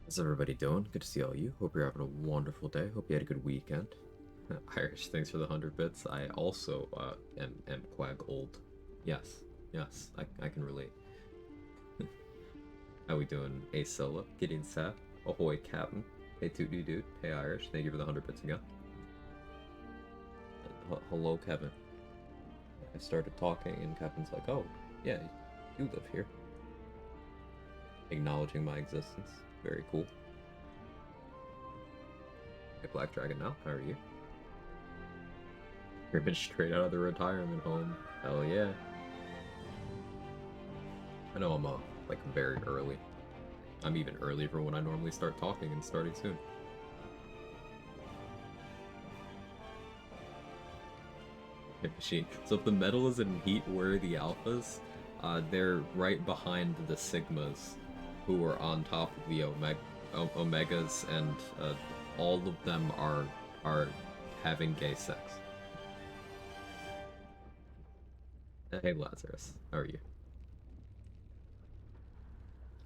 How's everybody doing? Good to see all you. Hope you're having a wonderful day. Hope you had a good weekend. Irish, thanks for the 100 bits. I also am Quag old. Yes, yes, I can relate. How we doing? A Solo, Gideon Sap, Ahoy Captain, Hey Tootie Dude, Hey Irish, thank you for the 100 bits again. Hello Kevin. I started talking and Kevin's like, oh, yeah, you live here. Acknowledging my existence. Very cool. Hey Black Dragon now, how are you? You're been straight out of the retirement home. Hell yeah. I know I'm like very early. I'm even early for when I normally start talking and starting soon. Hit machine. So if the metal is in heat, where are the alphas? They're right behind the sigmas, who are on top of the omegas, and all of them are having gay sex. Hey Lazarus, how are you?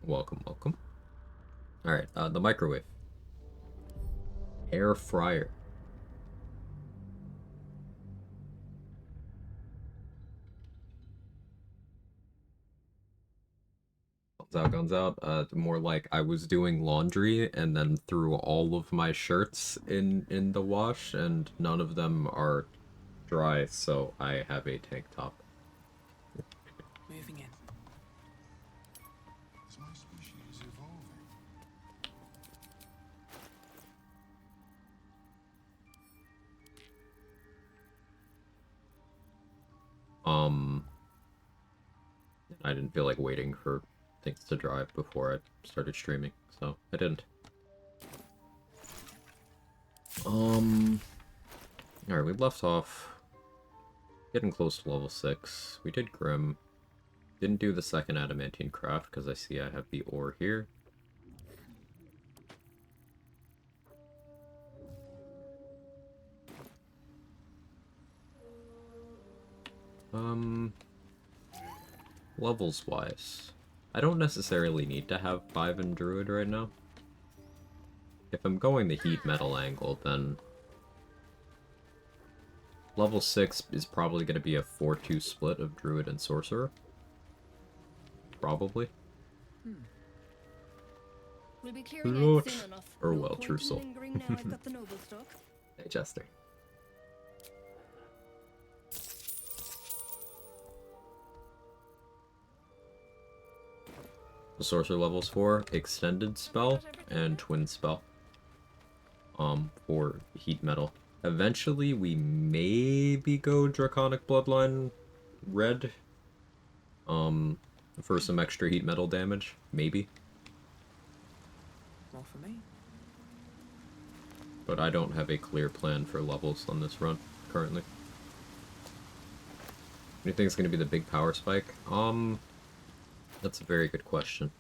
Welcome, welcome. Alright, the microwave. Air fryer. Guns out. More like I was doing laundry and then threw all of my shirts in the wash, and none of them are dry, so I have a tank top. Moving in. Is my species evolving? I didn't feel like waiting for things to dry before I started streaming, so I didn't. Alright, we left off getting close to level 6. We did Grim. Didn't do the second adamantine craft because I see I have the ore here. Levels wise, I don't necessarily need to have 5 in Druid right now. If I'm going the heat metal angle, then level 6 is probably going to be a 4-2 split of Druid and Sorcerer. Probably. We'll be clearing out soon enough. Or No well, point true in soul. lingering now I've got the noble stock. Hey, Chester. The Sorcerer levels 4, Extended Spell, and Twin Spell. For Heat Metal. Eventually, we maybe go Draconic Bloodline Red. For some extra Heat Metal damage. Maybe. More for me. But I don't have a clear plan for levels on this run, currently. What do you think is going to be the big power spike? That's a very good question.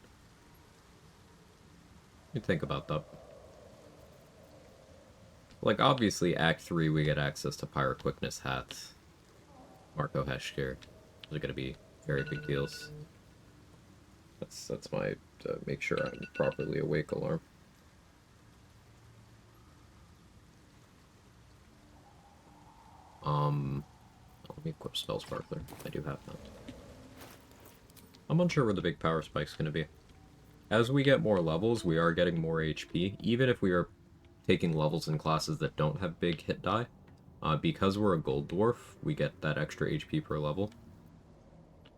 You think about that. Like, obviously, Act 3, we get access to Pyro Quickness hats. Marco Heshkir. Those are going to be very big deals. That's my make sure I'm properly awake alarm. Let me equip Spell Sparkler. I do have that. I'm unsure where the big power spike's going to be. As we get more levels, we are getting more HP, even if we are taking levels in classes that don't have big hit die. Because we're a gold dwarf, we get that extra HP per level.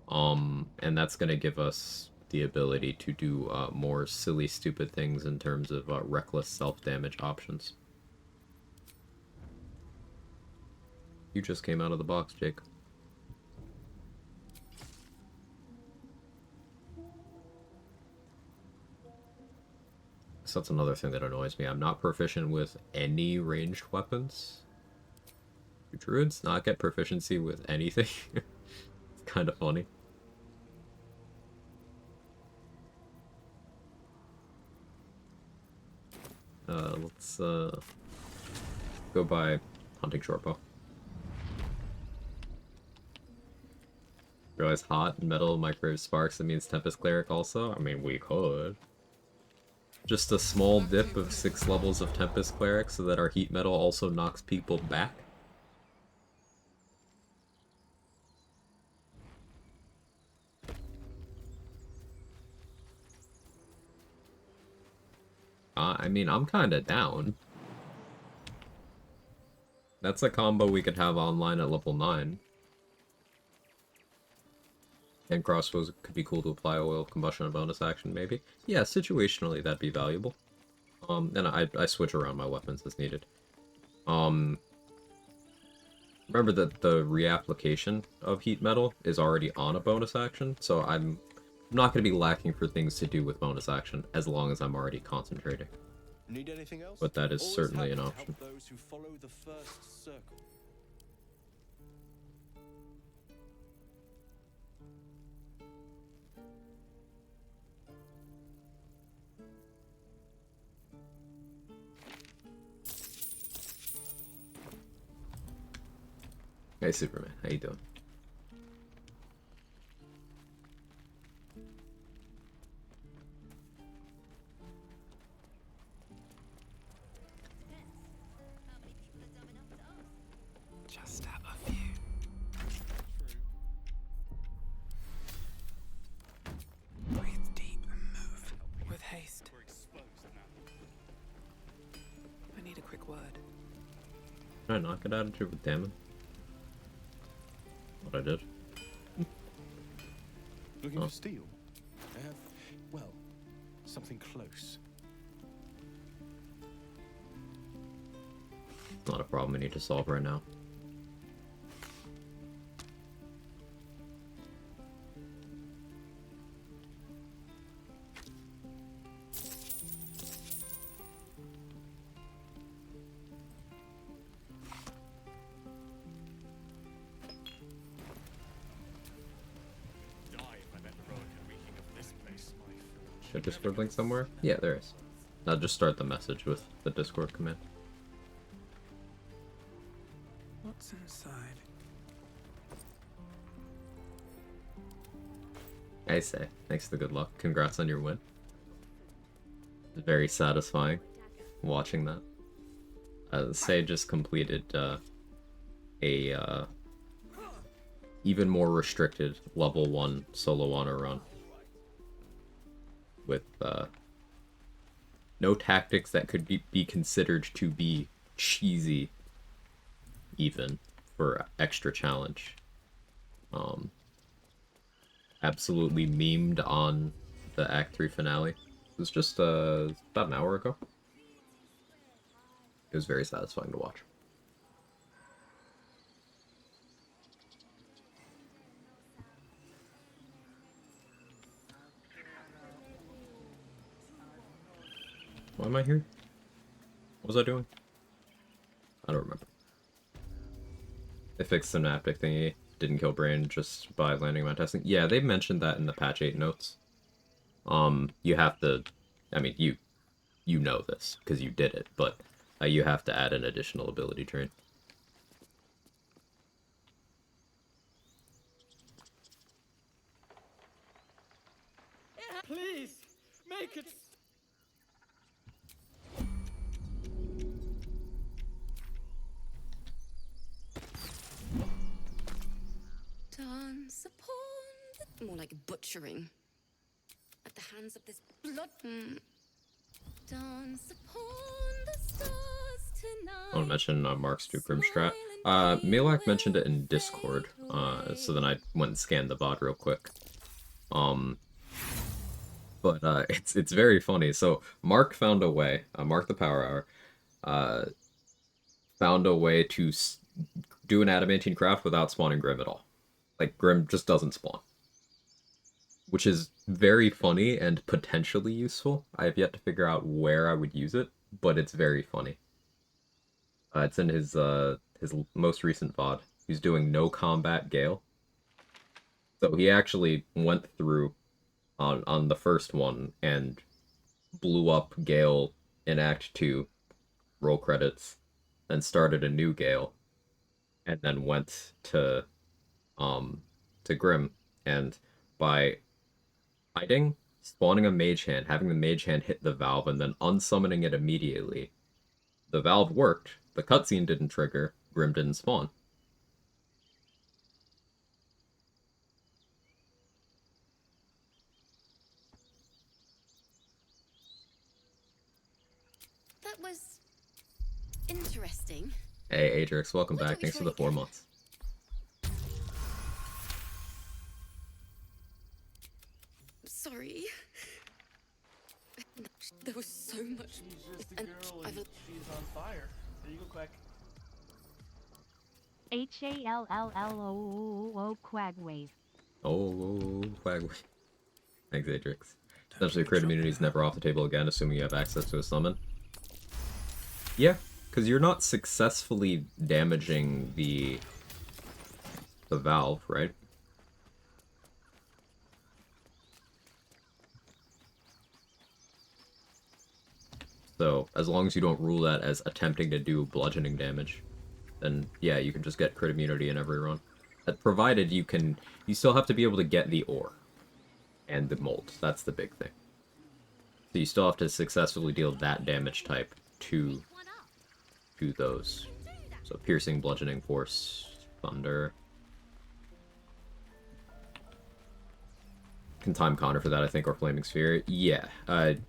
And that's going to give us the ability to do more silly, stupid things in terms of reckless self-damage options. You just came out of the box, Jake. So that's another thing that annoys me. I'm not proficient with any ranged weapons. Do druids not get proficiency with anything? It's kind of funny. Let's go by hunting shortbow. Realize hot metal microwave sparks, that means Tempest Cleric also? I mean, we could. Just a small dip of 6 levels of Tempest Cleric so that our heat metal also knocks people back. I mean, I'm kinda down. That's a combo we could have online at level 9. And crossbows could be cool to apply oil combustion and bonus action, maybe. Yeah, situationally that'd be valuable. And I switch around my weapons as needed. Remember that the reapplication of heat metal is already on a bonus action, so I'm not going to be lacking for things to do with bonus action as long as I'm already concentrating. Need anything else? But that is Always certainly happy an to option. help those who follow the first circle. Hey Superman, how you doing? Just have a few. Breathe deep and move with haste. I need a quick word. Can I knock it out of you with damage? What I did? Looking Oh. for steel? I have, well, something close. Not a problem we need to solve right now. Is there a Discord link somewhere? Yeah, there is. I'll just start the message with the Discord command. What's inside? I say, thanks for the good luck. Congrats on your win. It's very satisfying watching that. Say just completed a even more restricted level 1 solo honor run. With no tactics that could be considered to be cheesy, even for extra challenge. Absolutely memed on the Act 3 finale. It was just about an hour ago. It was very satisfying to watch. Why am I here? What was I doing? I don't remember. They fixed the Synaptic thingy. Didn't kill Brain just by landing on testing. Yeah, they mentioned that in the patch 8 notes. You have to... I mean, you know this, because you did it, but you have to add an additional ability train. Please, make it. Dance upon the... More like butchering. At the hands of this blood... Dance upon the stars tonight. I want to mention Mark's 2 Grim strat. Milak mentioned it in Discord, so then I went and scanned the VOD real quick. But it's very funny. So Mark found a way, Mark the Power Hour, found a way to do an adamantine craft without spawning Grim at all. Like, Grim just doesn't spawn. Which is very funny and potentially useful. I have yet to figure out where I would use it, but it's very funny. It's in his most recent VOD. He's doing no combat Gale. So he actually went through on the first one and blew up Gale in Act 2, roll credits, then started a new Gale, and then went to Grim, and by hiding spawning a mage hand, having the mage hand hit the valve, and then unsummoning it immediately. The valve worked, the cutscene didn't trigger, Grim didn't spawn. That was interesting. Hey, Adrix, welcome Why don't back. we Thanks for try the 4 again? months. Sorry. There was so much. She's just a And girl I've and she's on fire. There you go, Quack. HALLLOO Quag Wave. Oh, Quag. Thanks, Adrix. Don't Essentially, even crit drop immunity is that. never off the table again, assuming you have access to a summon. Yeah, because you're not successfully damaging the valve, right? So, as long as you don't rule that as attempting to do bludgeoning damage, then yeah, you can just get crit immunity in every run. Provided you still have to be able to get the ore and the mold. That's the big thing. So you still have to successfully deal that damage type to those. So piercing, bludgeoning, force, thunder. Can time counter for that, I think, or flaming sphere. Yeah,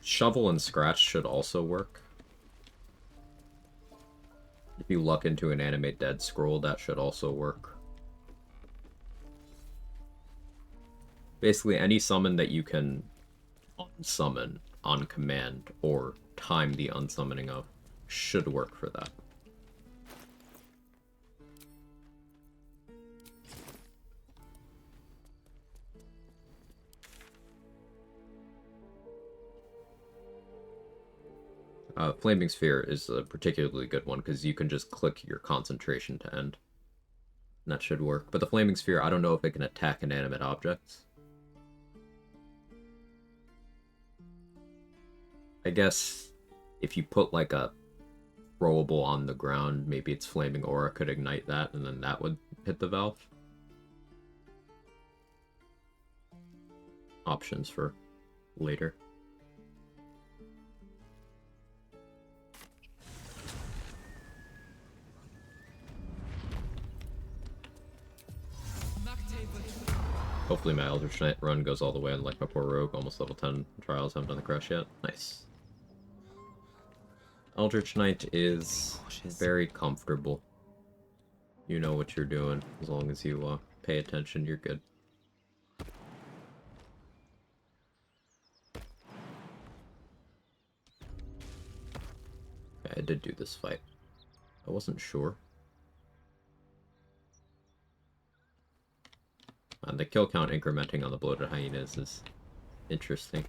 shovel and scratch should also work. If you luck into an animate dead scroll, that should also work. Basically, any summon that you can unsummon on command or time the unsummoning of should work for that. Flaming Sphere is a particularly good one because you can just click your concentration to end. And that should work. But the Flaming Sphere, I don't know if it can attack inanimate objects. I guess if you put like a throwable on the ground, maybe its Flaming Aura could ignite that, and then that would hit the valve. Options for later. Hopefully my Eldritch Knight run goes all the way, unlike my poor Rogue, almost level 10 trials, haven't done the crush yet. Nice. Eldritch Knight is very comfortable. You know what you're doing. As long as you pay attention, you're good. Yeah, I did do this fight. I wasn't sure. And the kill count incrementing on the bloated hyenas is interesting.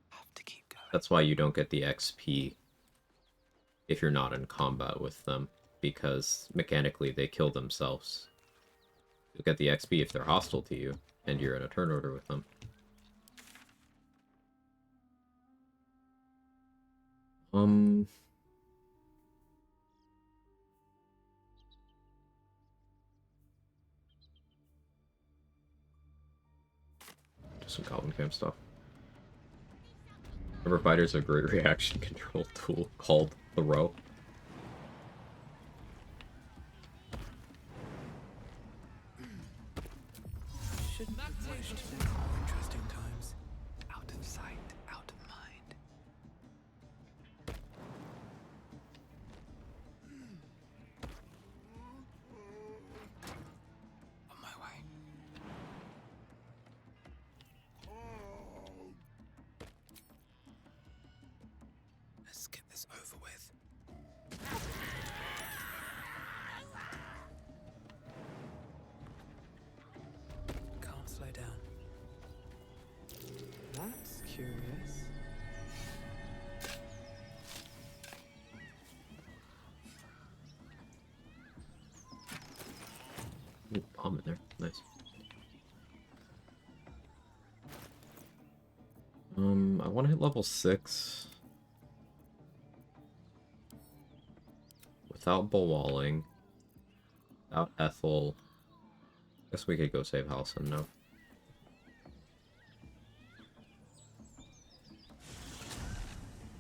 Have to keep going. That's why you don't get the XP if you're not in combat with them, because mechanically they kill themselves. You'll get the XP if they're hostile to you, and you're in a turn order with them. Just some Goblin Camp stuff. River Fighters are a great reaction control tool called Throw. Shouldn't be rushed. More interesting times. Out of sight, out of mind. On my way. Let's get this over with. Can't slow down. That's curious. Ooh, bomb in there. Nice. I want to hit level 6 without Bawalling, without Ethel. Guess we could go save Halcyon now.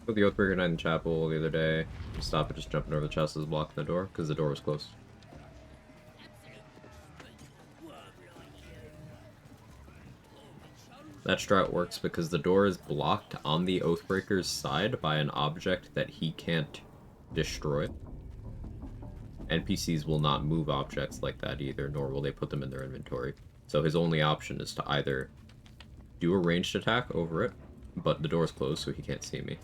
With the Oathbreaker Knight in the chapel the other day, stop it just jumping over the chest is blocking the door, because the door was closed. That strat works because the door is blocked on the Oathbreaker's side by an object that he can't destroy. NPCs will not move objects like that either, nor will they put them in their inventory. So his only option is to either do a ranged attack over it, but the door's closed so he can't see me.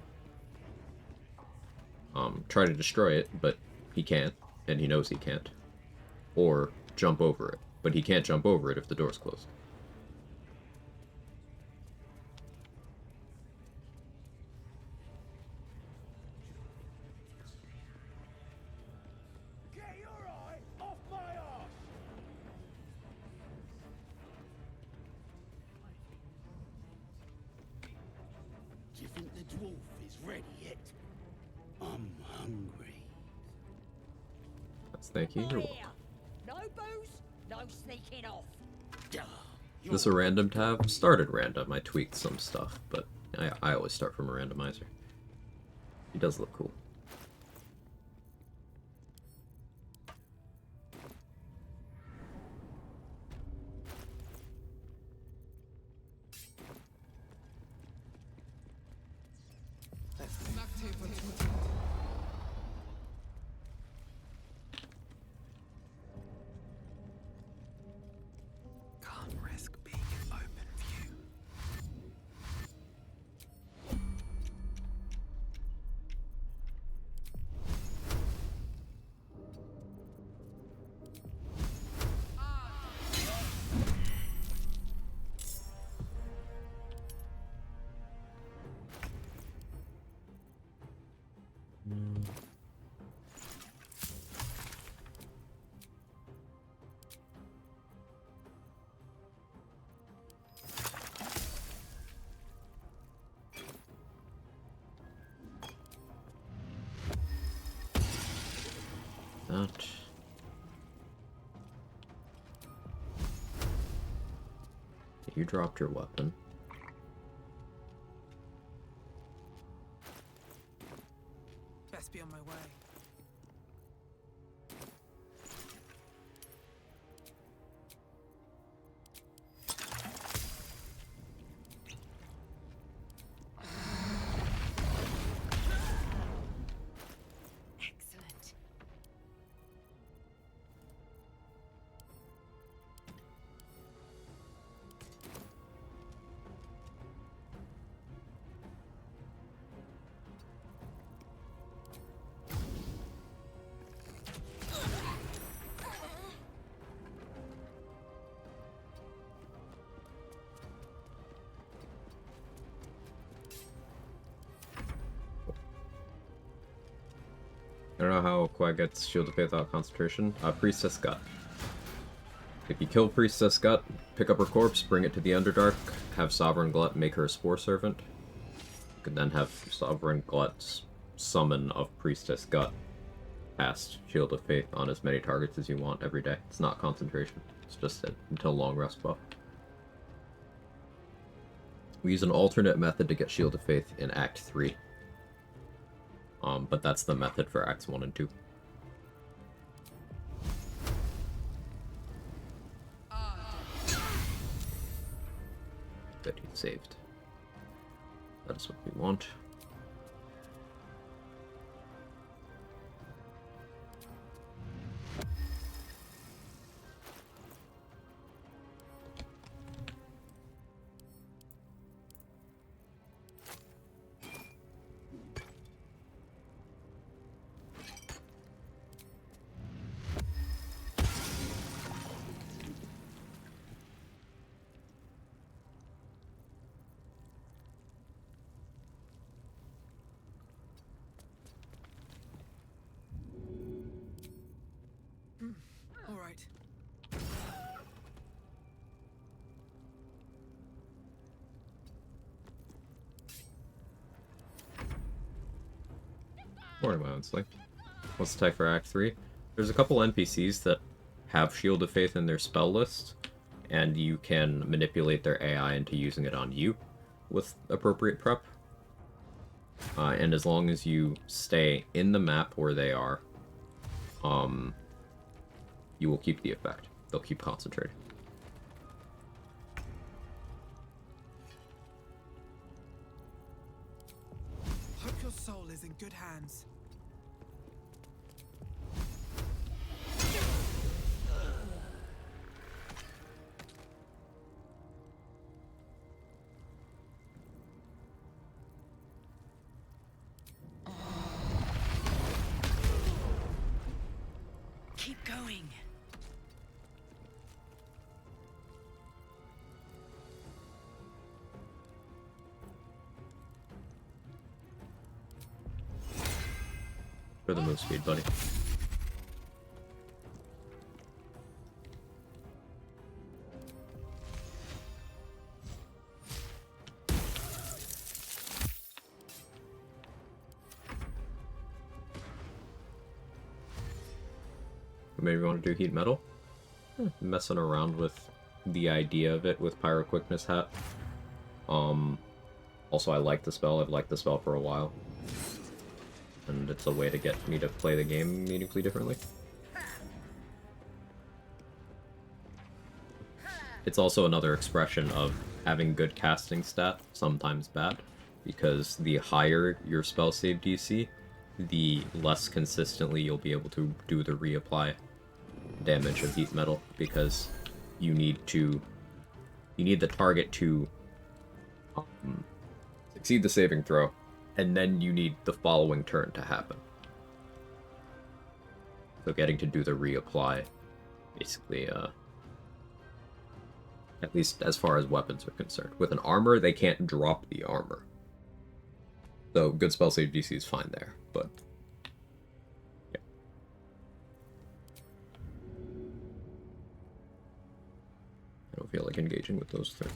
Try to destroy it, but he can't, and he knows he can't. Or jump over it, but he can't jump over it if the door's closed. Get your eye off my arse! Do you think the dwarf is ready yet? I'm hungry. Thank you. You're welcome. No booze, no sneaking off. Duh. Is this a random tab? Started random. I tweaked some stuff, but I always start from a randomizer. He does look cool. Can't risk being in open view. That. You dropped your weapon. Best be on my way. Excellent. I don't know how Quag gets Shield of Faith without concentration. Priestess Gut. If you kill Priestess Gut, pick up her corpse, bring it to the Underdark, have Sovereign Glut make her a Spore Servant. You can then have Sovereign Glut's summon of Priestess Gut cast Shield of Faith on as many targets as you want every day. It's not concentration. It's just until long rest buff. We use an alternate method to get Shield of Faith in Act 3. But that's the method for Acts 1 and 2. That he saved. That is what we want. All right. Morning, my own Sling. What's the tech for Act 3? There's a couple NPCs that have Shield of Faith in their spell list, and you can manipulate their AI into using it on you with appropriate prep. And as long as you stay in the map where they are, you will keep the effect. They'll keep concentrating. Hope your soul is in good hands. Keep going. For the move speed, buddy. Maybe we want to do heat metal? Messing around with the idea of it with Pyro Quickness Hat. Also, I like the spell. I've liked the spell for a while. And it's a way to get me to play the game meaningfully differently. It's also another expression of having good casting stat, sometimes bad, because the higher your spell save DC, the less consistently you'll be able to do the reapply damage of heat metal, because you need the target to succeed the saving throw, and then you need the following turn to happen. So getting to do the reapply, basically, at least as far as weapons are concerned. With an armor, they can't drop the armor. So good spell save DC is fine there, but yeah. I don't feel like engaging with those things.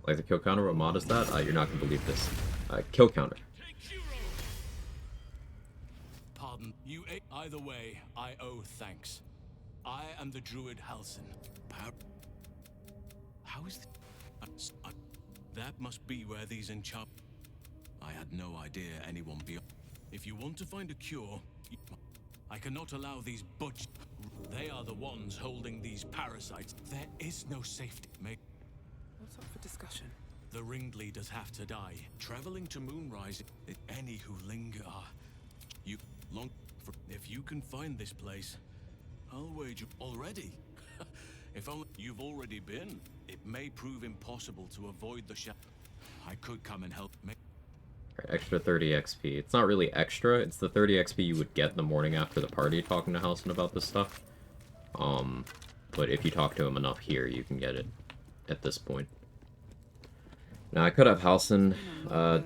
Like the kill counter, what mod is that? You're not gonna believe this. Kill counter. Pardon, you either way, I owe thanks. I am the druid Halsin. How is that must be where these enchant. I had no idea anyone beyond. If you want to find a cure, I cannot allow these butch. They are the ones holding these parasites. There is no safety. What's up for discussion? The ringleaders have to die. Traveling to Moonrise, any who linger are. You long. If you can find this place, I'll wager already. If only you've already been, it may prove impossible to avoid the I could come and help me. Right, extra 30 XP. It's not really extra, it's the 30 XP you would get the morning after the party talking to Halsin about this stuff. But if you talk to him enough here, you can get it at this point. Now, I could have Halsin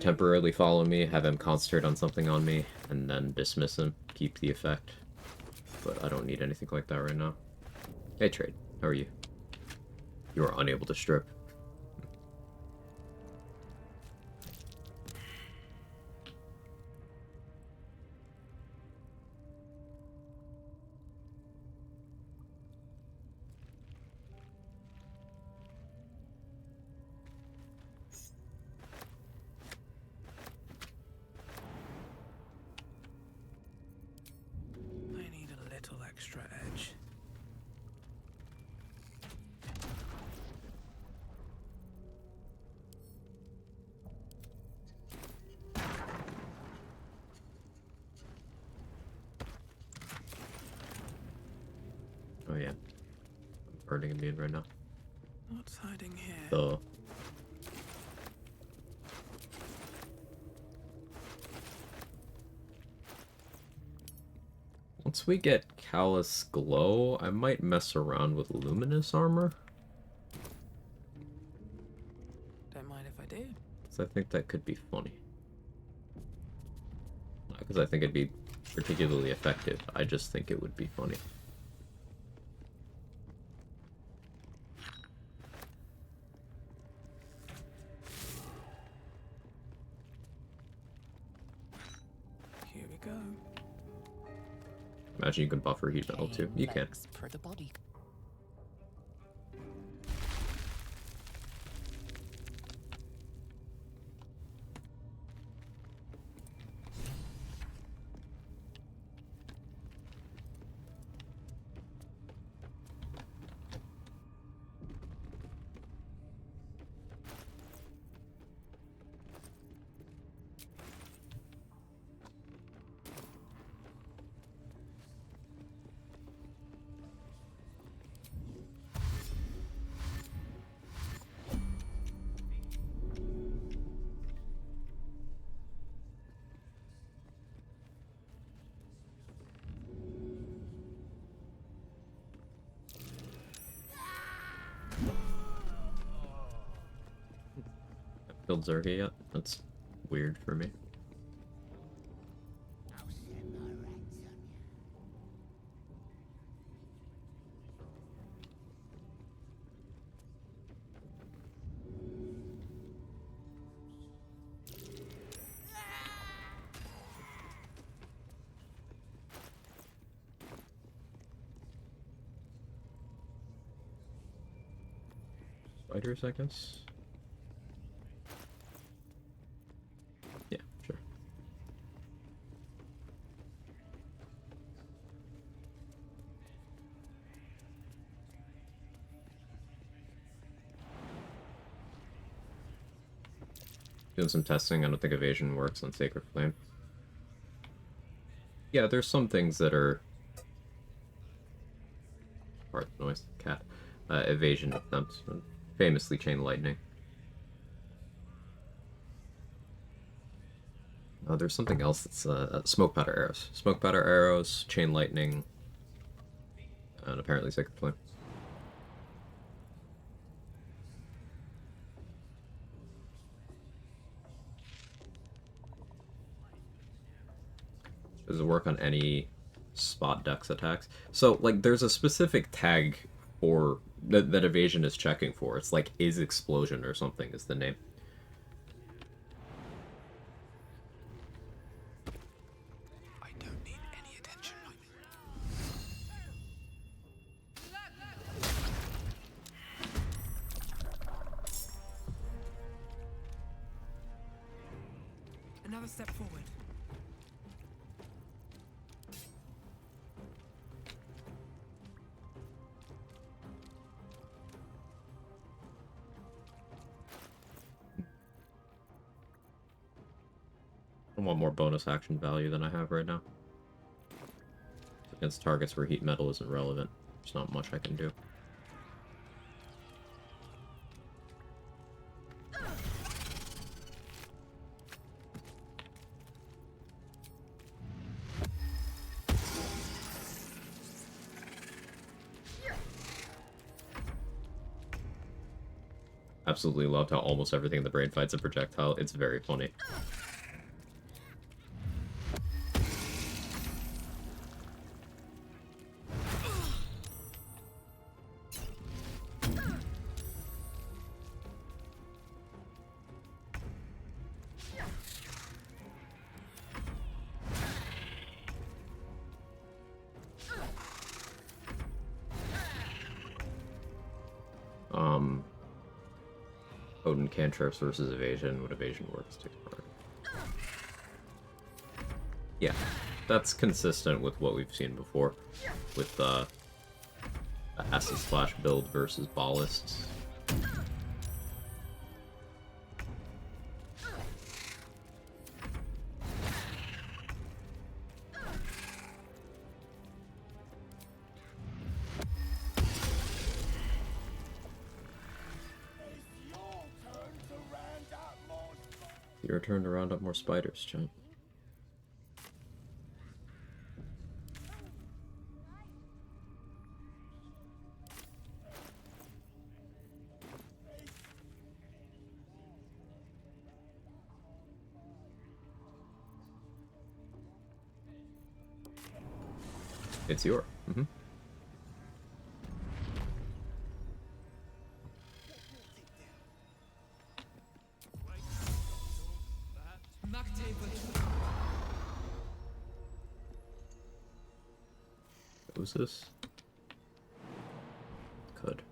temporarily follow me, have him concentrate on something on me, and then dismiss him, keep the effect. But I don't need anything like that right now. Hey, Trade. How are you? You are unable to strip. I need a little extra edge. Oh yeah. I'm burning immune right now. What's hiding here? So once we get Callous Glow, I might mess around with Luminous Armor. Don't mind if I do. Because I think that could be funny. Not because I think it'd be particularly effective, I just think it would be funny. go. Imagine you can buffer heat metal too. You can. Legs for the body. Killed Zerga yet? That's weird for me. I'll send my rats on you. Spiders, I guess? Yeah, sure. Doing some testing. I don't think evasion works on Sacred Flame. Yeah, there's some things that are... Pardon the noise, cat. Evasion attempts. Famously chain lightning. There's something else that's smoke powder arrows. Smoke powder arrows, chain lightning, and apparently Sacred Flame. Does it work on any spot dex attacks? So, like, there's a specific tag for that evasion is checking for. It's like is explosion or something is the name. I don't need any attention. Another step forward. I want more bonus action value than I have right now. Against targets where heat metal isn't relevant, there's not much I can do. Absolutely loved how almost everything in the brain fight's a projectile. It's very funny. Potent cantrips versus evasion. What evasion works takes part. Yeah, that's consistent with what we've seen before, with acid splash build versus ballists. Your turn to round up more spiders, champ. It's your. oozes? Could.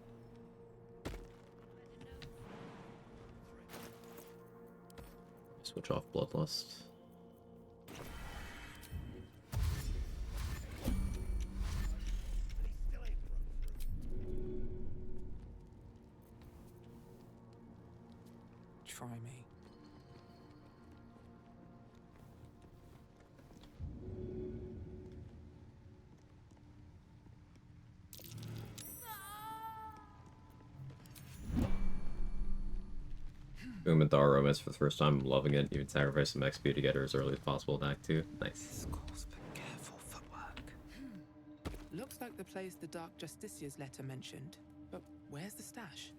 Switch off Bloodlust. Try me. Doing Madara romance for the first time, I'm loving it. Even sacrifice some XP to get her as early as possible in Act 2. Nice. This calls for careful footwork. Looks like the place the Dark Justicia's letter mentioned. But where's the stash?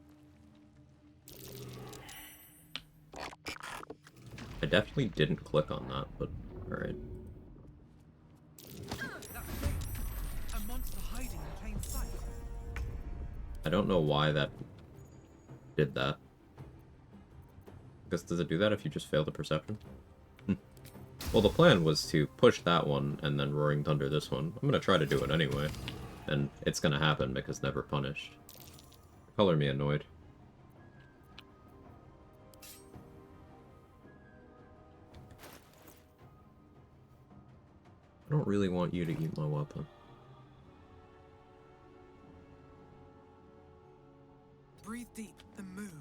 I definitely didn't click on that, but alright. A monster hiding in plain sight. I don't know why that did that. Because does it do that if you just fail the perception? Well, the plan was to push that one and then Roaring Thunder this one. I'm gonna try to do it anyway. And it's gonna happen because never punished. Color me annoyed. I don't really want you to eat my weapon. Breathe deep and move.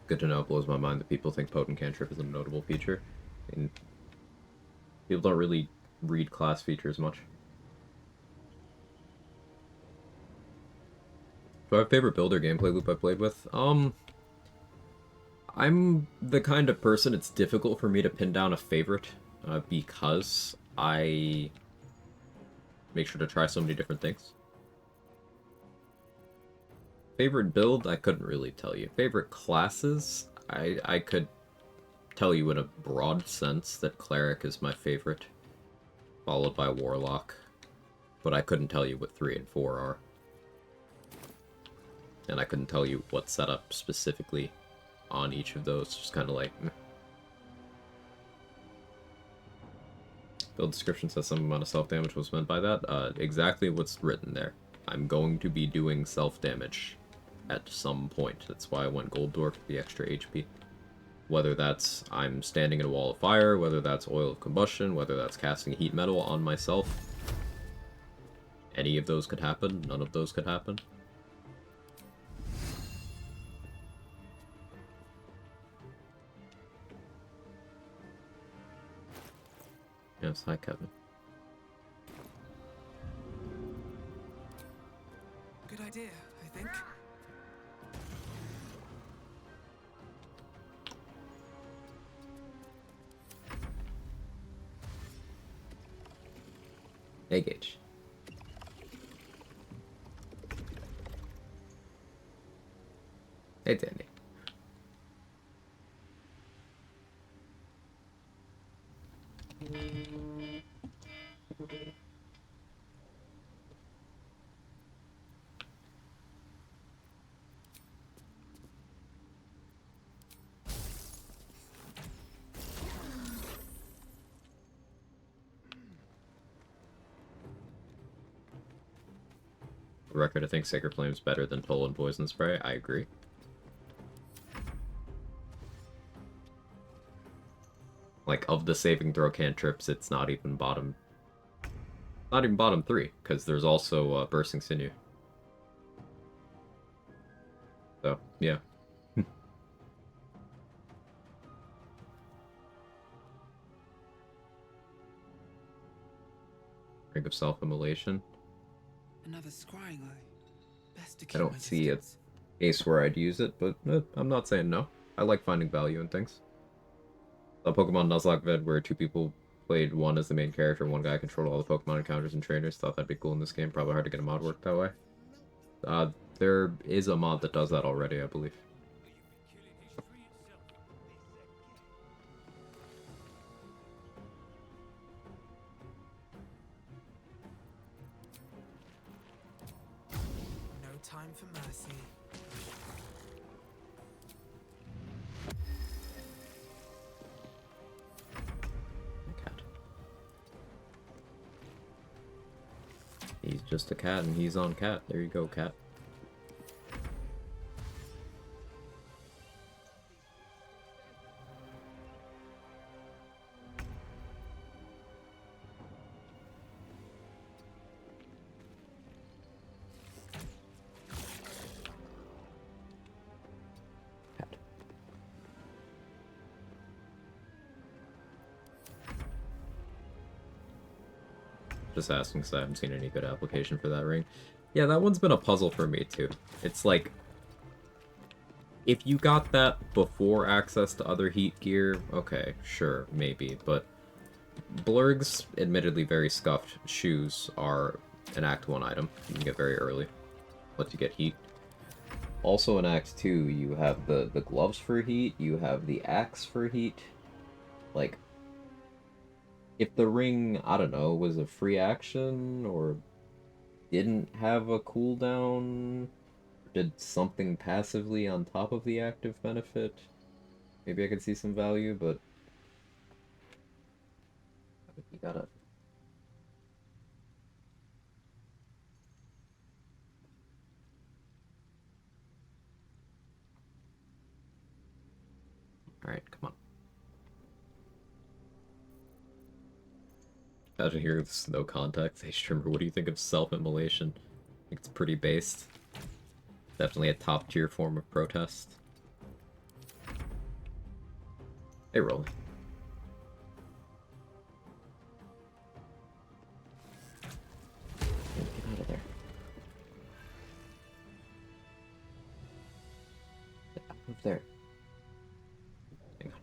Good to know. It blows my mind that people think Potent Cantrip is a notable feature. And people don't really read class features much. Do I have a favorite build or gameplay loop I played with? I'm the kind of person it's difficult for me to pin down a favorite, because I make sure to try so many different things. Favorite build, I couldn't really tell you. Favorite classes, I could tell you in a broad sense that Cleric is my favorite, followed by Warlock, but I couldn't tell you what 3 and 4 are. And I couldn't tell you what setup specifically on each of those, just kind of like, meh. Build description says some amount of self-damage was meant by that. Exactly what's written there. I'm going to be doing self-damage at some point. That's why I went Gold Door for the extra HP. Whether that's I'm standing in a wall of fire, whether that's oil of combustion, whether that's casting heat metal on myself. Any of those could happen, none of those could happen. Yes, hi Kevin. Good idea, I think. Hey Gage. Hey Danny. For the record, I think Sacred Flame is better than Toll and Poison Spray. I agree. Like, of the saving throw cantrips, it's not even bottom... Not even bottom 3, because there's also Bursting Sinew. So, yeah. Ring of Self-Immolation. Another scrying eye. Best to keep I don't my see a distance. case where I'd use it, but I'm not saying no. I like finding value in things. A Pokemon Nuzlocke vid where 2 people played one as the main character, one guy controlled all the Pokemon encounters and trainers. Thought that'd be cool in this game. Probably hard to get a mod work that way. There is a mod that does that already, I believe. No time for mercy. He's just a cat and he's on cat. There you go, cat. Just asking because I haven't seen any good application for that ring. Yeah, that one's been a puzzle for me too. It's like, if you got that before access to other heat gear, okay, sure, maybe, but Blurg's admittedly very scuffed shoes are an Act 1 item. You can get very early. Lets you get heat. Also in Act 2, you have the gloves for heat, you have the axe for heat. Like, if the ring, I don't know, was a free action, or didn't have a cooldown, did something passively on top of the active benefit, maybe I could see some value, but you gotta... Alright, come on. Imagine hearing this no context. Hey, streamer, what do you think of self-immolation? I think it's pretty based. Definitely a top-tier form of protest. Hey, Rolly. Get out of there. Get out of there. Hang on.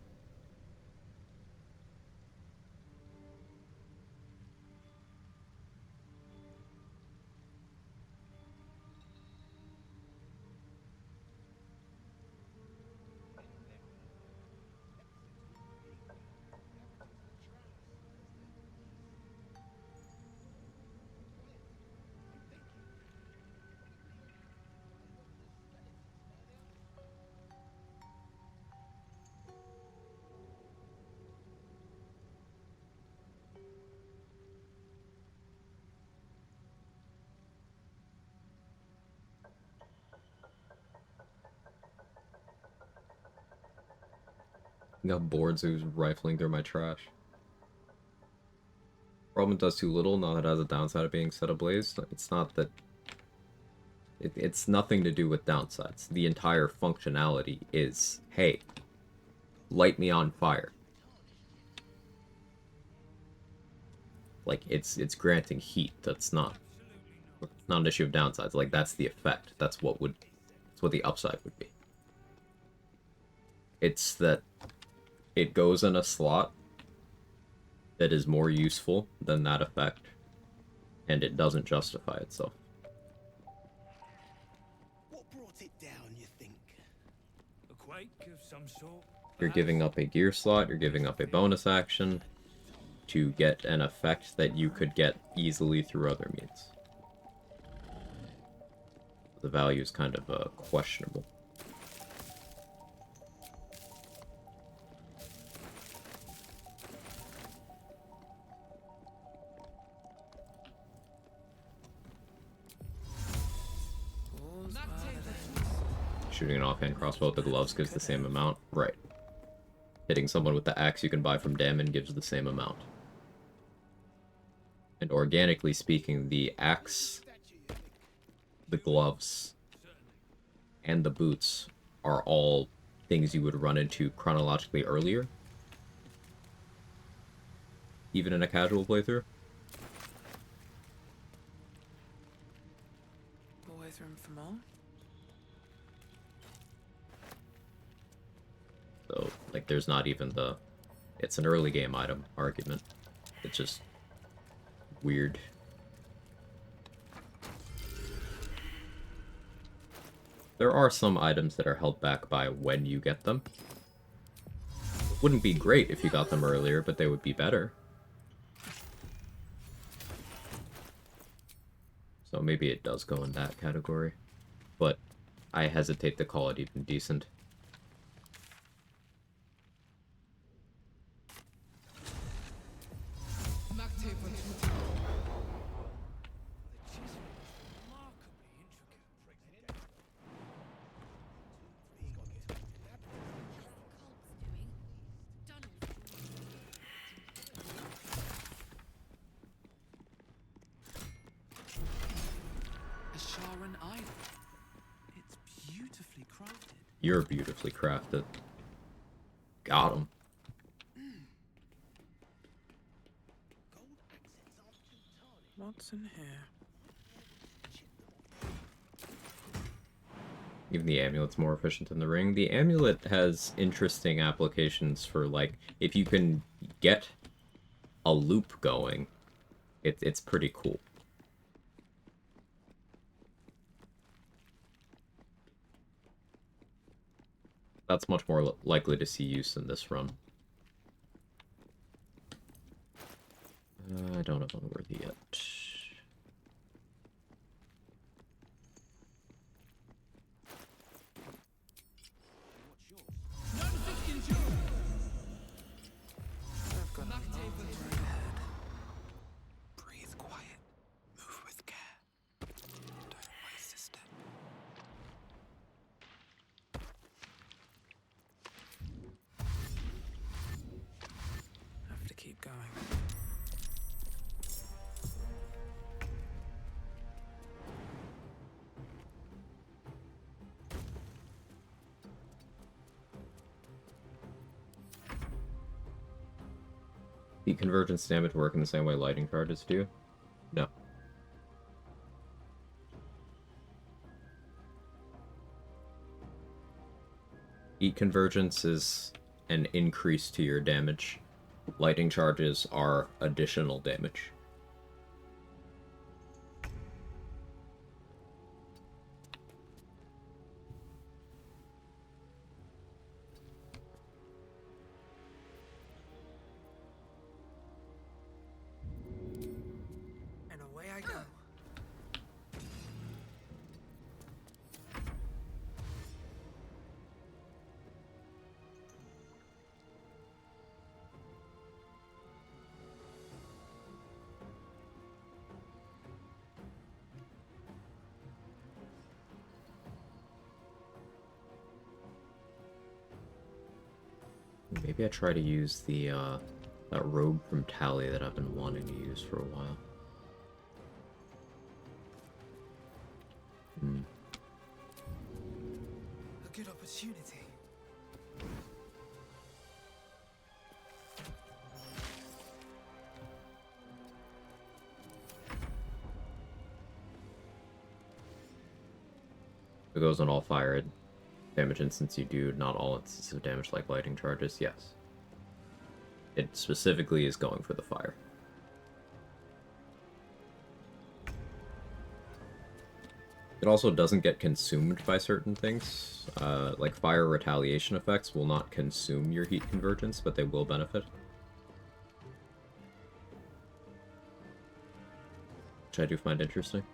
Got bored, so he was rifling through my trash. Problem does too little, now that it has a downside of being set ablaze. It's not that... It's nothing to do with downsides. The entire functionality is, hey, light me on fire. Like, it's granting heat. That's not an issue of downsides. Like, that's the effect. That's what the upside would be. It's that it goes in a slot that is more useful than that effect, and it doesn't justify itself. What brought it down, you think? A quake of some sort? You're giving up a gear slot, you're giving up a bonus action to get an effect that you could get easily through other means. The value is kind of questionable. Shooting an offhand crossbow with the gloves gives the same amount. Right. Hitting someone with the axe you can buy from Damon gives the same amount. And organically speaking, the axe, the gloves, and the boots are all things you would run into chronologically earlier. Even in a casual playthrough. Always room for more. So, like, there's not even the, it's an early game item argument. It's just weird. There are some items that are held back by when you get them. It wouldn't be great if you got them earlier, but they would be better. So maybe it does go in that category. But I hesitate to call it even decent. It's beautifully crafted. You're beautifully crafted. Got him. What's in here? Even the amulet's more efficient than the ring. The amulet has interesting applications for, like, if you can get a loop going, it's pretty cool. That's much more likely to see use in this run. I don't have unworthy yet. I've got a long road ahead. Breathe quiet. Move with care. Don't waste a step. Have to keep going. The convergence damage work in the same way lighting charges do? No. Heat convergence is an increase to your damage. Lighting charges are additional damage. And away I go. Maybe I try to use the, that robe from Tally that I've been wanting to use for a while. A good opportunity. If it goes on all fire damage instance you do, not all instances of damage like lighting charges, yes. It specifically is going for the fire. It also doesn't get consumed by certain things. Like fire retaliation effects will not consume your heat convergence, but they will benefit. Which I do find interesting.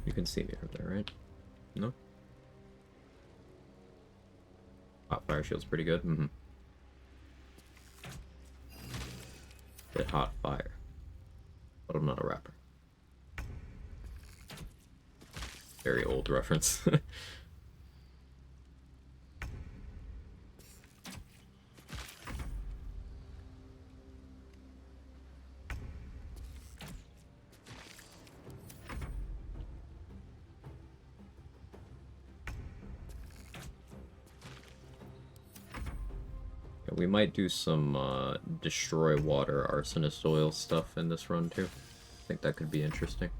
You can see me from there, right? No? Hot fire shield's pretty good. Mm-hmm. Bit hot fire. But I'm not a rapper. Very old reference. We might do some destroy water arsonist oil stuff in this run too. I think that could be interesting.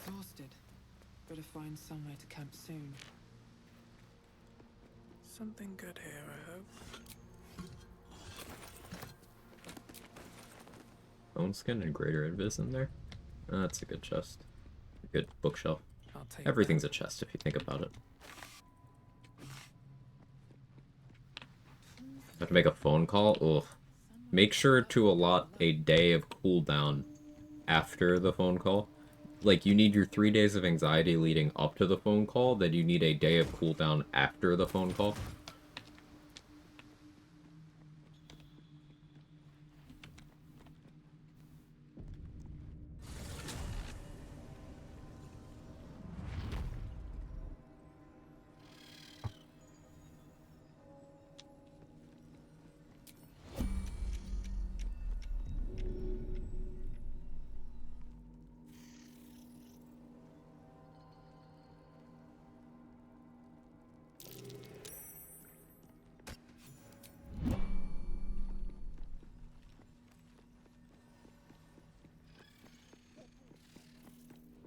exhausted. Better find somewhere to camp soon. Something good here, I hope. Bone skin and greater invis in there. That's a good chest. A good bookshelf. I'll take Everything's that. a chest if you think about it. Have to make a phone call? Ugh. Make sure to allot a day of cooldown after the phone call. Like, you need your 3 days of anxiety leading up to the phone call, then you need a day of cooldown after the phone call.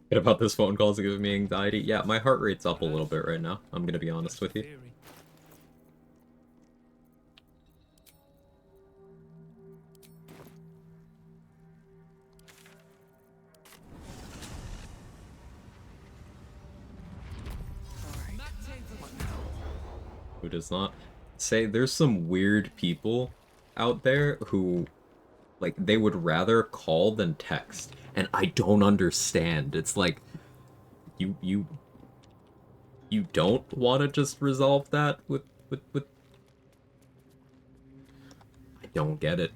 What about this phone call is giving me anxiety? Yeah, my heart rate's up a little bit right now. I'm gonna be honest with you. Theory. Who does not? Say, there's some weird people out there who, like, they would rather call than text. And I don't understand. It's like, you don't want to just resolve that with... I don't get it.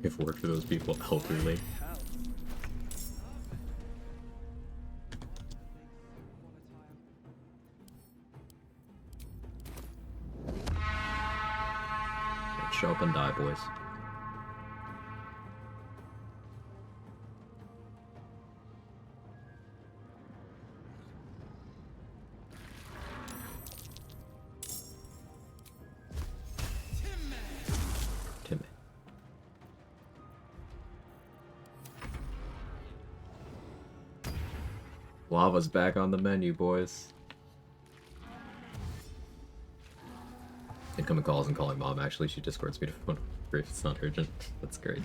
If work for those people elderly. Show up and die, boys. Timmy. Lava's back on the menu, boys. Incoming calls and calling mom. Actually, she discords me to phone if it's not urgent. That's great.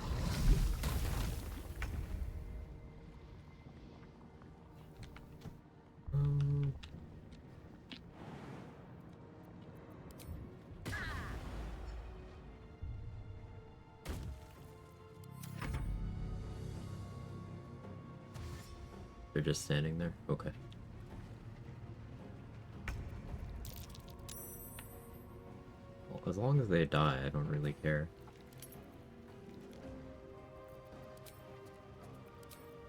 They're just standing there? Okay. Well, as long as they die, I don't really care.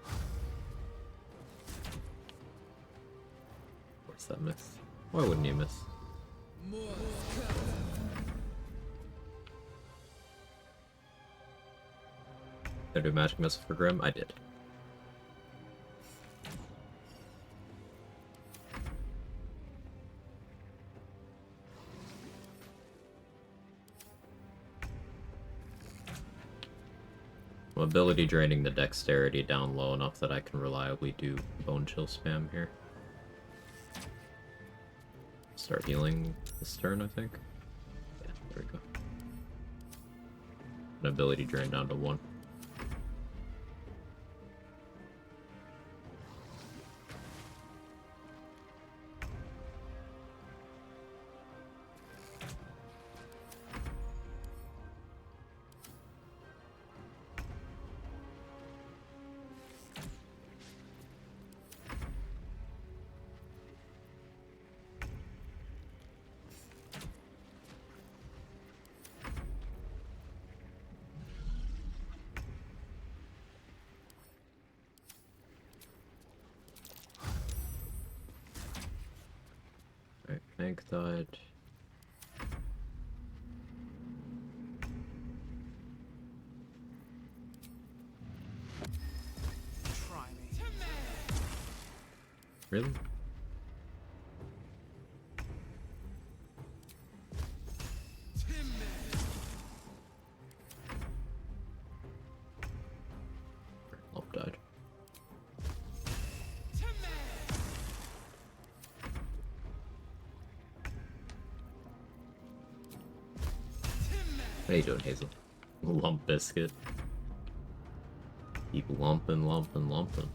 Of course that missed. Why wouldn't you miss? Did I do magic missile for Grim? I did. I'm ability draining the dexterity down low enough that I can reliably do bone chill spam here. Start healing this turn, I think. Yeah, there we go. An ability drain down to 1. Alright, Hank died. Try me. Really? How you doing, Hazel? Lump biscuit. Keep lumping, lumping, lumping.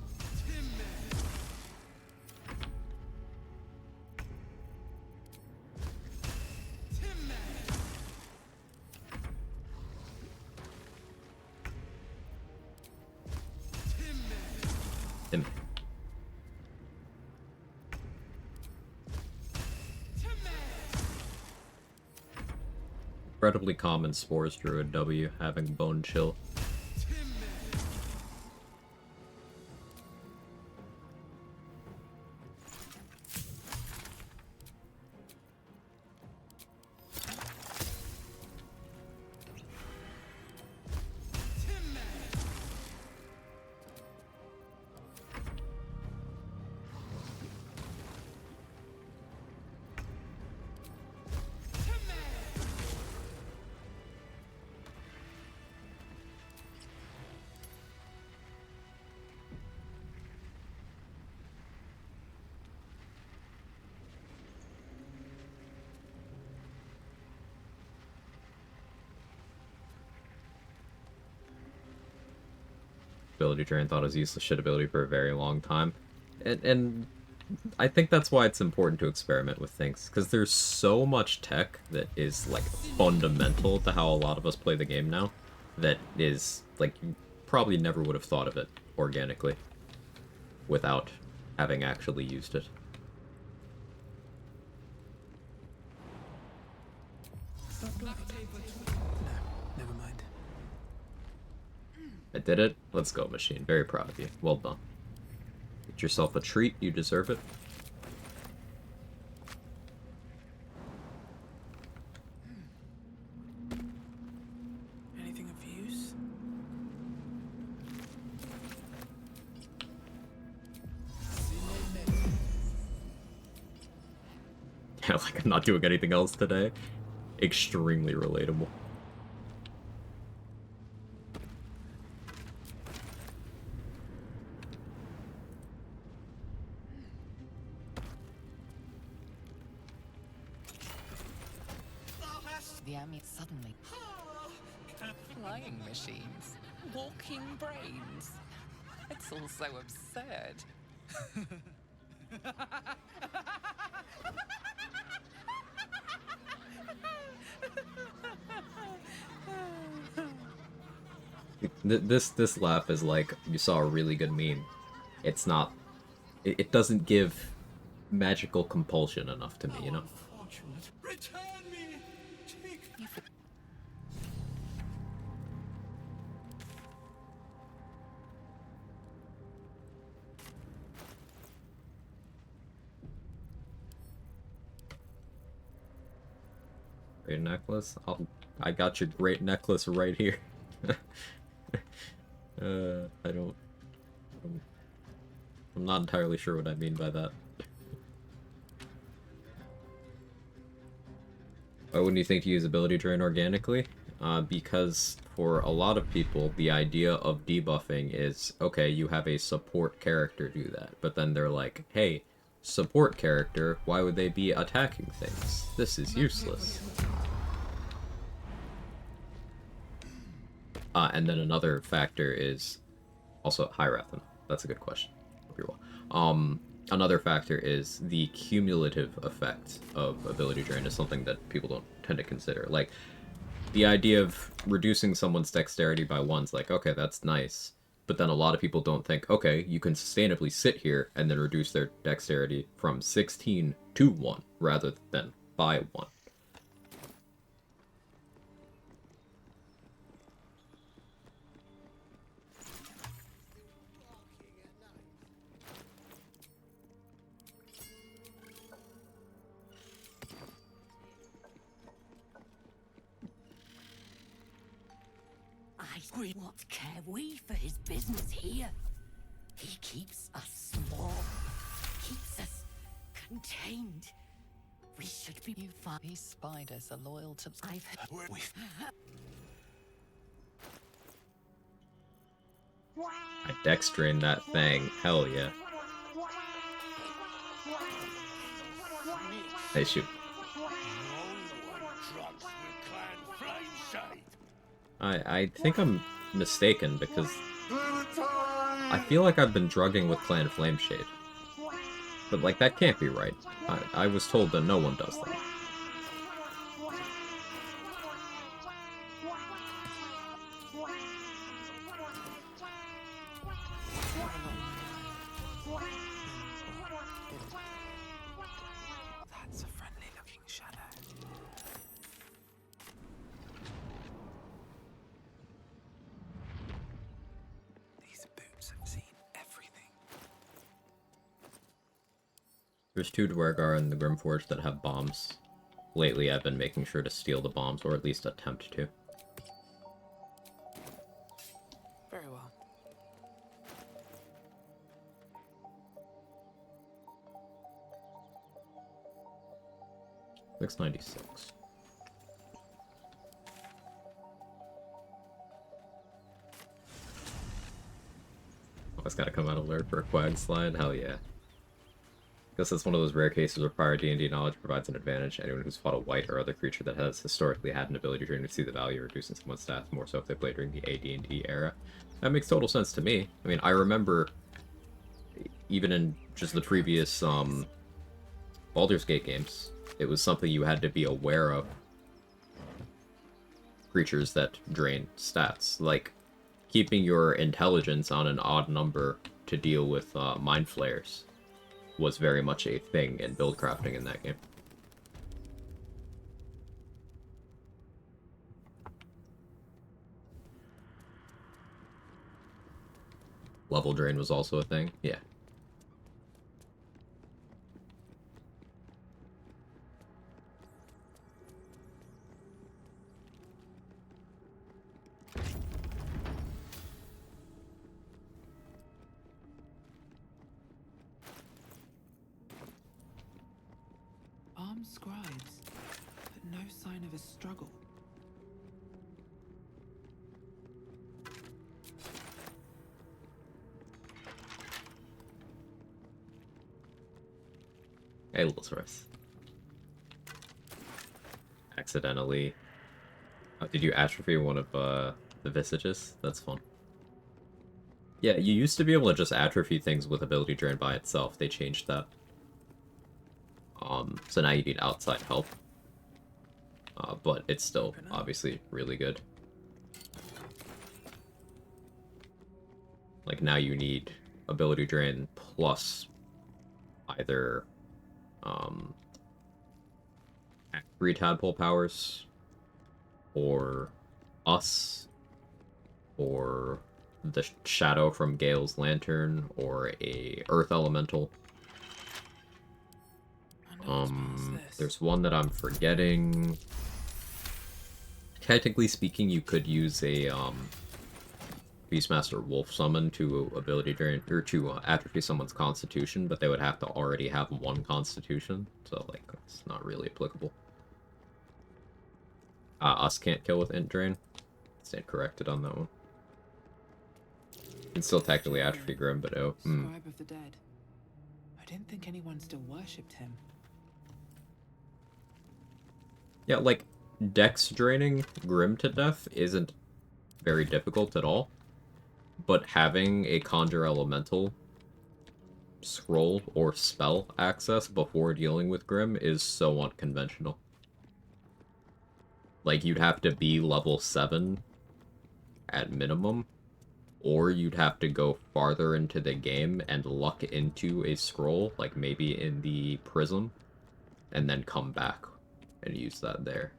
Tim. Incredibly common Spores Druid W having Bone Chill. Ability Drain thought it was useless shit ability for a very long time. And I think that's why it's important to experiment with things, because there's so much tech that is, like, fundamental to how a lot of us play the game now, that is, like, you probably never would have thought of it organically without having actually used it. Never mind. I did it. Let's go, machine. Very proud of you. Well done. Get yourself a treat. You deserve it. Anything of use? Yeah, like I'm not doing anything else today. Extremely relatable. The army suddenly. Flying machines, walking brains. It's all so absurd. This laugh is like you saw a really good meme. It's not. It doesn't give magical compulsion enough to me, you know. Return me! Take Great necklace. I got your great necklace right here. I don't. I'm not entirely sure what I mean by that. Why wouldn't you think to use ability drain organically? Because for a lot of people, the idea of debuffing is, okay, you have a support character do that. But then they're like, hey, support character, why would they be attacking things? This is useless. And then another factor is also hi Rathan. That's a good question. Hope you're well. Another factor is the cumulative effect of ability drain is something that people don't tend to consider. Like the idea of reducing someone's dexterity by 1's like, okay, that's nice. But then a lot of people don't think, okay, you can sustainably sit here and then reduce their dexterity from 16 to 1 rather than by 1. What care we for his business here? He keeps us small, keeps us contained. We should be. You find these spiders are loyal to. I've heard. I dex drain that thing. Hell yeah. Hey, shoot. No one trucks with Clan Flameshade. I think I'm mistaken because I feel like I've been drugging with Clan Flameshade. But, like, that can't be right. I was told that no one does that. That's a friendly looking shadow. These boots have seen everything. There's 2 Dwergar in the Grimforge that have bombs. Lately, I've been making sure to steal the bombs, or at least attempt to. Very well. $6.96. Always gotta come out alert for a Quag slide? Hell yeah. Guess it's one of those rare cases where prior D&D knowledge provides an advantage. Anyone who's fought a white or other creature that has historically had an ability drain to see the value of reducing someone's stats, more so if they played during the AD&D era. That makes total sense to me. I mean, I remember, even in just the previous Baldur's Gate games, it was something you had to be aware of. Creatures that drain stats, like keeping your intelligence on an odd number to deal with mind flayers was very much a thing in build crafting in that game. Level drain was also a thing, yeah. Armed scribes, but no sign of a struggle. Hey, Lazarus. Accidentally. Oh, did you atrophy one of the visages? That's fun. Yeah, you used to be able to just atrophy things with ability drain by itself. They changed that. So now you need outside help. But it's still obviously really good. Like now you need ability drain plus either 3 tadpole powers, or us, or the shadow from Gale's lantern, or a earth elemental. There's one that I'm forgetting. Technically speaking, you could use a Beastmaster Wolf summon to ability drain or to atrophy someone's constitution, but they would have to already have 1 constitution, so like it's not really applicable. Us can't kill with int drain. Stand corrected on that one. You can still technically atrophy Grim, but oh. Scribe of the dead. I didn't think anyone still worshipped him. Yeah, like, dex draining Grim to death isn't very difficult at all, but having a Conjure Elemental scroll or spell access before dealing with Grim is so unconventional. Like, you'd have to be level 7 at minimum, or you'd have to go farther into the game and luck into a scroll, like maybe in the Prism, and then come back and use that there.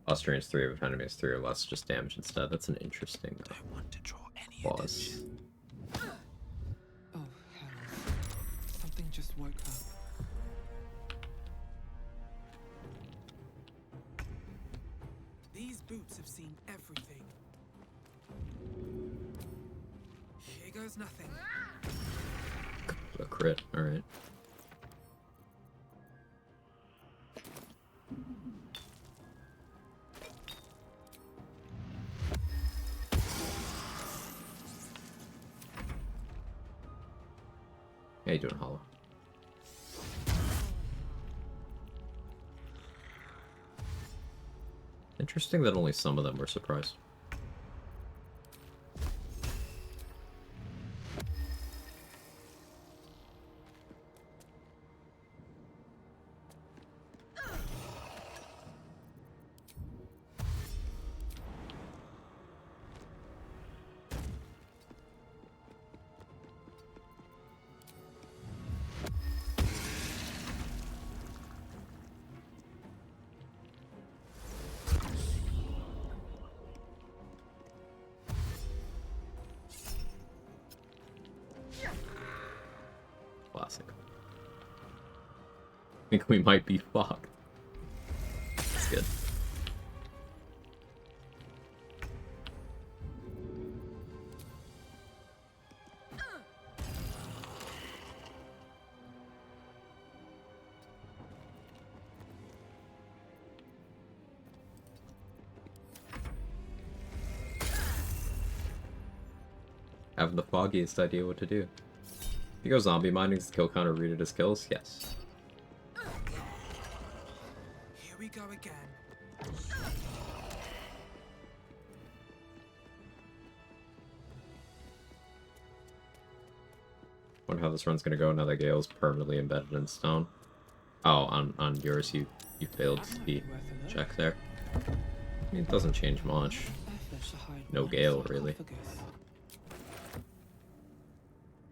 Austrian's 3 of enemy is 3 or less, just damage instead. That's an interesting Don't want to draw any pause. attention. Oh, hells. Something just woke her. These boots have seen everything. Here goes nothing. A crit, alright. How you doing, Hollow? Interesting that only some of them were surprised. Classic. I think we might be fucked. That's good. Have the foggiest idea what to do. If you go zombie mining, is the kill counter read it as kills? Yes. Here we go again. Wonder how this run's gonna go now that Gale's permanently embedded in stone. Oh, on yours you failed the check there. I mean, it doesn't change much. No Gale, really.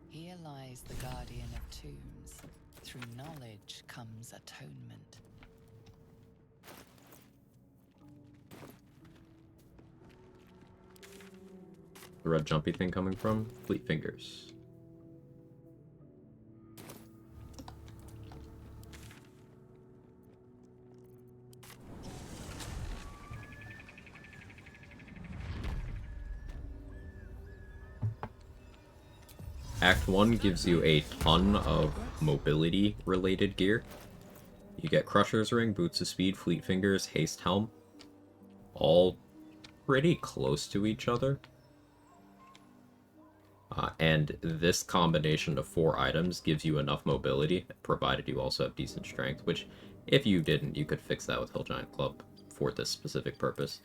Here lies the guardian of tombs. Through knowledge comes atonement. The red jumpy thing coming from? Fleet Fingers. Act 1 gives you a ton of mobility-related gear. You get Crusher's Ring, Boots of Speed, Fleet Fingers, Haste Helm. All pretty close to each other. And this combination of 4 items gives you enough mobility, provided you also have decent strength, which, if you didn't, you could fix that with Hill Giant Club for this specific purpose.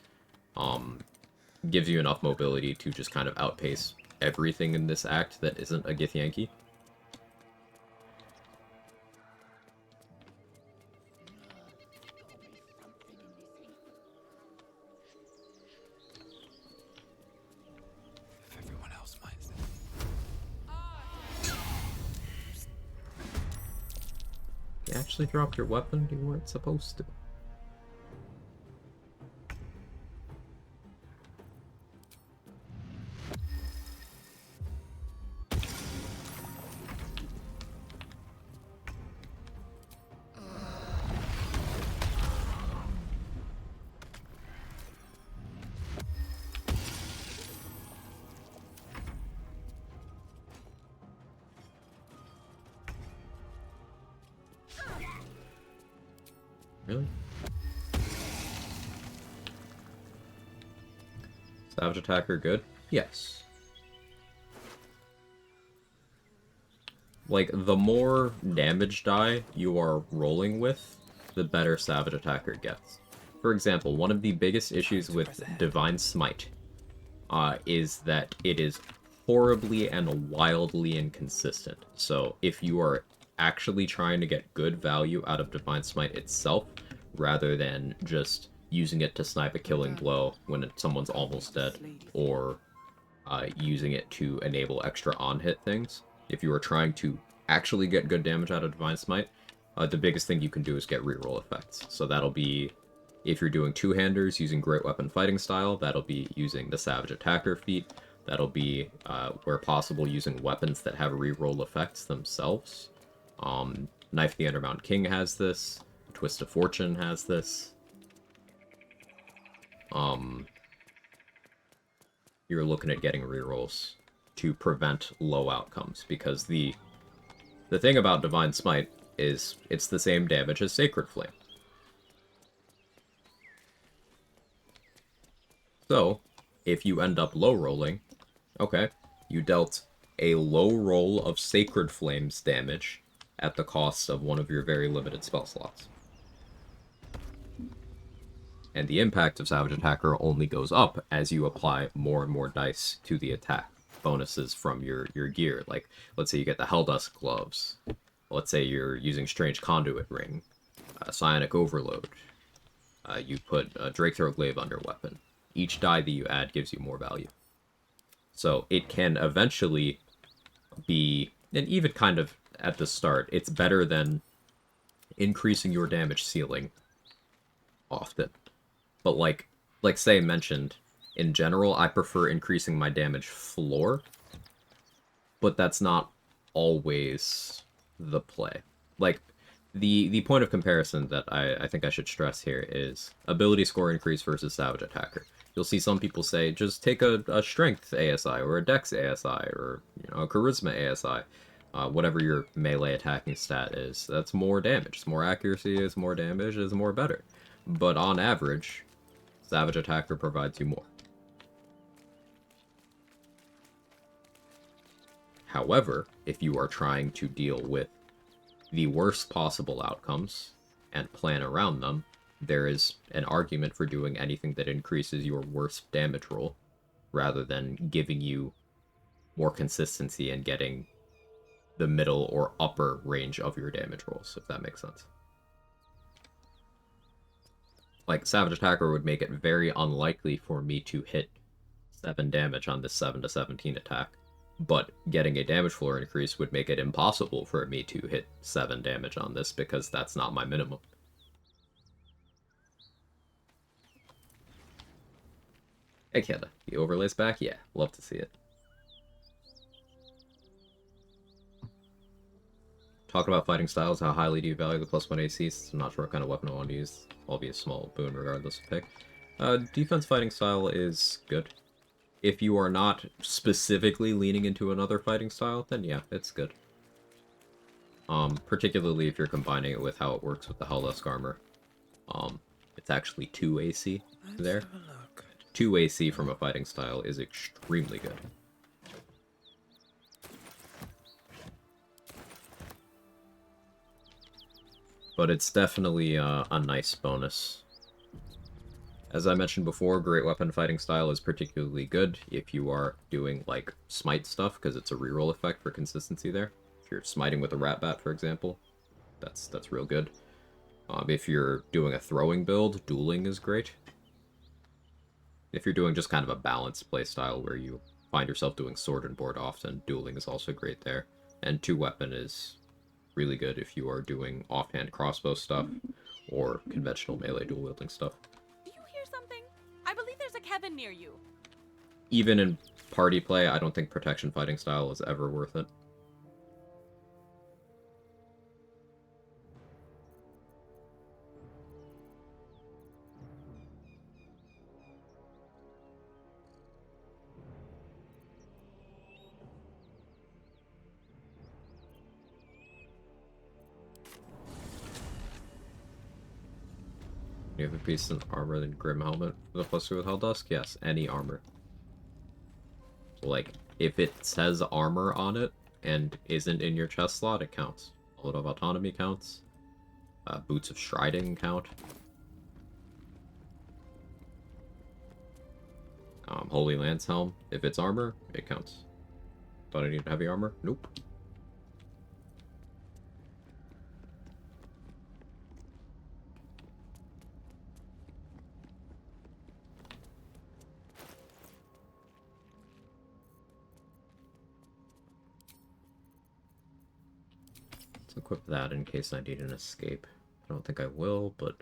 Gives you enough mobility to just kind of outpace everything in this act that isn't a Githyanki. If everyone else minds You actually dropped your weapon? You weren't supposed to. Really? Savage Attacker good? Yes. Like, the more damage die you are rolling with, the better Savage Attacker gets. For example, one of the biggest issues with Divine Smite is that it is horribly and wildly inconsistent. So if you are actually trying to get good value out of Divine Smite itself, rather than just using it to snipe a killing blow when someone's almost dead, or using it to enable extra on-hit things, if you are trying to actually get good damage out of Divine Smite, the biggest thing you can do is get reroll effects. So that'll be, if you're doing two-handers using Great Weapon Fighting Style, that'll be using the Savage Attacker feat. That'll be, where possible, using weapons that have reroll effects themselves. Knife the Underbound King has this. Twist of Fortune has this. You're looking at getting rerolls to prevent low outcomes, because the thing about Divine Smite is it's the same damage as Sacred Flame. So, if you end up low rolling, okay, you dealt a low roll of Sacred Flames damage at the cost of one of your very limited spell slots. And the impact of Savage Attacker only goes up as you apply more and more dice to the attack. Bonuses from your gear. Like, let's say you get the Helldusk Gloves. Let's say you're using Strange Conduit Ring. Psionic Overload. You put a Drakethrow Glaive under weapon. Each die that you add gives you more value. So it can eventually be, and even kind of at the start, it's better than increasing your damage ceiling often. But like Say mentioned, in general, I prefer increasing my damage floor, but that's not always the play. Like, the point of comparison that I think I should stress here is ability score increase versus Savage Attacker. You'll see some people say, just take a Strength ASI, or a Dex ASI, or a Charisma ASI. Whatever your melee attacking stat is. That's more damage. It's more accuracy, it's more damage, it's more better. But on average, Savage Attacker provides you more. However, if you are trying to deal with the worst possible outcomes and plan around them, there is an argument for doing anything that increases your worst damage roll, rather than giving you more consistency and getting the middle or upper range of your damage rolls, if that makes sense. Like, Savage Attacker would make it very unlikely for me to hit 7 damage on this 7 to 17 attack, but getting a damage floor increase would make it impossible for me to hit 7 damage on this, because that's not my minimum. Hey Kenda, the overlay's back? Yeah, love to see it. Talking about fighting styles, how highly do you value the +1 AC? I'm not sure what kind of weapon I want to use. I'll be a small boon regardless of pick. Defense fighting style is good. If you are not specifically leaning into another fighting style, then yeah, it's good. Particularly if you're combining it with how it works with the Helldusk armor. It's actually 2 AC there. 2 AC from a fighting style is extremely good. But it's definitely a nice bonus. As I mentioned before, Great Weapon Fighting Style is particularly good if you are doing, like, smite stuff, because it's a reroll effect for consistency there. If you're smiting with a Rat Bat, for example, that's real good. If you're doing a throwing build, dueling is great. If you're doing just kind of a balanced playstyle where you find yourself doing sword and board often, dueling is also great there. And 2-weapon is really good if you are doing offhand crossbow stuff or conventional melee dual wielding stuff. Do you hear something? I believe there's a Kevin near you. Even in party play, I don't think protection fighting style is ever worth it. You have a piece of armor than Grim Helmet with a +2 with Helldusk? Yes, any armor. Like, if it says armor on it and isn't in your chest slot, it counts. Bullet of Autonomy counts. Boots of Striding count. Holy Lance Helm, if it's armor, it counts. Thought I needed heavy armor? Nope. Equip that in case I need an escape. I don't think I will, but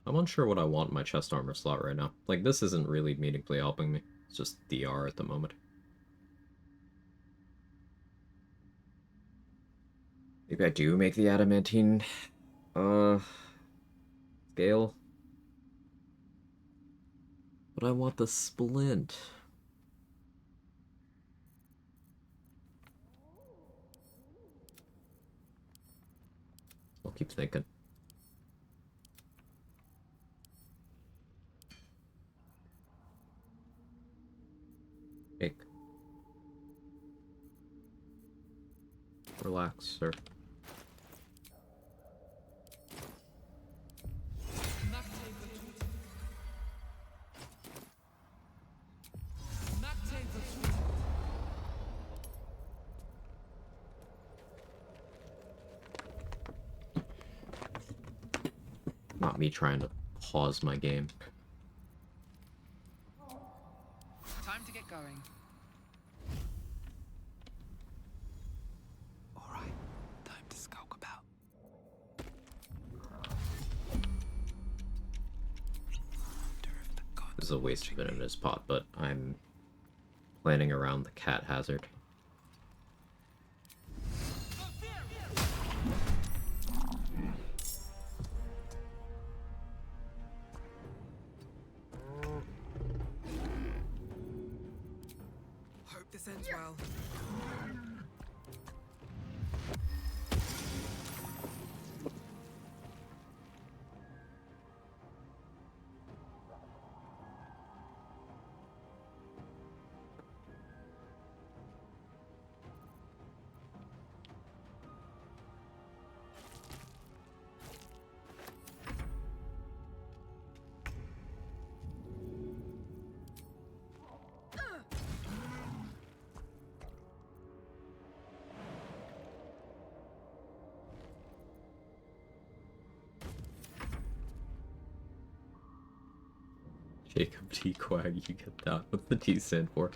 I'm unsure what I want in my chest armor slot right now. Like, this isn't really meaningfully helping me. It's just DR at the moment. Maybe I do make the adamantine scale. But I want the splint. I'll keep thinking. Cake. Relax, sir. Not me trying to pause my game. Time to get going. Alright, time to skulk about. This is a waste of it in this pot, but I'm planning around the cat hazard. Hope this ends well. Jacob T. Quag, you get that. What's the T stand for?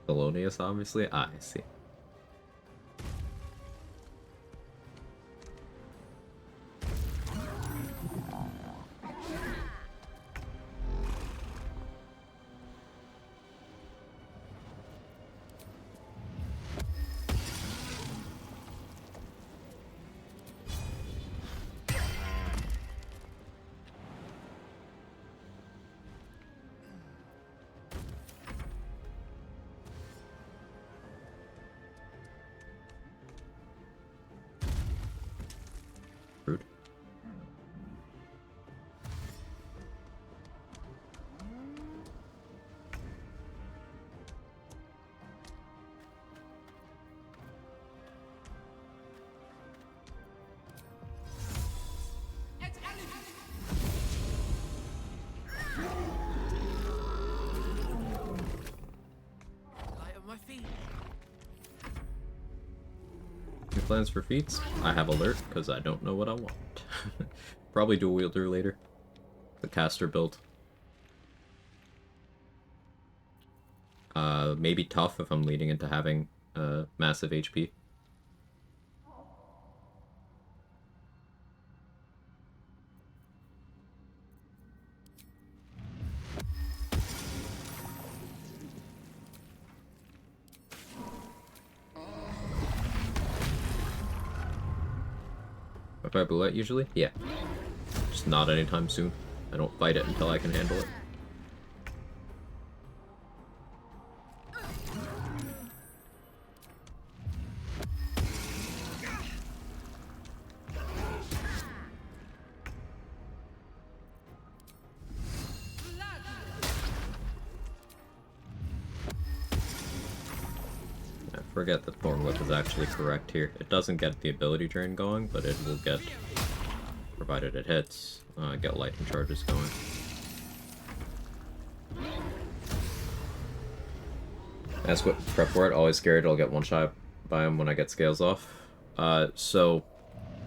Thelonious, obviously. Ah, I see. Rude. Light on my feet. Your plans for feats? I have alert, because I don't know what I want. Probably dual wielder later. The caster build. Maybe tough if I'm leading into having massive HP. If I bullet usually? Yeah. Just not anytime soon. I don't fight it until I can handle it. I forget that Thorn Whip is actually correct here. It doesn't get the ability drain going, but it will get, provided it hits, get lightning charges going. That's what prep for it. Always scared I'll get one shot by him when I get scales off. So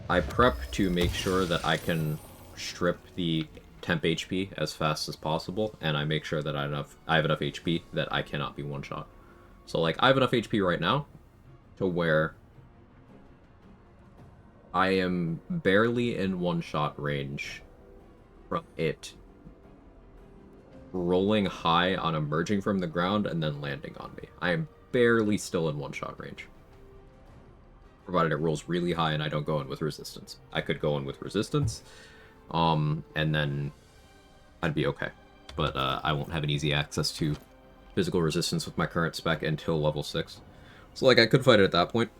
I prep to make sure that I can strip the temp HP as fast as possible, and I make sure that I have enough HP that I cannot be one shot. So like I have enough HP right now to where I am barely in one shot range from it rolling high on emerging from the ground and then landing on me. I am barely still in one-shot range. Provided it rolls really high and I don't go in with resistance. I could go in with resistance, and then I'd be okay. But I won't have an easy access to physical resistance with my current spec until level 6. So, like, I could fight it at that point.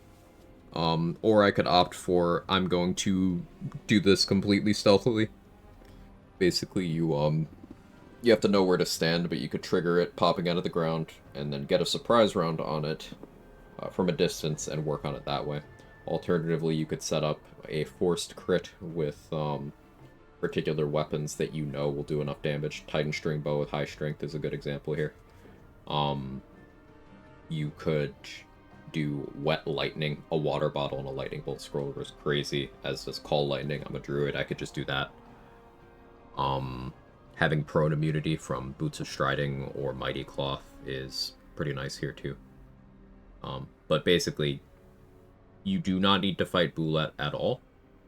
Or I could opt for, I'm going to do this completely stealthily. Basically, you have to know where to stand, but you could trigger it popping out of the ground, and then get a surprise round on it from a distance and work on it that way. Alternatively, you could set up a forced crit with particular weapons that you know will do enough damage. Titan String Bow with high strength is a good example here. You could do Wet Lightning, a water bottle, and a Lightning Bolt Scroll was crazy, as does Call Lightning. I'm a druid, I could just do that. Having prone immunity from Boots of Striding or Mighty Cloth is pretty nice here too. But basically, you do not need to fight Boulette at all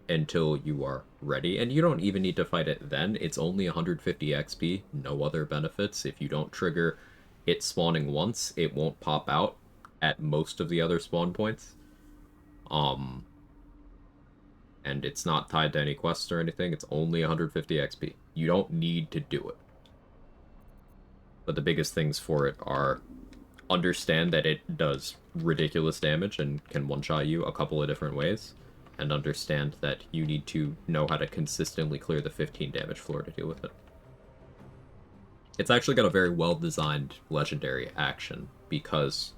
until you are ready, and you don't even need to fight it then. It's only 150 XP, no other benefits. If you don't trigger it spawning once, it won't pop out at most of the other spawn points. And it's not tied to any quests or anything. It's only 150 XP. You don't need to do it. But the biggest things for it are understand that it does ridiculous damage and can one-shot you a couple of different ways, and understand that you need to know how to consistently clear the 15 damage floor to deal with it. It's actually got a very well-designed legendary action, because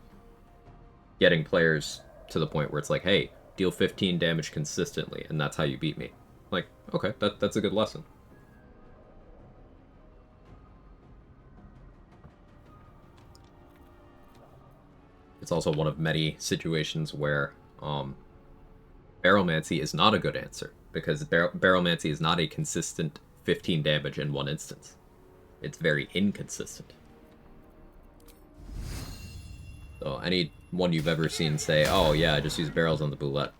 getting players to the point where it's like, hey, deal 15 damage consistently, and that's how you beat me. Like, okay, that's a good lesson. It's also one of many situations where Barrelmancy is not a good answer, because Barrelmancy is not a consistent 15 damage in one instance. It's very inconsistent. So anyone you've ever seen say, oh yeah, I just use barrels on the Boulette,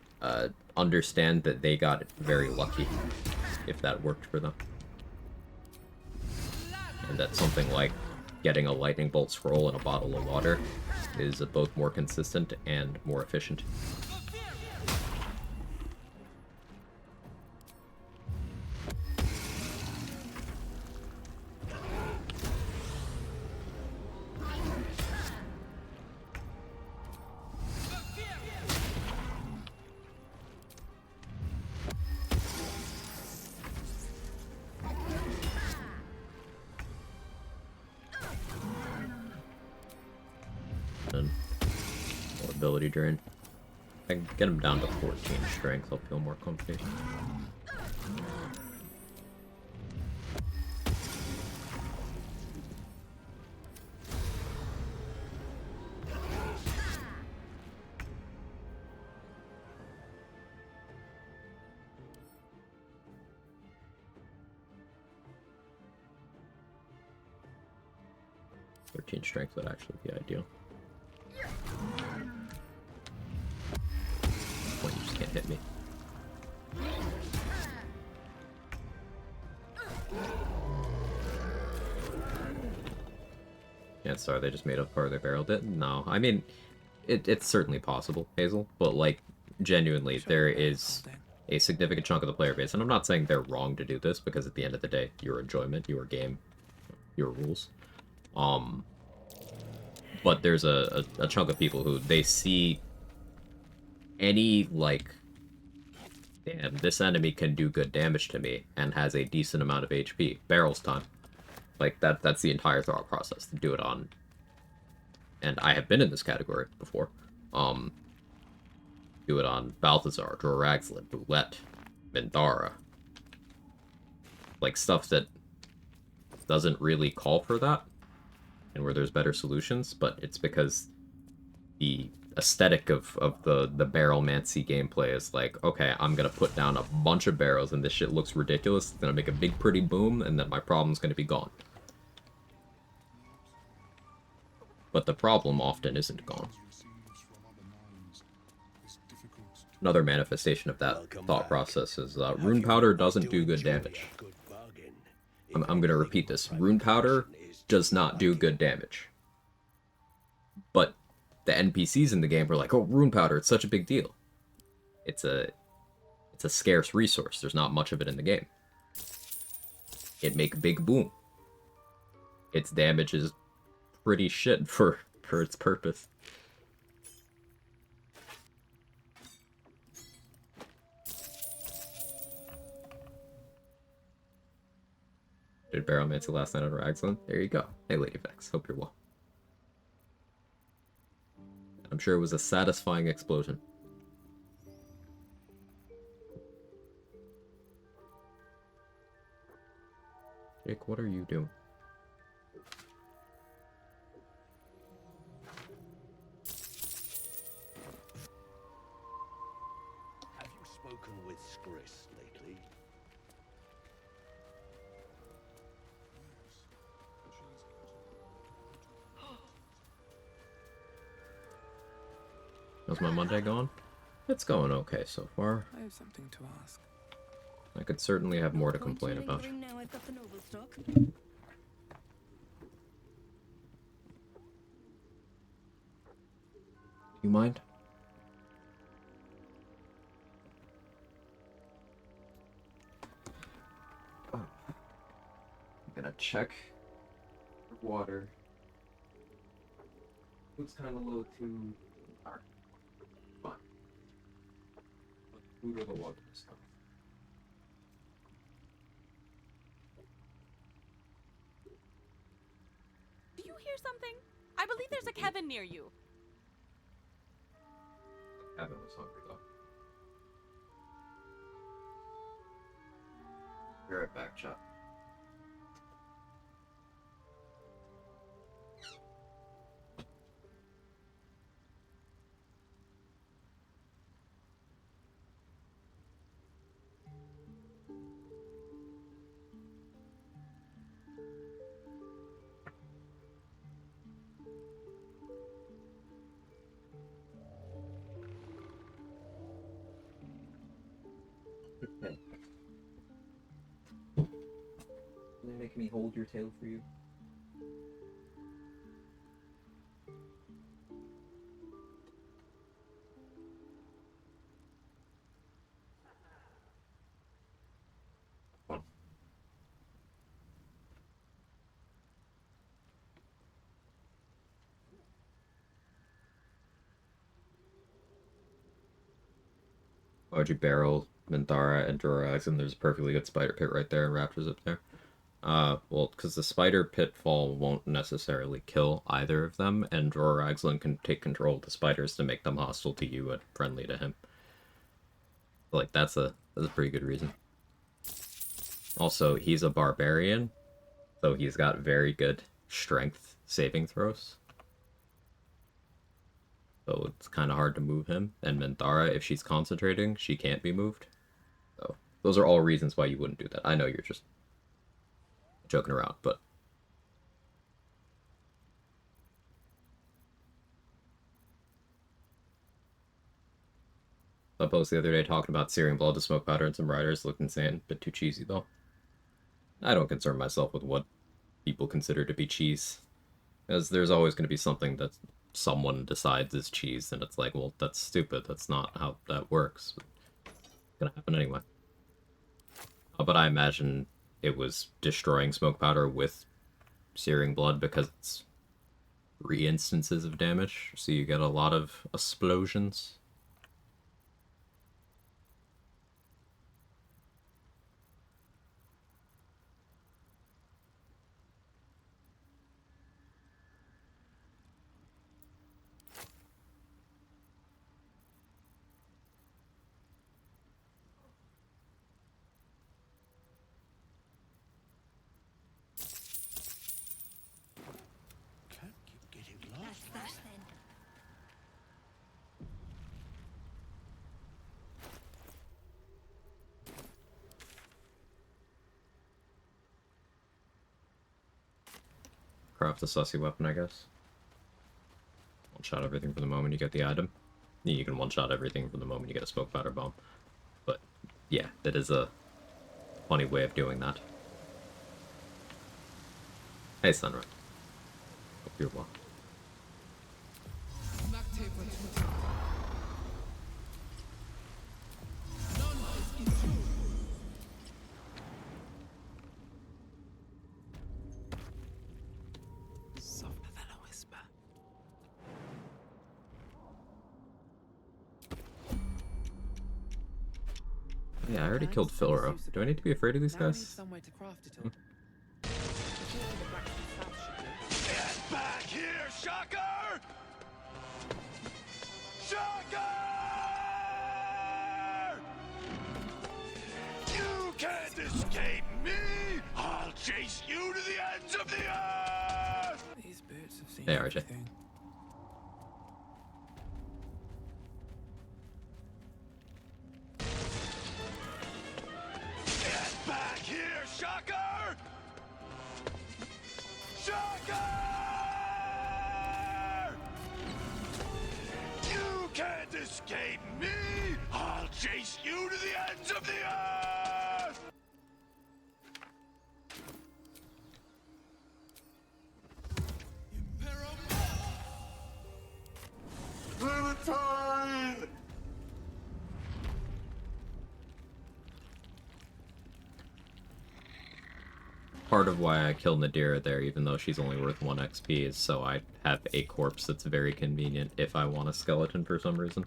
understand that they got very lucky if that worked for them. And that something like getting a Lightning Bolt Scroll and a bottle of water is both more consistent and more efficient. And ability drain. I can get him down to 14 strength, I'll feel more comfy. Strength would actually be ideal. Point, you just can't hit me. Chances are they just made up part of their barrel did. No, I mean, it's certainly possible, Hazel, but like, genuinely, there is a significant chunk of the player base, and I'm not saying they're wrong to do this, because at the end of the day, your enjoyment, your game, your rules. But there's a chunk of people who they see any, like, damn, this enemy can do good damage to me and has a decent amount of HP. Barrels time. Like, that's the entire thought process to do it on. And I have been in this category before. Do it on Balthazar, Droraxlet, Boulette, Mindara. Like, stuff that doesn't really call for that, and where there's better solutions, but it's because the aesthetic of the Barrelmancy gameplay is like, okay, I'm gonna put down a bunch of barrels and this shit looks ridiculous, it's gonna make a big pretty boom, and then my problem's gonna be gone. But the problem often isn't gone. Another manifestation of that thought process is Rune Powder doesn't do good damage. I'm gonna repeat this. Rune Powder does not do good damage. But the NPCs in the game were like, oh, rune powder, it's such a big deal. It's a scarce resource. There's not much of it in the game. It make big boom. Its damage is pretty shit for its purpose. Did Barrelmancy last night under Axlin? There you go. Hey, Lady Vex. Hope you're well. I'm sure it was a satisfying explosion. Jake, what are you doing? Have you spoken with Skris lately? How's my Monday going? It's going okay so far. I have something to ask. I could certainly have more to complain about. Now I've got the noble stock. You mind? Oh. I'm gonna check water. Looks kind of low too. Alright. Fine. Food or the water stuff. Do you hear something? I believe there's a Kevin near you. Kevin was hungry though. Be right back, chat. Okay. Can they make me hold your tail for you? One. Why would you barrel Minthara and Durax, and there's a perfectly good spider pit right there and raptors up there? Well, because the spider pitfall won't necessarily kill either of them, and Duraxlin can take control of the spiders to make them hostile to you and friendly to him. Like, that's a pretty good reason. Also, he's a barbarian, so he's got very good strength saving throws. So it's kind of hard to move him. And Minthara, if she's concentrating, she can't be moved. So those are all reasons why you wouldn't do that. I know you're just joking around, but I post the other day talking about Syrian blood to smoke powder and some riders looked insane, but too cheesy though. I don't concern myself with what people consider to be cheese, as there's always going to be something that someone decides is cheese, and it's like, well, that's stupid. That's not how that works. It's gonna happen anyway. But I imagine it was destroying smoke powder with searing blood because it's 3 instances of damage, so you get a lot of explosions. Can't keep getting lost. That's that then. Craft a sussy weapon, I guess. One-shot everything from the moment you get the item. You can one-shot everything from the moment you get a smoke powder bomb. But, yeah, that is a funny way of doing that. Hey, Sunrise. You're welcome. Softer than a whisper. Yeah, I already killed Philro. Do I need to be afraid of these Now I need guys? somewhere to craft it all. Get back here, Shocker! Shocker! You can't escape me! I'll chase you to the ends of the earth! These birds have seen Hey, RJ. everything. Get back here, Shocker! Shocker! You can't escape me! I'll chase you to the ends of the earth! Clementine! Part of why I kill Nadira there, even though she's only worth 1 XP, is so I have a corpse that's very convenient if I want a skeleton for some reason.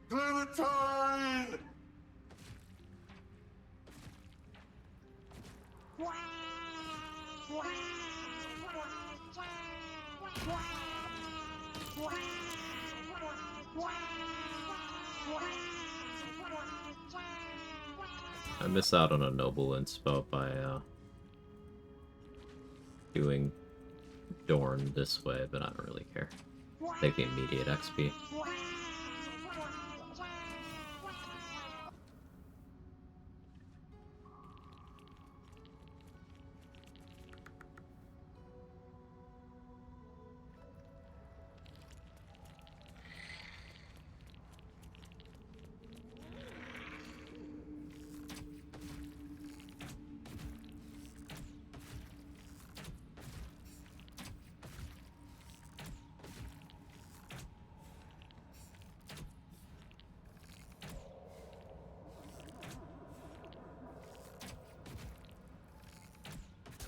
Clementine! I miss out on a noble inspo by doing Dorn this way, but I don't really care. Take the immediate XP.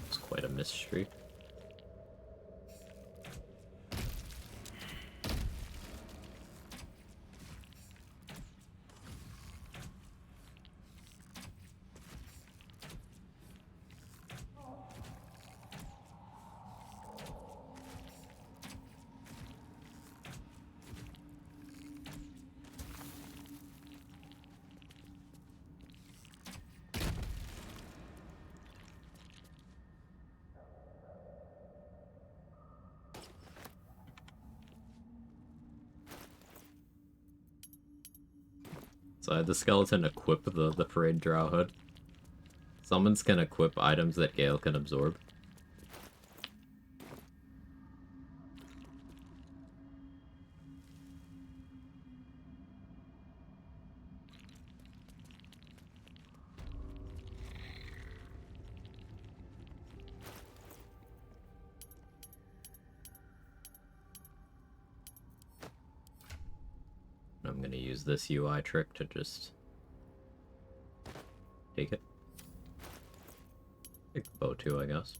It's quite a mystery. So I had the skeleton equip the parade drow hood. Summons can equip items that Gale can absorb. I'm gonna use this UI trick to just take it. Take the bow too, I guess.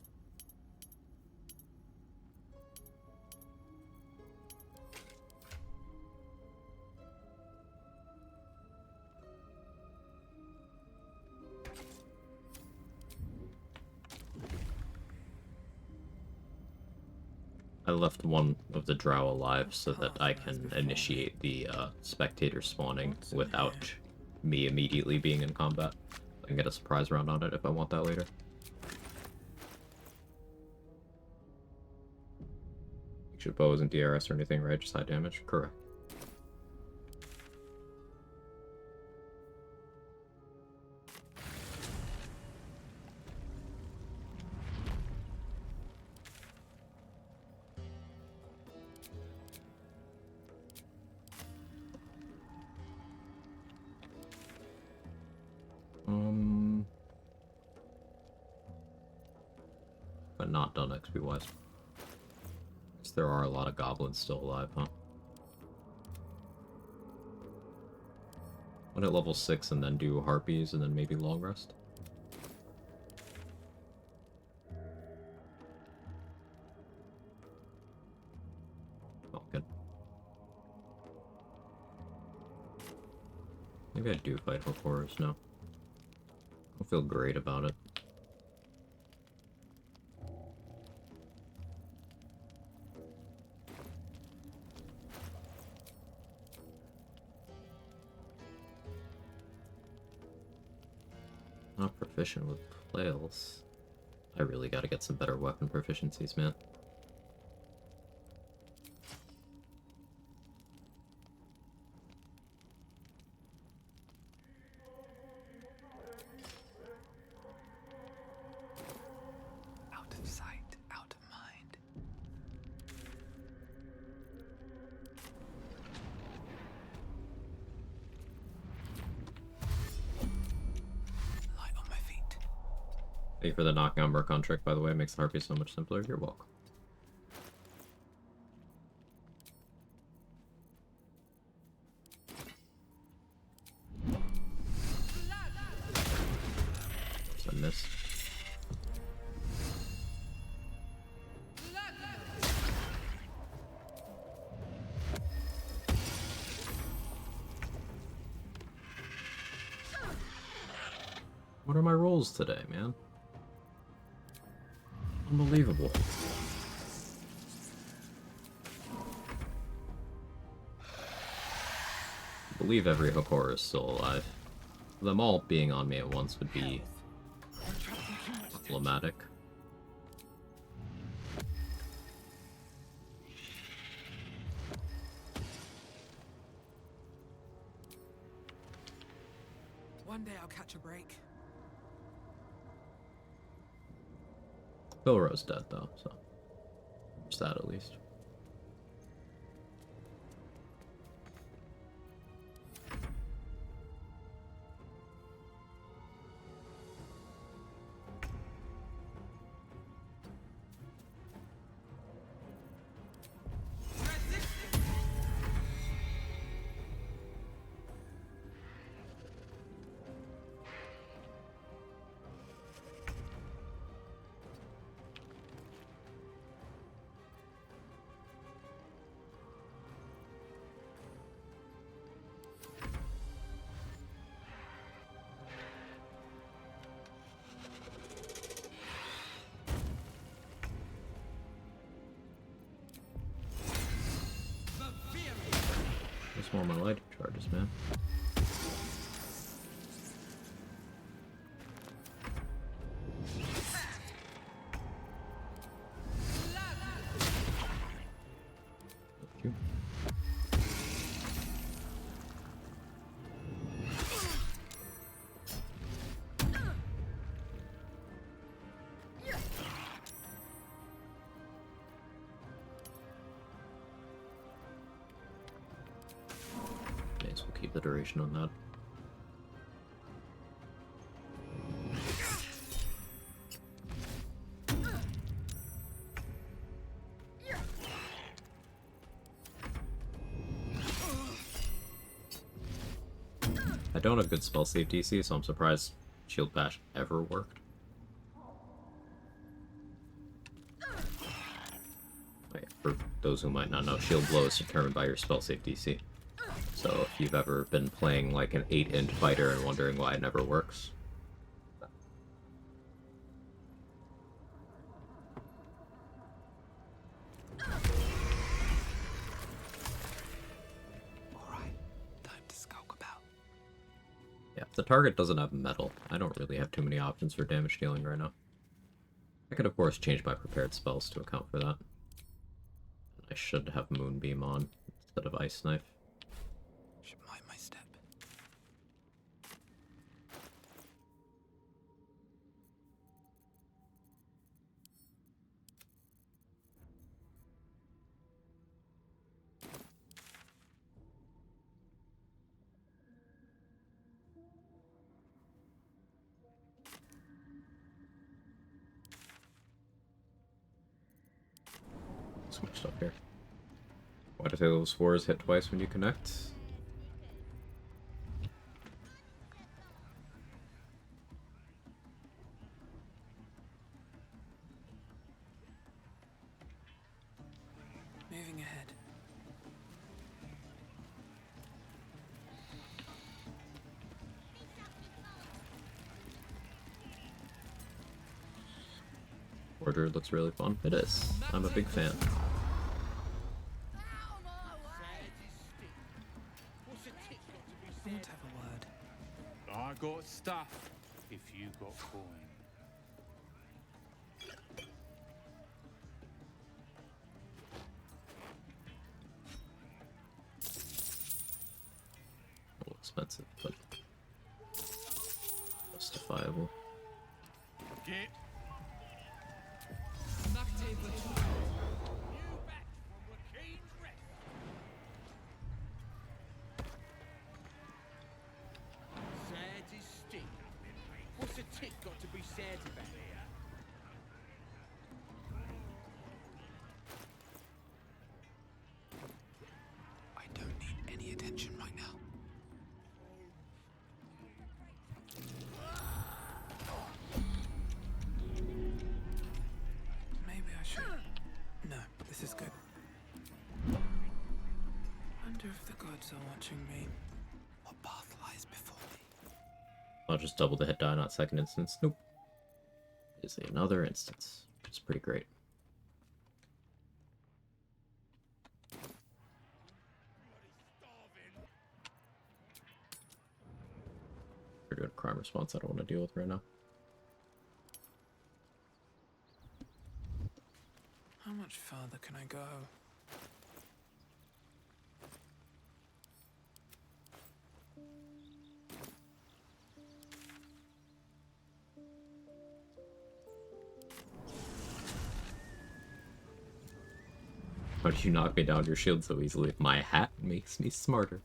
I left one of the drow alive so that I can initiate the spectator spawning without me immediately being in combat. I can get a surprise round on it if I want that later. Should bow isn't DRS or anything, right? Just high damage? Correct. not done XP-wise. There are a lot of goblins still alive, huh? One at level 6 and then do harpies and then maybe long rest. Oh, good. Maybe I do fight for horrors now. I don't feel great about it. Not proficient with flails. I really gotta get some better weapon proficiencies, man. Out of sight, out of mind. Light on my feet. Thank you for the knocking on Mercon trick, by the way. It makes the harpy so much simpler. You're welcome. I missed. What are my rolls today, man? Unbelievable. I believe every Hokora is still alive. Them all being on me at once would be problematic. One day I'll catch a break. Bilro's dead though, so there's that at least. Just more of my lighting charges, man. Thank you. Nice, we'll keep the duration on that. I don't have good spell save DC, so I'm surprised Shield Bash ever worked. Wait, for those who might not know, Shield Blow is determined by your spell save DC. So if you've ever been playing like an 8-inch fighter and wondering why it never works, Alright, time to skulk about. yeah, if the target doesn't have metal, I don't really have too many options for damage dealing right now. I could of course change my prepared spells to account for that. I should have Moonbeam on instead of Ice Knife. Should mind my step. so much stuff here. Why do those fours hit twice when you connect? Moving ahead. Order looks really fun. It is. I'm a big fan. I want to have a word. I got stuff if you got coin. A little expensive, but justifiable. Get sad is stick. What's a tick got to be sad about? I don't need any attention right now. Maybe I should. No, this is good. Wonder if the gods are watching me. What path lies before me? I'll just double the hit die, not second instance. Nope. Is another instance. It's pretty great. We're doing a crime response I don't want to deal with right now. How much further can I go? Why did you knock me down your shield so easily? My hat makes me smarter.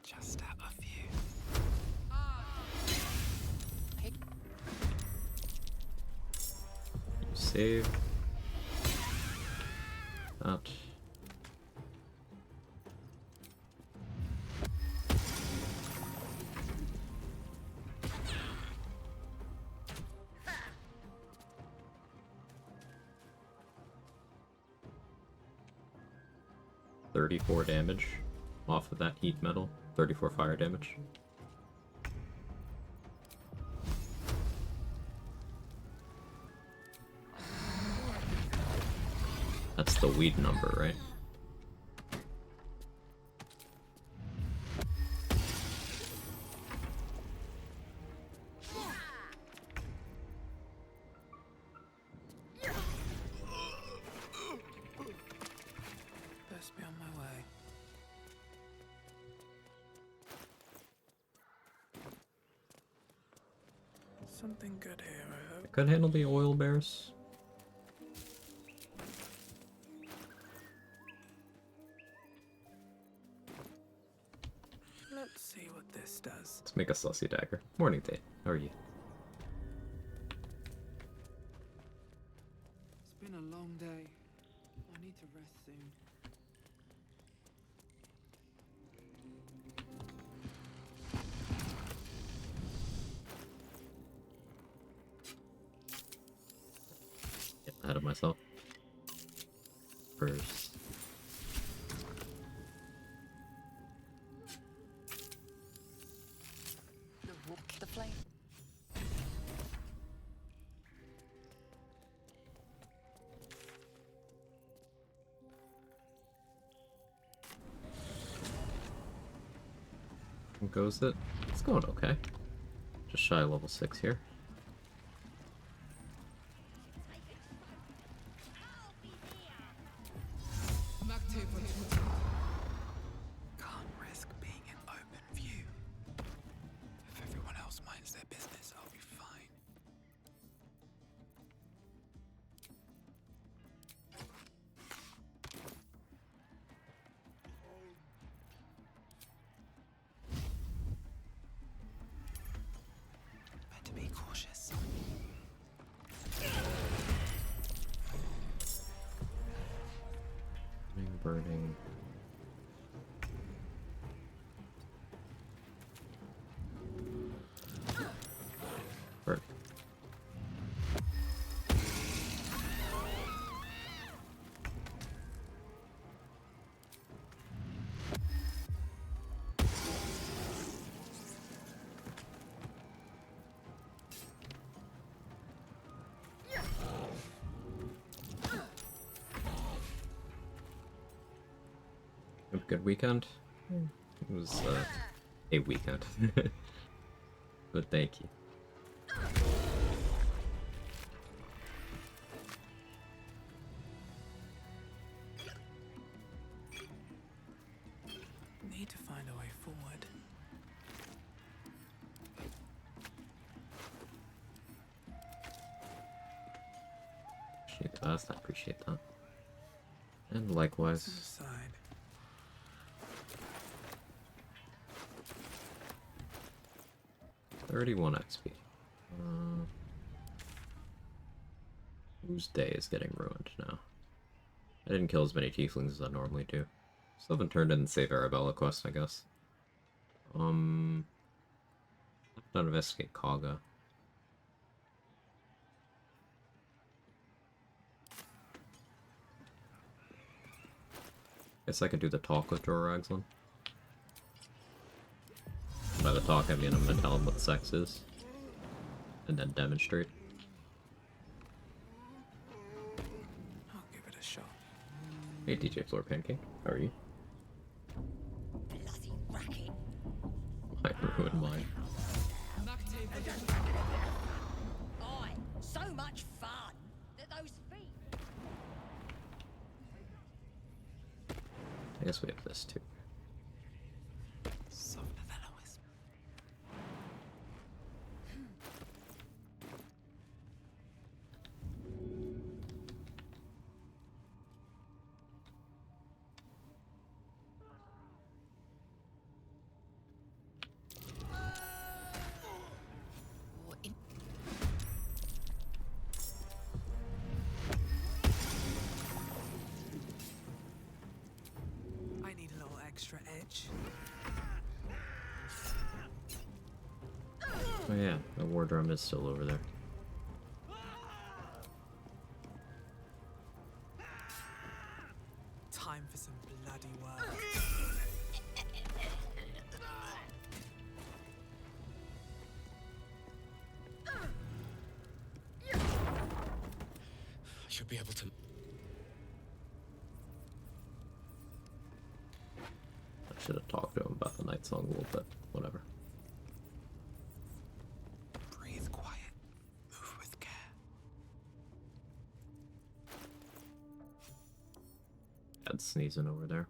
Just out of view. Save. That. $34 damage off of that heat metal. 34 fire damage. That's the weed number, right? Best be on my way. Something good here, I hope. Could handle the oil bears. Let's see what this does. Let's make a sussy dagger. Morning, Date. How are you? It's been a long day. I need to rest soon. Get ahead of myself. First. The flame. How goes it? It's going okay. Just shy of level 6 here. Can't risk being in open view. If everyone else minds their business, I'll be fine. burning. Burn. Have a good weekend? It was a weekend. But thank you. Need to find a way forward. Appreciate that. I appreciate that. And likewise. Side. 31 XP. Whose day is getting ruined now? I didn't kill as many tieflings as I normally do. Still haven't turned in the Save Arabella quest, I guess. I've done Investigate Kaga. Guess I could do the talk with Joragslin. By the talk, I mean I'm gonna tell him what sex is. And then demonstrate. I'll give it a shot. Hey DJ Floor Pancake, how are you? Bloody racket. I ruined mine. Aye, so much fun that those feet. I guess we have this too. Softer than a whisper. I need a little extra edge. Oh yeah, the war drum is still over there. Time for some bloody work. I should be able to. I should have talked to him about the night song a little bit. Whatever. Breathe quiet. Move with care. Dad's sneezing over there.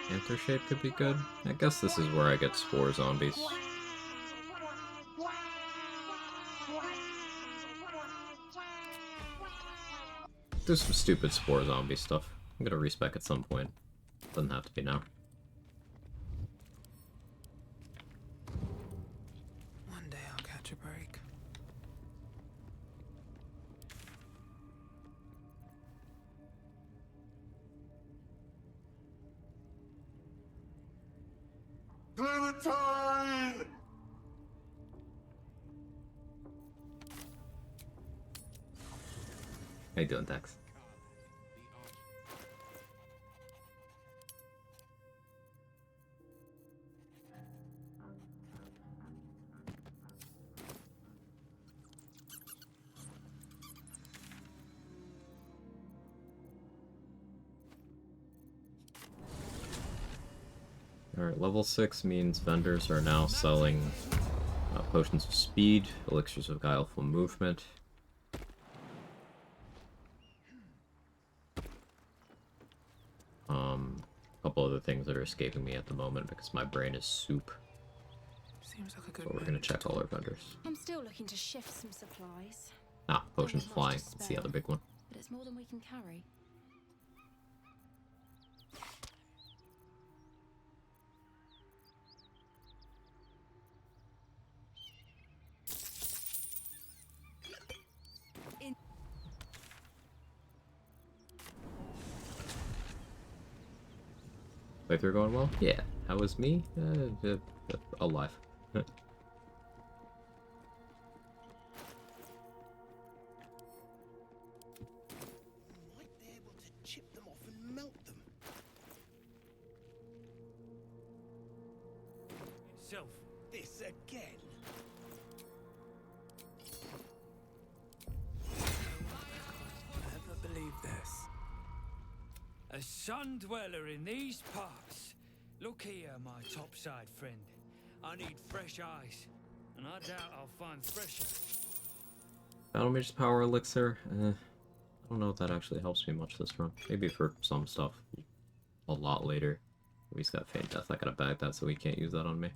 Panther shape could be good. I guess this is where I get spore zombies. Do some stupid spore zombie stuff. I'm gonna respec at some point. Doesn't have to be now. One day I'll catch a break. Clementine! How you doing, Dex? Alright, level 6 means vendors are now selling potions of speed, elixirs of guileful movement. A couple other things that are escaping me at the moment because my brain is soup. Seems like a good So we're gonna moment check to all our talk. vendors. I'm still looking to shift some supplies, Ah, potions Not much flying. to That's the other spare. big one. but it's more than we can carry. Playthrough going well? Yeah. How was me? Alive. Might be able to chip them off and melt them. Self, this again. Never believe this. A sun dweller in these parts. Look here, my topside friend. I need fresh eyes, and I doubt I'll find fresher. Battle Mage's Power Elixir? I don't know if that actually helps me much this run. Maybe for some stuff. A lot later. He's got Feign Death. I gotta bag that so he can't use that on me.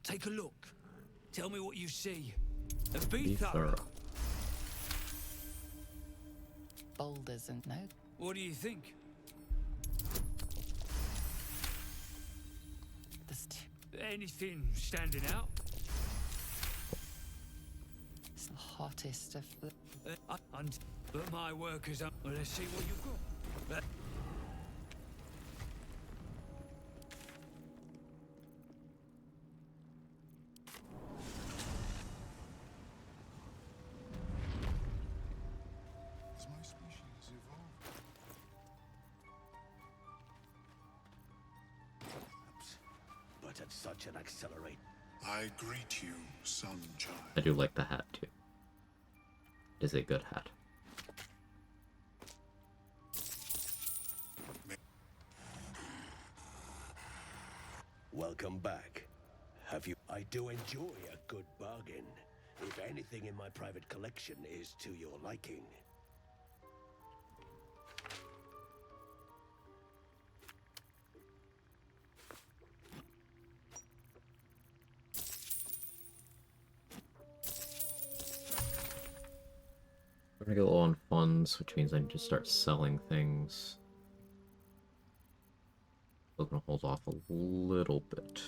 Take a look. Tell me what you see. And be thorough. Boulders and no. What do you think? Anything standing out? It's the hottest of the. But my workers are. Well, let's see what you've got. Has my species evolved? But at such an accelerate. I greet you, sunchild. I do like the hat too. It is a good hat. Welcome back. Have you? I do enjoy a good bargain. If anything in my private collection is to your liking. I'm gonna get low on funds, which means I need to start selling things. Still gonna hold off a little bit.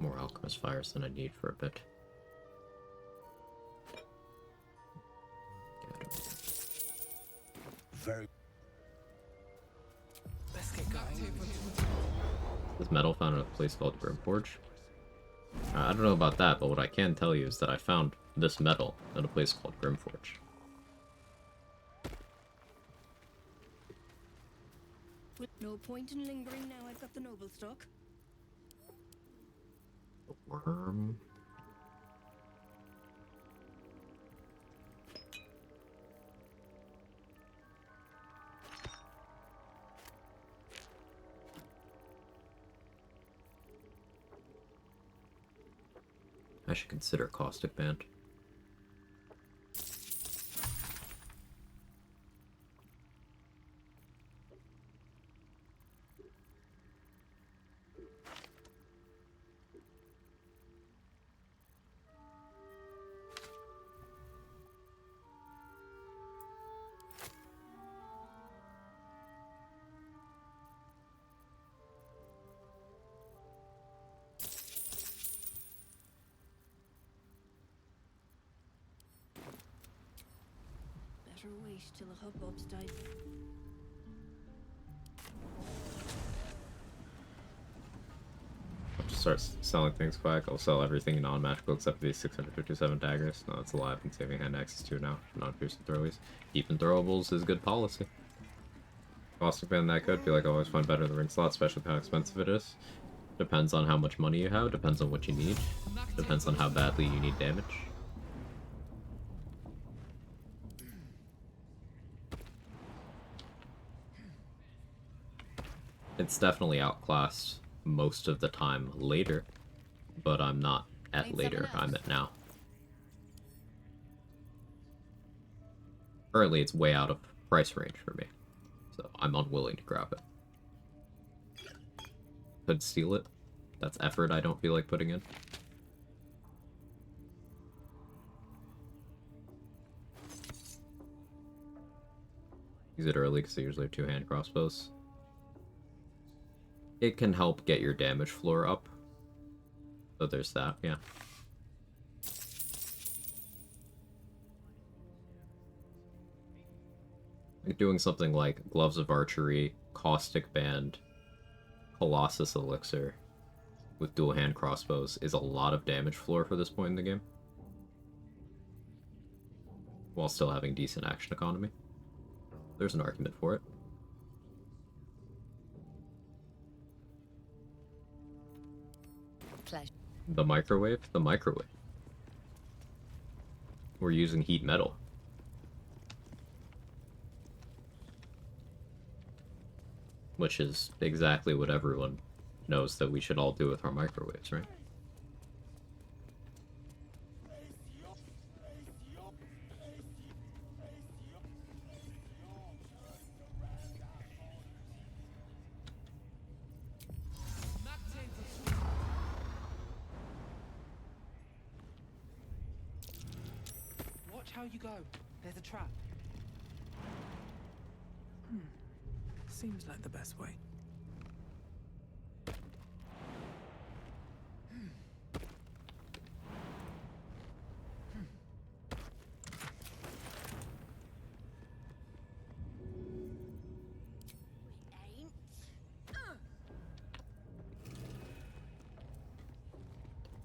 More alchemist fires than I need for a bit. Very. Let's get going. This metal found in a place called Grimforge. I don't know about that, but what I can tell you is that I found this metal in a place called Grimforge. No point in lingering now I've got the noble stock. A worm. I should consider caustic band. Better wait till the hubbub's died. I'll just start selling things quick. I'll sell everything non-magical except these 657 daggers. No, that's a lie. I've been saving hand access to now. Non-piercing throwables. Keeping throwables is good policy. Caustic band that good. Feel like I always find better the ring slot, especially how expensive it is. Depends on how much money you have. Depends on what you need. Depends on how badly you need damage. It's definitely outclassed most of the time later, but I'm not at later, I'm at now. Currently, it's way out of price range for me, so I'm unwilling to grab it. Could steal it. That's effort I don't feel like putting in. Use it early because I usually have two-hand crossbows. it can help get your damage floor up. So there's that, yeah. Like doing something like Gloves of Archery, Caustic Band, Colossus Elixir with dual hand crossbows is a lot of damage floor for this point in the game. While still having decent action economy. There's an argument for it. Pleasure. The microwave? The microwave. We're using heat metal. Which is exactly what everyone knows that we should all do with our microwaves, right? Watch how you go. There's a trap. Seems like the best way.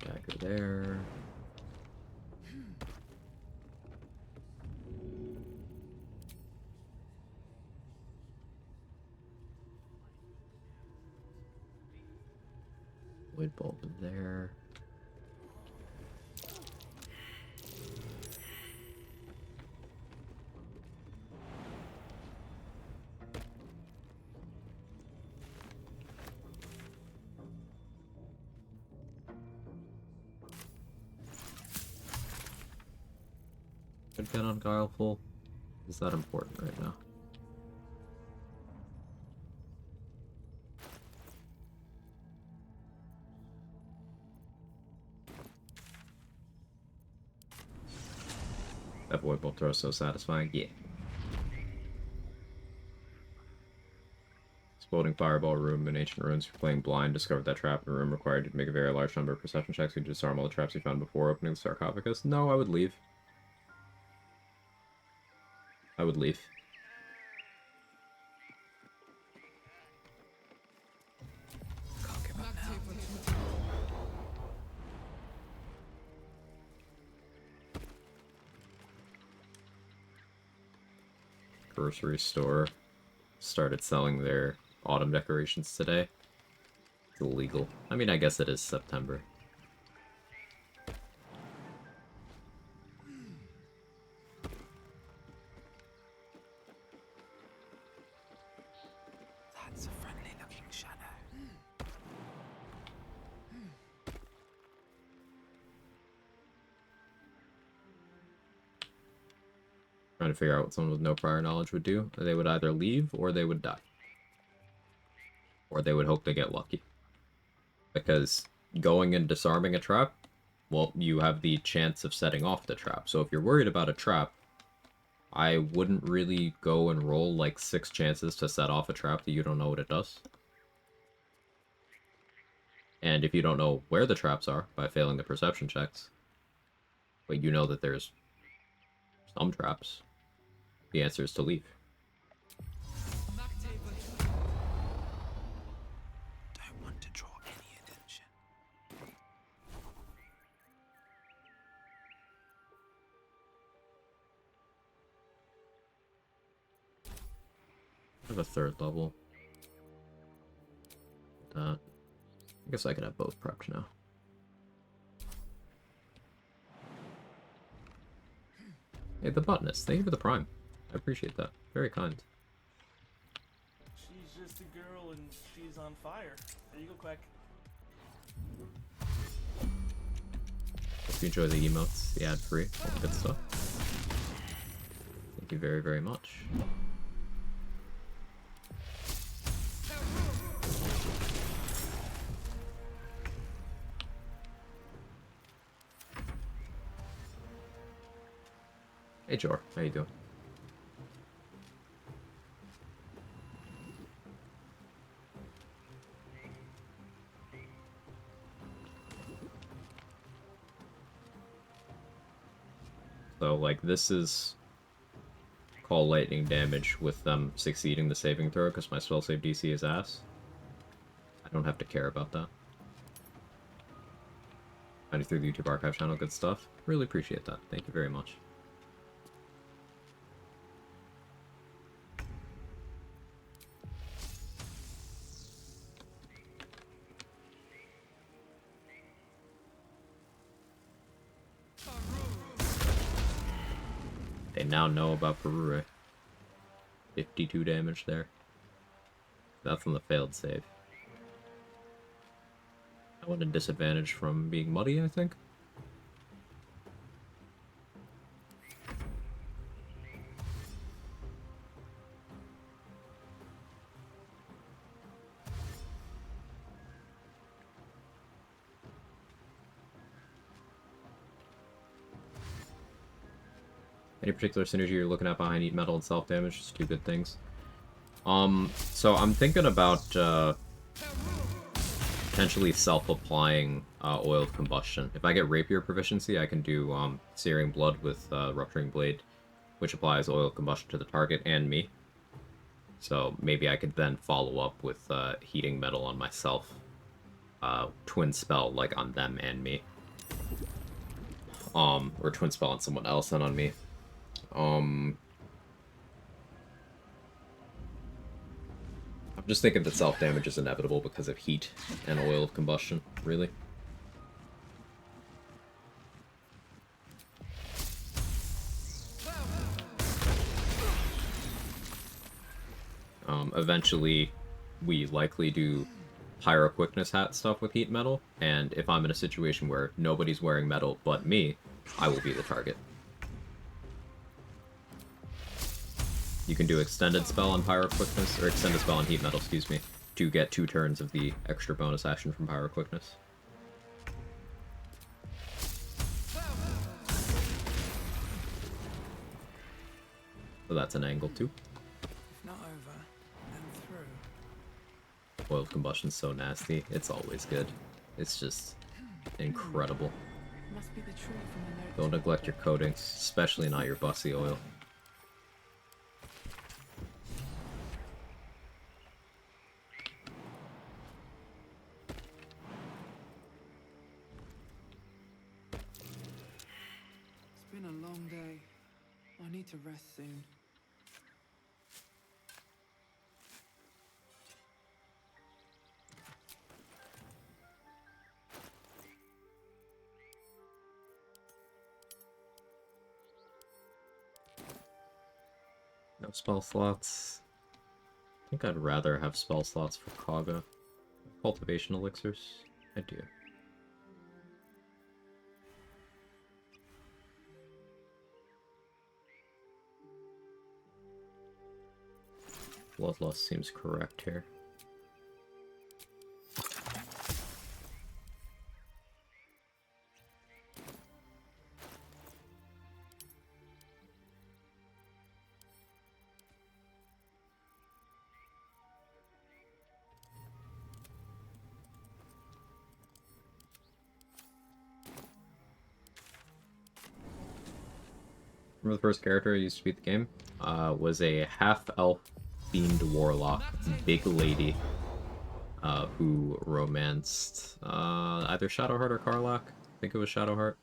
Dagger there. Void bulb there. Could get on Guileful. Is that important right now? That void bolt throw is so satisfying. Yeah. Exploding fireball room in ancient ruins. You're playing blind. Discovered that trap in the room required you to make a very large number of perception checks. You disarm all the traps you found before opening the sarcophagus. No, I would leave. I would leave. Can't give up now. Grocery store started selling their autumn decorations today. It's illegal. I mean, I guess it is September. That's a friendly looking shadow. Trying to figure out what someone with no prior knowledge would do. They would either leave or they would die. Or they would hope to get lucky. Because going and disarming a trap, well, you have the chance of setting off the trap. So if you're worried about a trap, I wouldn't really go and roll like 6 chances to set off a trap that you don't know what it does. And if you don't know where the traps are by failing the perception checks, but you know that there's some traps, the answer is to leave. Don't want to draw any attention. I have a 3rd level. I guess I could have both prepped now. Hey, the botanist. Thank you for the prime. I appreciate that. Very kind. She's just a girl and she's on fire. There you go, Quag. Hope you enjoy the emotes, the ad-free, all the good stuff. Thank you very, very much. Hey, Jor. How you doing? though. Like, this is call lightning damage with them succeeding the saving throw, because my spell save DC is ass. I don't have to care about that. 93 the YouTube archive channel, good stuff. Really appreciate that. Thank you very much. They now know about Perure. 52 damage there. That's on the failed save. I want a disadvantage from being muddy, I think. Any particular synergy you're looking at behind Eat Metal and self-damage? Just two good things. So I'm thinking about potentially self-applying Oil of Combustion. If I get Rapier proficiency, I can do Searing Blood with Rupturing Blade, which applies Oil of Combustion to the target and me. So maybe I could then follow up with Heating Metal on myself. Twin Spell, like, on them and me. Or Twin Spell on someone else and on me. I'm just thinking that self-damage is inevitable because of heat and Oil of Combustion, really. Eventually, we likely do Pyro Quickness Hat stuff with Heat Metal, and if I'm in a situation where nobody's wearing metal but me, I will be the target. You can do Extended Spell on Pyro Quickness, or Extended Spell on Heat Metal, excuse me, to get 2 turns of the extra bonus action from Pyro Quickness. So that's an angle too. If not over, then through. Oil of Combustion's so nasty. It's always good. It's just incredible. Must be the tree from the notes. Don't neglect your coatings, especially not your bussy oil. It's been a long day. I need to rest soon. No spell slots. I think I'd rather have spell slots for Quagga. Cultivation elixirs? I do. Bloodlust seems correct here. Remember the first character I used to beat the game? Was a half-elf fiend warlock, big lady, who romanced either Shadowheart or Karlach. I think it was Shadowheart.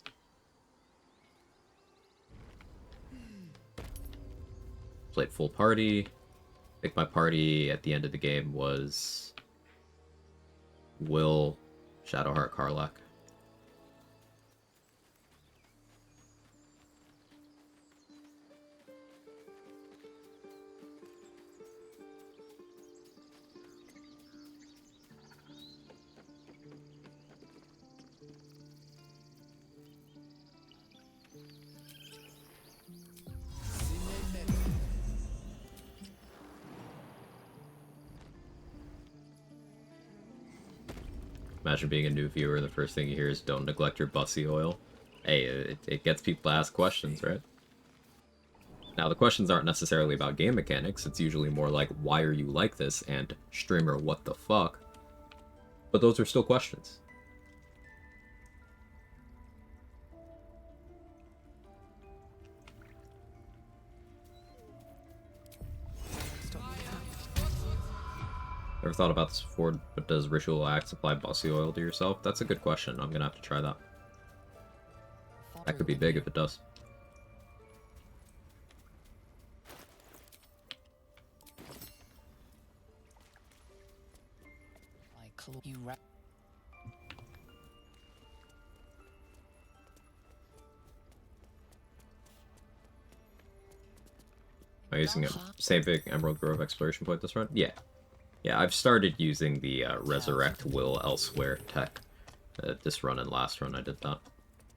Played full party. I think my party at the end of the game was Will, Shadowheart, Karlach. Imagine being a new viewer and the first thing you hear is don't neglect your bussy oil. Hey, it gets people to ask questions, right? Now, the questions aren't necessarily about game mechanics. It's usually more like, why are you like this? And, streamer, what the fuck? But those are still questions. Never thought about this before, but does ritual acts apply bossy oil to yourself? That's a good question. I'm gonna have to try that. That could be big if it does. You Am I using a same big Emerald Grove exploration point this run? Yeah. Yeah, I've started using the Resurrect Will Elsewhere tech. This run and last run I did that.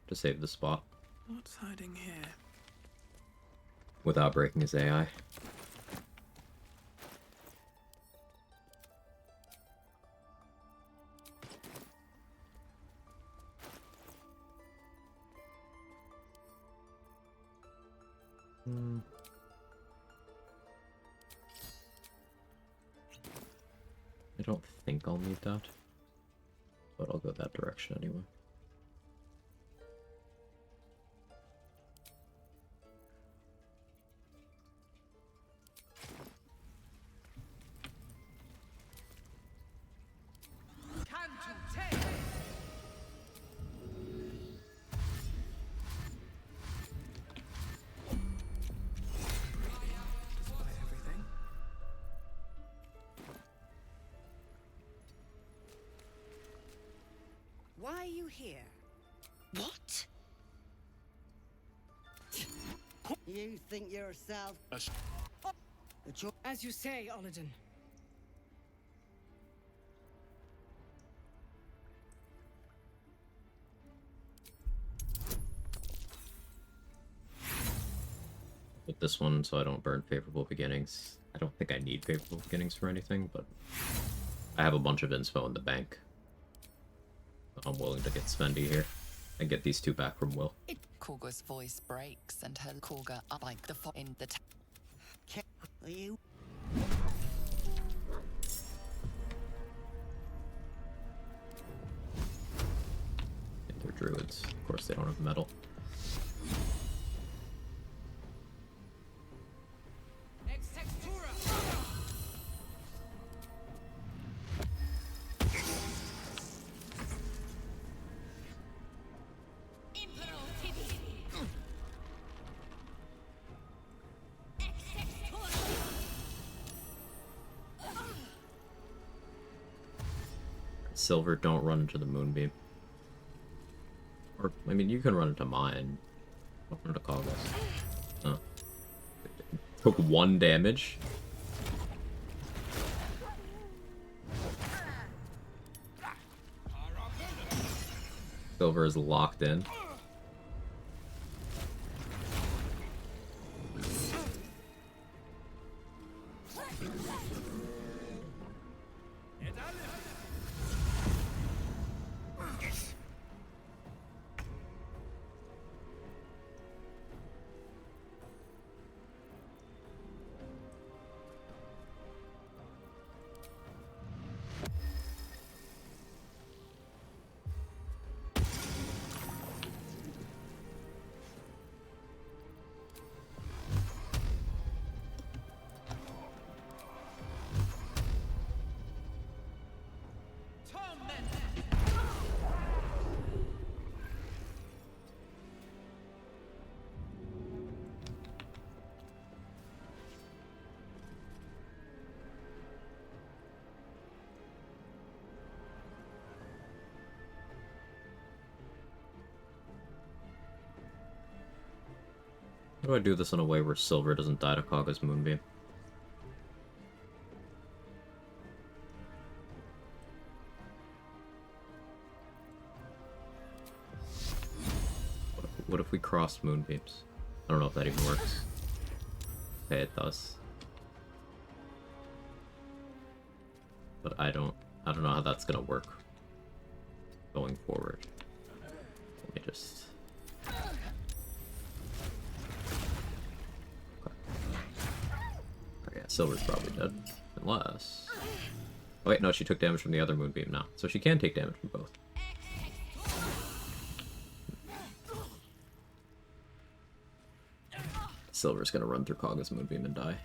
To save the spot. What's hiding here? Without breaking his AI. I don't think I'll need that, but I'll go that direction anyway. Why are you here? What? You think yourself? As you say, Olidin. With this one, so I don't burn favorable beginnings. I don't think I need favorable beginnings for anything, but I have a bunch of inspo in the bank. I'm willing to get spendy here and get these two back from Will. Quag's voice breaks and her Quagga up like the in the Are you? They're druids. Of course, they don't have metal. Silver, don't run into the moonbeam. Or, I mean, you can run into mine. Don't run into Quag's. Oh. Took 1 damage. Silver is locked in. How do I do this in a way where Silver doesn't die to Quag's Moonbeam? What if we crossed Moonbeams? I don't know if that even works. Okay, it does. But I don't know how that's gonna work going forward. Let me just... Yeah, Silver's probably dead. Unless... Oh wait, no, she took damage from the other Moonbeam now. So she can take damage from both. Silver's gonna run through Quag's Moonbeam and die.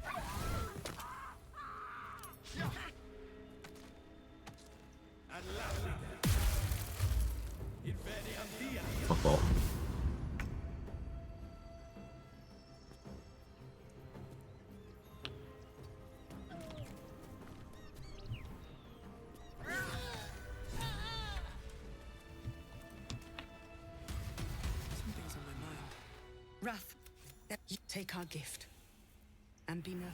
Wrath, take our gift and be known.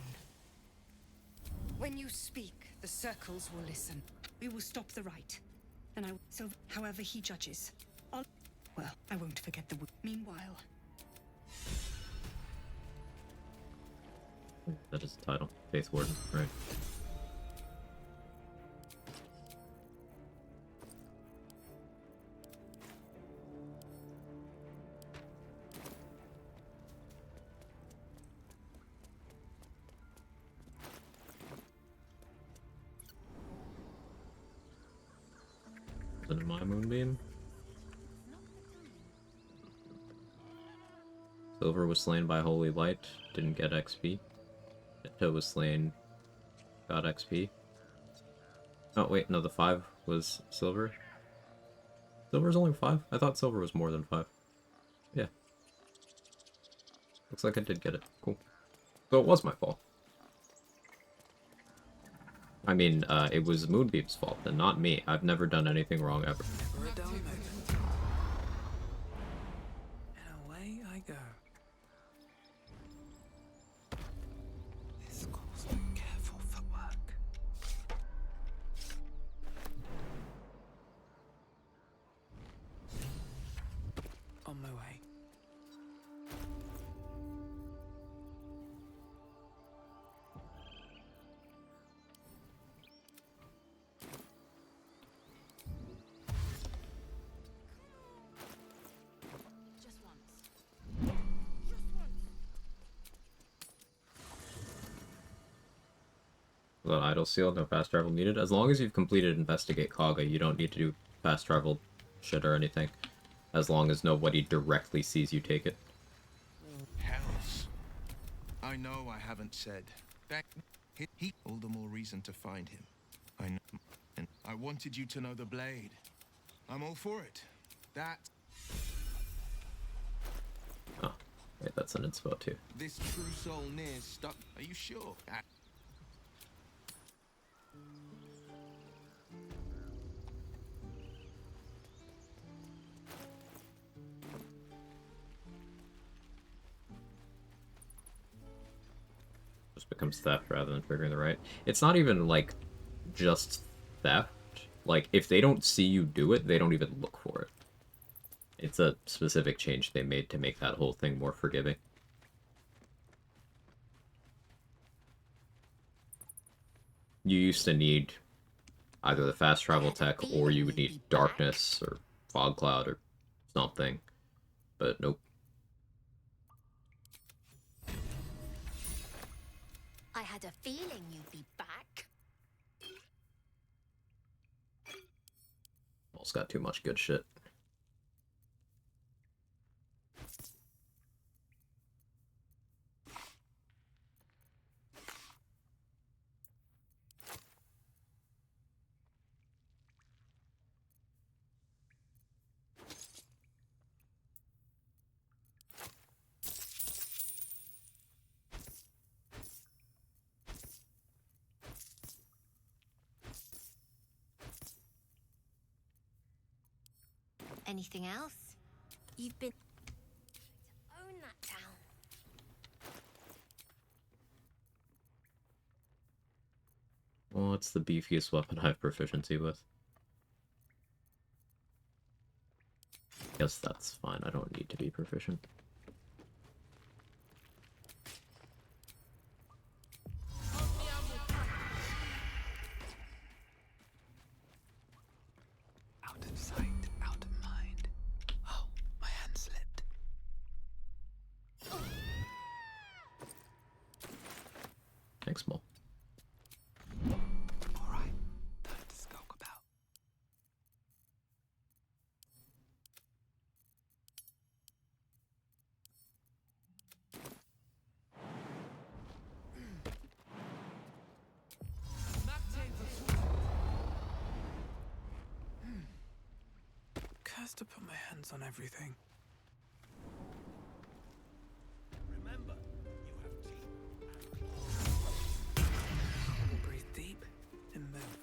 When you speak, the circles will listen. We will stop the right. And so however he judges. Well, I won't forget the meanwhile. That is the title. Faith Warden, right. Is it my moonbeam? Silver was slain by Holy Light, didn't get XP. Nito was slain, got XP. Oh wait, no, the 5 was Silver. Silver's only 5? I thought Silver was more than 5. Yeah. Looks like I did get it. Cool. So it was my fault. I mean, it was Moonbeam's fault, and not me. I've never done anything wrong ever. Never a dull moment. And away I go. This calls for careful footwork. On my way. Just once. Without idle seal, no fast travel needed. As long as you've completed Investigate Kaga, you don't need to do fast travel shit or anything. As long as nobody directly sees you take it. Hells. I know I haven't said. He all the more reason to find him. I know. And I wanted you to know the blade. I'm all for it. That Oh, wait, that's an inspo too. this true soul near stuck. Are you sure? Just becomes theft rather than triggering the right. It's not even like just theft. Like if they don't see you do it, they don't even look for it. It's a specific change they made to make that whole thing more forgiving. You used to need either the fast travel tech or you would need darkness or fog cloud or something. But nope. I had a feeling you'd be back. Almost got too much good shit. Anything else? You've been own that town. What's the beefiest weapon I have proficiency with? Guess that's fine. I don't need to be proficient. Out of sight, out of mind. Oh, my hand slipped. Thanks, Mole. All right, time to skulk about. Cursed to put my hands on everything. Remember, you have teeth and claws. Breathe deep and move.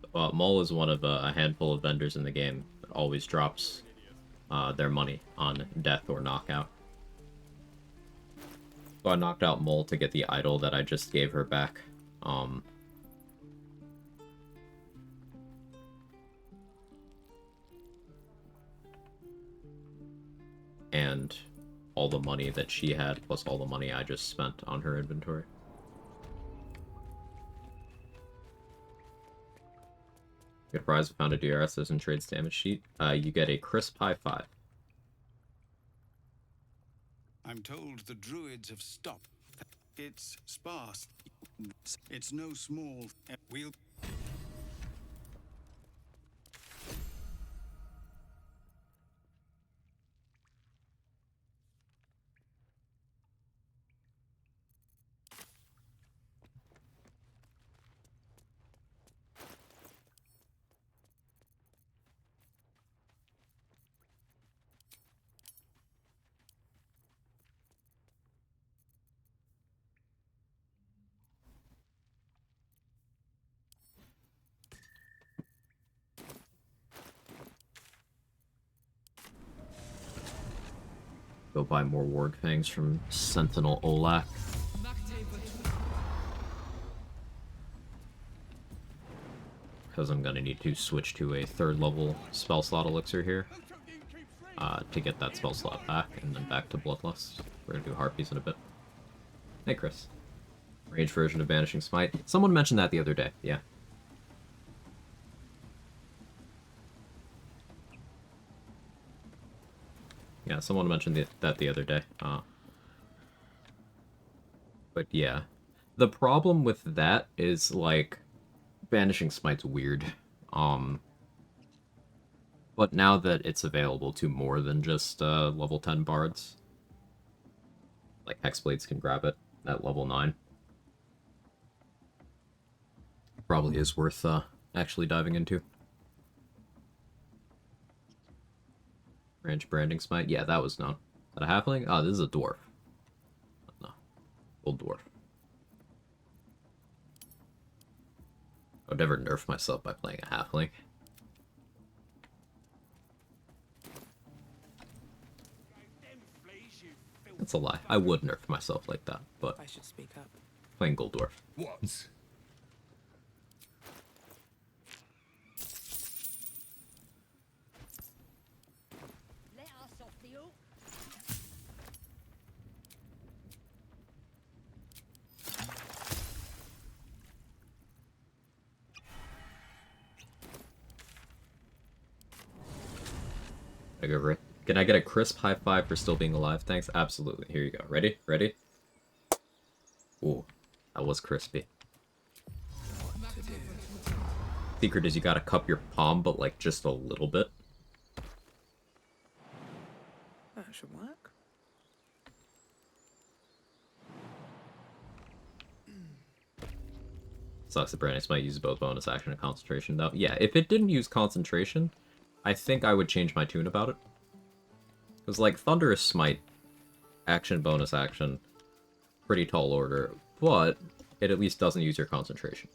The But Mole is one of a handful of vendors in the game that always drops their money on death or knockout. So I knocked out Mole to get the idol that I just gave her back. And all the money that she had, plus all the money I just spent on her inventory. Get a prize, found a DRS, there's in trades damage sheet. You get a crisp high 5. I'm told the druids have stopped. It's sparse. It's no small. We'll. Go buy more Warg Fangs from Sentinel Olak. Because I'm gonna need to switch to a 3rd level spell slot elixir here. To get that spell slot back, and then back to Bloodlust. We're gonna do Harpies in a bit. Hey Chris. Range version of Banishing Smite. Someone mentioned that the other day, yeah. Yeah, someone mentioned that the other day. But yeah. The problem with that is, like, Banishing Smite's weird. But now that it's available to more than just level 10 bards, like Hexblades can grab it at level 9. Probably is worth actually diving into. Range Branding Smite? Yeah, that was known. Is that a halfling? Oh, this is a dwarf. No. Old dwarf. I would never nerf myself by playing a halfling. That's a lie. I would nerf myself like that, but I should speak up. Playing Gold Dwarf. What? I go right. Can I get a crisp high 5 for still being alive? Thanks. Absolutely. Here you go. Ready? Ready? Ooh, that was crispy. Secret is you gotta cup your palm, but like just a little bit. That should work. Sucks that Brandis might use both bonus action and concentration though. Yeah, if it didn't use concentration, I think I would change my tune about it. Because like Thunderous Smite, action, bonus action, pretty tall order, but it at least doesn't use your concentration.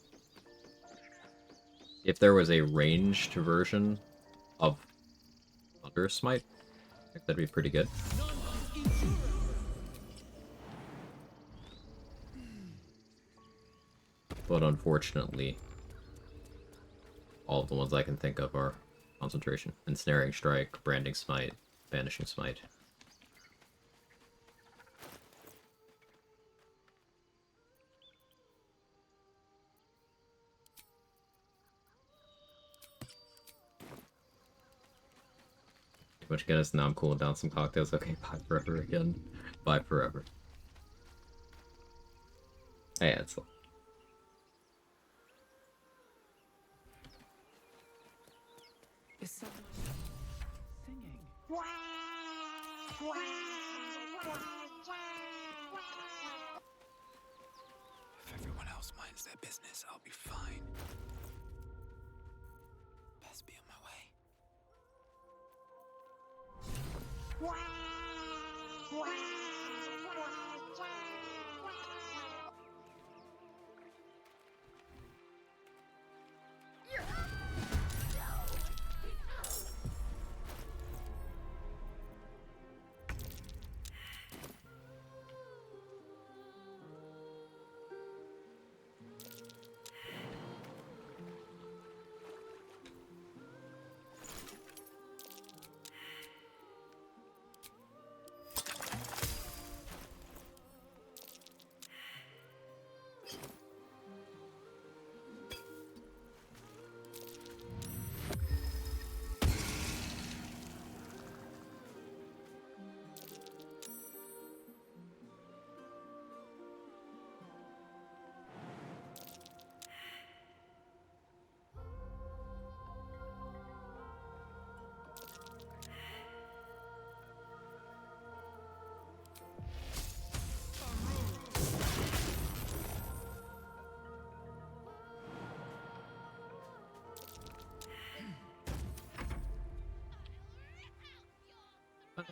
If there was a ranged version of Thunderous Smite, I think that'd be pretty good. But unfortunately, all of the ones I can think of are concentration. Ensnaring Strike, Branding Smite, Vanishing Smite. What you guys, now I'm cooling down some cocktails. Okay, bye forever again. Bye forever. Hey, Ansel. Is someone singing? If everyone else minds their business, I'll be fine. Best be on my way.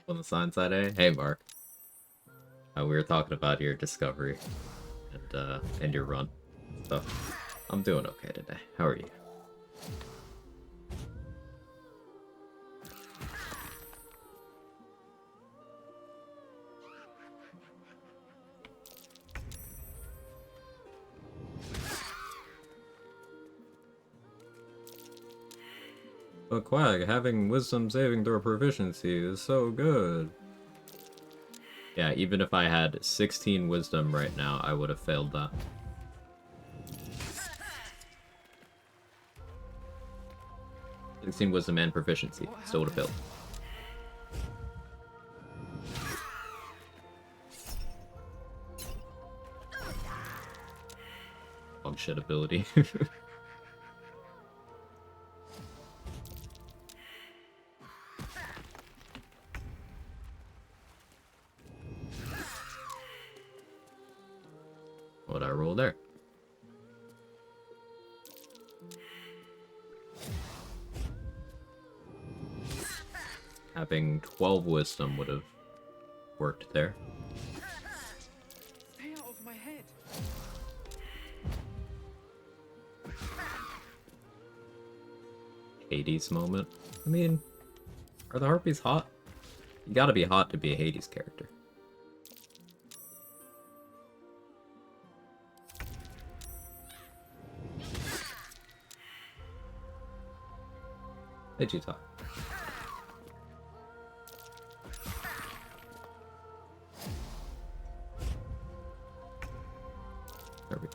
On the sign side A. Hey, Mark. We were talking about your discovery and your run. So, I'm doing okay today. How are you? But Quag, having wisdom saving throw proficiency is so good. Yeah, even if I had 16 wisdom right now, I would have failed that. Wisdom and proficiency. Still would have failed. Dog shit ability. What'd I roll there? Having 12 wisdom would have worked there. Stay out of my head. Hades moment. I mean, are the harpies hot? You gotta be hot to be a Hades character. Hey, Utah. There we go.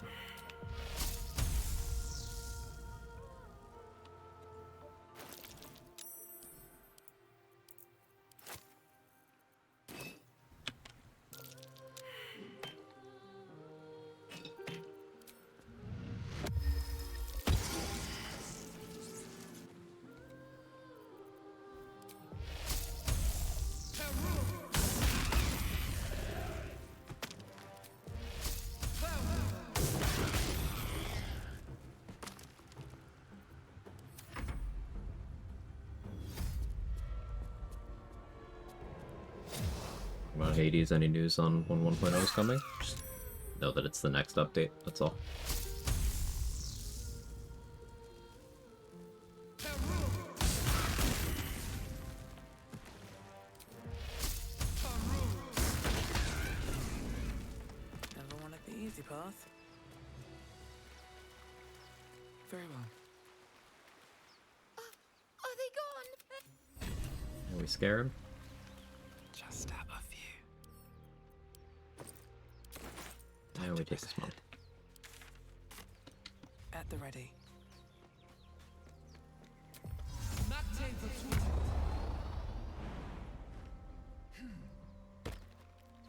About Hades, any news on when 1.0 is coming? Just know that it's the next update, that's all. Never wanted the easy path. Very well. Are they gone? Can we scare him? Just out of view. Yeah, we take this one. At the ready.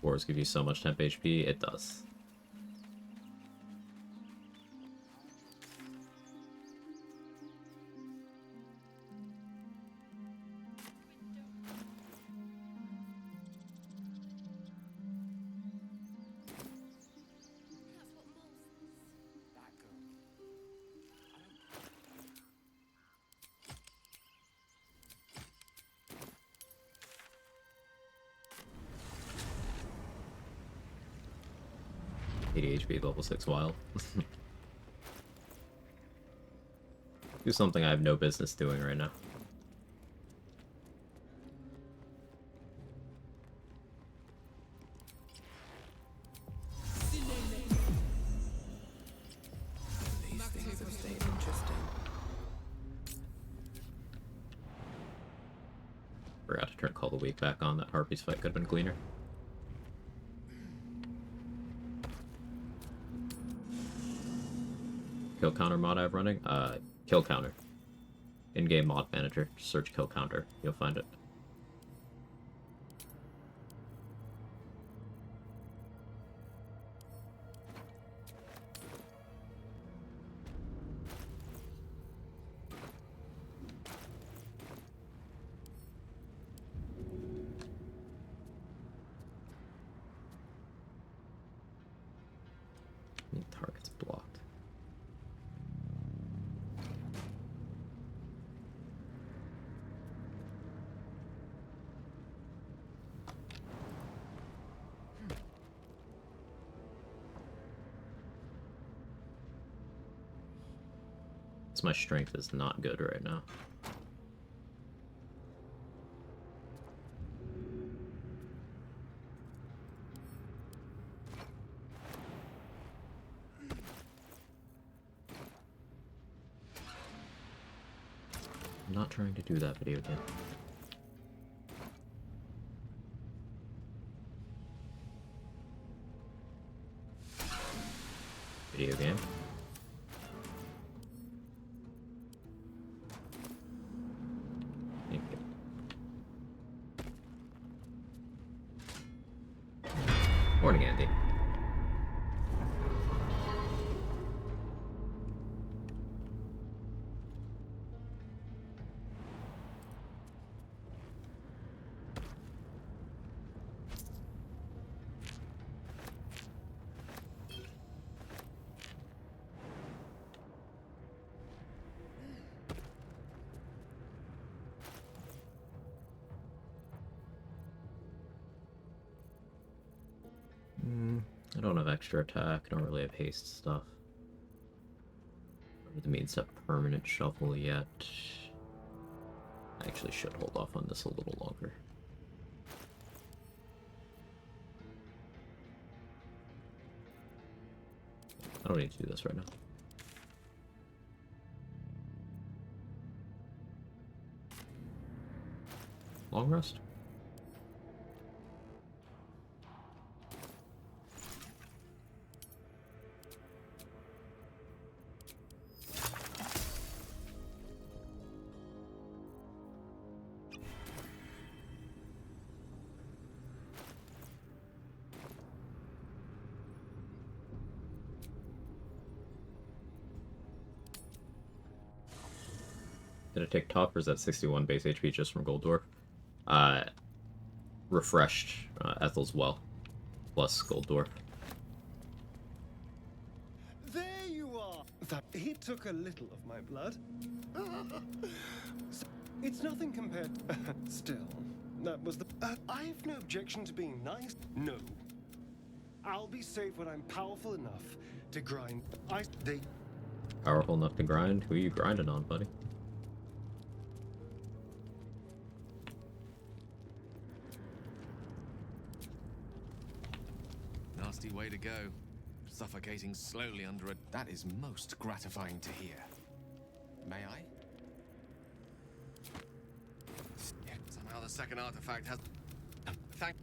Wars give you so much temp HP, it does. HP level 6 wild. Do something I have no business doing right now. These things have stayed interesting. Forgot to turn Call the Week back on. That Harpies fight could have been cleaner. Kill counter mod I have running? Kill counter. In-game mod manager. Just search kill counter. You'll find it. Targets blocked. Because my strength is not good right now. I'm not trying to do that video game. Video game. Thank you. Morning, Andy. I don't have extra attack, I don't really have haste stuff. It means a permanent shuffle yet. I actually should hold off on this a little longer. I don't need to do this right now. Long rest? Did it take top, or is that 61 base HP just from Gold Dwarf? Refreshed Ethel's Well, plus Gold Dwarf. There you are! He took a little of my blood. It's nothing compared... Still, that was the... I've no objection to being nice. No. I'll be safe when I'm powerful enough to grind. Powerful enough to grind? Who are you grinding on, buddy? Nasty way to go. Suffocating slowly under it. That is most gratifying to hear. May I? Somehow the second artifact has... Thank...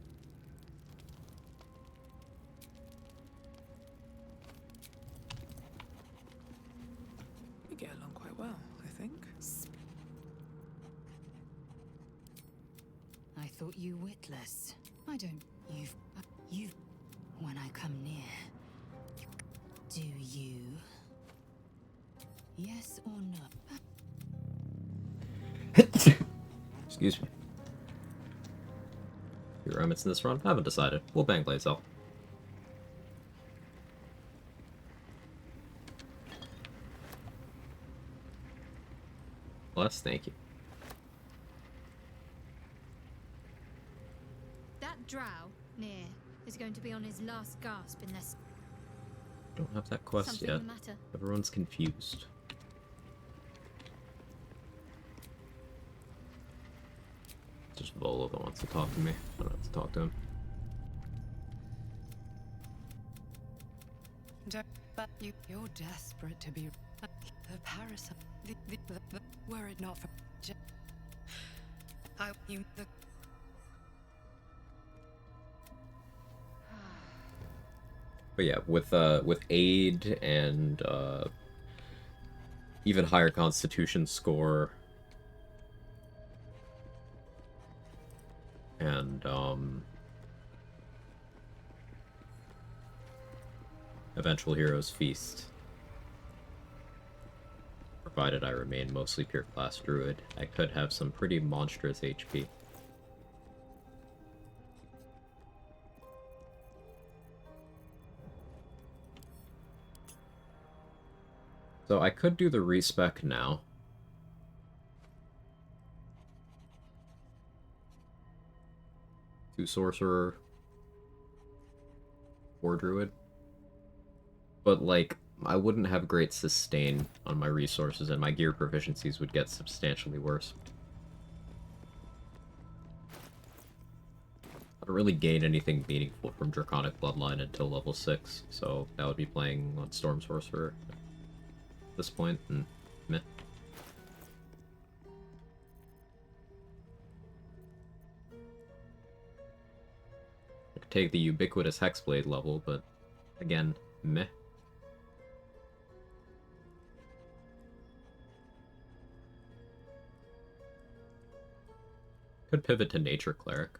We get along quite well, I think. I thought you witless. I don't... You've... When I come near... Do you... Yes or no? Excuse me. Your remits in this run? I haven't decided. We'll bang Blaze Elf. Bless, thank you. That drow near is going to be on his last gasp in this. Don't have that quest Something yet. the matter? Everyone's confused. It's just Volo that wants to talk to me. I don't have to talk to him. But you're desperate to be the parasite. Were it not for But yeah, with aid and even higher constitution score and eventual heroes feast, provided I remain mostly pure class druid, I could have some pretty monstrous HP. So I could do the respec now. Two sorcerer, 4 druid. But like I wouldn't have great sustain on my resources, and my gear proficiencies would get substantially worse. I don't really gain anything meaningful from Draconic Bloodline until level 6, so that would be playing on Storm Sorcerer at this point, and meh. I could take the ubiquitous Hexblade level, but again, meh. Could pivot to Nature Cleric.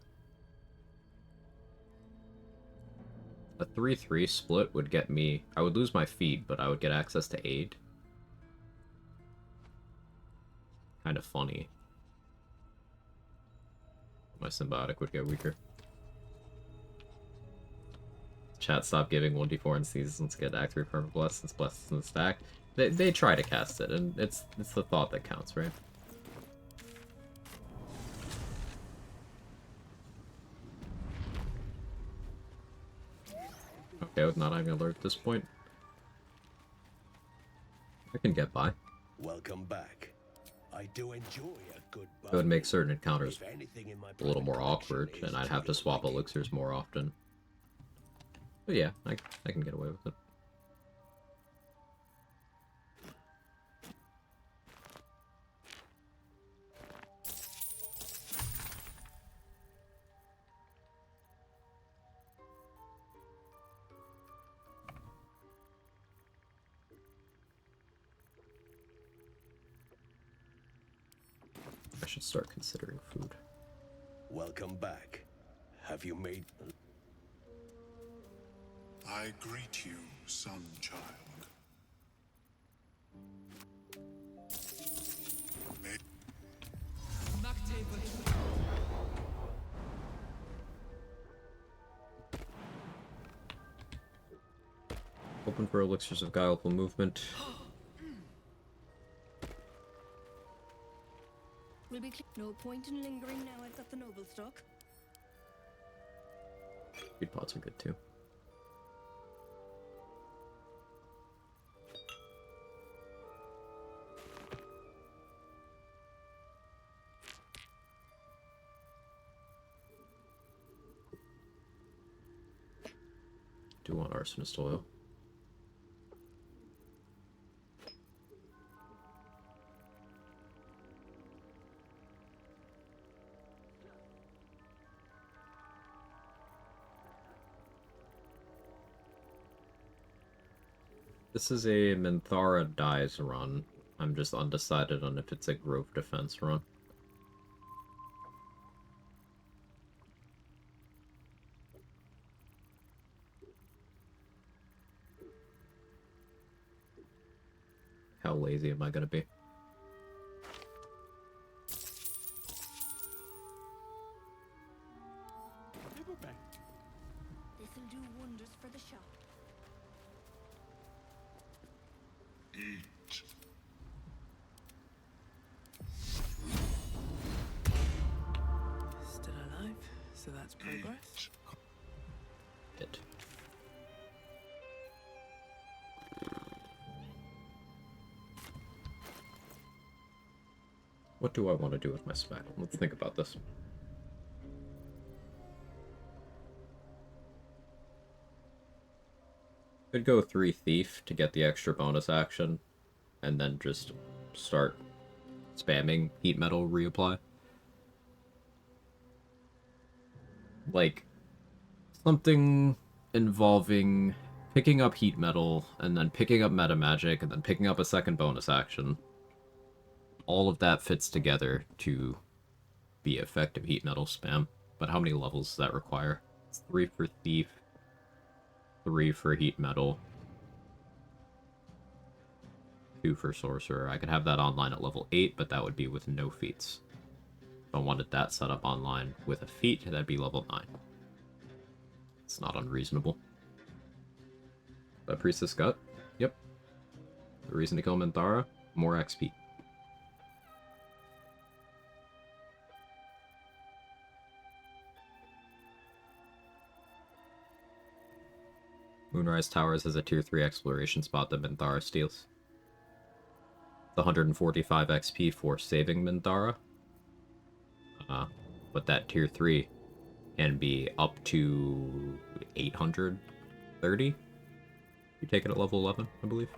A 3-3 split would get me... I would lose my feet, but I would get access to aid. Kind of funny. My symbiotic would get weaker. Chat, stop giving 1d4 in seasons, get act 3 permanent bless since bless in the stack. They try to cast it, and it's the thought that counts, right? Okay, with not having alert at this point. I can get by. Welcome back. I do enjoy a good It would make certain encounters If anything in my a little more private awkward, collection and is I'd have to your swap liking. elixirs more often. But yeah, I can get away with it. I should start considering food. Welcome back. Have you made... I greet you, son child. Open for elixirs of guileful movement. Will be no point in lingering now I've got the noble stock. Feed pots are good too. Do want arsonist oil. This is a Minthara dies run. I'm just undecided on if it's a Grove defense run. How lazy am I gonna be? This'll do wonders for the shop. Eat. Still alive, so that's progress. It. What do I want to do with my spec? Let's think about this. Could go 3 Thief to get the extra bonus action, and then just start spamming Heat Metal reapply. Like, something involving picking up Heat Metal, and then picking up Meta Magic, and then picking up a second bonus action. All of that fits together to be effective Heat Metal spam. But how many levels does that require? It's 3 for Thief, 3 for Heat Metal, 2 for Sorcerer. I could have that online at level 8, but that would be with no feats. If I wanted that set up online with a feat, that'd be level 9. It's not unreasonable. That Priestess Gut? Yep. The reason to kill Minthara? More XP. Moonrise Towers has a tier 3 exploration spot that Minthara steals. The 145 XP for saving Minthara. But that tier 3 can be up to 830. You take it at level 11, I believe.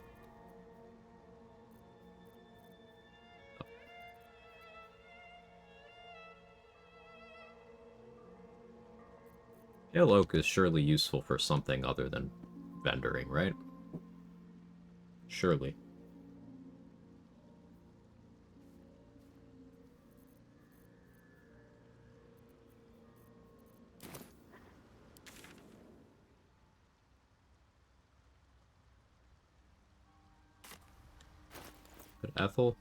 Pale Oak is surely useful for something other than vendoring, right? Surely. But Ethel?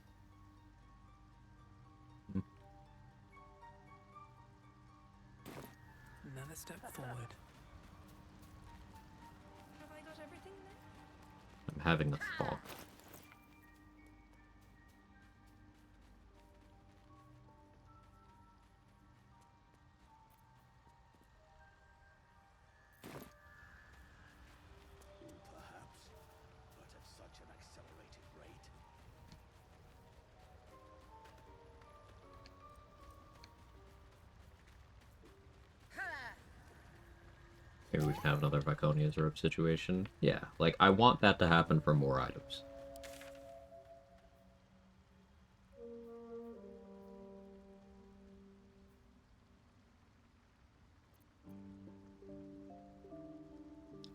Another step forward. Have I got everything then? I'm having a thought. Perhaps, but at such an accelerated rate. Maybe we can have another Viconia's robe situation. Yeah, like, I want that to happen for more items.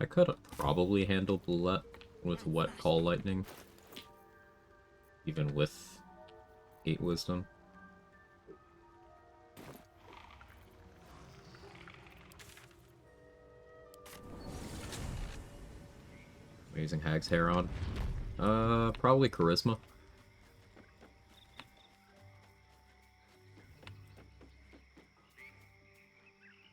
I could have probably handled Bullet with Wet Call Lightning. Even with 8 Wisdom. Am I using Hag's Hair on? Probably Charisma.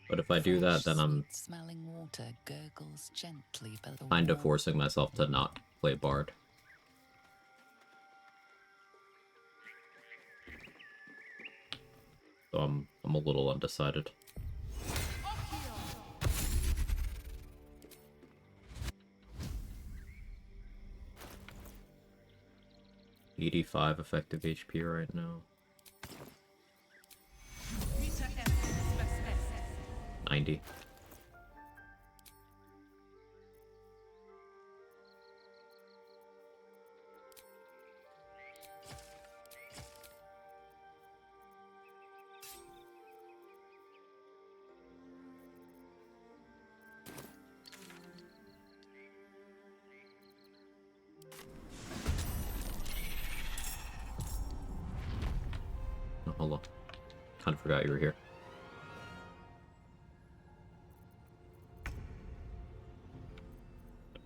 But if I do that, then I'm Smelling water gurgles gently below kind of forcing myself to not play Bard. So I'm a little undecided. 85 effective HP right now. 90. Oh, hold on. Kind of forgot you were here.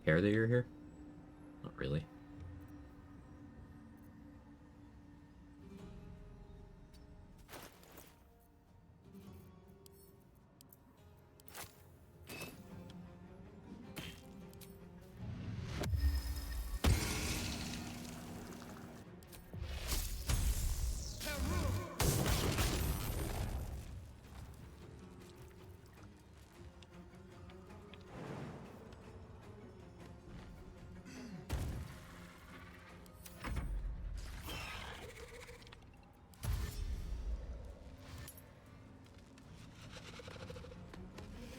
Care that you're here? Not really.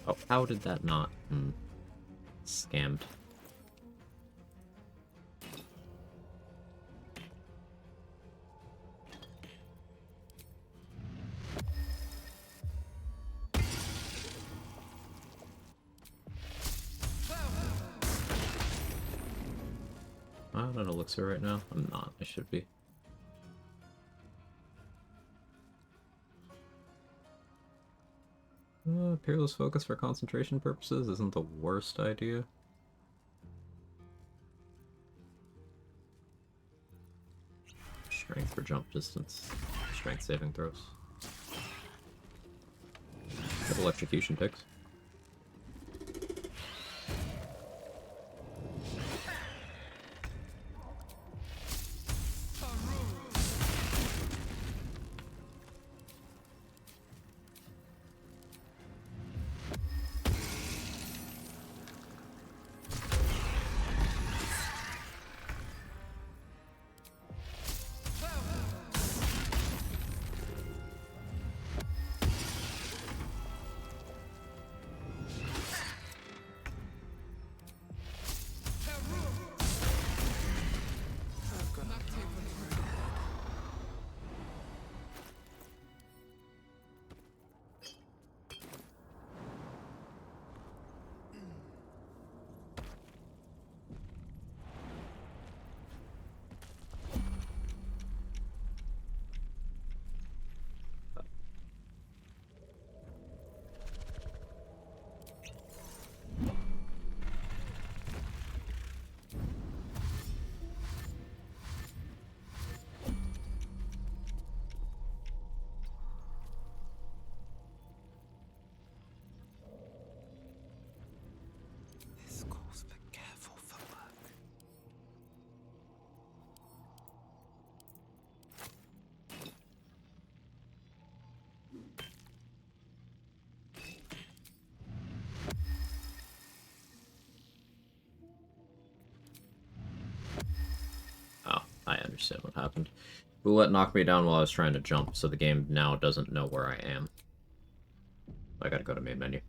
Oh, how did that not? Scammed. I'm not an elixir right now. I'm not. I should be. Peerless focus for concentration purposes isn't the worst idea. Strength for jump distance. Strength saving throws. Good electrocution picks. understand what happened. Boulette knocked me down while I was trying to jump, so the game now doesn't know where I am. I gotta go to main menu.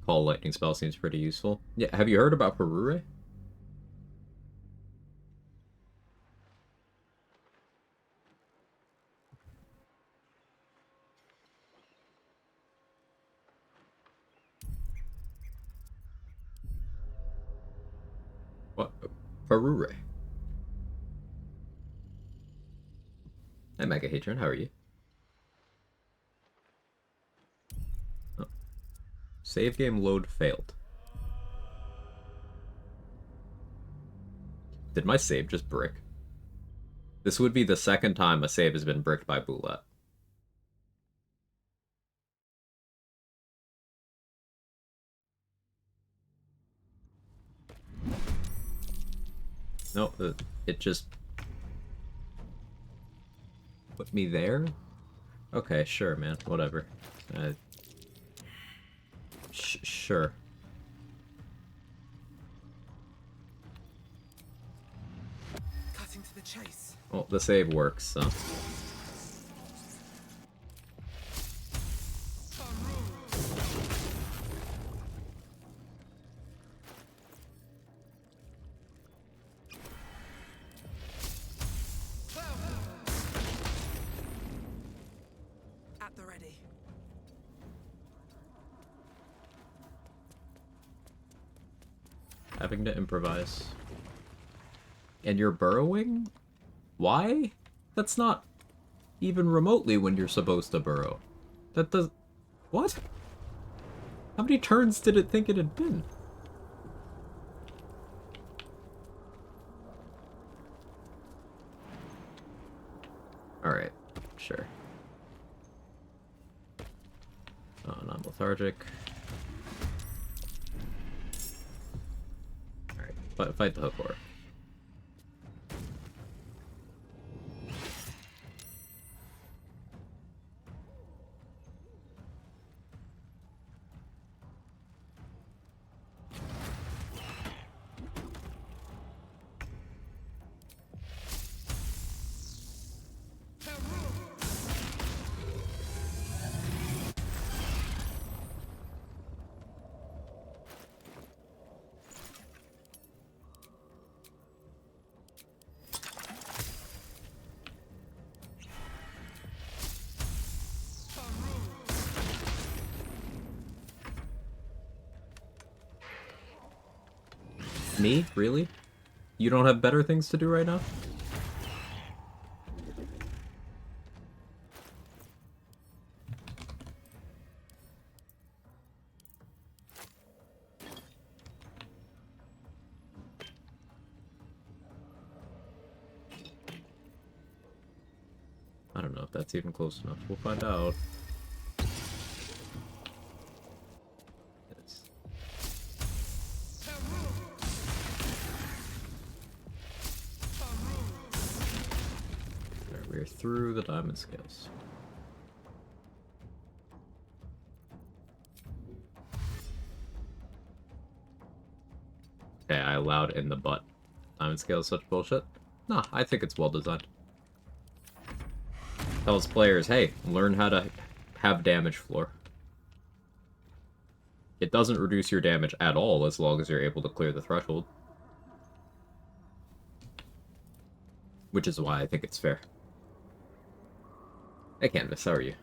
Call lightning spell seems pretty useful. Yeah, have you heard about Perure? What? Perure. Hey, Mega Hatron, how are you? Oh. Save game load failed. Did my save just brick? This would be the second time a save has been bricked by Boulette. No, it just put me there? Okay, sure, man. Whatever. Sure. Cutting to the chase. Well, the save works, so... At the ready. Having to improvise. And you're burrowing? Why? That's not even remotely when you're supposed to burrow. That does... What? How many turns did it think it had been? Alright, sure. Oh, non-lethargic. Alright, fight the hook horror. Me? Really? You don't have better things to do right now? I don't know if that's even close enough. We'll find out. We're through the diamond scales. Okay, I allowed in the butt. Diamond scale is such bullshit? Nah, I think it's well designed. Tells players, hey, learn how to have damage floor. It doesn't reduce your damage at all as long as you're able to clear the threshold. Which is why I think it's fair. Hey Canvas, how are you?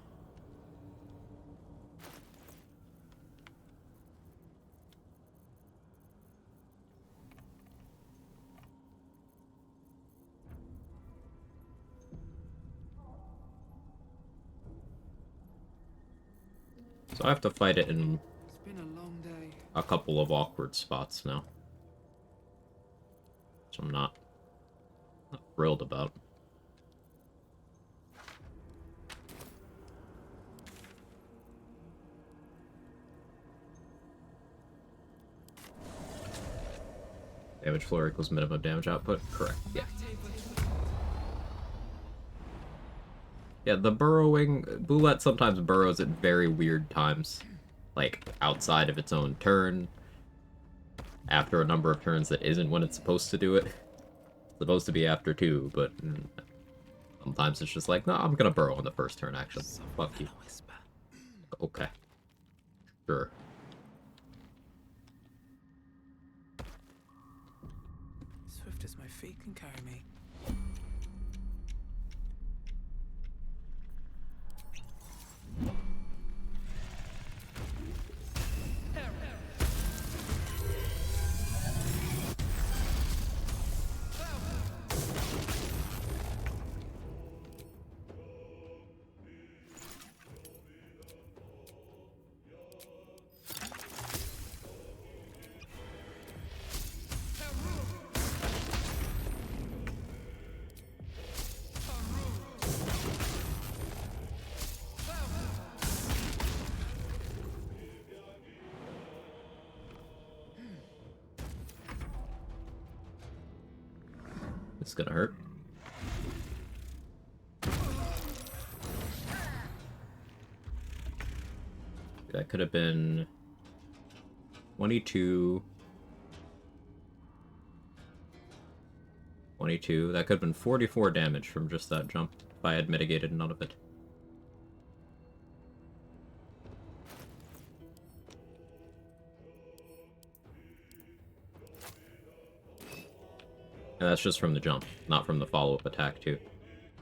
So I have to fight it in a couple of awkward spots now. Which I'm not thrilled about. Damage floor equals minimum damage output? Correct, yeah. Yeah, the burrowing... Boulette sometimes burrows at very weird times. Like, outside of its own turn. After a number of turns that isn't when it's supposed to do it. supposed to be after 2, but sometimes it's just like, no, I'm gonna burrow on the first turn, actually. Fuck you. Okay. Sure. Swift as my feet can carry me. It's gonna hurt. That could have been 22. 22. That could have been 44 damage from just that jump if I had mitigated none of it. And that's just from the jump, not from the follow-up attack too,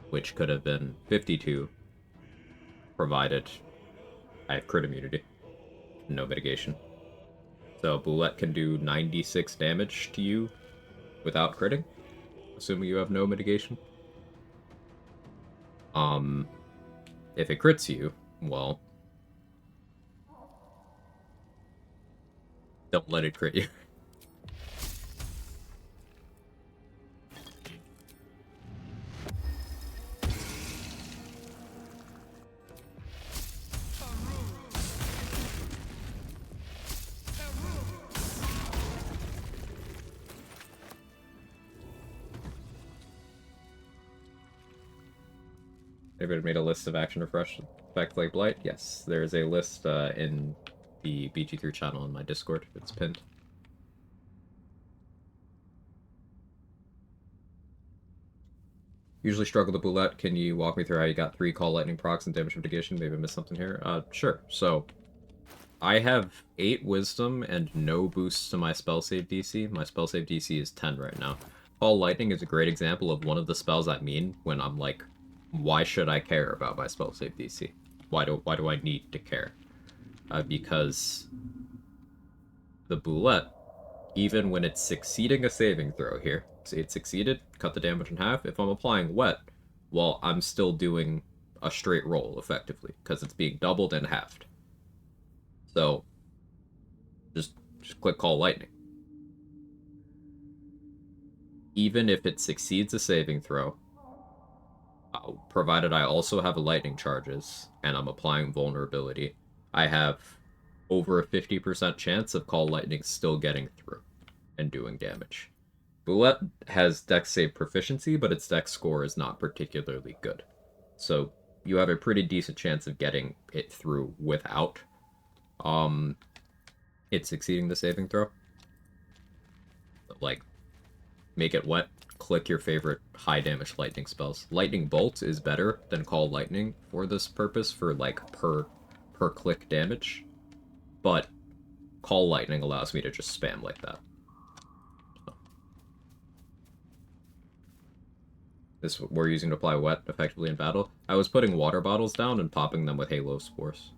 which could have been 52, provided I have crit immunity. No mitigation. So Boulette can do 96 damage to you without critting, assuming you have no mitigation. If it crits you, well, don't let it crit you. Everybody made a list of action refresh effects like Blight? Yes, there's a list in the BG3 channel in my Discord. It's pinned. Usually struggle to Boulette. Can you walk me through how you got 3 Call Lightning procs and damage mitigation? Maybe I missed something here. Sure. So, I have 8 Wisdom and no boosts to my spell save DC. My spell save DC is 10 right now. Call Lightning is a great example of one of the spells I mean when I'm like, why should I care about my spell save DC? Why do I need to care? Because the Boulette, even when it's succeeding a saving throw here, see it succeeded, cut the damage in half. If I'm applying Wet, well, I'm still doing a straight roll effectively because it's being doubled and halved. So just click Call Lightning. Even if it succeeds a saving throw, provided I also have a lightning charges and I'm applying vulnerability, I have over a 50% chance of Call Lightning still getting through and doing damage. Boulette has Dex save proficiency, but its Dex score is not particularly good. So you have a pretty decent chance of getting it through without it succeeding the saving throw. Like, make it wet. Click your favorite high damage lightning spells. Lightning Bolt is better than Call Lightning for this purpose, for like per click damage. But Call Lightning allows me to just spam like that. So. This we're using to apply Wet effectively in battle. I was putting water bottles down and popping them with Halo Spores.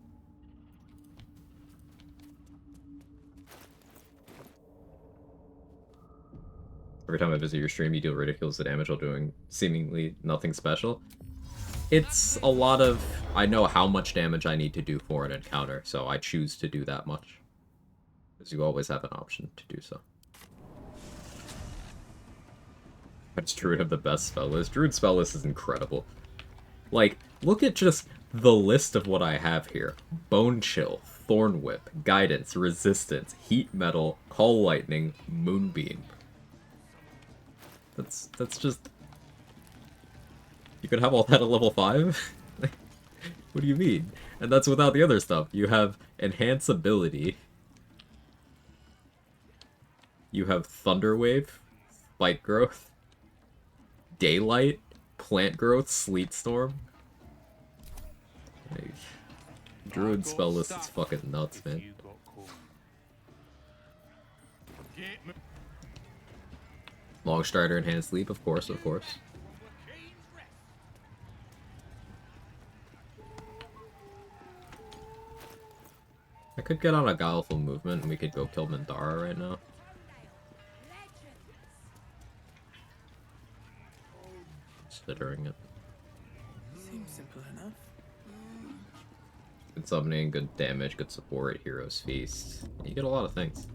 Every time I visit your stream, you deal ridiculous damage while doing seemingly nothing special. It's a lot of... I know how much damage I need to do for an encounter, so I choose to do that much. Because you always have an option to do so. Does Druid have the best spell list? Druid spell list is incredible. Like, look at just the list of what I have here. Bone Chill, Thorn Whip, Guidance, Resistance, Heat Metal, Call Lightning, Moonbeam. That's just... You could have all that at level 5? What do you mean? And that's without the other stuff. You have Enhance Ability. You have Thunder Wave, Spike Growth, Daylight, Plant Growth, Sleet Storm. Like, Druid spell list is fucking nuts, man. Long Strider, Enhanced Leap, of course, of course. I could get on a Guileful Movement and we could go kill Mindara right now. Considering it. Seems simple enough. Good summoning, good damage, good support, Hero's Feast. You get a lot of things.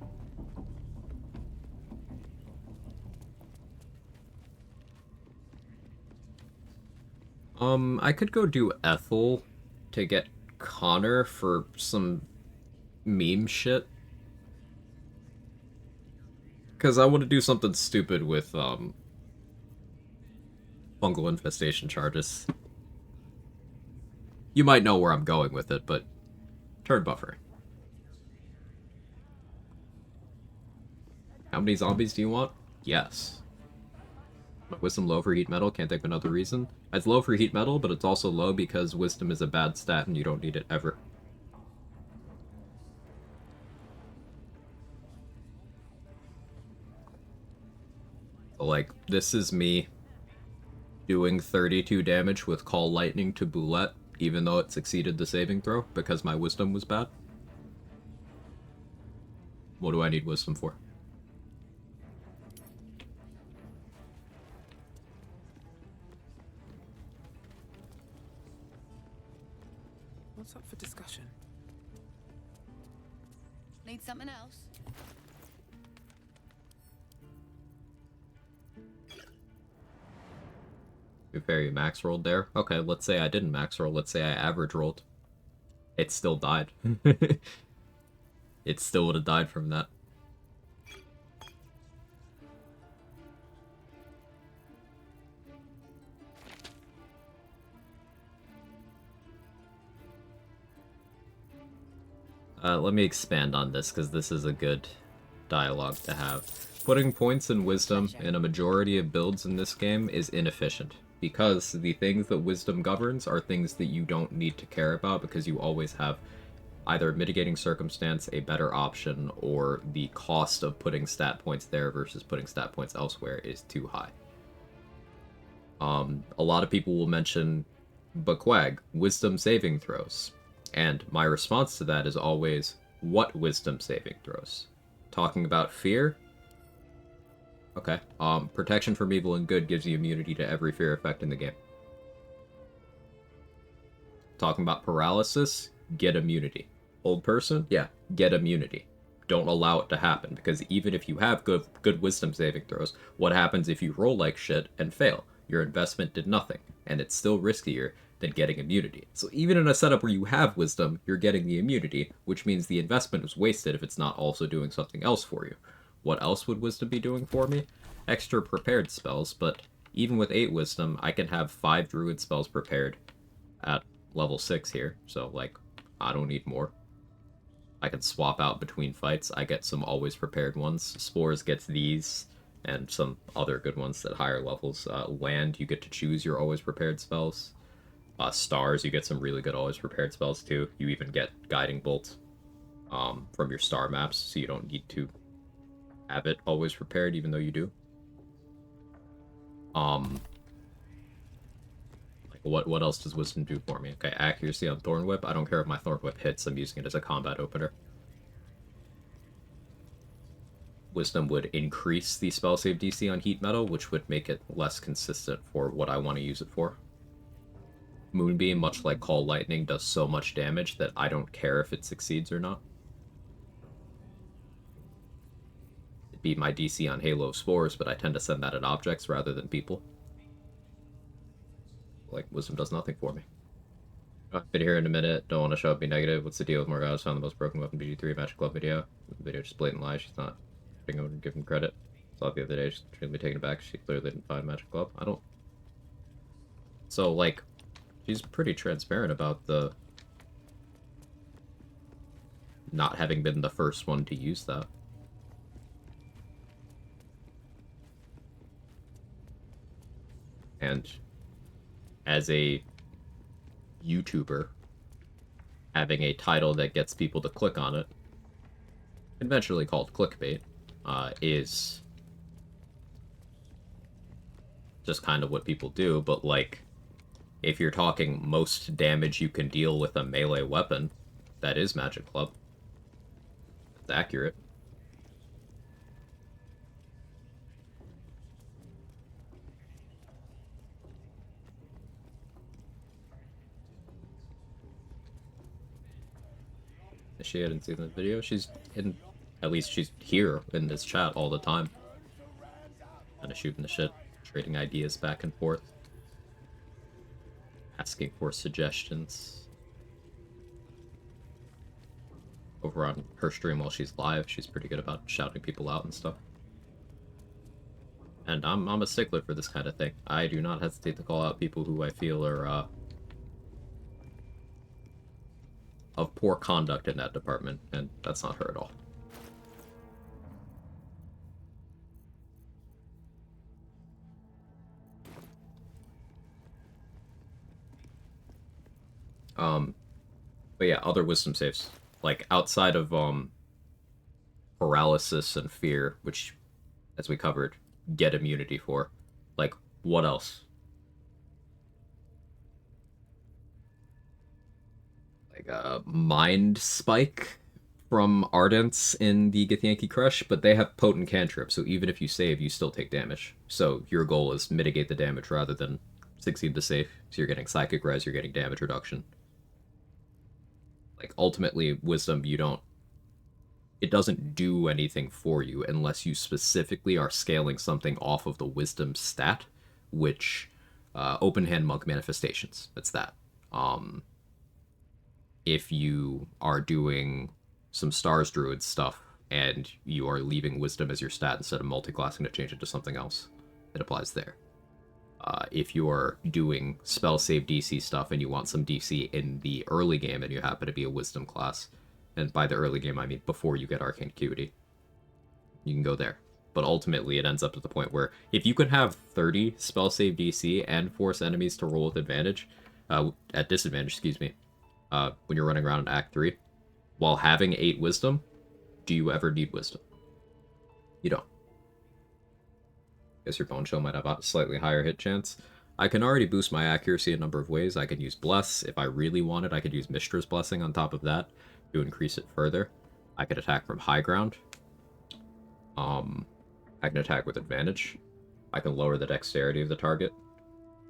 I could go do Ethel to get Connor for some meme shit. Because I want to do something stupid with, fungal infestation charges. You might know where I'm going with it, but turn buffering. How many zombies do you want? Yes. Wisdom low for heat metal, can't think of another reason. It's low for heat metal, but it's also low because wisdom is a bad stat and you don't need it ever. Like, this is me doing 32 damage with Call Lightning to Boulette, even though it succeeded the saving throw, because my wisdom was bad. What do I need wisdom for? What's up for discussion? Need something else? Very max rolled there. Okay, let's say I didn't max roll. Let's say I average rolled. It still died. It still would have died from that. Let me expand on this, because this is a good dialogue to have. Putting points in wisdom in a majority of builds in this game is inefficient, because the things that wisdom governs are things that you don't need to care about, because you always have either a mitigating circumstance, a better option, or the cost of putting stat points there versus putting stat points elsewhere is too high. A lot of people will mention, but Quag, wisdom saving throws. And my response to that is always, what wisdom saving throws? Talking about fear? Okay. Protection from evil and good gives you immunity to every fear effect in the game. Talking about paralysis? Get immunity. Old person? Yeah, get immunity. Don't allow it to happen, because even if you have good wisdom saving throws, what happens if you roll like shit and fail? Your investment did nothing, and it's still riskier than getting immunity. So even in a setup where you have wisdom, you're getting the immunity, which means the investment was wasted if it's not also doing something else for you. What else would wisdom be doing for me? Extra prepared spells, but even with 8 wisdom, I can have 5 druid spells prepared at level 6 here, so like, I don't need more. I can swap out between fights. I get some always prepared ones. Spores gets these, and some other good ones at higher levels. Land, you get to choose your always prepared spells. Stars, you get some really good always prepared spells too. You even get Guiding Bolt from your star maps, so you don't need to have it always prepared, even though you do. Like what else does Wisdom do for me? Okay, accuracy on Thorn Whip. I don't care if my Thorn Whip hits, I'm using it as a combat opener. Wisdom would increase the spell save DC on Heat Metal, which would make it less consistent for what I want to use it for. Moonbeam, much like Call Lightning, does so much damage that I don't care if it succeeds or not. It'd be my DC on Halo of Spores, but I tend to send that at objects rather than people. Like, Wisdom does nothing for me. I've been here in a minute, don't want to show up, be negative. What's the deal with Morgana's found the most broken weapon BG3 Magic Club video? The video just blatant lie, she's not being able to give him credit. Saw it the other day, she's extremely taken aback, she clearly didn't find Magic Club. I don't... So, like, she's pretty transparent about the... not having been the first one to use that. And as a YouTuber, having a title that gets people to click on it, conventionally called clickbait, is just kind of what people do. But like, if you're talking most damage you can deal with a melee weapon, that is Magic Club. It's accurate. She hadn't seen the video. She's in, at least she's here in this chat all the time. Kind of shooting the shit, trading ideas back and forth, asking for suggestions. Over on her stream while she's live, she's pretty good about shouting people out and stuff. And I'm a stickler for this kind of thing. I do not hesitate to call out people who I feel are of poor conduct in that department, and that's not her at all. But yeah, other wisdom saves. Like, outside of, paralysis and fear, which, as we covered, get immunity for. Like, what else? Like, Mind Spike from Ardents in the Githyanki Crush, but they have potent cantrip, so even if you save, you still take damage. So your goal is mitigate the damage rather than succeed the save. So you're getting Psychic Res, you're getting damage reduction. Like, ultimately, Wisdom, it doesn't do anything for you unless you specifically are scaling something off of the Wisdom stat, which, Open Hand Monk Manifestations, it's that. If you are doing some Stars Druid stuff, and you are leaving Wisdom as your stat instead of multi-classing to change it to something else, it applies there. If you're doing spell save DC stuff and you want some DC in the early game and you happen to be a Wisdom class, and by the early game I mean before you get Arcane Acuity, you can go there. But ultimately it ends up to the point where if you can have 30 spell save DC and force enemies to roll with advantage, at disadvantage, excuse me, when you're running around in Act 3, while having 8 Wisdom, do you ever need Wisdom? You don't. Guess your Bone Shell might have a slightly higher hit chance. I can already boost my accuracy a number of ways. I can use Bless. If I really wanted, I could use Mistra's Blessing on top of that to increase it further. I could attack from high ground. I can attack with advantage. I can lower the dexterity of the target.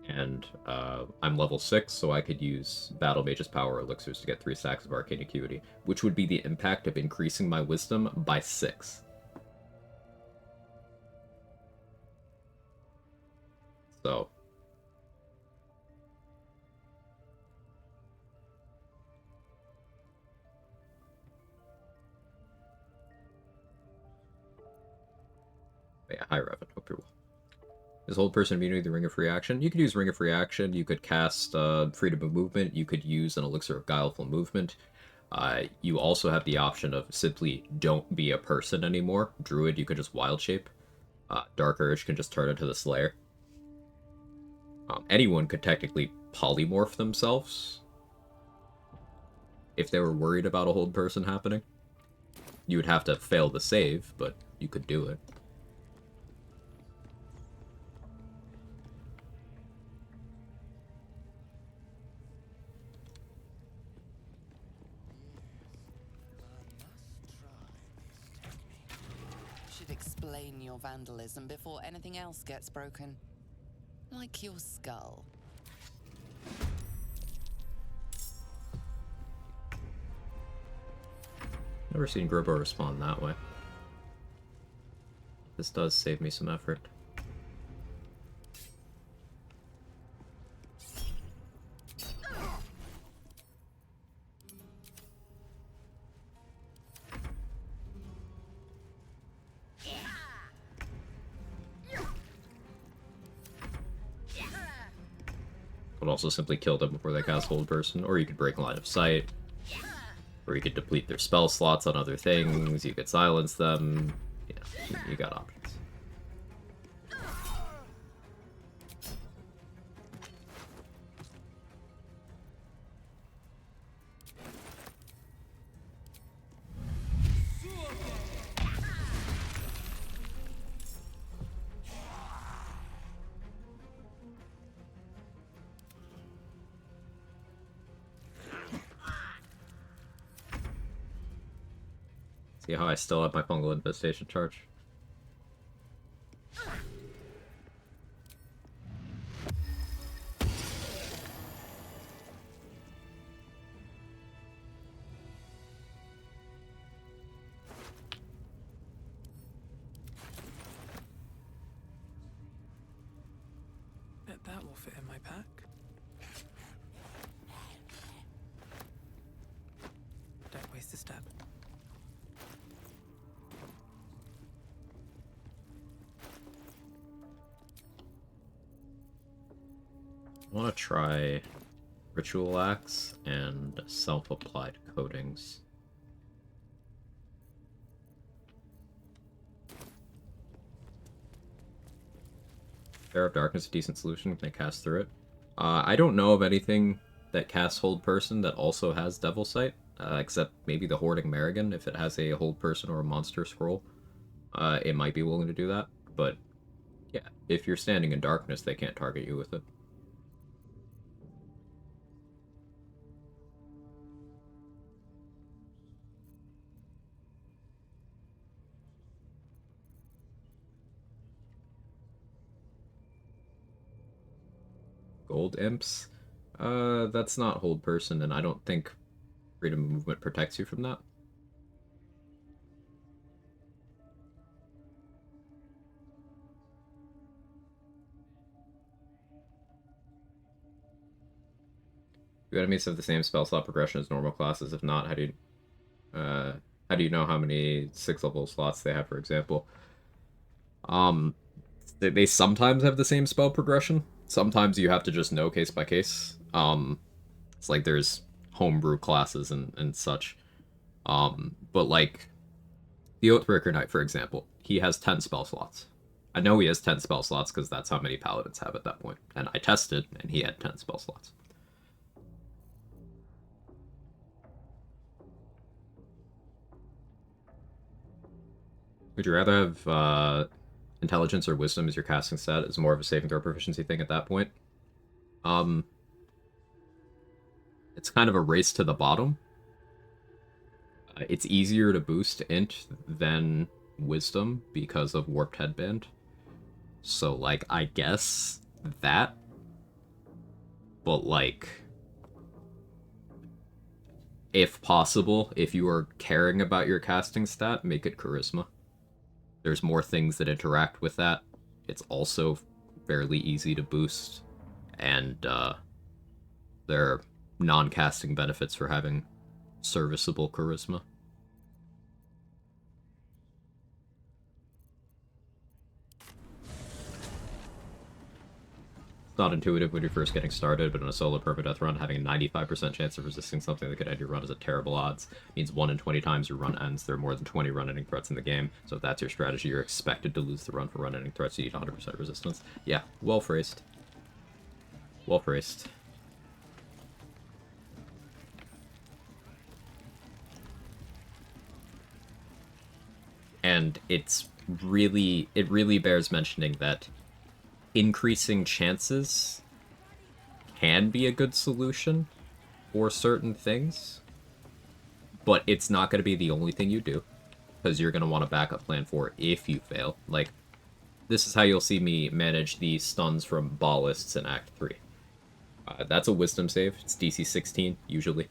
And I'm level 6, so I could use Battle Mage's Power Elixirs to get 3 stacks of Arcane Acuity, which would be the impact of increasing my Wisdom by 6. So... But yeah, hi Revan, hope you're well. Is Hold Person immunity to the Ring of Free Action? You could use Ring of Free Action, you could cast Freedom of Movement, you could use an Elixir of Guileful Movement. You also have the option of simply don't be a person anymore. Druid, you could just Wild Shape. Dark Urge can just turn into the Slayer. Anyone could technically polymorph themselves if they were worried about a Hold Person happening. You would have to fail the save, but you could do it. Explain your vandalism before anything else gets broken. Like your skull. Never seen Gribbo respond that way. This does save me some effort. Could also simply kill them before they cast Hold Person, or you could break line of sight, or you could deplete their spell slots on other things, you could silence them, you got options. See how I still have my fungal infestation charge? Bet that will fit in my pack. Don't waste a step. I want to try Ritual Axe and Self-Applied Coatings. Fair of Darkness, a decent solution. Can I cast through it? I don't know of anything that casts Hold Person that also has Devil Sight, except maybe the Hoarding Marigan. If it has a Hold Person or a Monster Scroll, it might be willing to do that. But yeah, if you're standing in darkness, they can't target you with it. Gold Imps? That's not Hold Person, and I don't think Freedom of Movement protects you from that. Do enemies have the same spell slot progression as normal classes? If not, how do you know how many 6th-level slots they have, for example? They sometimes have the same spell progression. Sometimes you have to just know case by case. It's like there's homebrew classes and such. But like the Oathbreaker Knight, for example, he has 10 spell slots. I know he has 10 spell slots because that's how many paladins have at that point. And I tested, and he had 10 spell slots. Would you rather have Intelligence or Wisdom as your casting stat? Is more of a saving throw proficiency thing at that point? It's kind of a race to the bottom. It's easier to boost Int than Wisdom because of Warped Headband. So, like, I guess that. But, like, if possible, if you are caring about your casting stat, make it Charisma. There's more things that interact with that. It's also fairly easy to boost. And there are non-casting benefits for having serviceable Charisma. It's not intuitive when you're first getting started, but in a solo permadeath run, having a 95% chance of resisting something that could end your run is a terrible odds. It means 1 in 20 times your run ends. There are more than 20 run-ending threats in the game, so if that's your strategy, you're expected to lose the run for run-ending threats. You need 100% resistance. Yeah, well phrased. Well phrased. And it really bears mentioning that increasing chances can be a good solution for certain things, but it's not going to be the only thing you do, because you're going to want a backup plan for if you fail. Like, this is how you'll see me manage the stuns from ballists in Act 3. That's a Wisdom save. It's DC 16, usually.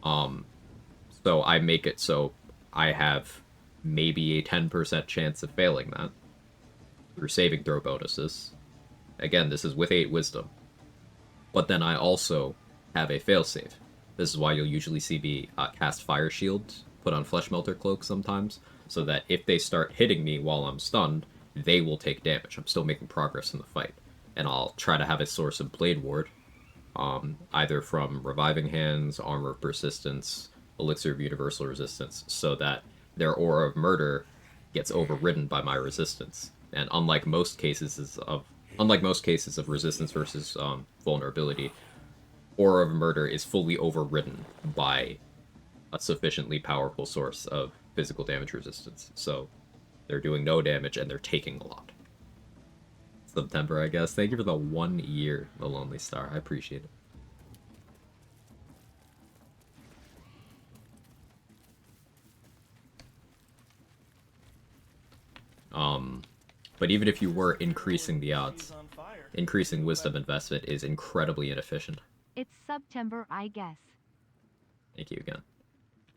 So I make it so I have maybe a 10% chance of failing that through saving throw bonuses. Again, this is with 8 Wisdom. But then I also have a failsave. This is why you'll usually see me cast Fire Shield, put on Flesh Melter Cloak sometimes, so that if they start hitting me while I'm stunned, they will take damage. I'm still making progress in the fight. And I'll try to have a source of Blade Ward, either from Reviving Hands, Armor of Persistence, Elixir of Universal Resistance, so that their Aura of Murder gets overridden by my resistance. And unlike most cases of resistance versus vulnerability, Aura of Murder is fully overridden by a sufficiently powerful source of physical damage resistance. So they're doing no damage and they're taking a lot. September, I guess. Thank you for the 1 year, The Lonely Star. I appreciate it. But even if you were increasing the odds, increasing wisdom investment is incredibly inefficient. It's September, I guess. Thank you again.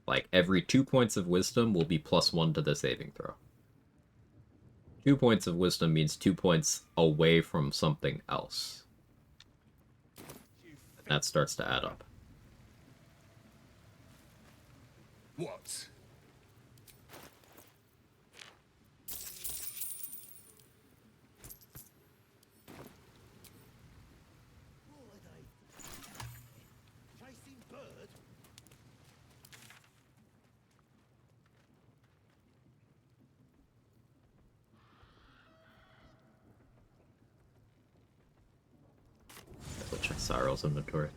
Like, every 2 points of wisdom will be +1 to the saving throw. 2 points of wisdom means 2 points away from something else. That starts to add up. What? I'll check Cyril's inventory.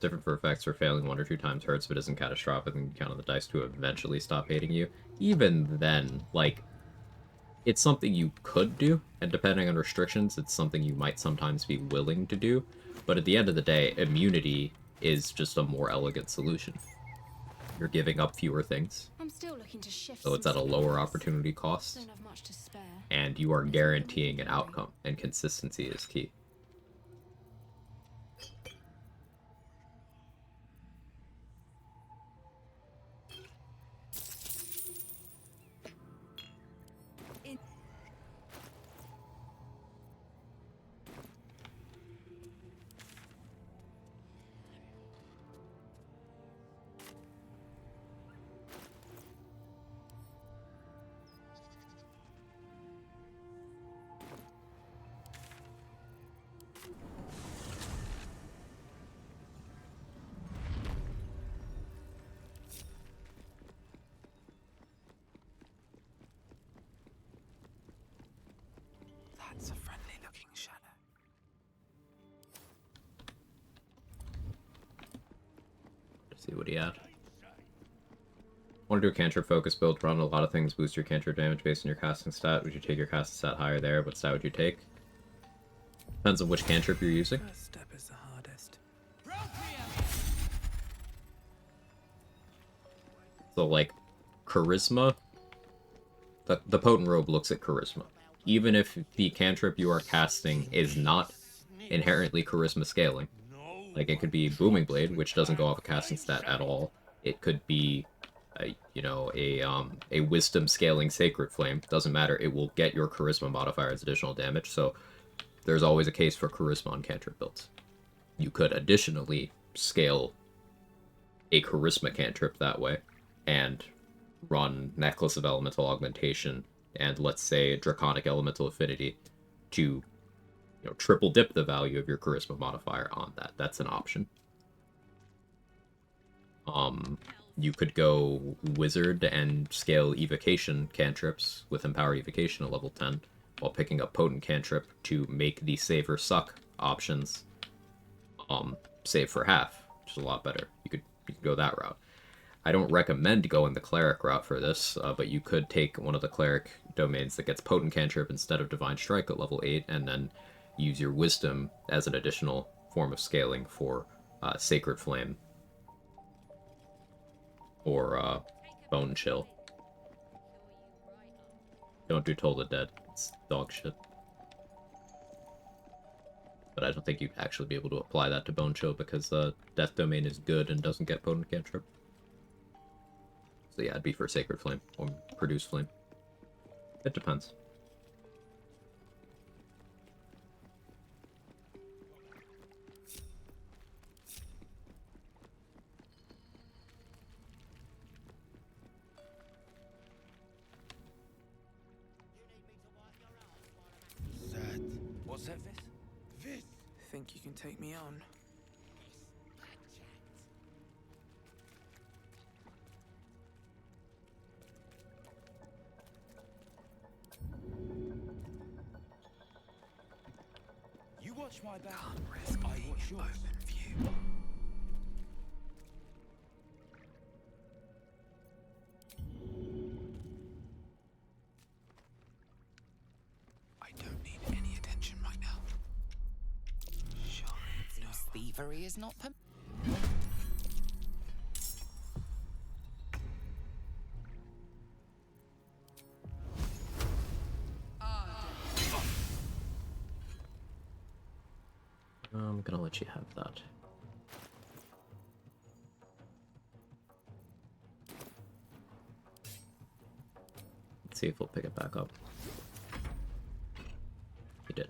Different for effects for failing 1 or 2 times hurts but isn't catastrophic and you count on the dice to eventually stop hating you. Even then, like, it's something you could do, and depending on restrictions, it's something you might sometimes be willing to do. But at the end of the day, immunity is just a more elegant solution. You're giving up fewer things. I'm still looking to shift. So it's at a lower opportunity cost. Don't have much to spare. And you are guaranteeing an outcome, and consistency is key. That's a friendly looking shadow. Let's see what he had. Want to do a cantrip focus build, run a lot of things, boost your cantrip damage based on your casting stat. Would you take your casting stat higher there? What stat would you take? Depends on which cantrip you're using. First step is the hardest. So, like, charisma, the potent robe looks at charisma. Even if the cantrip you are casting is not inherently charisma scaling, like it could be Booming Blade, which doesn't go off a casting stat at all. It could be, a wisdom scaling Sacred Flame. Doesn't matter. It will get your charisma modifier as additional damage. So there's always a case for charisma on cantrip builds. You could additionally scale a charisma cantrip that way and run Necklace of Elemental Augmentation and, let's say, Draconic Elemental Affinity to, triple dip the value of your charisma modifier on that. That's an option. You could go Wizard and scale Evocation cantrips with Empower Evocation at level 10, while picking up Potent Cantrip to make the Save or Suck options save for half, which is a lot better. You could go that route. I don't recommend going the Cleric route for this, but you could take one of the Cleric domains that gets Potent Cantrip instead of Divine Strike at level 8, and then use your Wisdom as an additional form of scaling for Sacred Flame or Bone Chill. Don't do Toll the Dead. It's dog shit. But I don't think you'd actually be able to apply that to Bone Chill because Death Domain is good and doesn't get Potent Cantrip. So yeah, it'd be for Sacred Flame or Produce Flame. It depends. What's that, Vis? Think you can take me on? You watch my back. Can't risk I being watch in yours. open view. I don't need Thievery is not permitted. I'm gonna let you have that. Let's see if we'll pick it back up. He did.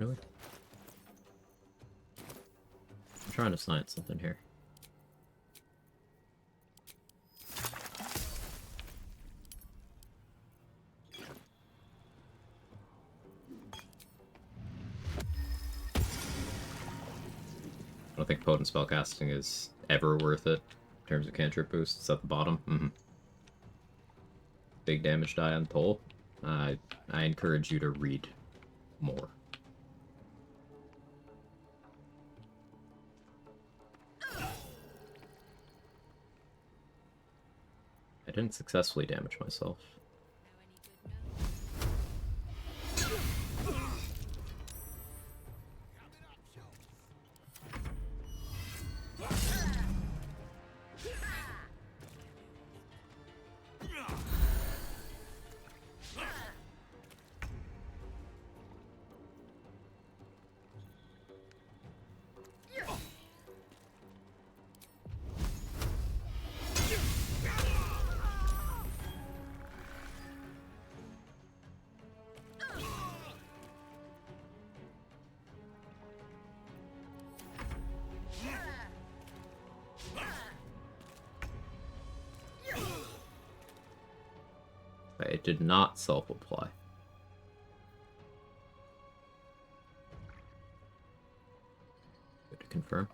Really? I'm trying to science something here. I don't think potent spellcasting is ever worth it in terms of cantrip boost. It's at the bottom. Big damage die on Toll. I encourage you to read more. I didn't successfully damage myself. It did not self-apply. Good to confirm.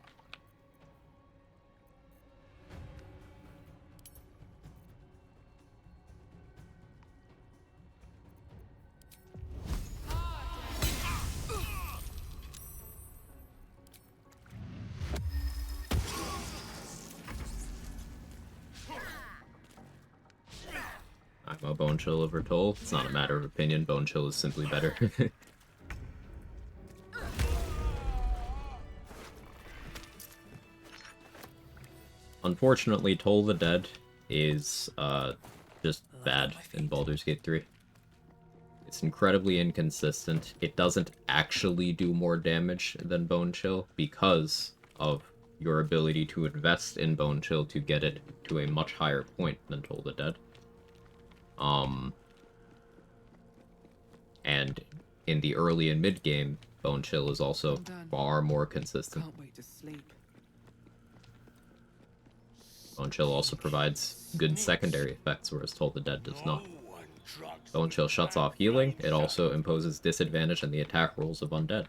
I'm a Bone Chill over Toll. It's not a matter of opinion. Bone Chill is simply better. Unfortunately, Toll the Dead is just bad in Baldur's Gate 3. It's incredibly inconsistent. It doesn't actually do more damage than Bone Chill because of your ability to invest in Bone Chill to get it to a much higher point than Toll the Dead. And in the early and mid game, Bone Chill is also far more consistent. Can't wait to sleep. Bone Chill also provides good secondary effects, whereas Toll the Dead does not. Bone Chill shuts off healing. It also imposes disadvantage on the attack rolls of undead.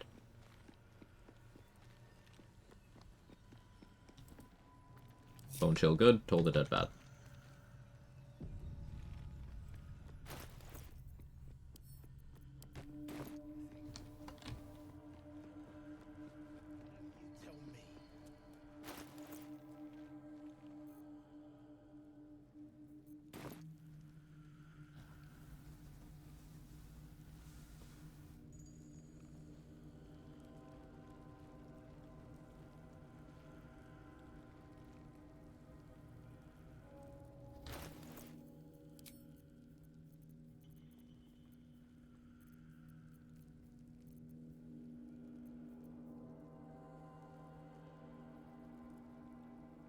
Bone Chill good, Toll the Dead bad.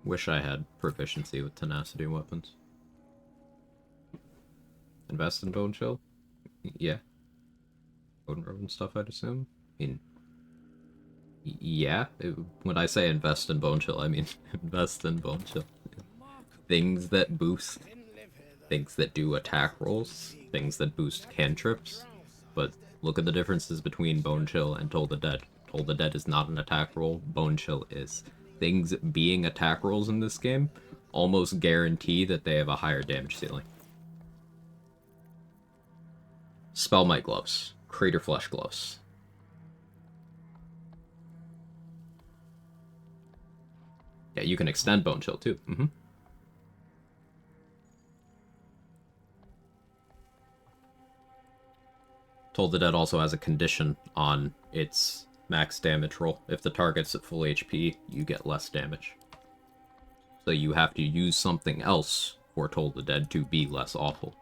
Wish I had proficiency with tenacity weapons. Invest in Bone Chill? Yeah. Odin Road and stuff, I'd assume? I mean, yeah. When I say invest in Bone Chill, I mean invest in Bone Chill. Things that boost, things that do attack rolls, things that boost cantrips. But look at the differences between Bone Chill and Toll the Dead. Toll the Dead is not an attack roll, Bone Chill is. Things being attack rolls in this game almost guarantee that they have a higher damage ceiling. Spellmite gloves, Crater Flesh gloves. Yeah, you can extend Bone Chill too. Toll the Dead also has a condition on its max damage roll. If the target's at full HP, you get less damage. So you have to use something else for Toll the Dead to be less awful.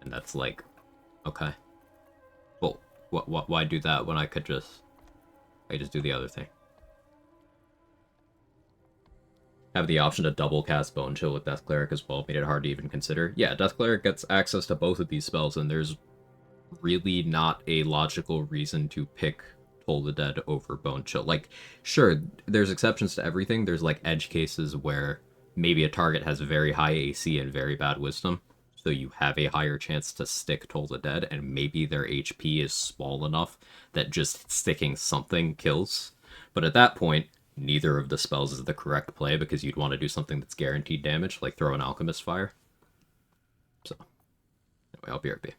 And that's like, okay. Well, why do that when I could just do the other thing? Have the option to double cast Bone Chill with Death Cleric as well made it hard to even consider. Yeah, Death Cleric gets access to both of these spells, and there's really not a logical reason to pick Toll the Dead over Bone Chill. Like, sure, there's exceptions to everything. There's like edge cases where maybe a target has very high AC and very bad wisdom, so you have a higher chance to stick Toll the Dead, and maybe their HP is small enough that just sticking something kills. But at that point, neither of the spells is the correct play because you'd want to do something that's guaranteed damage, like throw an Alchemist Fire. So, anyway, I'll be right back.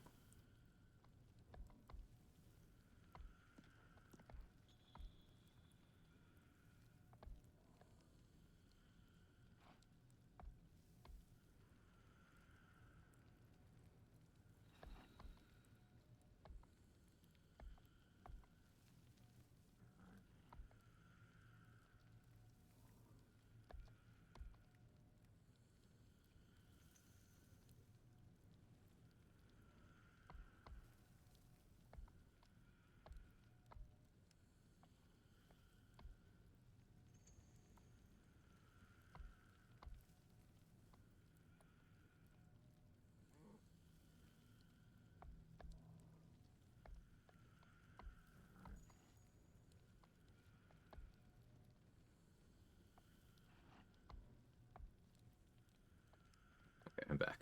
Okay, I'm back.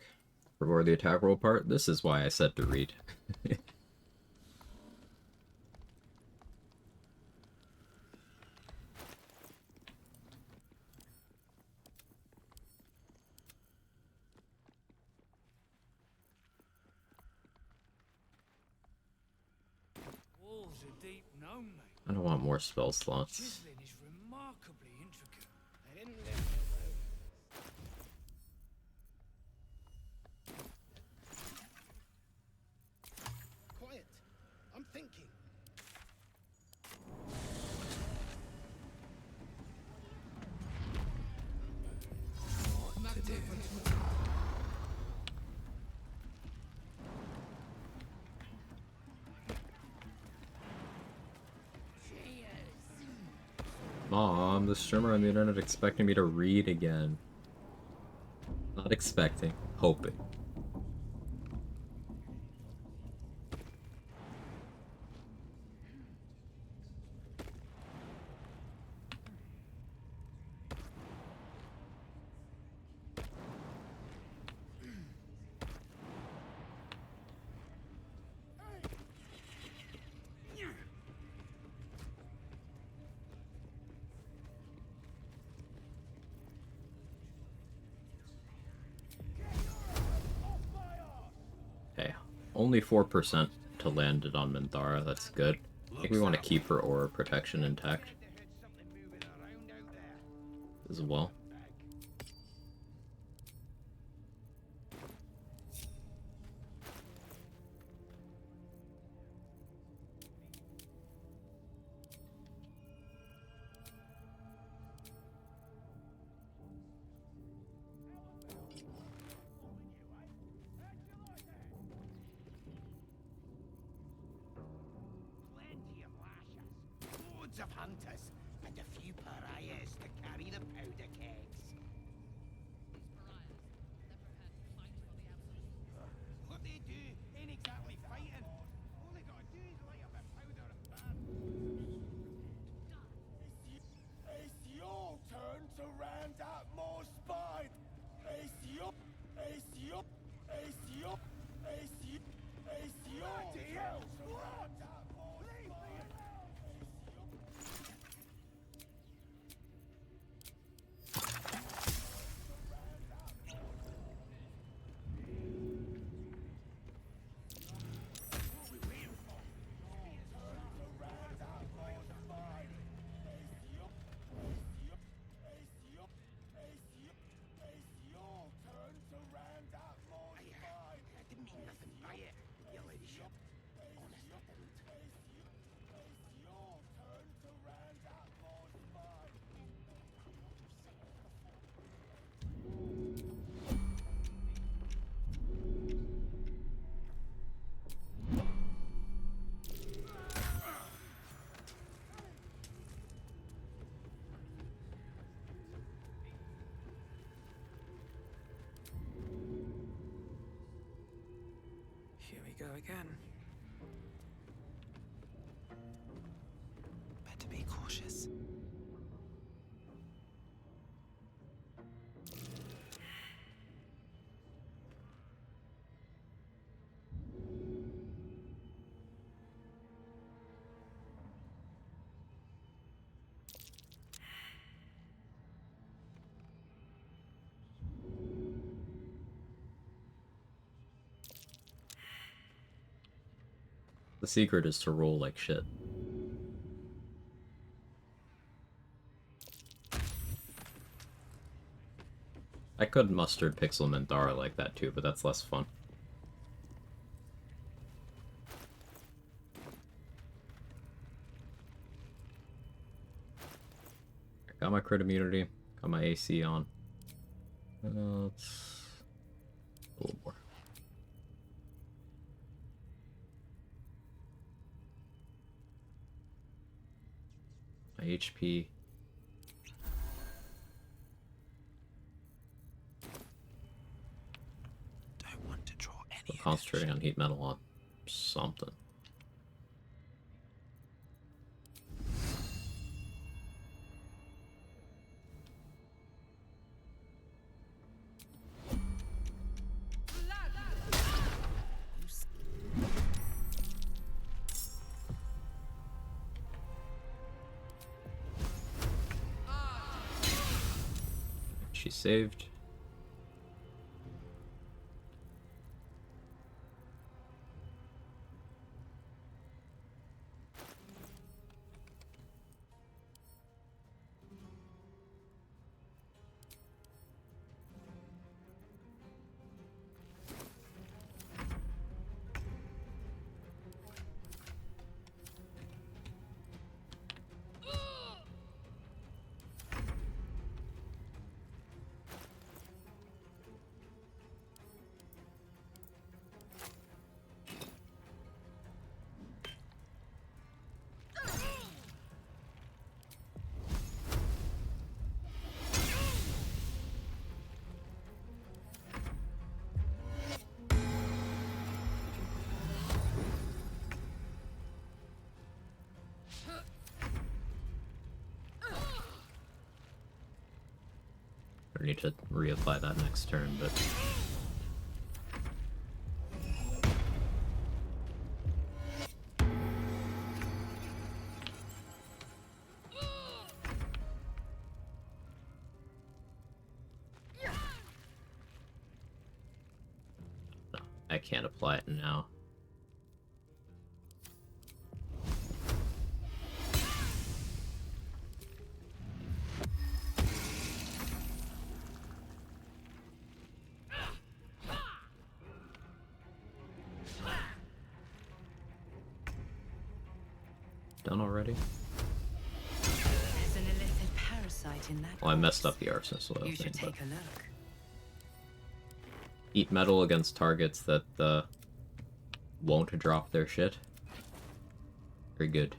For the attack roll part, this is why I said to read. Walls are deep gnome, mate. I don't want more spell slots. Chiseling is remarkably intricate. I didn't live Quiet. I'm thinking. What to do? Mom, the streamer on the internet expecting me to read again. Not expecting, hoping. Only 4% to land it on Minthara, that's good. I think we want to keep her aura protection intact as well. Of hunters and a few pariahs to carry the powder kegs. What they do ain't exactly fighting. All they gotta do is light up a powder and ban. It's your turn to round up more spies. It's your turn to round up more spies. Here we go again. Better be cautious. The secret is to roll like shit. I could mustard Pixel Mandara like that too, but that's less fun. Got my crit immunity, got my AC on. Let's a little more. My HP. Don't want to draw any. I'm concentrating on heat metal on something. She saved. I need to reapply that next turn, but no, I can't apply it now. Done already? There's an illicit parasite in that. Well, I messed up the arsonist oil You thing, should but take a look. eat metal against targets that won't drop their shit. Very good.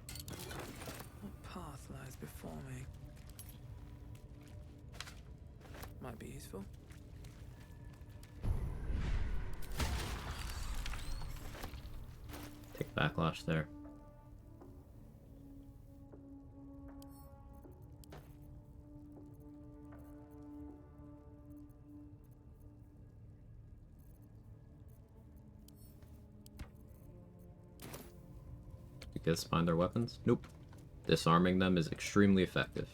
What path lies before me? Might be useful. Take backlash there. You guys find their weapons? Nope. Disarming them is extremely effective.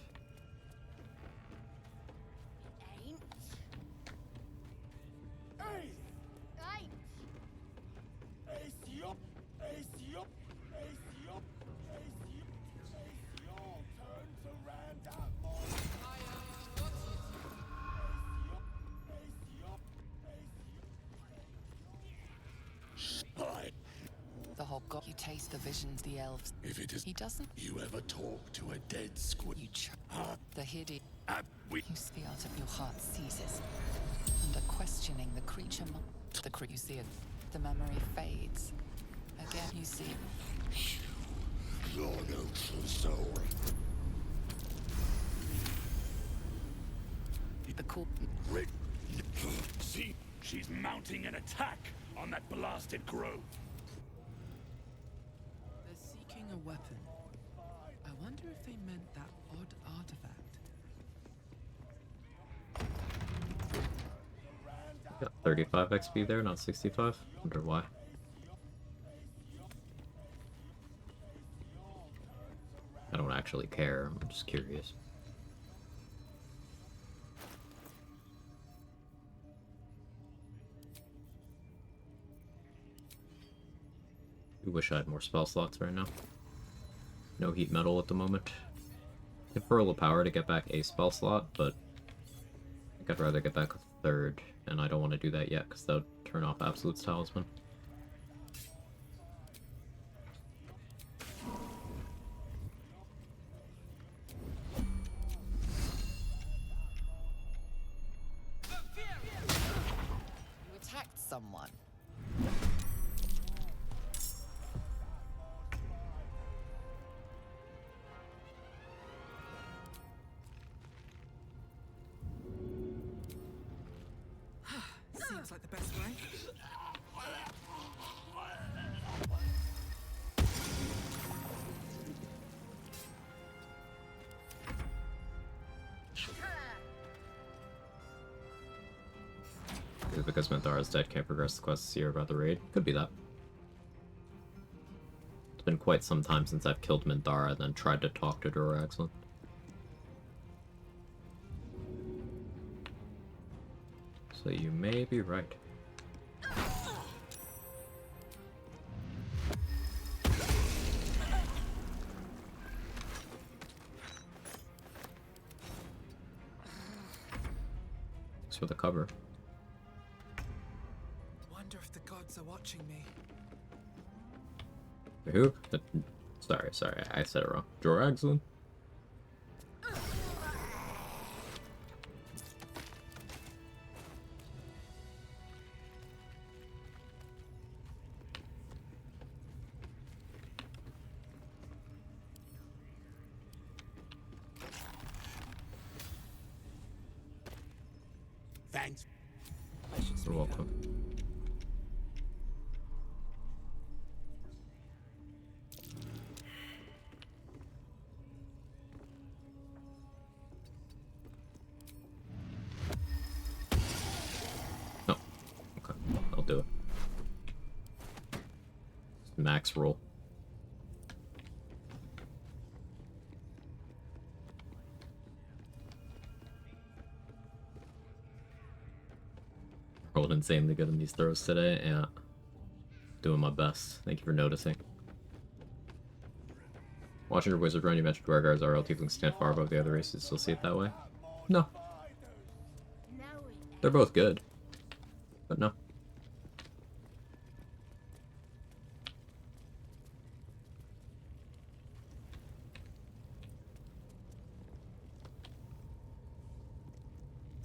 The whole god. You taste the visions the elves. If it is, He doesn't. you ever talk to a dead squid? You the hideous. You see out of your heart seizes. Under questioning the creature, you see it. The memory fades. Again, you see. Your no true soul. The cool. See, she's mounting an attack on that blasted grove. They're seeking a weapon. I wonder if they meant that odd artifact. Got 35 XP there, not 65. Wonder why. I don't actually care, I'm just curious. I wish I had more spell slots right now. No heat metal at the moment. Hit Pearl of Power to get back a spell slot, but I think I'd rather get back a third, and I don't want to do that yet because that would turn off Absolute's Talisman. You attacked someone. Seems like the best way. Is it because Minthara's dead, can't progress the quest this year about the raid? Could be that. It's been quite some time since I've killed Minthara and then tried to talk to Duraxlin. So you may be right. Thanks for the cover. Wonder if the gods are watching me. Who? Sorry, I said it wrong. Duraxlin? Thanks. You're welcome. Oh, okay. I'll do it. Max roll. Rolled insanely good in these throws today, yeah. Doing my best. Thank you for noticing. Watching your wizard run, you mentioned Dwargar's RL tieflings stand far above the other races. Still see it that way? No. They're both good. But no.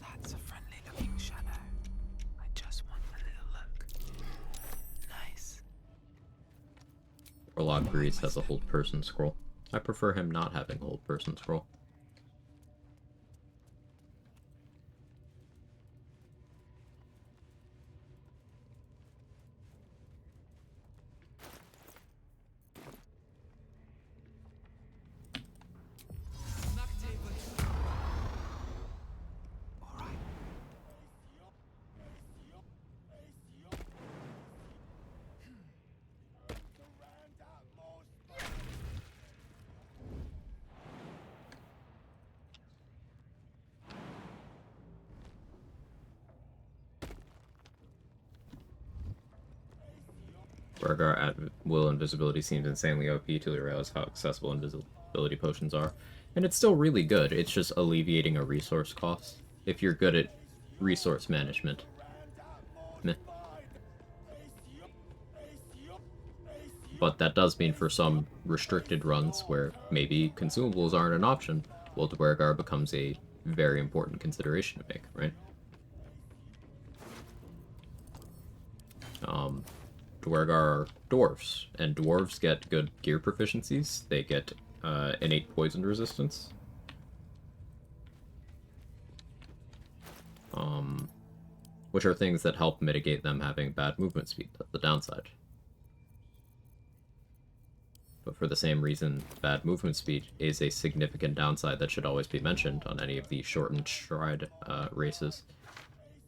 That's a friendly looking shadow. I just want a little look. Nice. Warlock Grease has a hold person scroll. I prefer him not having a hold person scroll. Dwargar at will invisibility seems insanely OP till you realize how accessible invisibility potions are. And it's still really good, it's just alleviating a resource cost. If you're good at resource management. Meh. But that does mean for some restricted runs where maybe consumables aren't an option, well, Dwargar becomes a very important consideration to make, right? Dwargar are dwarves, and dwarves get good gear proficiencies. They get innate poison resistance. which are things that help mitigate them having bad movement speed. That's the downside. But for the same reason, bad movement speed is a significant downside that should always be mentioned on any of the shortened stride races.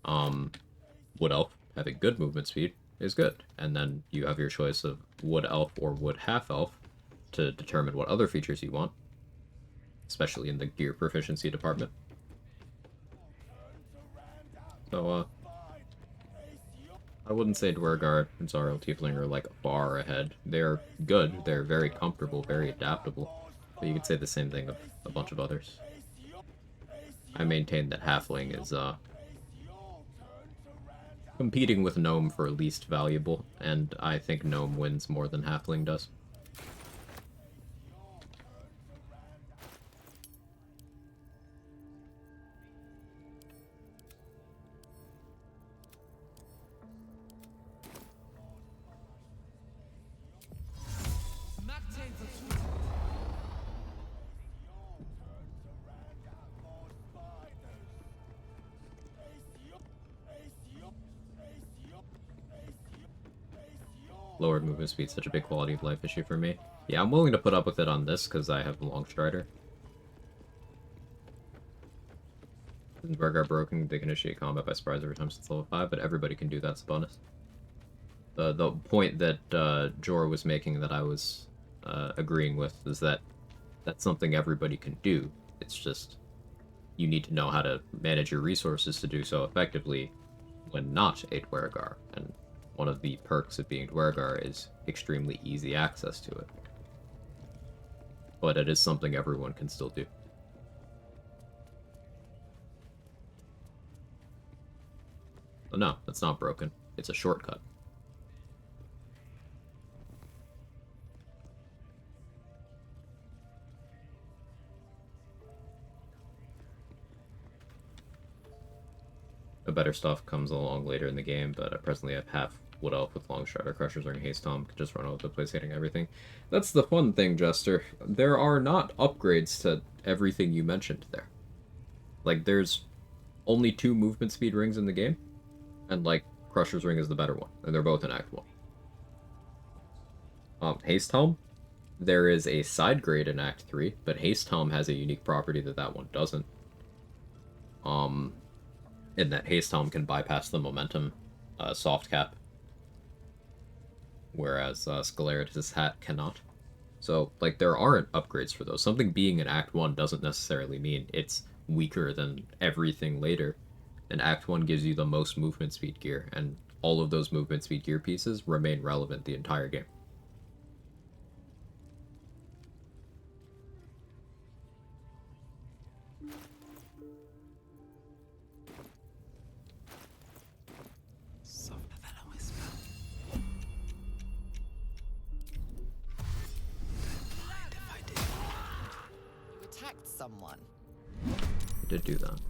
Wood Elf having good movement speed is good, and then you have your choice of Wood Elf or Wood Half Elf to determine what other features you want, especially in the gear proficiency department. So, I wouldn't say Dwergar and Zariel Tiefling are, like, far ahead. They're good, they're very comfortable, very adaptable, but you could say the same thing of a bunch of others. I maintain that Halfling is, competing with Gnome for least valuable, and I think Gnome wins more than Halfling does. Lowered movement speed, such a big quality of life issue for me. Yeah, I'm willing to put up with it on this because I have Long Strider. Dwerg are broken, they can initiate combat by surprise every time since level 5, but everybody can do that as a bonus. The point that Jor was making that I was agreeing with is that that's something everybody can do. It's just you need to know how to manage your resources to do so effectively when not a Dwergar, and one of the perks of being Dwergar is extremely easy access to it. But it is something everyone can still do. Oh, no, it's not broken. It's a shortcut. The better stuff comes along later in the game, but I presently have half Wood Elf with Long Strider, Crushers Ring, Haste Tom, can just run all over the place hitting everything. That's the fun thing, Jester. There are not upgrades to everything you mentioned there. Like, there's only 2 movement speed rings in the game, and, like, Crusher's Ring is the better one, and they're both in Act 1. Haste Helm, there is a side grade in Act 3, but Haste Helm has a unique property that that one doesn't. In that Haste Helm can bypass the momentum soft cap, whereas Scalarius' hat cannot. So, like, there aren't upgrades for those. Something being in Act 1 doesn't necessarily mean it's weaker than everything later. And Act 1 gives you the most movement speed gear, and all of those movement speed gear pieces remain relevant the entire game. Softer than a whisper. Mind if I did? You attacked someone. I did do that.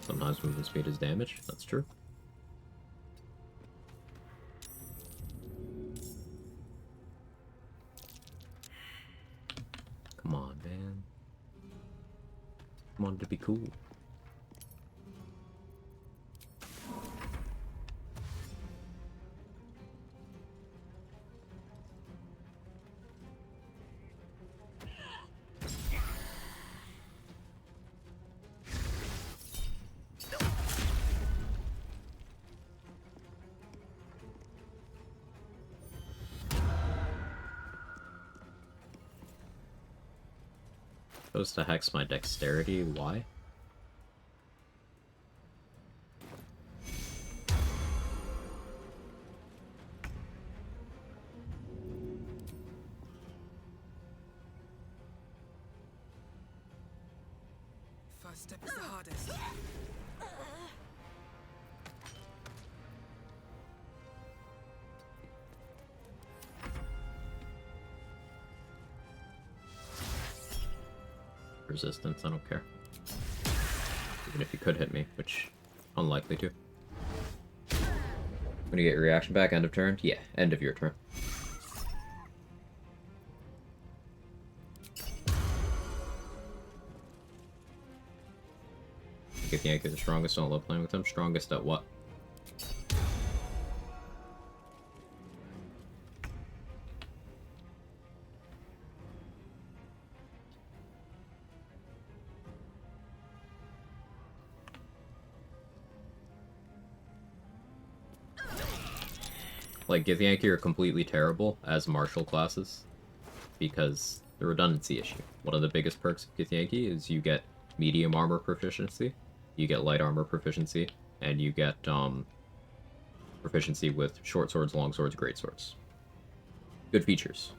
Sometimes movement speed is damage, that's true. Come on, man. Come on to be cool. Supposed to hex my dexterity, why? First step is the hardest. Resistance, I don't care. Even if you could hit me, which unlikely to. When you get your reaction back, end of turn? Yeah, end of your turn. Githyanki the strongest, don't love playing with him. Strongest at what? Like, Githyanki are completely terrible as martial classes because the redundancy issue. One of the biggest perks of Githyanki is you get medium armor proficiency, you get light armor proficiency, and you get proficiency with short swords, long swords, great swords. Good features.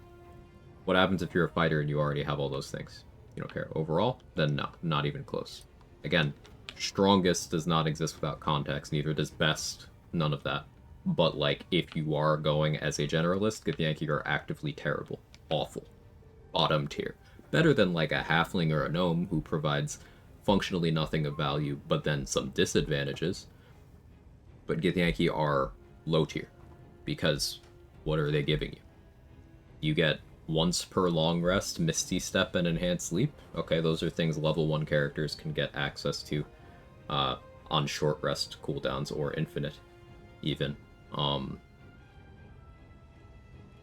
What happens if you're a fighter and you already have all those things? You don't care. Overall, then no, not even close. Again, strongest does not exist without context, neither does best, none of that. But, like, if you are going as a generalist, Githyanki are actively terrible. Awful. Bottom tier. Better than, like, a halfling or a gnome who provides functionally nothing of value, but then some disadvantages. But Githyanki are low tier. Because what are they giving you? You get once per long rest, Misty Step, and Enhanced Sleep. Okay, those are things level 1 characters can get access to on short rest cooldowns or infinite, even.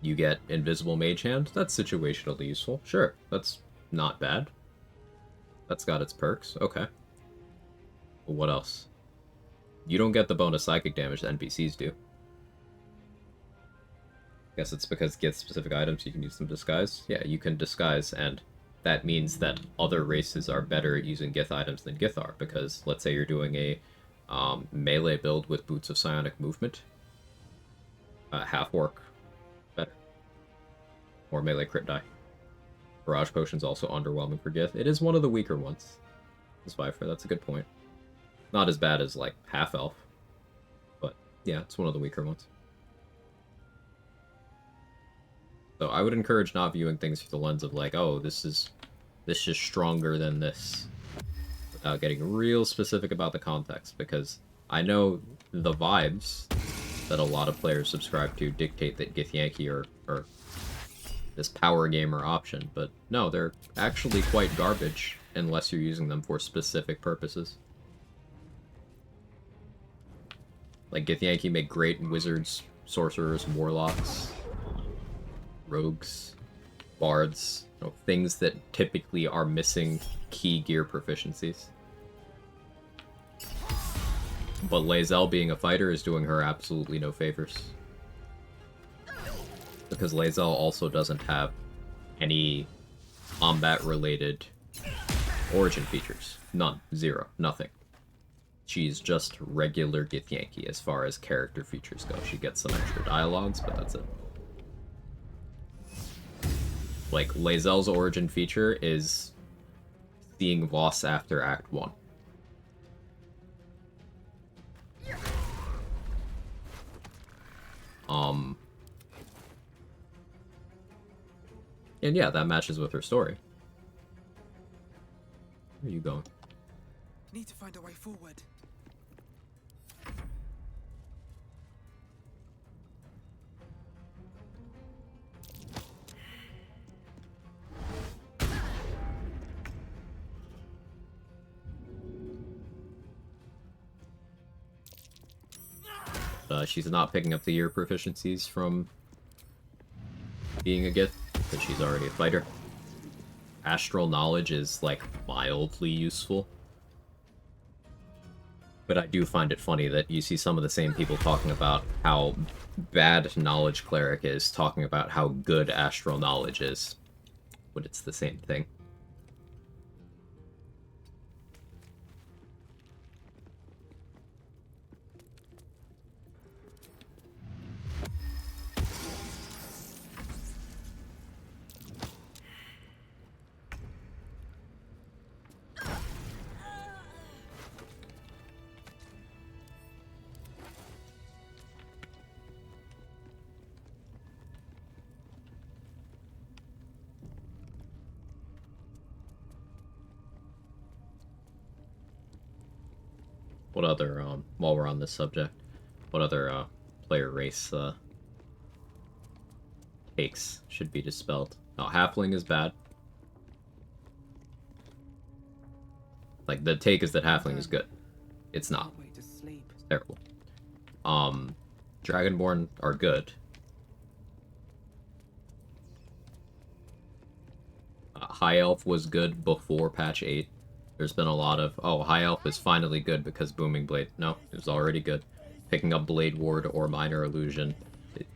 You get Invisible Mage Hand. That's situationally useful. Sure, that's not bad. That's got its perks. Okay. Well, what else? You don't get the bonus psychic damage that NPCs do. Guess it's because Gith specific items you can use them disguise. Yeah, you can disguise, and that means that other races are better at using Gith items than Gith are, because let's say you're doing a melee build with Boots of Psionic Movement. Half-orc, better. Or melee crit die. Barrage Potion's also underwhelming for Gith. It is one of the weaker ones. Viper, that's a good point. Not as bad as, like, Half-Elf. But, yeah, it's one of the weaker ones. So I would encourage not viewing things through the lens of, like, oh, this is stronger than this. Without getting real specific about the context, because I know the vibes that a lot of players subscribe to dictate that Githyanki are this power gamer option, but no, they're actually quite garbage unless you're using them for specific purposes. Like, Githyanki make great wizards, sorcerers, warlocks, rogues, bards, you know, things that typically are missing key gear proficiencies. But Lae'zel being a fighter is doing her absolutely no favors. Because Lae'zel also doesn't have any combat-related origin features. None. Zero. Nothing. She's just regular Githyanki as far as character features go. She gets some extra dialogues, but that's it. Like, Lae'zel's origin feature is seeing Voss after Act 1. And yeah, that matches with her story. Where are you going? Need to find a way forward. She's not picking up the year proficiencies from being a Gith, because she's already a fighter. Astral knowledge is, like, mildly useful. But I do find it funny that you see some of the same people talking about how bad knowledge cleric is, talking about how good astral knowledge is. But it's the same thing. What other, while we're on this subject, what other, player race, takes should be dispelled? No, Halfling is bad. Like, the take is that Halfling is good. It's not. Can't wait to sleep. It's terrible. Dragonborn are good. High Elf was good before patch 8. There's been a lot of, oh, High Elf is finally good because Booming Blade. No, it was already good. Picking up Blade Ward or Minor Illusion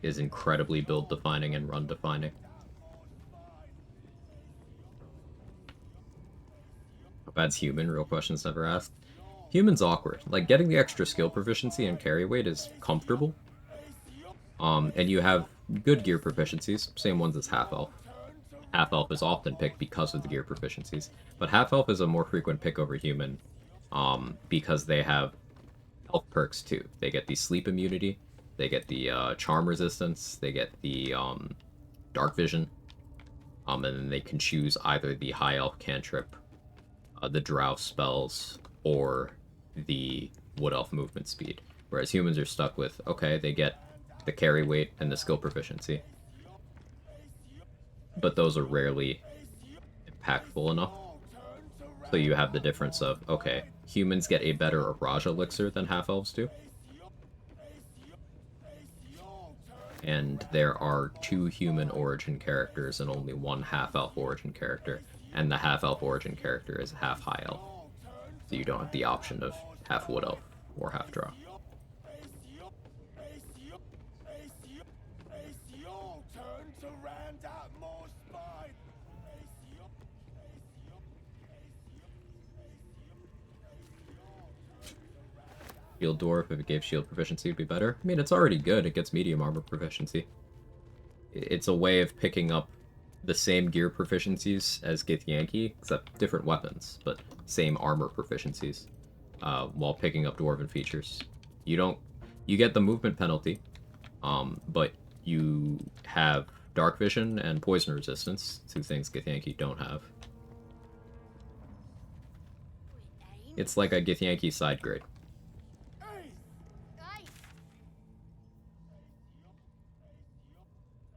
is incredibly build defining and run defining. How bad's Human? Real questions never asked. Human's awkward. Like, getting the extra skill proficiency and carry weight is comfortable. And you have good gear proficiencies, same ones as Half Elf. Half Elf is often picked because of the gear proficiencies, but Half Elf is a more frequent pick over Human, because they have health perks too. They get the sleep immunity, they get the charm resistance, they get the dark vision, and then they can choose either the High Elf cantrip, the Drow spells, or the Wood Elf movement speed. Whereas humans are stuck with, okay, they get the carry weight and the skill proficiency, but those are rarely impactful enough. So you have the difference of, okay, humans get a better Raj elixir than half-elves do. And there are 2 human origin characters and only 1 half-elf origin character. And the half-elf origin character is half high elf. So you don't have the option of half wood elf or half drow. Shield Dwarf, if it gave shield proficiency, would be better. I mean, it's already good. It gets medium armor proficiency. It's a way of picking up the same gear proficiencies as Githyanki, except different weapons, but same armor proficiencies, while picking up dwarven features. You get the movement penalty, but you have dark vision and poison resistance, 2 things Githyanki don't have. It's like a Githyanki side grade.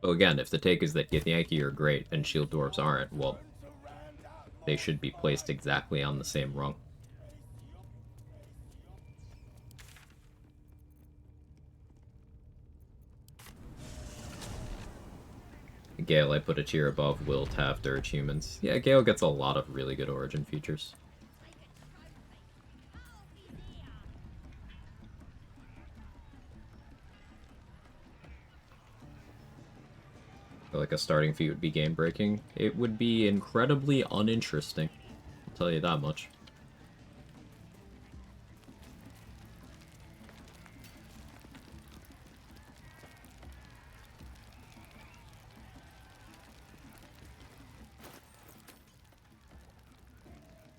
So again, if the take is that Githyanki are great and Shield Dwarves aren't, well, they should be placed exactly on the same rung. Gale, I put a tier above Will, Taft, Dirge, Humans. Yeah, Gale gets a lot of really good origin features. Like a starting feat would be game breaking. It would be incredibly uninteresting. I'll tell you that much.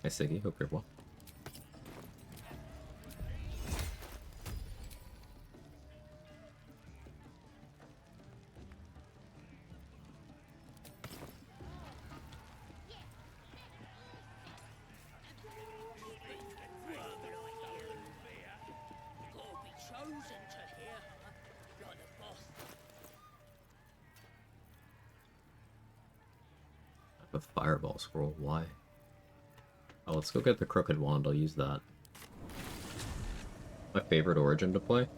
Hi Siggy, hope you're well. A fireball scroll, why? Oh, let's go get the crooked wand, I'll use that. My favorite origin to play?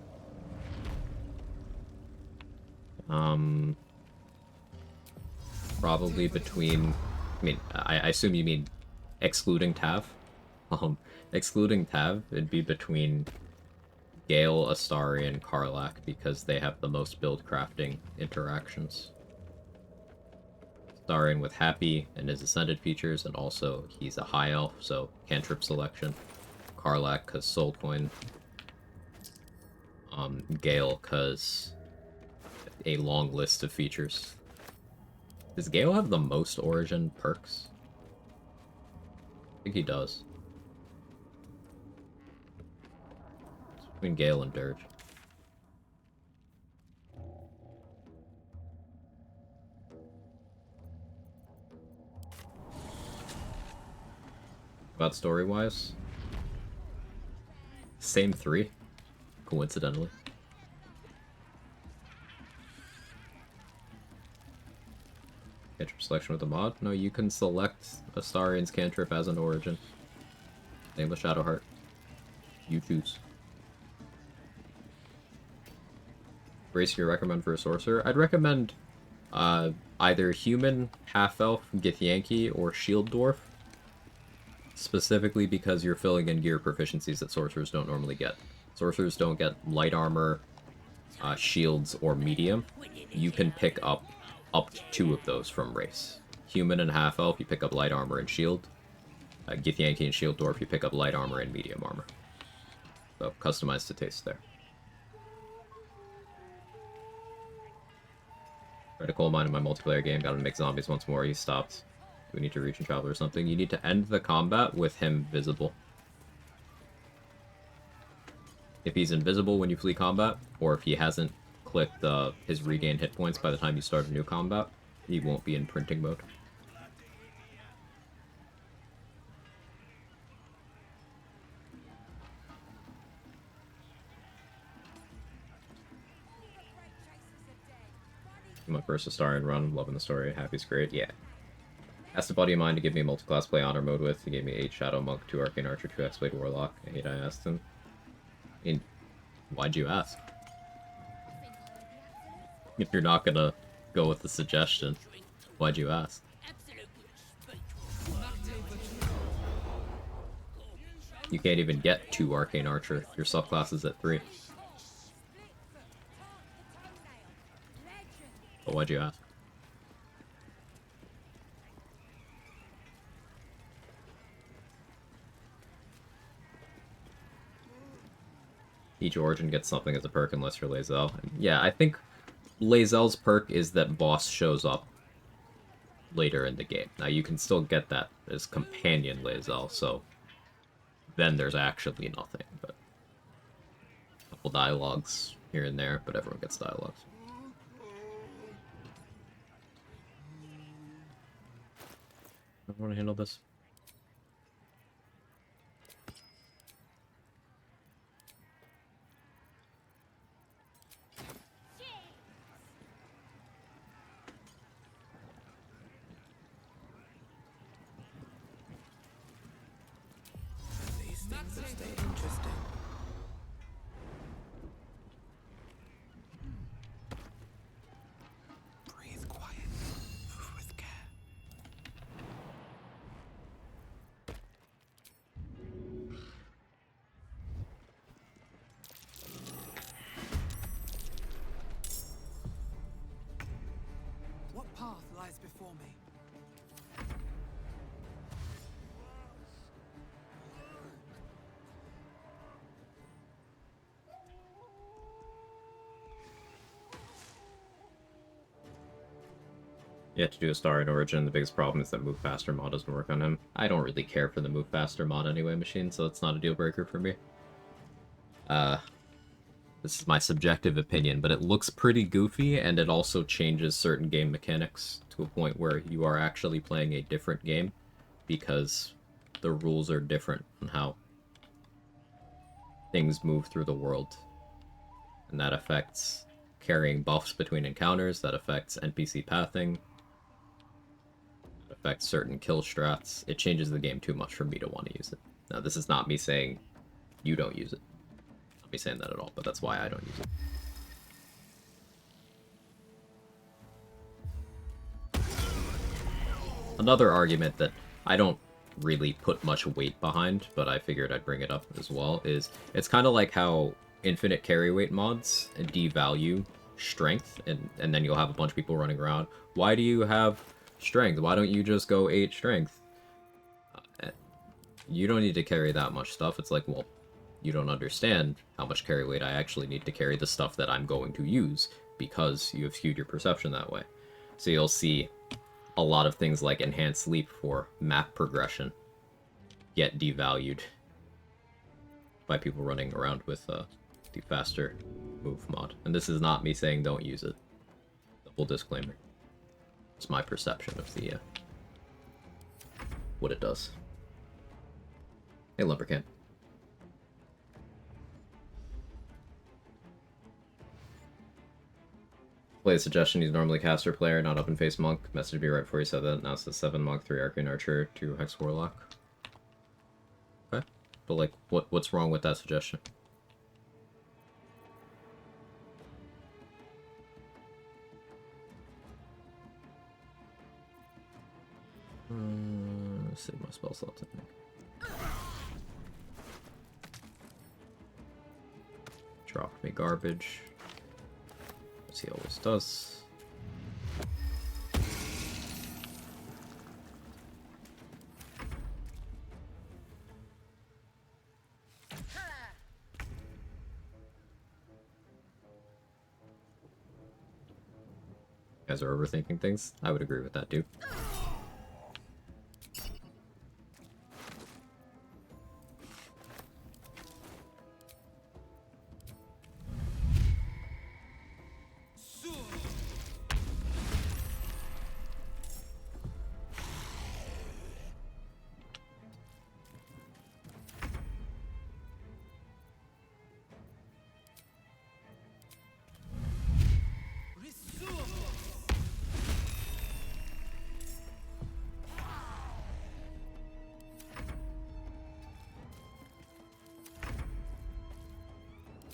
Probably between... I mean, I assume you mean excluding Tav? Excluding Tav, it'd be between Gale, Astari, and Karlach, because they have the most build crafting interactions. Astarion with Happy and his Ascended features, and also he's a High Elf, so cantrip selection. Karlach, because Soul Coin. Gale, because a long list of features. Does Gale have the most origin perks? I think he does. It's between Gale and Dirge. About story-wise? Same 3, coincidentally. Cantrip selection with a mod? No, you can select Astarion's cantrip as an origin. Name of Shadowheart. You choose. Race you recommend for a sorcerer? I'd recommend either human, half-elf, Githyanki, or shield dwarf. Specifically because you're filling in gear proficiencies that sorcerers don't normally get. Sorcerers don't get light armor, shields, or medium. You can pick up to 2 of those from race. Human and half-elf, you pick up light armor and shield. Githyanki and shield dwarf, you pick up light armor and medium armor. So, customized to taste there. Tried a coal mine in my multiplayer game, got him to make zombies once more, he stopped. Do we need to reach and travel or something? You need to end the combat with him visible. If he's invisible when you flee combat, or if he hasn't clicked his regained hit points by the time you start a new combat, he won't be in printing mode. My first Astarian run, loving the story, happy's great, yeah. Asked a buddy of mine to give me a multi-class play honor mode with. He gave me 8 Shadow Monk, 2 Arcane Archer, 2 X-Blade Warlock. I asked him. I mean, why'd you ask? If you're not gonna go with the suggestion, why'd you ask? You can't even get 2 Arcane Archer. Your subclass is at 3. But why'd you ask? Each origin gets something as a perk unless you're Lae'zel. Yeah, I think Lae'zel's perk is that boss shows up later in the game. Now, you can still get that as companion Lae'zel, so then there's actually nothing, but a couple dialogues here and there, but everyone gets dialogues. I want to handle this. These things will stay interesting. Breathe quietly. Move with care. What path lies before me? You have to do a star in Origin. The biggest problem is that Move Faster mod doesn't work on him. I don't really care for the Move Faster mod anyway, Machine, so it's not a deal breaker for me. This is my subjective opinion, but it looks pretty goofy, and it also changes certain game mechanics to a point where you are actually playing a different game, because the rules are different on how things move through the world. And that affects carrying buffs between encounters, that affects NPC pathing, affects certain kill strats. It changes the game too much for me to want to use it. Now, this is not me saying you don't use it. Not me saying that at all, but that's why I don't use it. Another argument that I don't really put much weight behind, but I figured I'd bring it up as well, is it's kind of like how infinite carry weight mods devalue strength, and then you'll have a bunch of people running around. Why do you have strength? Why don't you just go 8 strength? You don't need to carry that much stuff. It's like, well, you don't understand how much carry weight I actually need to carry the stuff that I'm going to use, because you have skewed your perception that way. So you'll see a lot of things like enhanced leap for map progression get devalued by people running around with the faster move mod. And this is not me saying don't use it. Double disclaimer. It's my perception of the what it does. Hey, Lumbercan. Play a suggestion. He's normally caster player, not open face monk. Messaged me right before he said that. Now it says 7 monk, 3 arcane archer, 2 hex warlock. Okay. but like, what's wrong with that suggestion? Save my spell slots, I think. Drop me garbage, as he always does. You guys are overthinking things? I would agree with that, too.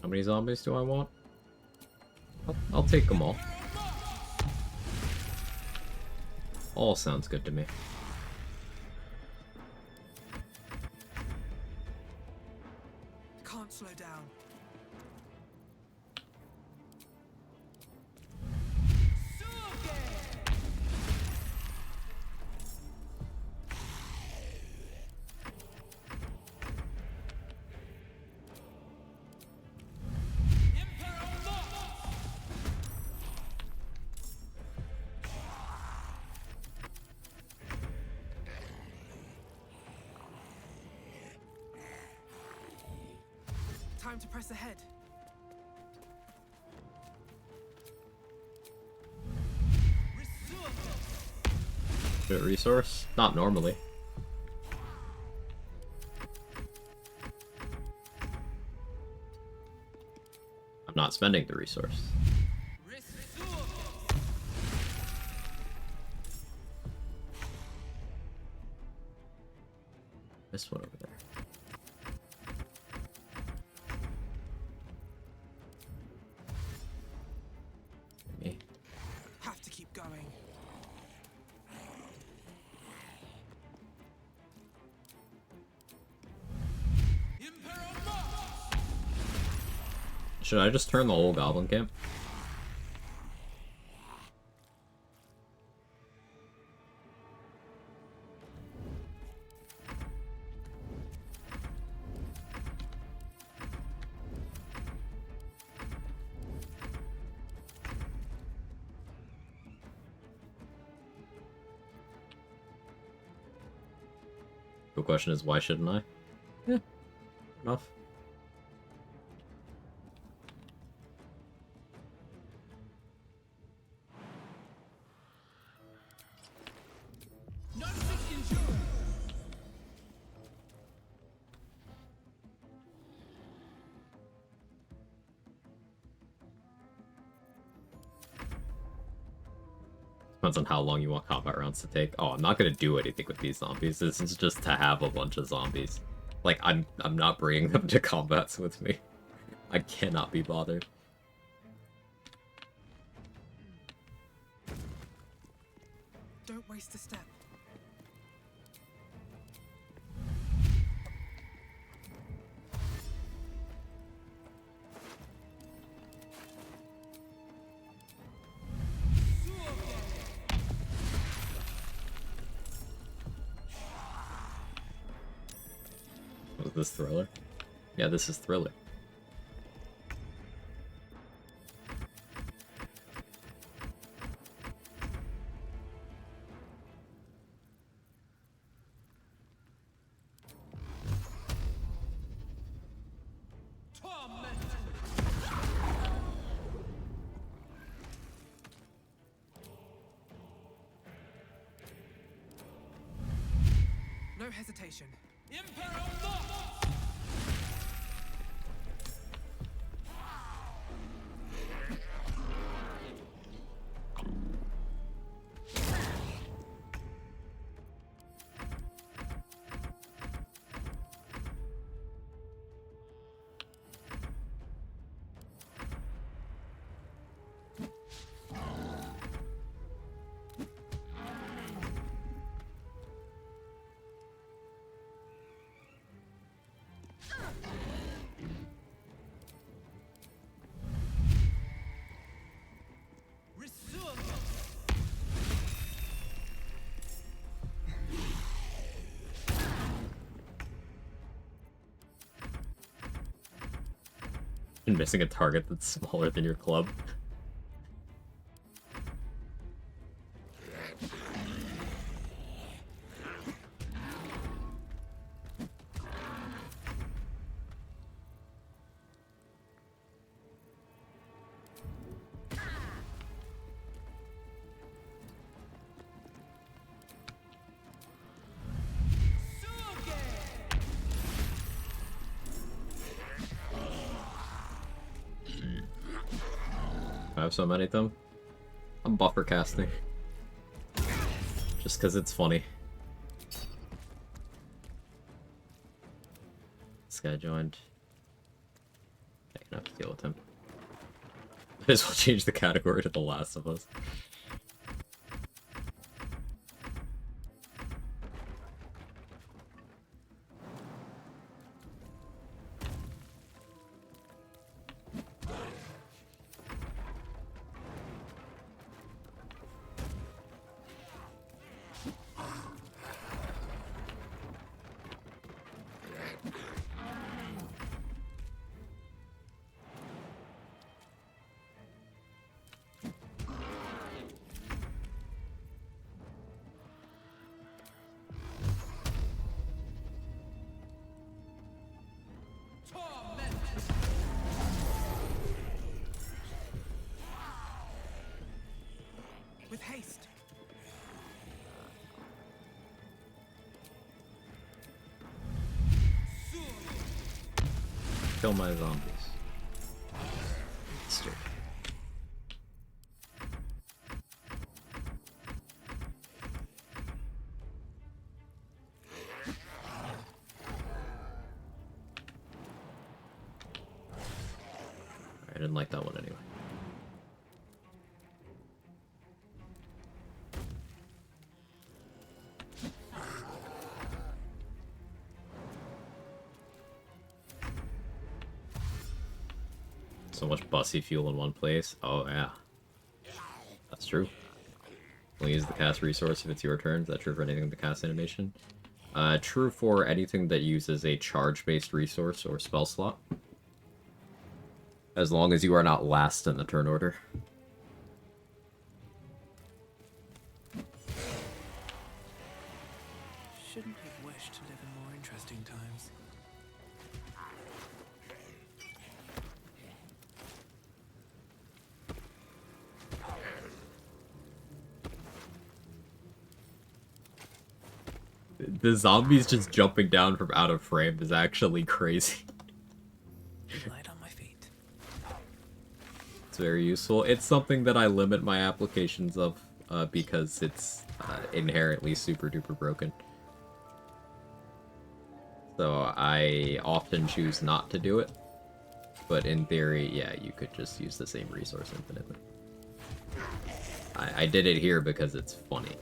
How many zombies do I want? I'll take them all. All sounds good to me. Can't slow down. Time to press ahead. Bit of resource? Not normally. I'm not spending the resource. This one over there. Me. Have to keep going. Should I just turn the whole goblin camp? The question is, why shouldn't I? Yeah, enough. Depends on how long you want combat rounds to take. Oh, I'm not gonna do anything with these zombies. This is just to have a bunch of zombies. Like, I'm not bringing them to combats with me. I cannot be bothered. Don't waste a step. Was this Thriller? Yeah, this is Thriller. No hesitation. Imagine missing a target that's smaller than your club. I have so many of them. I'm buffer casting. Just because it's funny. This guy joined. I can have to deal with him. Might as well change the category to The Last of Us. With haste. Kill my zombies. Stupid. I didn't like that one anyway. So much bussy fuel in one place. Oh yeah. That's true. Only use the cast resource if it's your turn. Is that true for anything with the cast animation? True for anything that uses a charge-based resource or spell slot. As long as you are not last in the turn order. Shouldn't have wished to live in more interesting times. The zombies just jumping down from out of frame is actually crazy. Light on my feet. It's very useful. It's something that I limit my applications of because it's inherently super duper broken. So I often choose not to do it. But in theory, yeah, you could just use the same resource infinitely. I did it here because it's funny.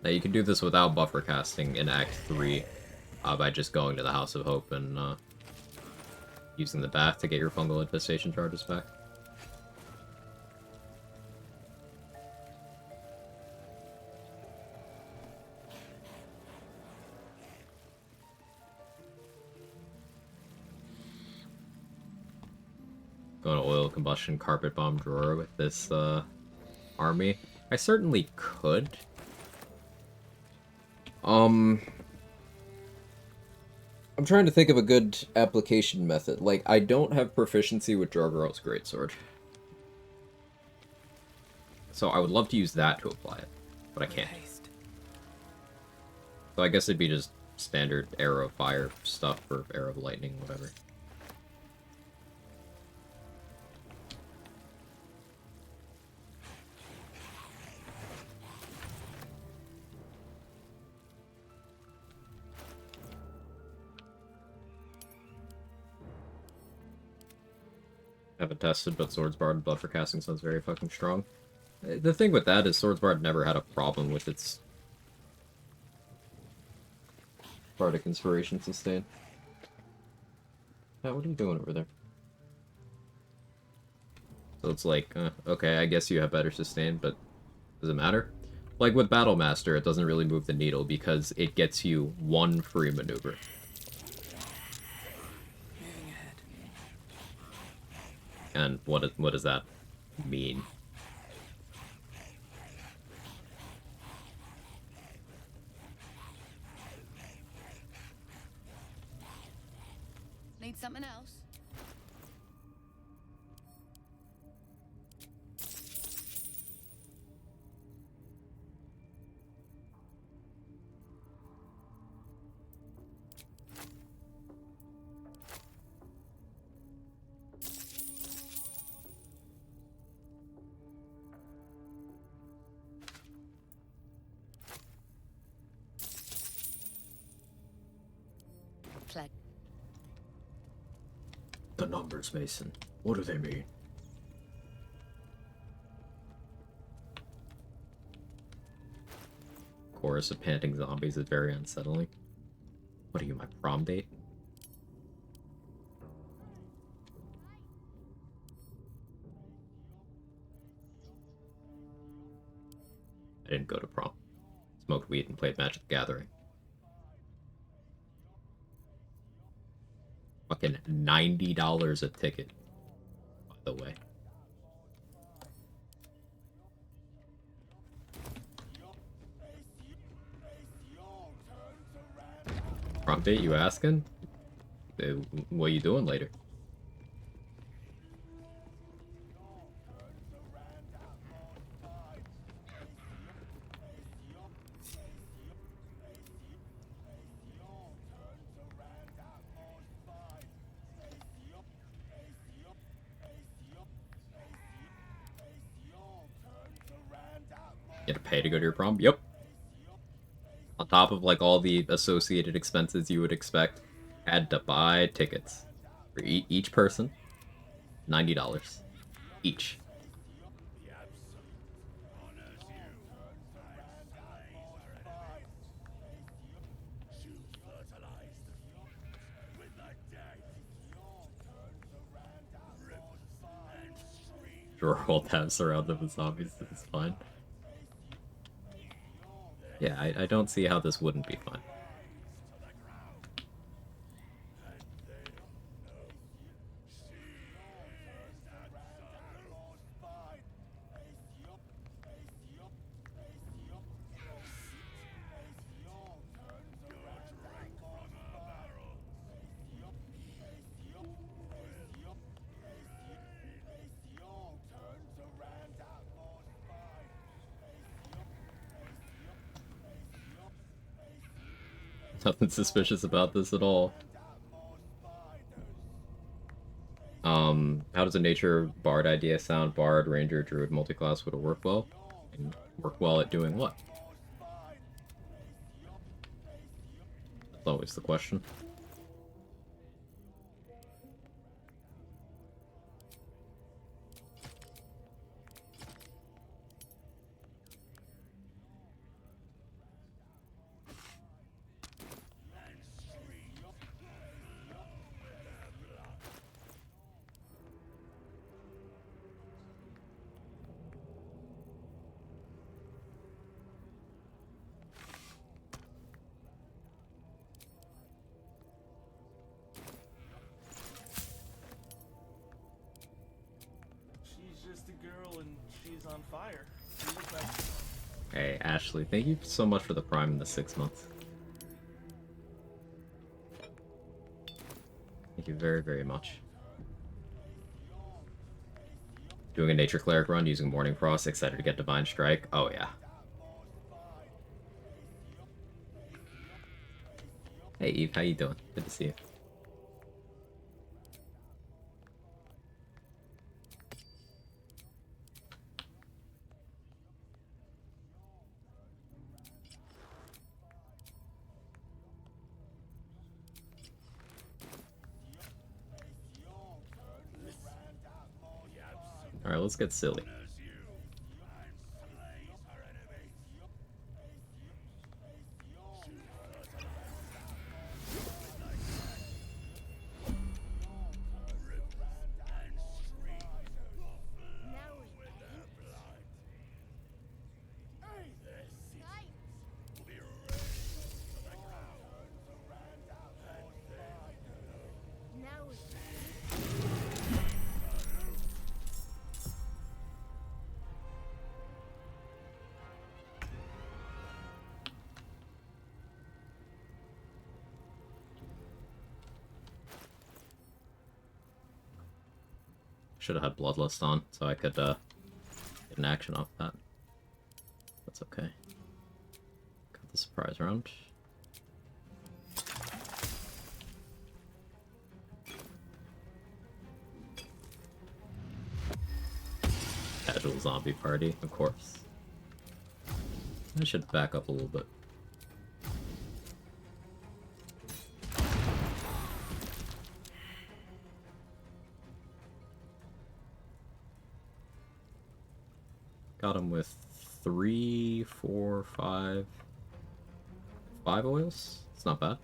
Now you can do this without buffer casting in Act 3 by just going to the House of Hope and using the bath to get your fungal infestation charges back. Going to oil combustion carpet bomb drawer with this army. I certainly could. I'm trying to think of a good application method. Like, I don't have proficiency with Jargarel's Greatsword. So I would love to use that to apply it, but I can't. So I guess it'd be just standard arrow of fire stuff or arrow of lightning, whatever. Haven't tested, but Swordsbard buffer casting sounds very fucking strong. The thing with that is Swordsbard never had a problem with its Bardic Inspiration sustain. What are you doing over there? So it's like, okay, I guess you have better sustain, but does it matter? Like with Battle Master, it doesn't really move the needle because it gets you one free maneuver. Moving ahead. And what does that mean? Need something else? Play. The numbers, Mason. What do they mean? Chorus of panting zombies is very unsettling. What are you, my prom date? I didn't go to prom. Smoked weed and played Magic the Gathering. Fucking $90 a ticket, by the way. Prom date, you asking? What are you doing later? You have to pay to go to your prom? Yep. On top of like all the associated expenses you would expect, had to buy tickets for each person, $90 each. Draw all tabs surrounded with zombies. It's fine. Yeah, I don't see how this wouldn't be fun. Nothing suspicious about this at all. How does a nature bard idea sound? Bard, ranger, druid, multiclass would it work well? And work well at doing what? That's always the question. She's just a girl and she's on fire. Hey, Ashley, thank you so much for the Prime in the 6 months. Thank you very, very much. Doing a Nature Cleric run using Morning Frost, excited to get Divine Strike. Oh, yeah. Hey, Eve, how you doing? Good to see you. Alright, let's get silly. Should have had Bloodlust on, so I could get an action off that. That's okay. Got the surprise round. Casual zombie party, of course. I should back up a little bit. Got him with 3, 4, 5... 5 oils? It's not bad.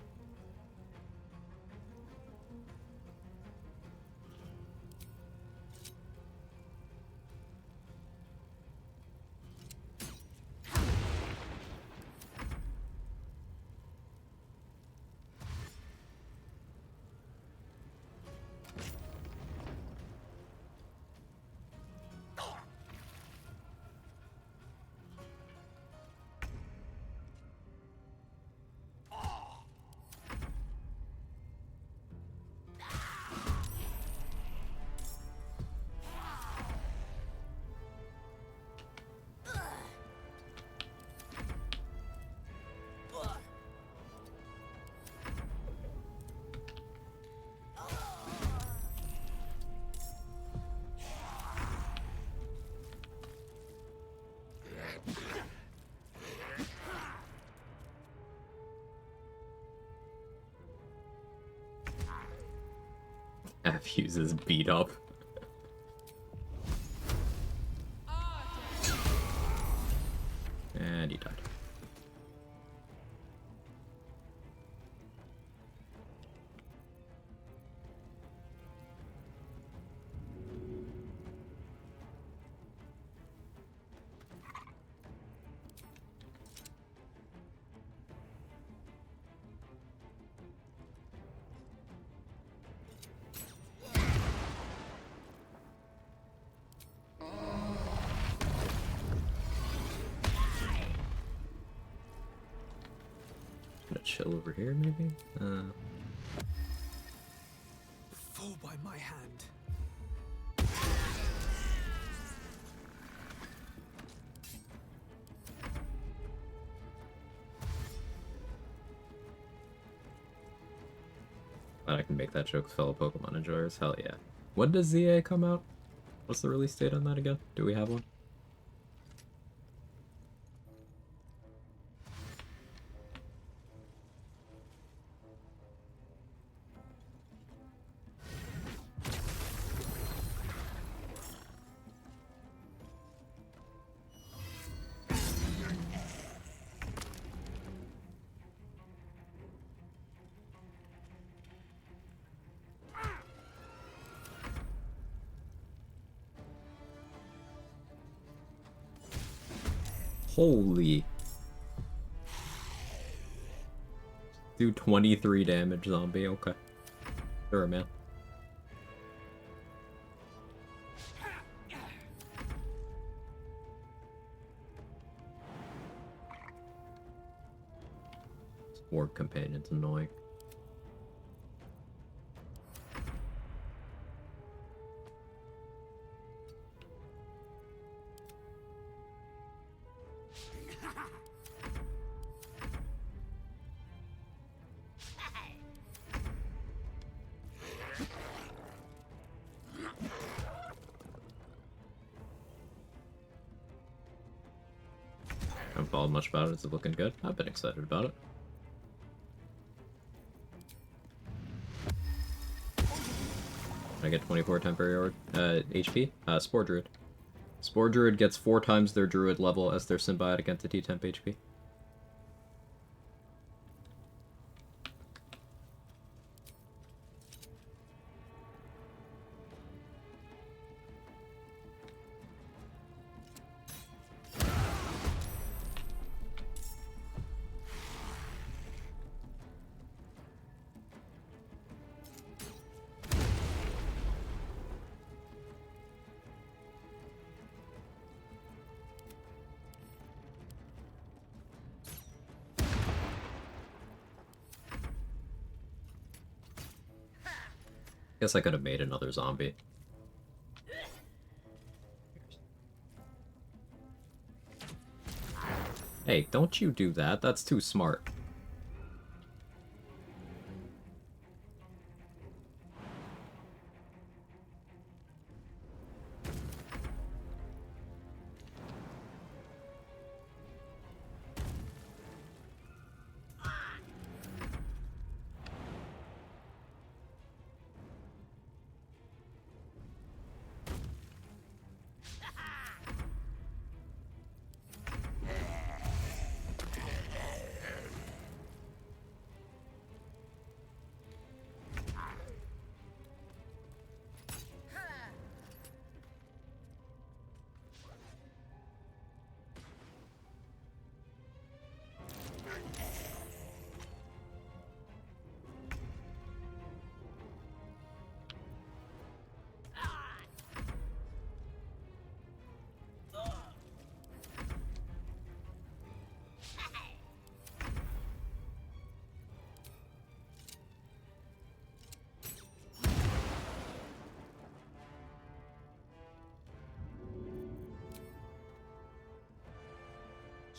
Fuse is beat up. And he died. Chill over here, maybe? Fall by my hand. Glad I can make that joke with fellow Pokemon enjoyers. Hell yeah. When does ZA come out? What's the release date on that again? Do we have one? Holy. Do 23 damage, zombie. Okay. Sure, man. Orc companion's annoying. Haven't followed much about it. Is it looking good? I've been excited about it. I get 24 temporary HP? Spore Druid. Spore Druid gets 4 times their Druid level as their symbiotic entity temp HP. Guess I could have made another zombie. Hey, don't you do that. That's too smart.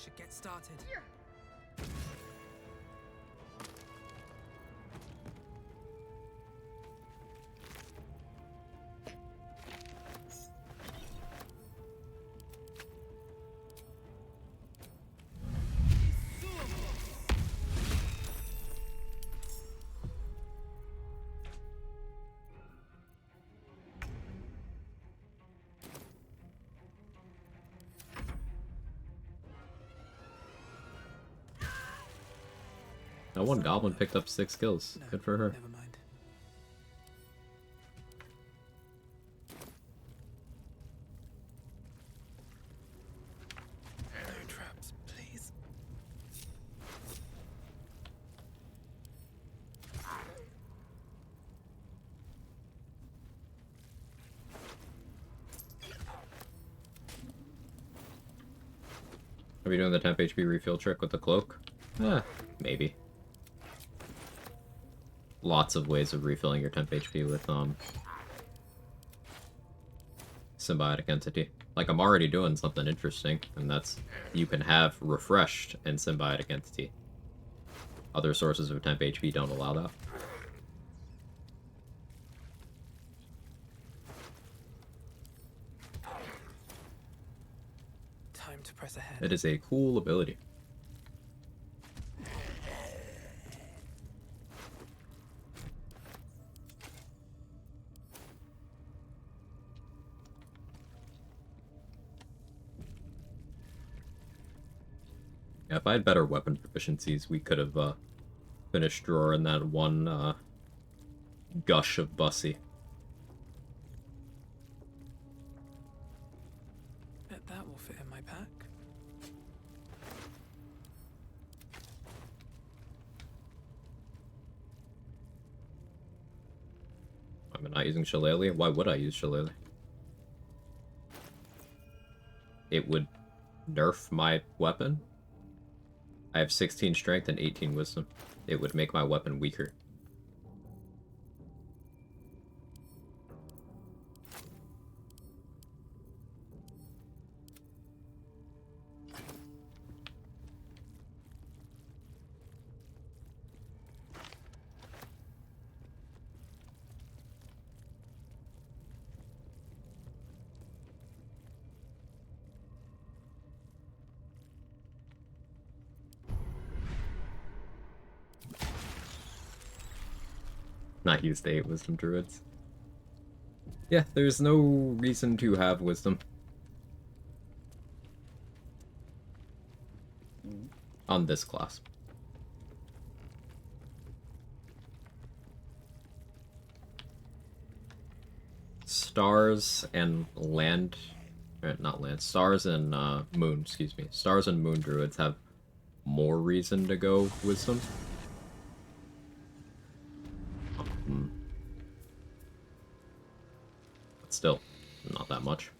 Should get started. That one goblin picked up 6 kills. Good for her. Never mind. No traps, please. Are we doing the temp HP refill trick with the cloak? Maybe. Lots of ways of refilling your temp HP with symbiotic entity. Like, I'm already doing something interesting, and that's you can have refreshed and symbiotic entity. Other sources of temp HP don't allow that. Time to press ahead. It is a cool ability. Yeah, if I had better weapon proficiencies, we could have finished drawing that one gush of Bussy. Bet that will fit in my pack. I'm not using Shillelagh. Why would I use Shillelagh? It would nerf my weapon? I have 16 strength and 18 wisdom. It would make my weapon weaker. Not used to 8 wisdom druids. Yeah, there's no reason to have wisdom. On this class. Stars and land... not land. Stars and moon, excuse me. Stars and moon druids have more reason to go wisdom. But still, not that much.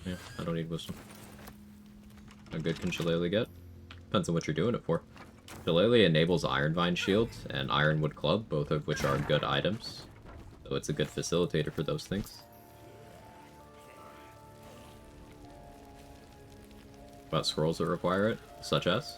Yeah, I don't need wisdom. How good can Shillelagh get? Depends on what you're doing it for. Shillelagh enables Iron Vine Shield and Ironwood Club, both of which are good items. So it's a good facilitator for those things. about scrolls that require it, such as?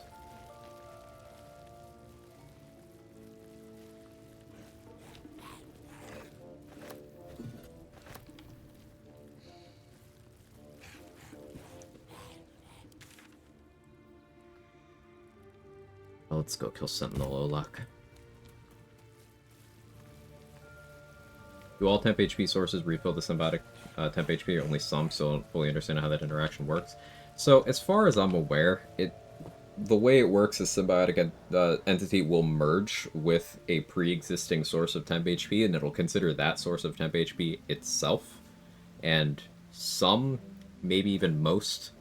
Well, let's go kill Sentinel Olak. Do all temp HP sources refill the symbiotic temp HP, or only some, so I don't fully understand how that interaction works? So, as far as I'm aware, the way it works is symbiotic entity will merge with a pre-existing source of temp HP, and it'll consider that source of temp HP itself. And some, maybe even most,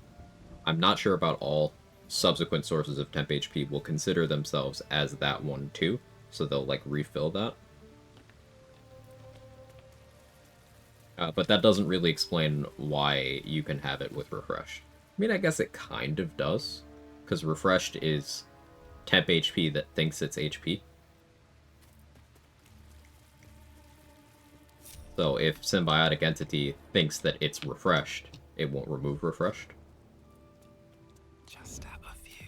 I'm not sure about all, subsequent sources of temp HP will consider themselves as that one too, so they'll like refill that. But that doesn't really explain why you can have it with Refreshed. I mean, I guess it kind of does, because Refreshed is temp HP that thinks it's HP. So if Symbiotic Entity thinks that it's Refreshed, it won't remove Refreshed. Just out of view.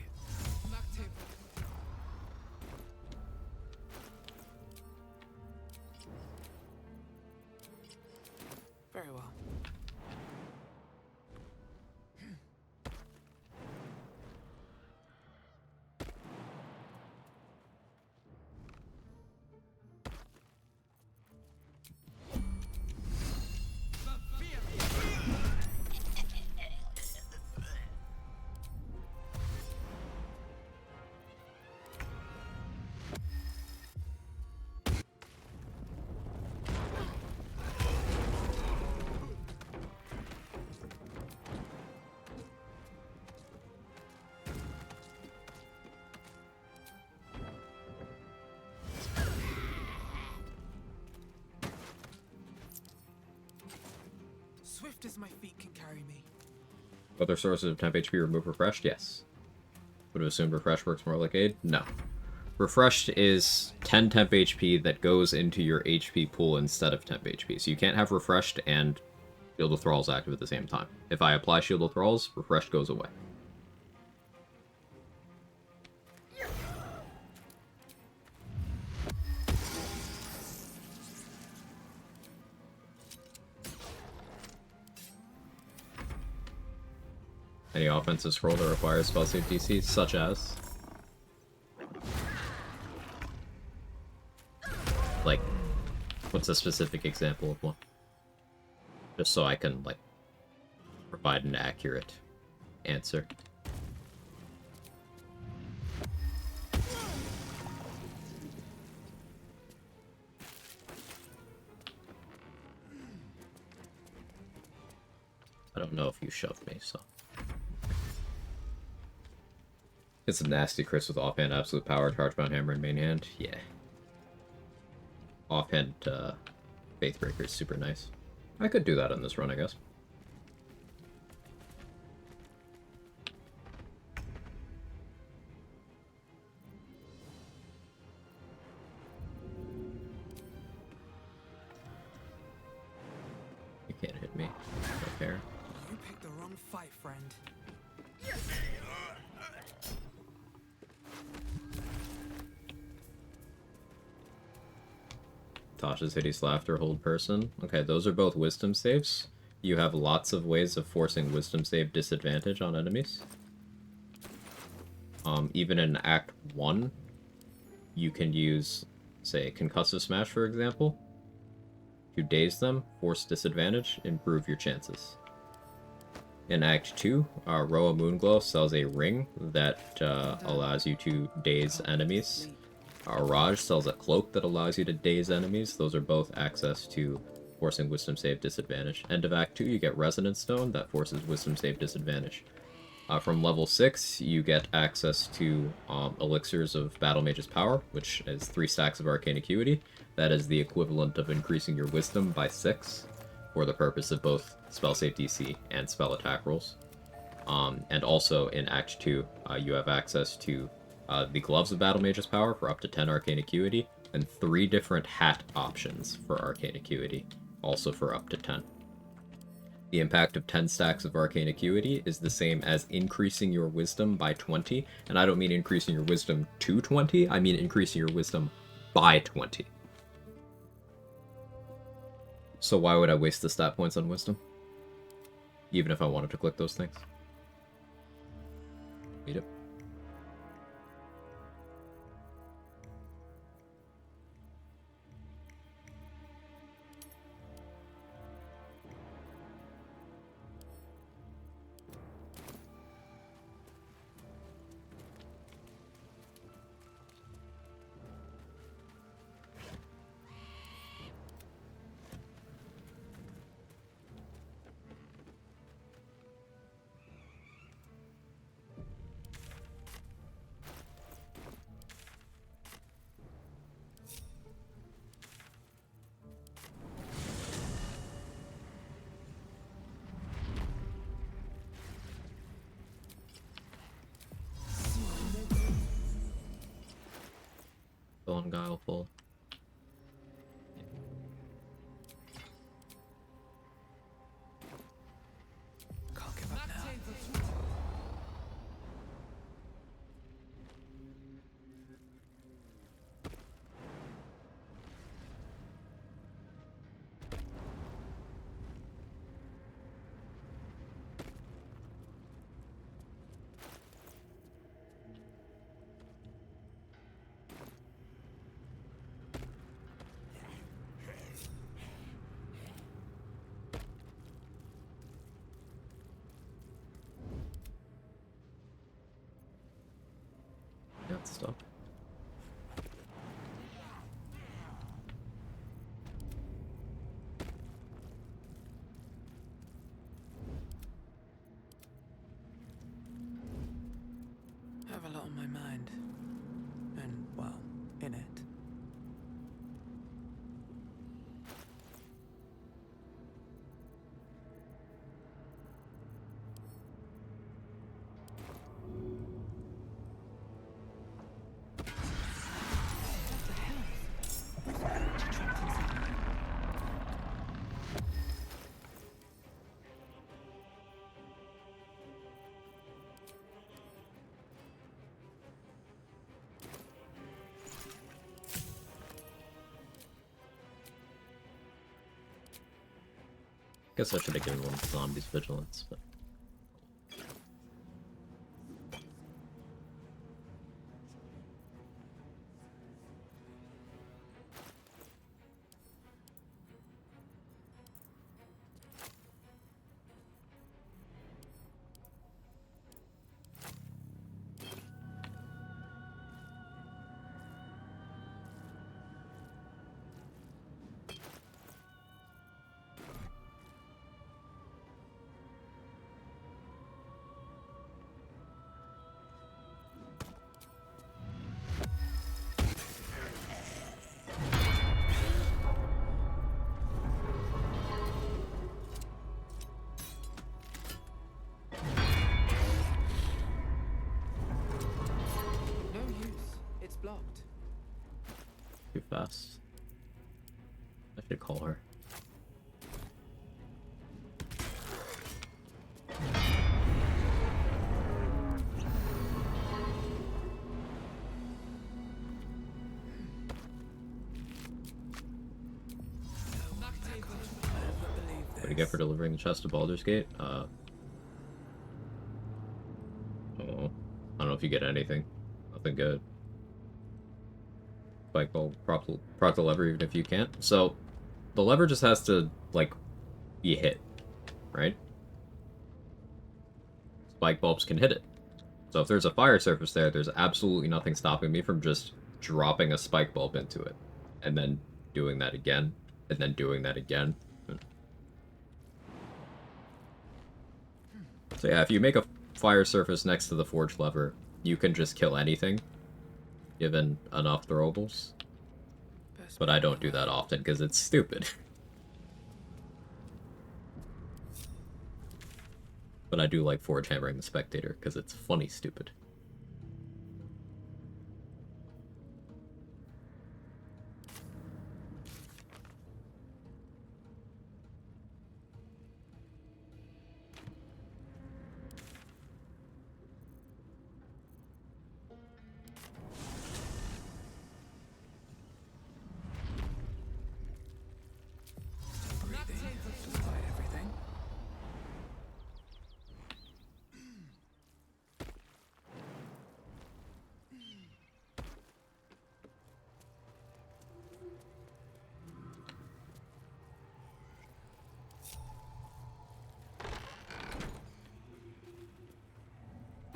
Very well. Swift as my feet can carry me. Other sources of temp HP remove Refreshed? Yes. Would have assumed Refreshed works more like Aid? No. Refreshed is 10 temp HP that goes into your HP pool instead of temp HP. So you can't have Refreshed and Shield of Thralls active at the same time. If I apply Shield of Thralls, Refreshed goes away. Any offensive scroll that requires spell save DC, such as... Like, what's a specific example of one? Just so I can, like, provide an accurate answer. I don't know if you shoved me, so... It's a nasty Chris with offhand absolute power, chargebound hammer, and main hand. Yeah. Offhand Faithbreaker is super nice. I could do that on this run, I guess. You can't hit me. No fair. You picked the wrong fight, friend. Tasha's hideous laughter, hold person. Okay, those are both wisdom saves. You have lots of ways of forcing wisdom save disadvantage on enemies. Even in Act 1, you can use, say, Concussive Smash, for example, to daze them, force disadvantage, improve your chances. In Act 2, Roa Moonglow sells a ring that allows you to daze enemies. Raj sells a cloak that allows you to daze enemies. Those are both access to forcing wisdom save disadvantage. End of Act 2, you get Resonance Stone that forces wisdom save disadvantage. From level 6, you get access to Elixirs of Battle Mage's Power, which is 3 stacks of Arcane Acuity. That is the equivalent of increasing your wisdom by 6 for the purpose of both spell save DC and spell attack rolls. And also in Act 2, you have access to the Gloves of Battle Mage's Power for up to 10 Arcane Acuity, and 3 different hat options for Arcane Acuity, also for up to 10. The impact of 10 stacks of arcane acuity is the same as increasing your wisdom by 20, and I don't mean increasing your wisdom to 20, I mean increasing your wisdom by 20. So why would I waste the stat points on wisdom? Even if I wanted to click those things. Need it. Still on Guileful. Can't give up now. That stuff. I have a lot on my mind. And, well, in it. Guess I should have given one of the zombies vigilance, but... No use. It's blocked. Too fast. I should call her. What do you get for delivering the chest to Baldur's Gate? Oh, I don't know if you get anything. Nothing good. Spike bulb, proc the lever even if you can't. So, the lever just has to, like, be hit, right? Spike bulbs can hit it. So if there's a fire surface there, there's absolutely nothing stopping me from just dropping a spike bulb into it. And then doing that again. And then doing that again. So yeah, if you make a fire surface next to the forge lever, you can just kill anything, given enough throwables. But I don't do that often, because it's stupid. But I do like forge hammering the spectator, because it's funny stupid.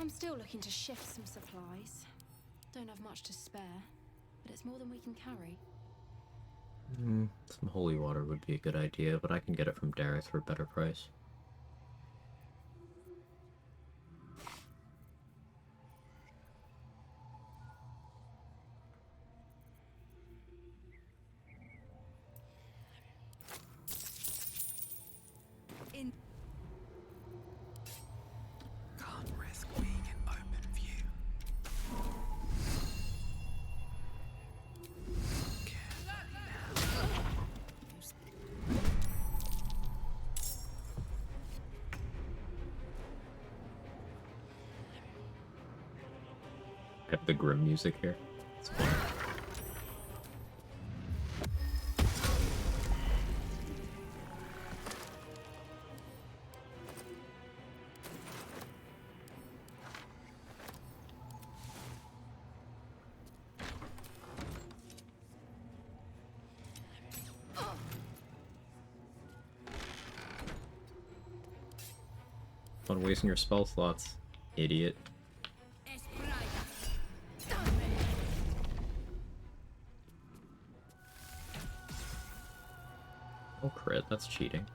I'm still looking to shift some supplies. Don't have much to spare, but it's more than we can carry. Some holy water would be a good idea, but I can get it from Dareth for a better price. Can't risk being in open view. Have the grim music here. It's fun. Fun wasting your spell slots, idiot. Oh crit, that's cheating.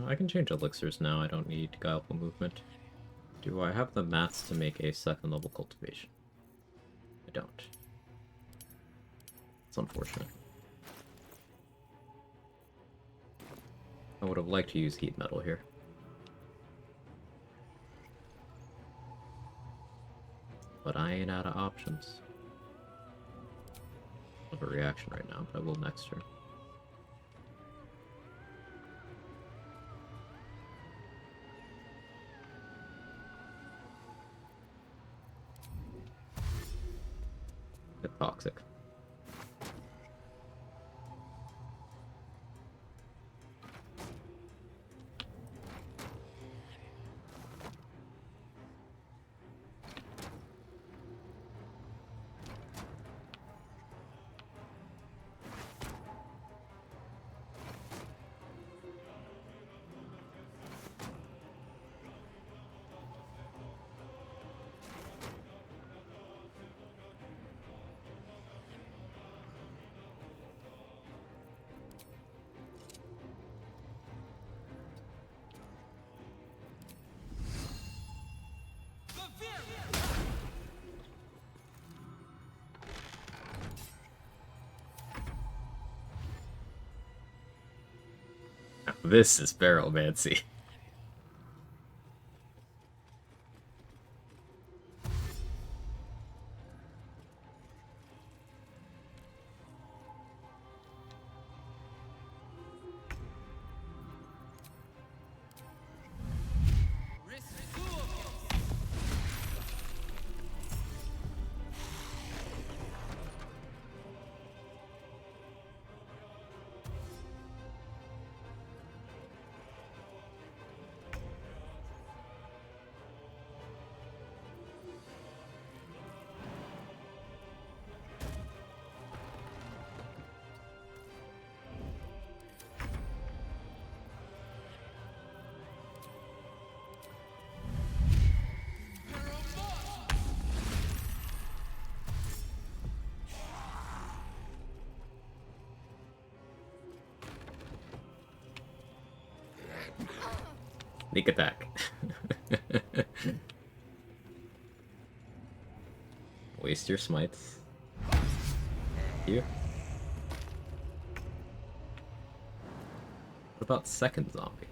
I can change elixirs now, I don't need guileful movement. Do I have the mats to make a second level cultivation? I don't. It's unfortunate. I would have liked to use heat metal here. But I ain't out of options. I have a reaction right now, but I will next turn. Bit toxic. This is Barrelmancy. Sneak attack. Waste your smites. Here. What about second zombie?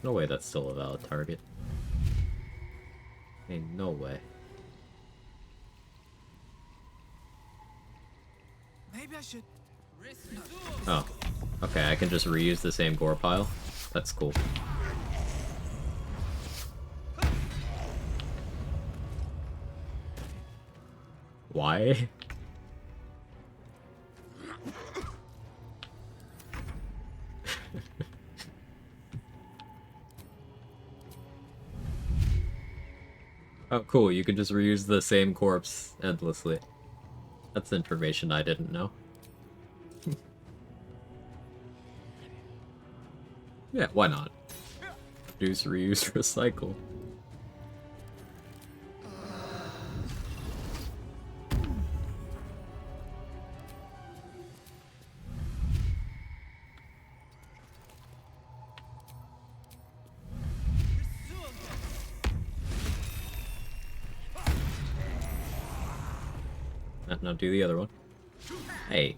No way that's still a valid target. Ain't no way. Maybe I should. Oh. Okay, I can just reuse the same gore pile. That's cool. Why? Oh, cool, you can just reuse the same corpse endlessly. That's information I didn't know. Yeah, why not? Reduce, reuse, recycle. Now do the other one. Hey.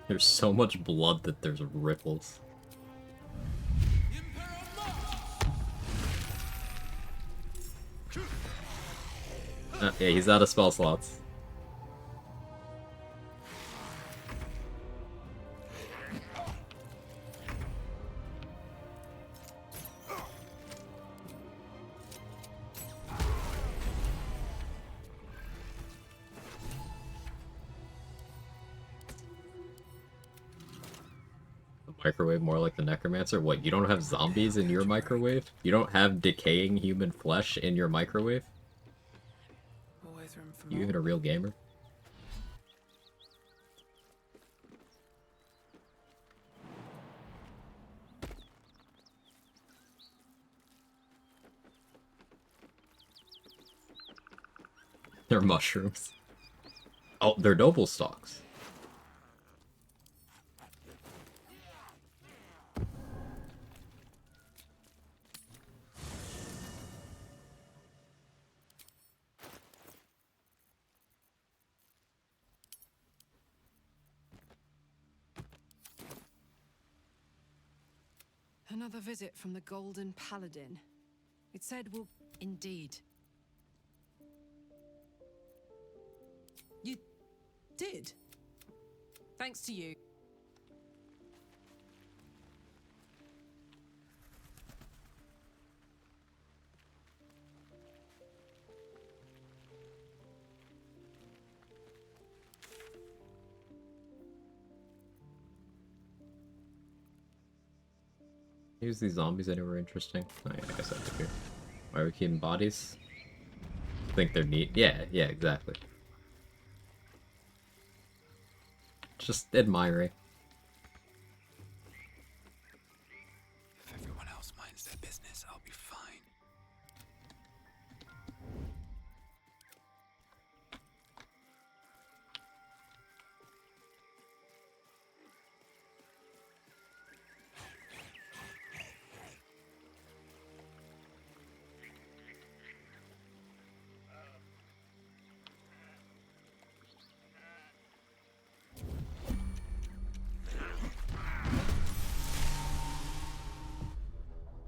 There's so much blood that there's ripples. Yeah, he's out of spell slots. Microwave more like the necromancer? What, you don't have zombies in your microwave? You don't have decaying human flesh in your microwave? You even a real gamer? They're mushrooms. Oh, they're noble stalks. Another visit from the Golden Paladin. It said we'll... Indeed. You did? Thanks to you. Use these zombies anywhere interesting? Oh, yeah, I guess I have to here. Why are we keeping bodies? Think they're neat? Yeah, exactly. Just admiring. If everyone else minds their business, I'll be fine.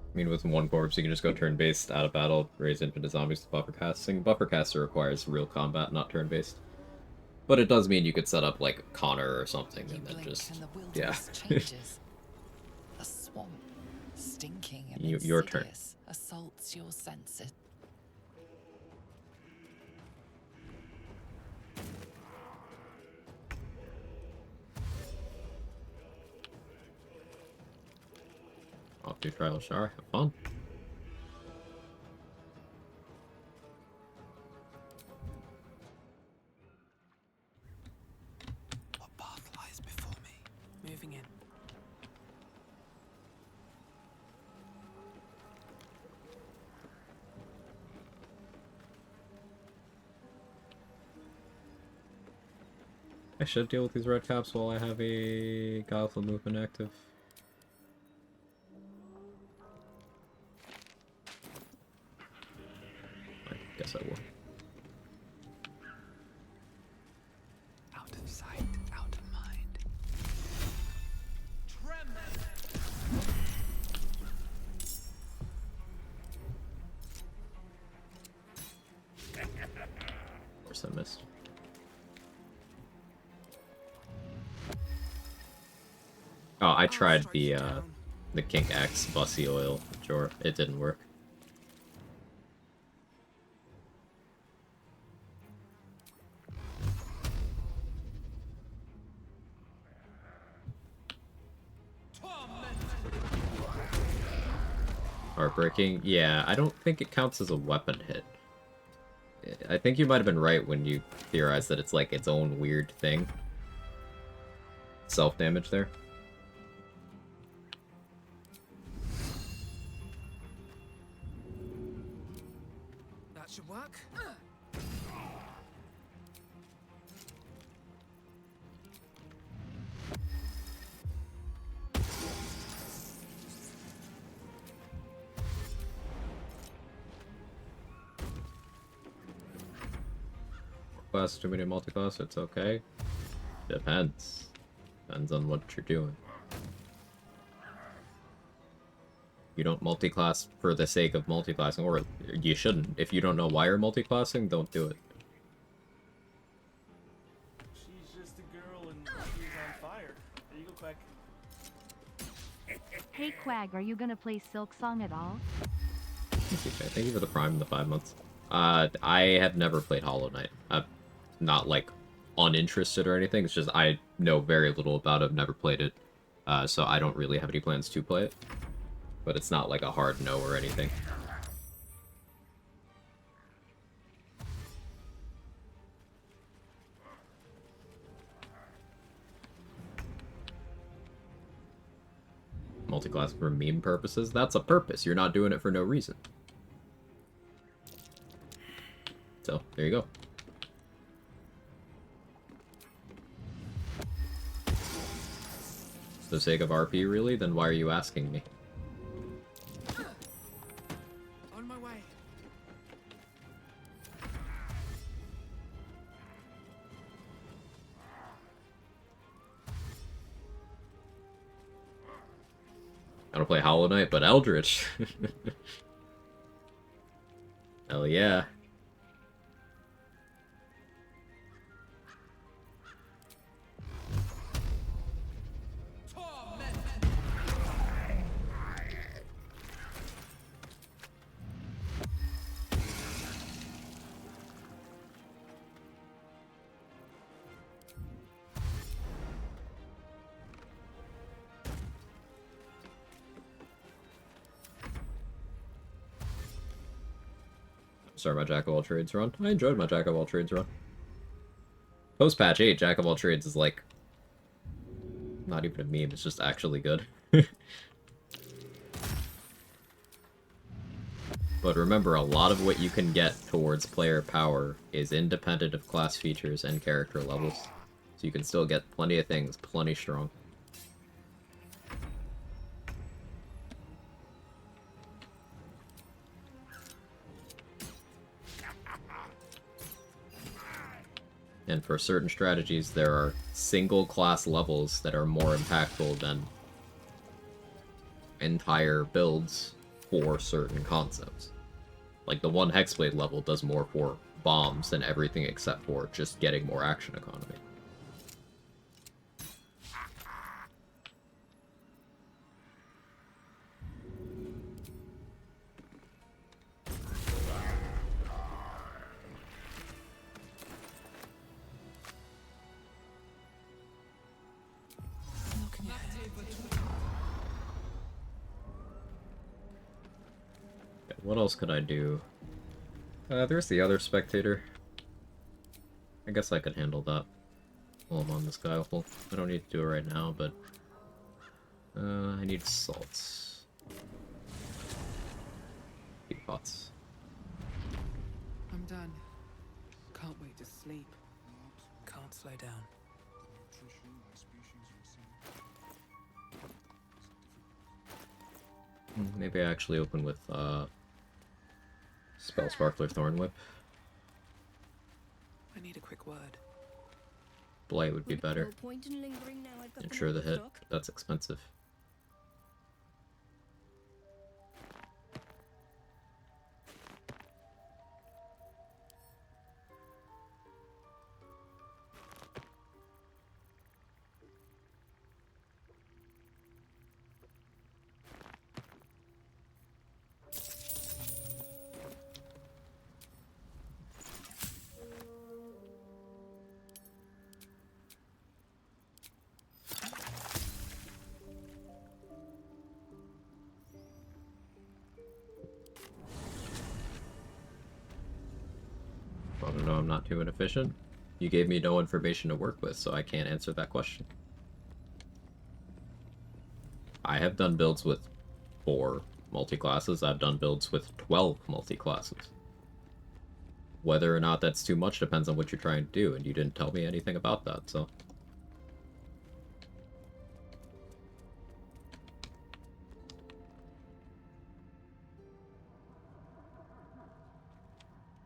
I mean, with one corpse, you can just go turn-based, out of battle, raise infinite zombies to buffer casting. Buffer caster requires real combat, not turn-based. But it does mean you could set up, like, Connor or something, and then just... And the yeah. changes. A swamp, stinking and Your turn. assaults your senses. Off to Trial Shower, have fun. What path lies before me? Moving in. I should deal with these red caps while I have a Guileful movement active. I guess I will. Out of sight, out of mind. Of course I missed. Oh, I tried the Kink X Bussy Oil, sure, it didn't work. Heartbreaking? Yeah, I don't think it counts as a weapon hit. I think you might have been right when you theorized that it's like its own weird thing. Self-damage there. That should work. Class, too many multi-class, it's okay. Depends. Depends on what you're doing. You don't multi-class for the sake of multi-classing, or you shouldn't. If you don't know why you're multi-classing, don't do it. She's just a girl and she's on fire. There you go, Quag. Hey Quag, are you gonna play Silk Song at all? Thank you for the Prime and the 5 months. I have never played Hollow Knight. I'm not, like, uninterested or anything. It's just I know very little about it. I've never played it. So I don't really have any plans to play it. But it's not like a hard no or anything. Multi-class for meme purposes? That's a purpose. You're not doing it for no reason. So, there you go. For the sake of RP, really? Then why are you asking me? On my way. I don't play Hollow Knight, but Eldritch. Hell yeah. Start my Jack of all Trades run. I enjoyed my Jack of all Trades run. Post patch 8, Jack of all Trades is like not even a meme, it's just actually good. But remember, a lot of what you can get towards player power is independent of class features and character levels. So you can still get plenty of things, plenty strong. And for certain strategies, there are single class levels that are more impactful than entire builds for certain concepts. Like the one Hexblade level does more for bombs than everything except for just getting more action economy. What else could I do? There's the other spectator. I guess I could handle that while I'm on this Guileful. I don't need to do it right now, but I need salts. Deep pots. I'm done. Can't wait to sleep. Can't slow down. Maybe I actually open with Spell Sparkler Thorn Whip. I need a quick word. Blight would be better. No point in lingering now I've got Ensure the them out of hit, stock. but that's expensive. Well, no, I'm not too inefficient. You gave me no information to work with, so I can't answer that question. I have done builds with 4 multi-classes. I've done builds with 12 multi-classes. Whether or not that's too much depends on what you're trying to do, and you didn't tell me anything about that, so...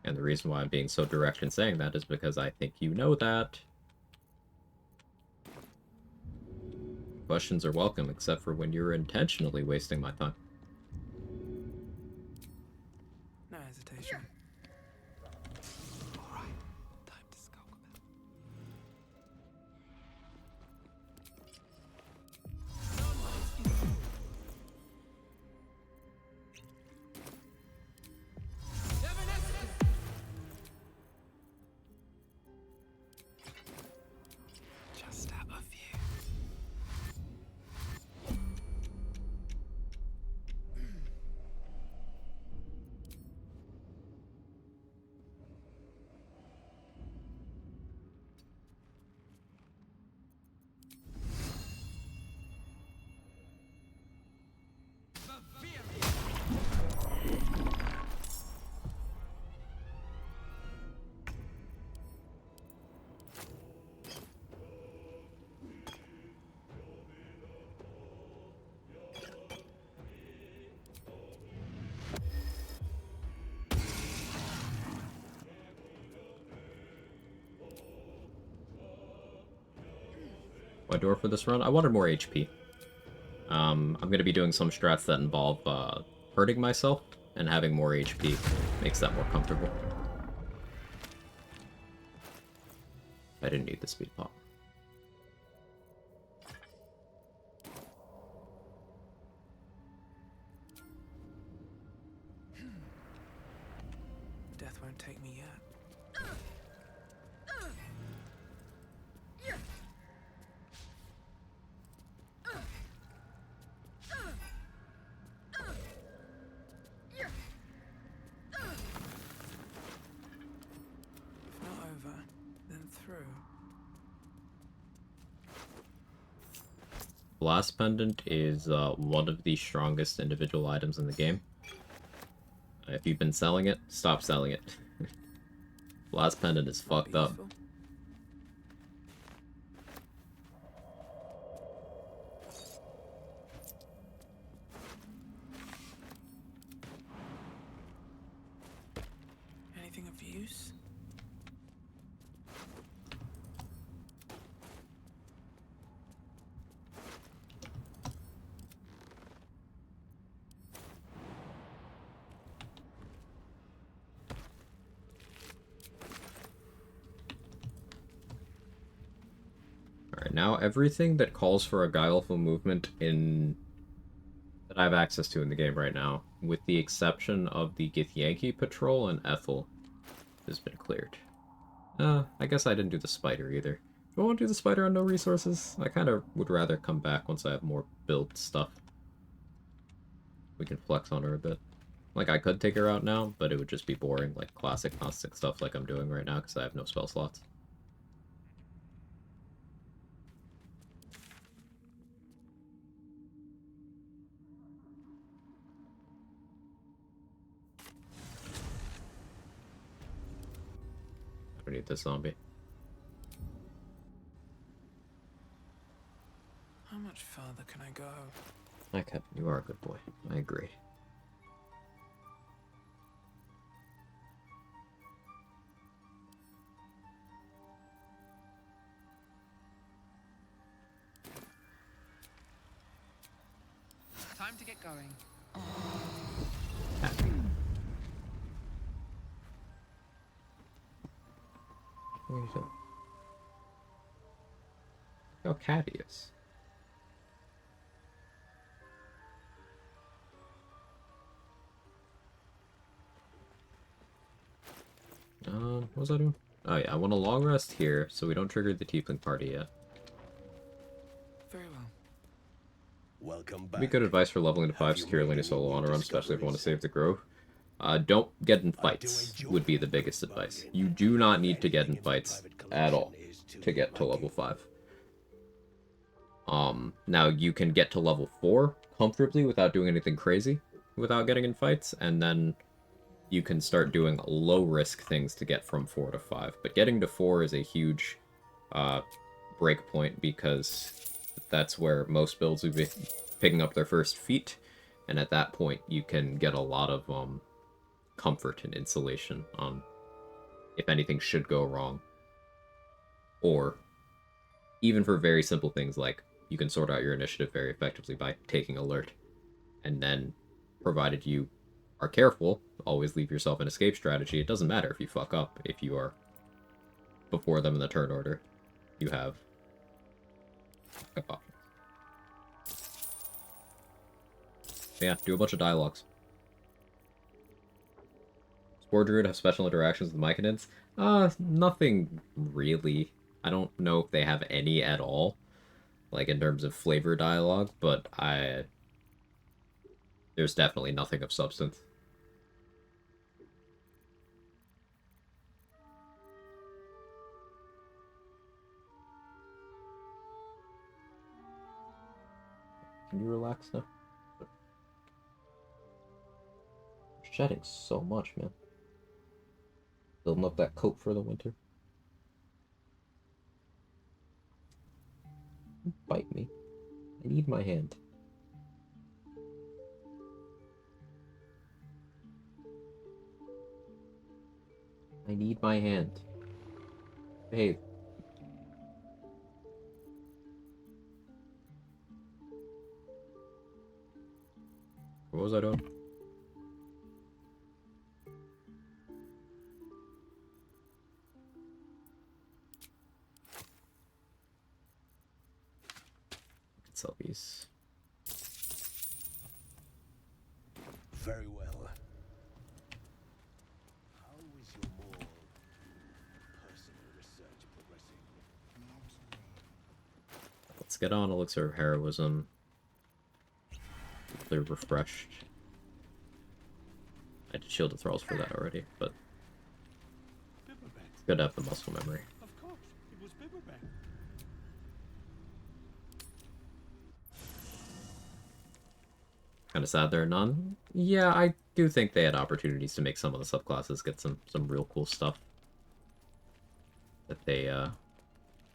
And the reason why I'm being so direct in saying that is because I think you know that. Questions are welcome, except for when you're intentionally wasting my time. No hesitation. All right, time to skulk. Just out of view. My door for this run? I wanted more HP. I'm going to be doing some strats that involve hurting myself, and having more HP makes that more comfortable. I didn't need the speed pop. Death won't take me yet. If not over, then through. Blast Pendant is one of the strongest individual items in the game. If you've been selling it, stop selling it. Blast Pendant is fucked up. Anything of use? Alright, now everything that calls for a guileful movement that I have access to in the game right now, with the exception of the Githyanki Patrol and Ethel, has been cleared. I guess I didn't do the spider either. Do I want to do the spider on no resources? I kind of would rather come back once I have more built stuff. We can flex on her a bit. Like, I could take her out now, but it would just be boring, like classic Gnostic stuff like I'm doing right now, because I have no spell slots. I don't need this zombie. much further can I go? Okay, you are a good boy. I agree. Time to get going. What are you doing? Oh, Cadius. What was I doing? Oh yeah, I want a long rest here, so we don't trigger the tiefling party yet. Very well. Welcome Be back. good advice for leveling to 5 securely in a solo on a run, especially if you want to save the grove. Don't get in fights would be the biggest advice. You do not need to get in fights at all to get to level 5. Now you can get to level 4 comfortably without doing anything crazy, without getting in fights, and then you can start doing low-risk things to get from 4 to 5. But getting to 4 is a huge break point, because that's where most builds will be picking up their first feat, and at that point you can get a lot of comfort and insulation on if anything should go wrong. Or even for very simple things like you can sort out your initiative very effectively by taking alert, and then provided you are careful, always leave yourself an escape strategy. It doesn't matter if you fuck up. If you are before them in the turn order, you have options. Yeah, do a bunch of dialogues. Spore Druid have special interactions with Myconids? Nothing really. I don't know if they have any at all, like in terms of flavor dialogue, but there's definitely nothing of substance. Can you relax now? You're shedding so much, man. Building up that coat for the winter. Bite me. I need my hand. I need my hand. Behave. What was I doing? Sell these. Very well. How is your more personal research progressing? Let's get on Elixir of Heroism. They're refreshed. I did Shield of Thralls for that already, but it's good to have the muscle memory. Of course, it was Bibberback. Kind of sad there are none. Yeah, I do think they had opportunities to make some of the subclasses get some real cool stuff that they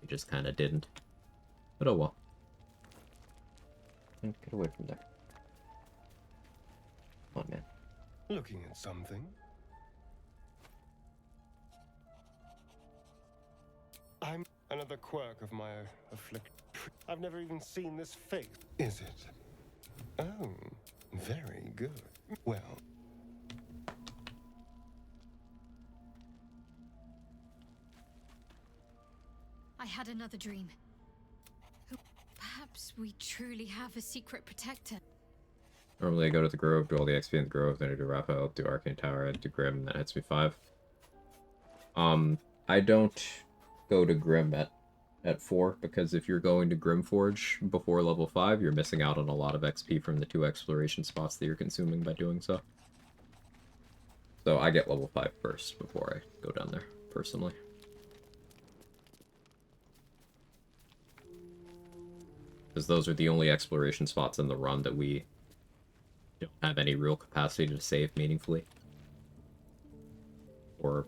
just kind of didn't. But oh well. Get away from there. Come on, man. Looking at something? I'm another quirk of my affliction. I've never even seen this face. Is it? Oh, very good. Well. I had another dream. Perhaps we truly have a secret protector. Normally I go to the Grove, do all the XP in the Grove, then I do Raphael, do Arcane Tower, I do Grim, and that hits me 5. I don't go to Grim at 4, because if you're going to Grimforge before level 5, you're missing out on a lot of XP from the 2 exploration spots that you're consuming by doing so. So I get level 5 first before I go down there, personally. Because those are the only exploration spots in the run that we don't have any real capacity to save meaningfully. Or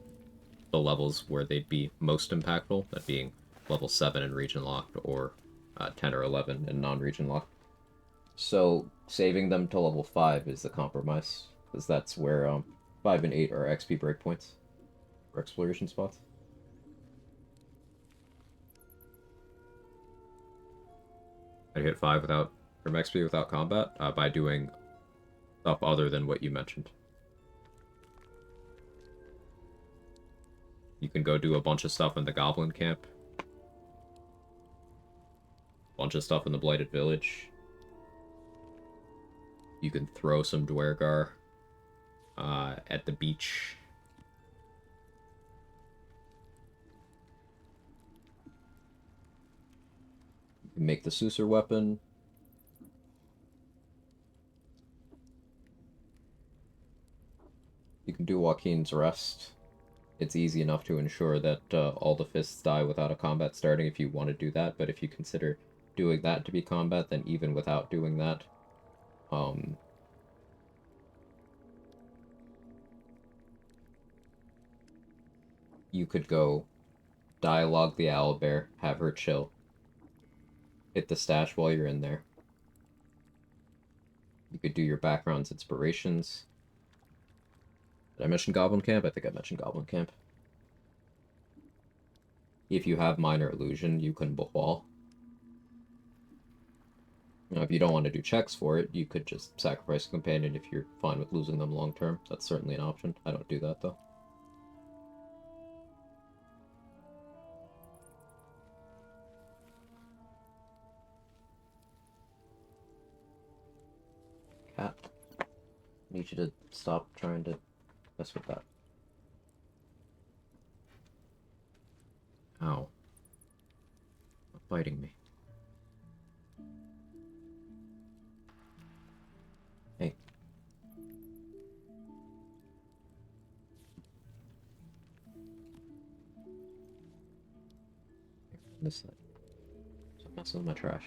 the levels where they'd be most impactful, that being level 7 in region locked, or 10 or 11 in non-region lock. So saving them to level 5 is the compromise, because that's where 5 and 8 are XP breakpoints or exploration spots. I hit 5 without from XP without combat by doing stuff other than what you mentioned. You can go do a bunch of stuff in the Goblin Camp. Bunch of stuff in the Blighted Village. You can throw some Dwergar at the beach. You can make the Susur weapon. You can do Joaquin's Rest. It's easy enough to ensure that all the fists die without a combat starting if you want to do that, but if you consider doing that to be combat, then even without doing that, you could go dialogue the owlbear, have her chill, hit the stash while you're in there. You could do your backgrounds, inspirations. Did I mention Goblin Camp? I think I mentioned Goblin Camp. If you have Minor Illusion, you can Bawal. Now, if you don't want to do checks for it, you could just sacrifice a companion if you're fine with losing them long term. That's certainly an option. I don't do that, though. Cat, I need you to stop trying to mess with that. Ow. Stop biting me. Hey. This side. Stop messing with my trash.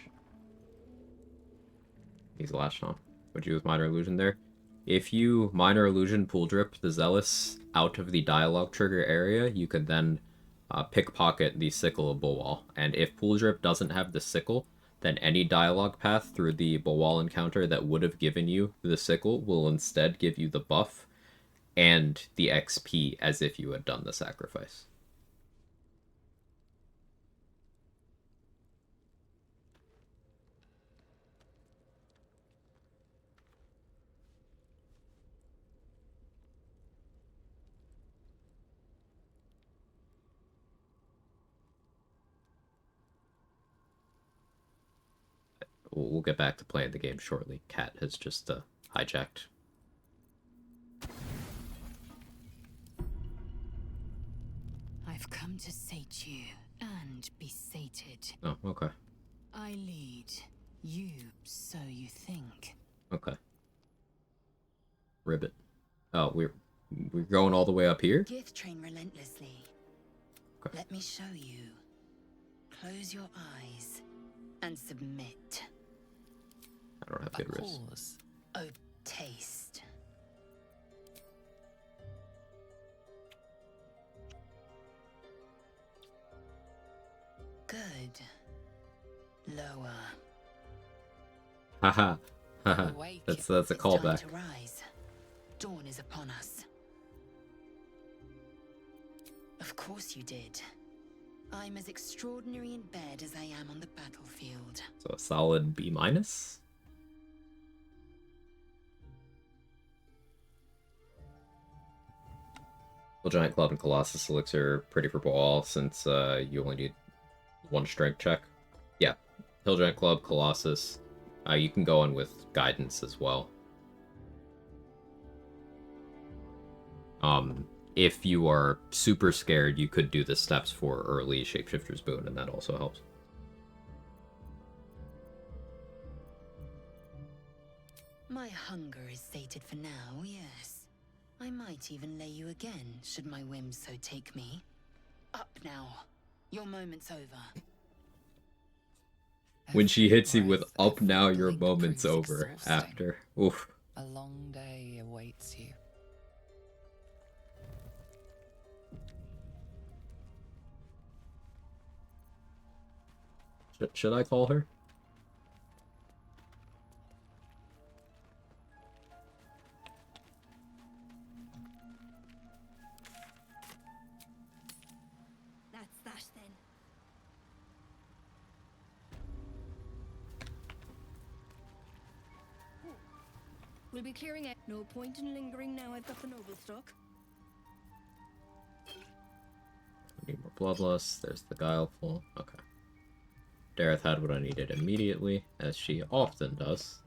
He's latched on. What'd you do with Minor Illusion there? If you Minor Illusion Pool Drip the Zealous out of the dialogue trigger area, you can then pickpocket the Sickle of Bawal. And if Pool Drip doesn't have the Sickle, then any dialogue path through the Bawal encounter that would have given you the Sickle will instead give you the buff and the XP as if you had done the sacrifice. We'll get back to playing the game shortly. Cat has just hijacked. I've come to sate you and be sated. Oh, okay. I lead. You, so you think. Okay. Ribbit. Oh, we're going all the way up here? Gith train relentlessly. Okay. Let me show you. Close your eyes and submit. I don't have good wrists. Pause. Oh, taste. Good. Lower. Haha. Haha. That's a callback. Time to rise. Dawn is upon us. Of course you did. I'm as extraordinary in bed as I am on the battlefield. So a solid B-. Well, Giant Club and Colossus Elixir are pretty for Bawal since you only need one strength check. Yeah, Hill Giant Club, Colossus. You can go in with Guidance as well. If you are super scared, you could do the steps for early Shapeshifter's Boon, and that also helps. My hunger is sated for now, yes. I might even lay you again, should my whims so take me. Up now. Your moment's over. When she hits you with "up now, your moment's over" after. Oof. A long day awaits you. Should I call her? That's that then. We'll be clearing it. No point in lingering now I've got the noble stock. Need more bloodlust. There's the guileful. Okay. Dareth had what I needed immediately, as she often does.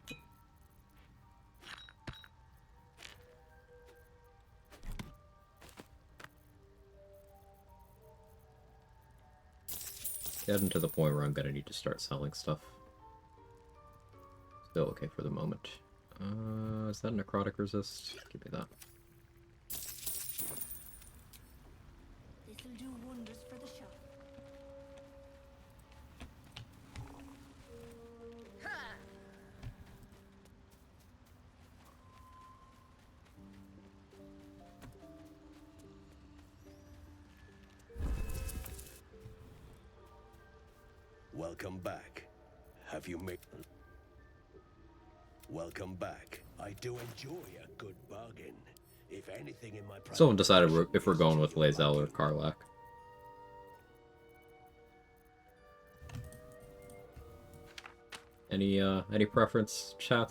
Getting to the point where I'm gonna need to start selling stuff. Still okay for the moment. Is that necrotic resist? Give me that. This'll do wonders for the shop. Welcome back. Have you made... Welcome back. I do enjoy a good bargain. If anything in my... Someone decided if we're going with Lae'zel or Karlach. Any preference, chat?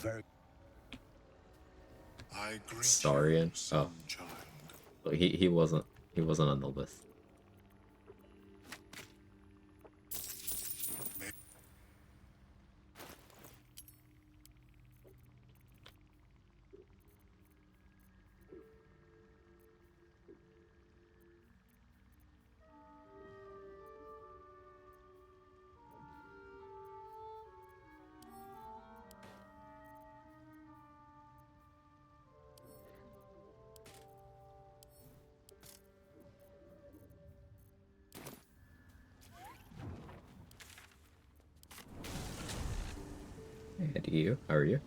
Very... Starian. Oh, he wasn't on the list. Hey, to you. How are you?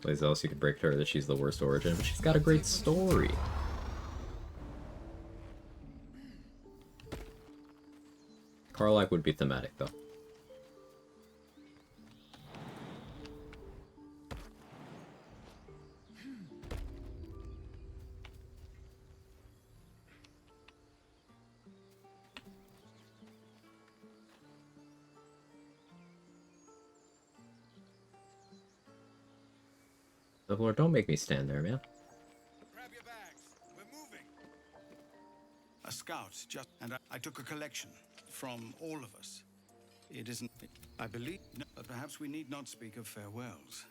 Plays else you could break to her that she's the worst origin, but she's got a great story. Karlach would be thematic though. Lord, don't make me stand there, man. Grab your bags. We're moving. A scout just... And I took a collection from all of us. It isn't... I believe... No, but perhaps we need not speak of farewells.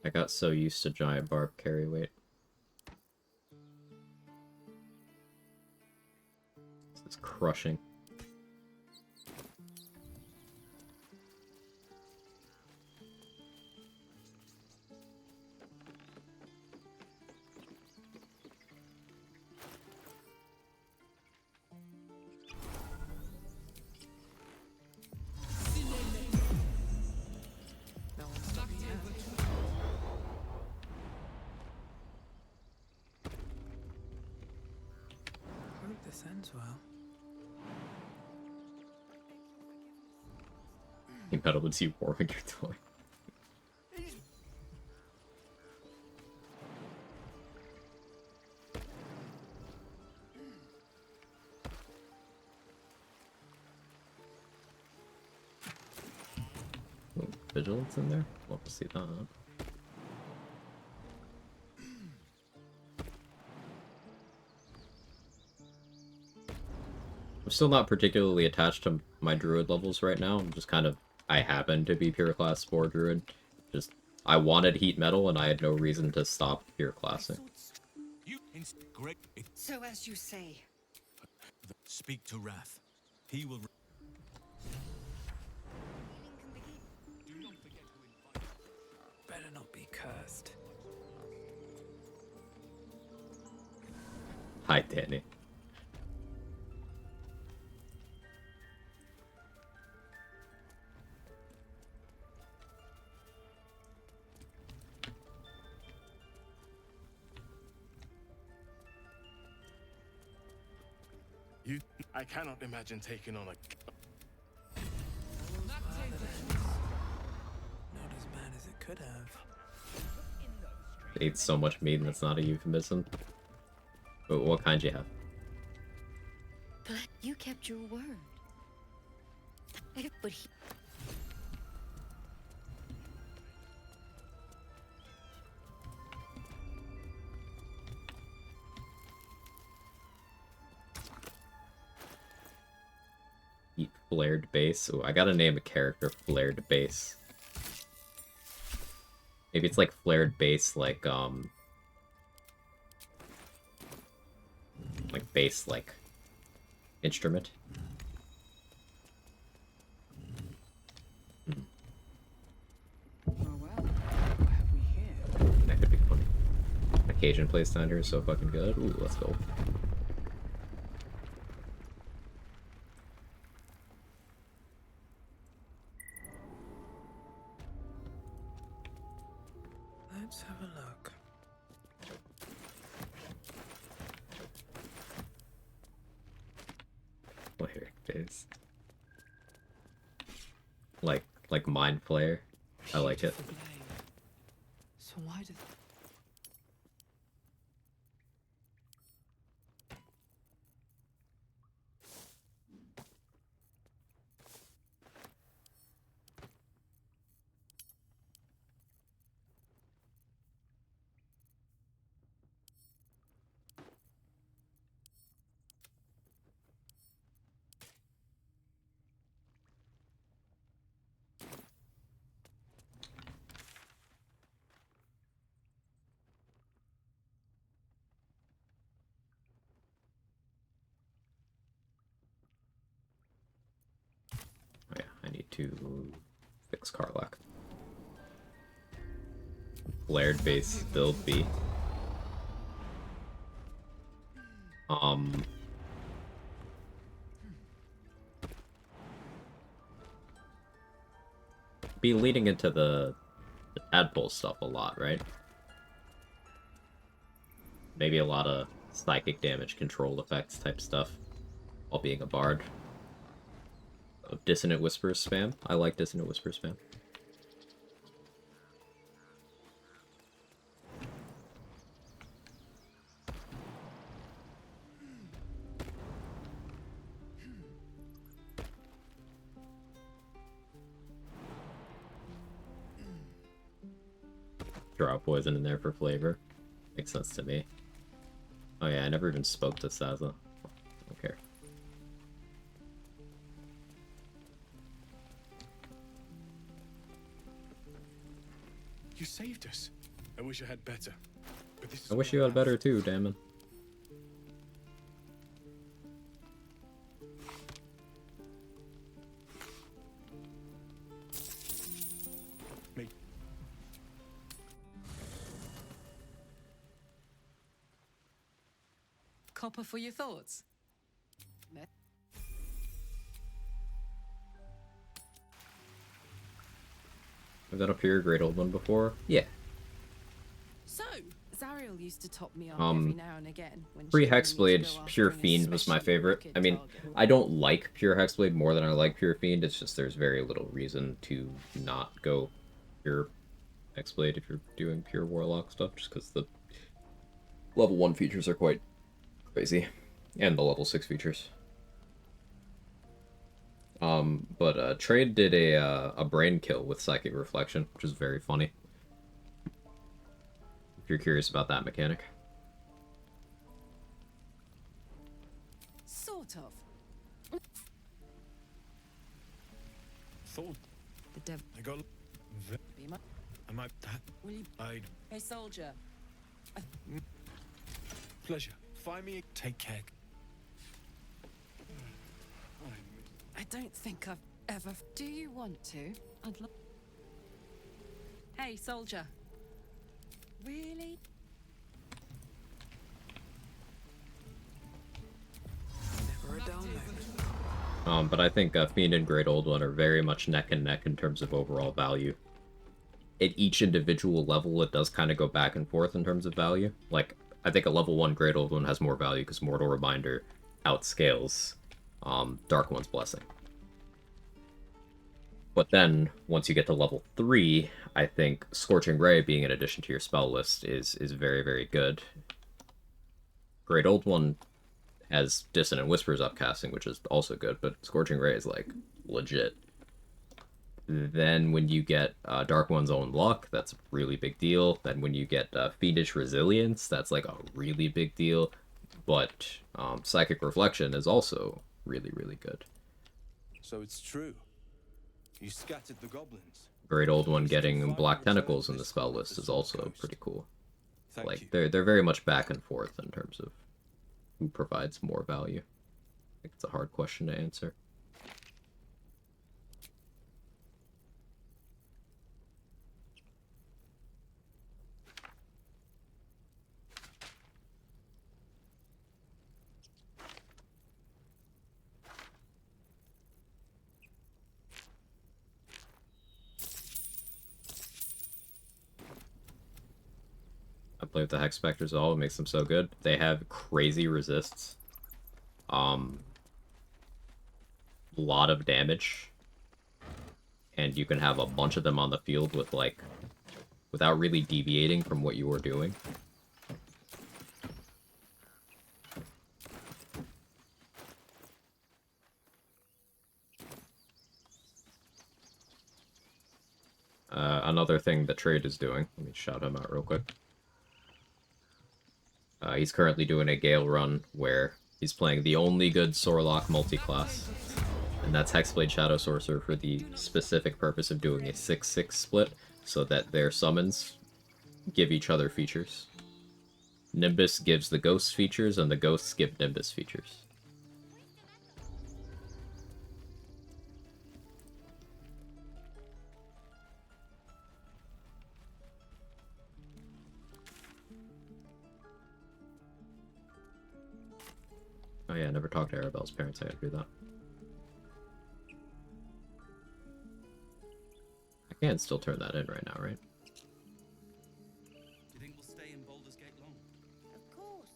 I got so used to giant barb carry weight. This is crushing. This ends well. You metal would see warming your toy. vigilance in there? Love to see that. I'm still not particularly attached to my druid levels right now. I'm just kind of... I happen to be pure class 4 druid. Just... I wanted heat metal and I had no reason to stop pure classing. So as you say. Speak to Wrath. He will... Better not be cursed. Hi, Danny. I cannot imagine taking on a... Not as bad as it could have. Ate so much meat and that's not a euphemism. But what kind you have? But you kept your word. But he... Eat flared base. Ooh, I gotta name a character flared base. Maybe it's like flared base, like bass, like instrument. That could be funny. Occasion place down here is so fucking good. Ooh, let's go. Let's have a look. Flared base. Like mind flayer. I like it. So why did... Oh yeah, I need to fix Karlach. Flared base build B. Be leading into the tadpole stuff a lot, right? Maybe a lot of psychic damage control effects type stuff, while being a bard. Dissonant Whispers spam. I like Dissonant Whispers spam. Draw poison in there for flavor. Makes sense to me. Oh yeah, I never even spoke to Saza. Don't care. You saved us. I wish I had better. But this is I wish you had better too, Damon. Copper for your thoughts. I've done a pure grade old one before. Yeah. So, Zariel used to top me up Um, every now and again. When Free she wanted me to Hexblade, go after Pure an Fiend was my especially favorite. wicked I mean, target. I don't like Pure Hexblade more than I like Pure Fiend. It's just there's very little reason to not go Pure Hexblade if you're doing pure Warlock stuff, just because the level 1 features are quite crazy. And the level 6 features. But Trade did a brain kill with Psychic Reflection, which is very funny. If you're curious about that mechanic. Sort of. Thought The devil. I got. Be my. I might. Will you? I'd. Hey, soldier. Pleasure. Find me. Take care. I don't think I've ever. Do you want to? I'd love. Hey, soldier. Really? Never a dull moment. But I think Fiend and Great Old One are very much neck and neck in terms of overall value. At each individual level, it does kind of go back and forth in terms of value. Like, I think a level 1 Great Old One has more value because Mortal Reminder outscales Dark One's Blessing. But then, once you get to level 3, I think Scorching Ray being an addition to your spell list is very, very good. Great Old One has Dissonant Whispers upcasting, which is also good, but Scorching Ray is, like, legit. Then when you get Dark One's Own Luck, that's a really big deal. Then when you get Fiendish Resilience, that's, like, a really big deal. But Psychic Reflection is also really, really good. So it's true. You scattered the goblins. Great Old One getting Black Tentacles in the spell list is also pretty cool. Like, they're very much back and forth in terms of who provides more value. I think it's a hard question to answer. I play with the Hex Specters all, it makes them so good. They have crazy resists. Lot of damage. And you can have a bunch of them on the field with, like, without really deviating from what you were doing. Another thing that Trade is doing, let me shout him out real quick. He's currently doing a Gale run where he's playing the only good Sorlock multi-class, and that's Hexblade Shadow Sorcerer for the specific purpose of doing a 6-6 split, so that their summons give each other features. Nimbus gives the Ghosts features, and the Ghosts give Nimbus features. Oh yeah, I never talked to Arabelle's parents, I gotta do that. I can still turn that in right now, right? Do you think we'll stay in Baldur's Gate long? Of course.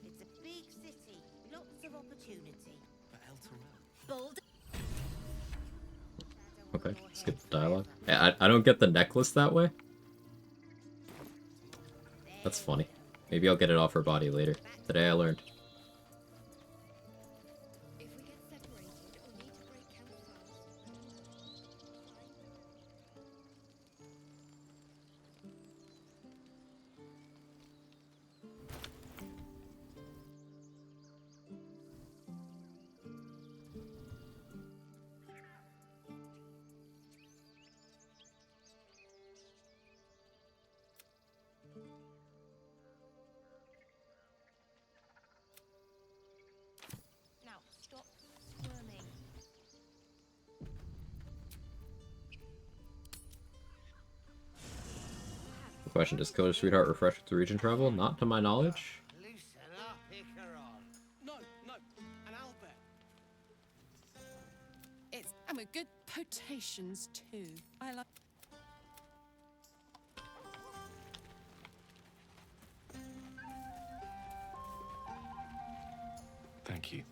It's a big city. Lots of opportunity. But El Terrell. Bold. Okay, skip the dialogue. I don't get the necklace that way? That's funny. Maybe I'll get it off her body later. Today I learned. Now, stop squirming. Question, does Killer Sweetheart refresh with the region travel? Not to my knowledge. No, an Albert. It's and with good potations too. I like. Thank you.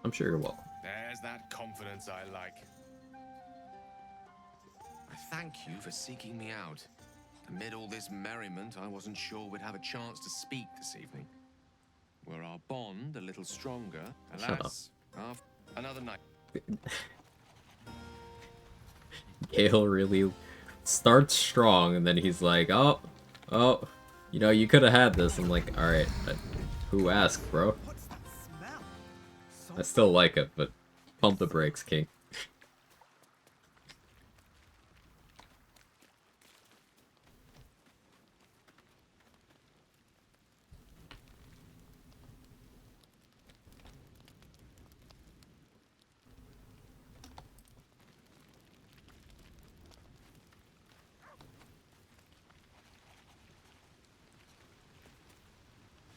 I'm sure you're welcome. There's that confidence I like. I thank you for seeking me out. Amid all this merriment, I wasn't sure we'd have a chance to speak this evening. Were our bond a little stronger, Shut alas, another night. Gale really starts strong, and then he's like, oh, you know, you could have had this. I'm like, alright, but who asked, bro? I still like it, but pump the brakes, King.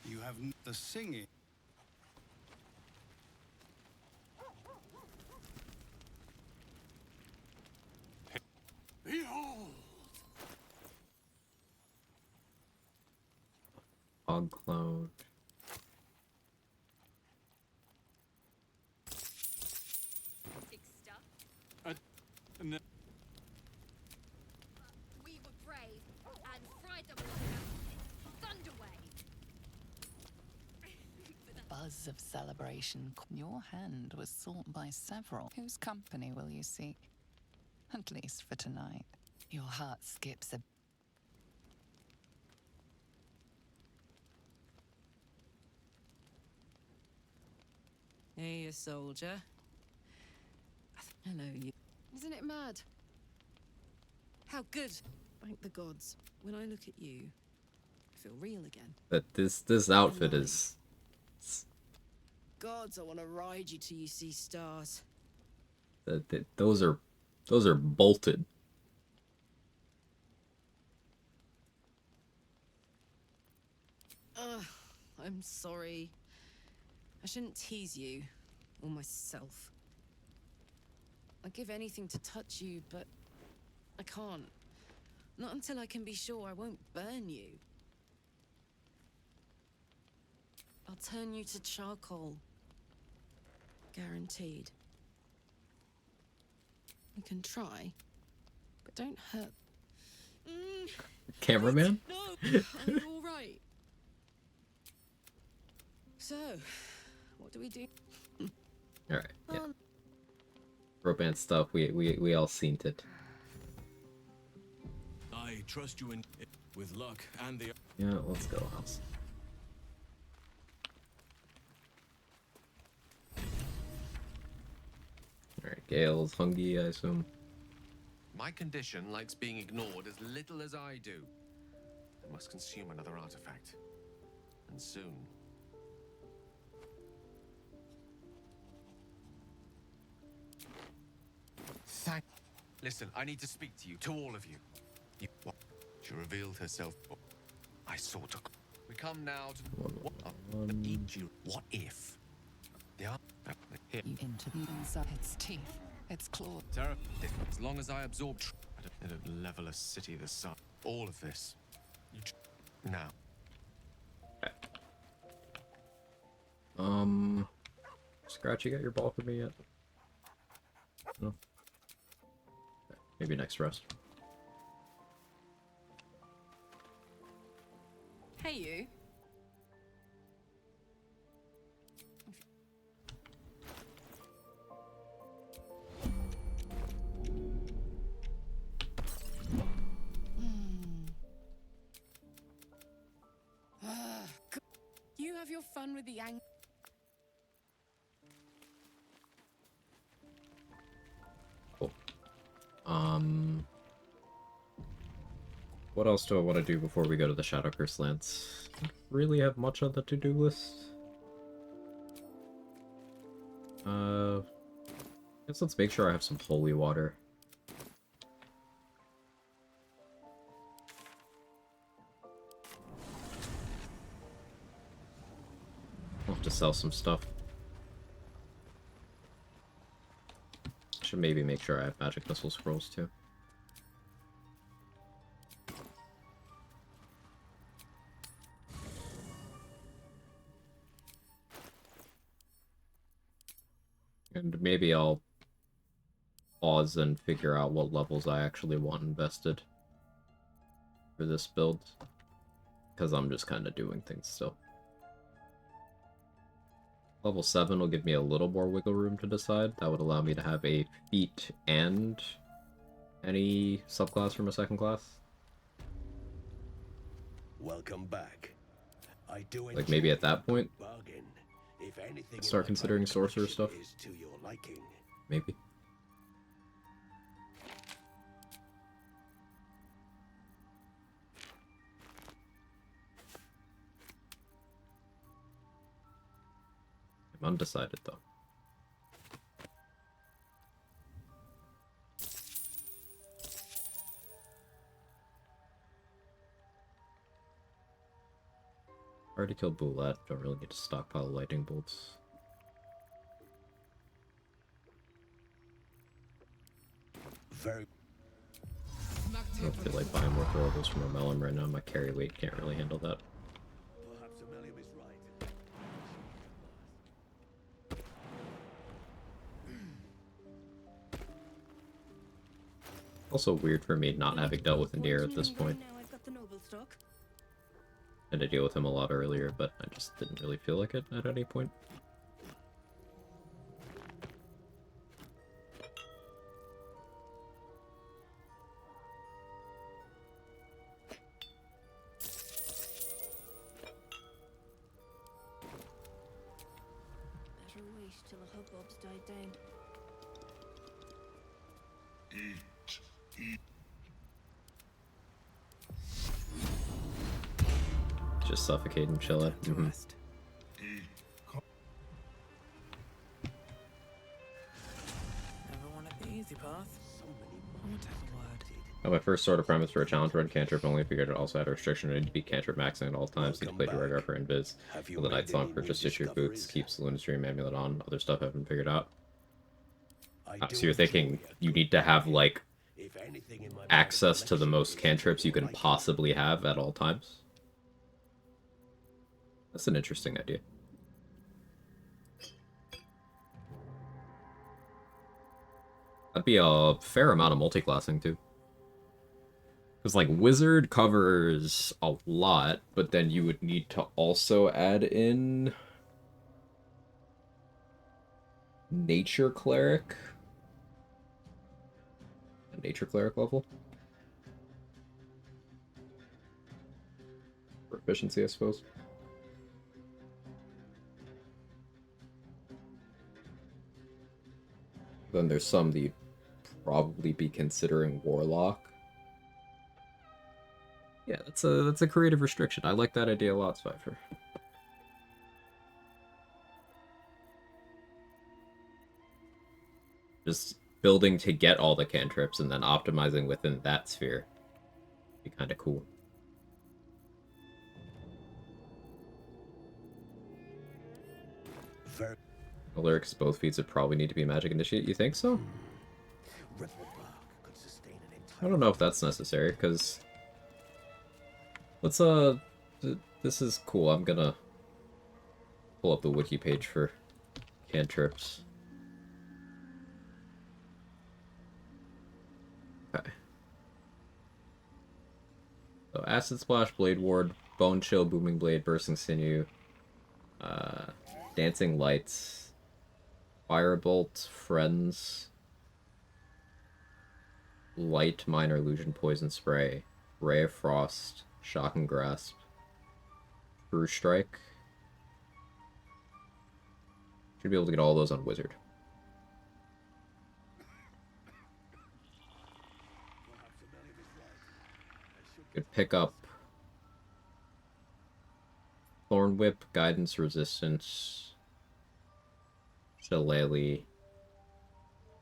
You have the singing. Behold! Fog cloud. No. We were brave and fried them like a thunderwave. Buzz of celebration. Your hand was sought by several. Whose company will you seek? At least for tonight. Your heart skips a... Hey, you soldier. Hello, you. Isn't it mad? How good. Thank the gods. When I look at you, I feel real again. That this outfit is... Gods, I want to ride you till you see stars. Those are bolted. I'm sorry. I shouldn't tease you, or myself. I'd give anything to touch you, but I can't. Not until I can be sure I won't burn you. I'll turn you to charcoal. Guaranteed. You can try, but don't hurt. Cameraman? No, I'm all right. So, what do we do? Alright, yeah. Romance stuff, we all seen it. I trust you in with luck and the... Yeah, let's go, house. Alright, Gale's hungry, I assume. My condition likes being ignored as little as I do. I must consume another artifact. And soon. Listen, I need to speak to you, to all of you. What? She revealed herself. I sought her. We come now to what eat you. What if? Here. Into the inside. Its teeth, its claws. Terror. As long as I absorb, it'd level a city the size. All of this. Now. Scratch, you got your ball for me yet? No. Maybe next rest. Hey, you. You have your fun with the ang. Cool. What else do I want to do before we go to the Shadow Curse Lands? Don't really have much on the to-do list. Guess let's make sure I have some holy water. I'll have to sell some stuff. Should maybe make sure I have magic missile scrolls too. And maybe I'll pause and figure out what levels I actually want invested for this build. Because I'm just kind of doing things still. Level 7 will give me a little more wiggle room to decide. That would allow me to have a feat and any subclass from a second class. Welcome back. I do Like maybe at that point, bargain. If anything start considering sorcerer stuff. is to your liking. Maybe. I'm undecided though. Already killed Boulette, don't really need to stockpile lightning bolts. Very. I don't feel like buying more throwables from a melon right now. My carry weight can't really handle that. Perhaps Amelia is right. Also weird for me not having dealt with Nadir at this point. I had to deal with him a lot earlier, but I just didn't really feel like it at any point. Better wait till the hubbub's died down. Just suffocate and chill it. Never wanted the easy path. I want to have a word. Now, my first sort of premise for a challenge run cantrip only figured it also had a restriction. I need to be cantrip maxing at all times. Need to play Duergar for Invis. With the Night Song for just issue boots. Keeps the Lunar Stream amulet on. Other stuff I haven't figured out. So you're thinking you need to have, like, access to the most cantrips you can possibly have at all times? That's an interesting idea. That'd be a fair amount of multi-classing, too. Because, like, Wizard covers a lot, but then you would need to also add in Nature Cleric. A Nature Cleric level. For efficiency, I suppose. Then there's some that you'd probably be considering Warlock. Yeah, that's a creative restriction. I like that idea a lot, Spyfer. Just building to get all the cantrips and then optimizing within that sphere. Be kind of cool. Lyrics, both feats would probably need to be Magic Initiate. You think so? I don't know if that's necessary, because... Let's, this is cool. I'm gonna pull up the wiki page for cantrips. Okay. So, Acid Splash, Blade Ward, Bone Chill, Booming Blade, Bursting Sinew, Dancing Lights... Firebolt, Friends, Light, Minor Illusion, Poison Spray, Ray of Frost, Shock and Grasp, True Strike. Should be able to get all those on Wizard. Could pick up Thorn Whip, Guidance, Resistance, Shillelagh,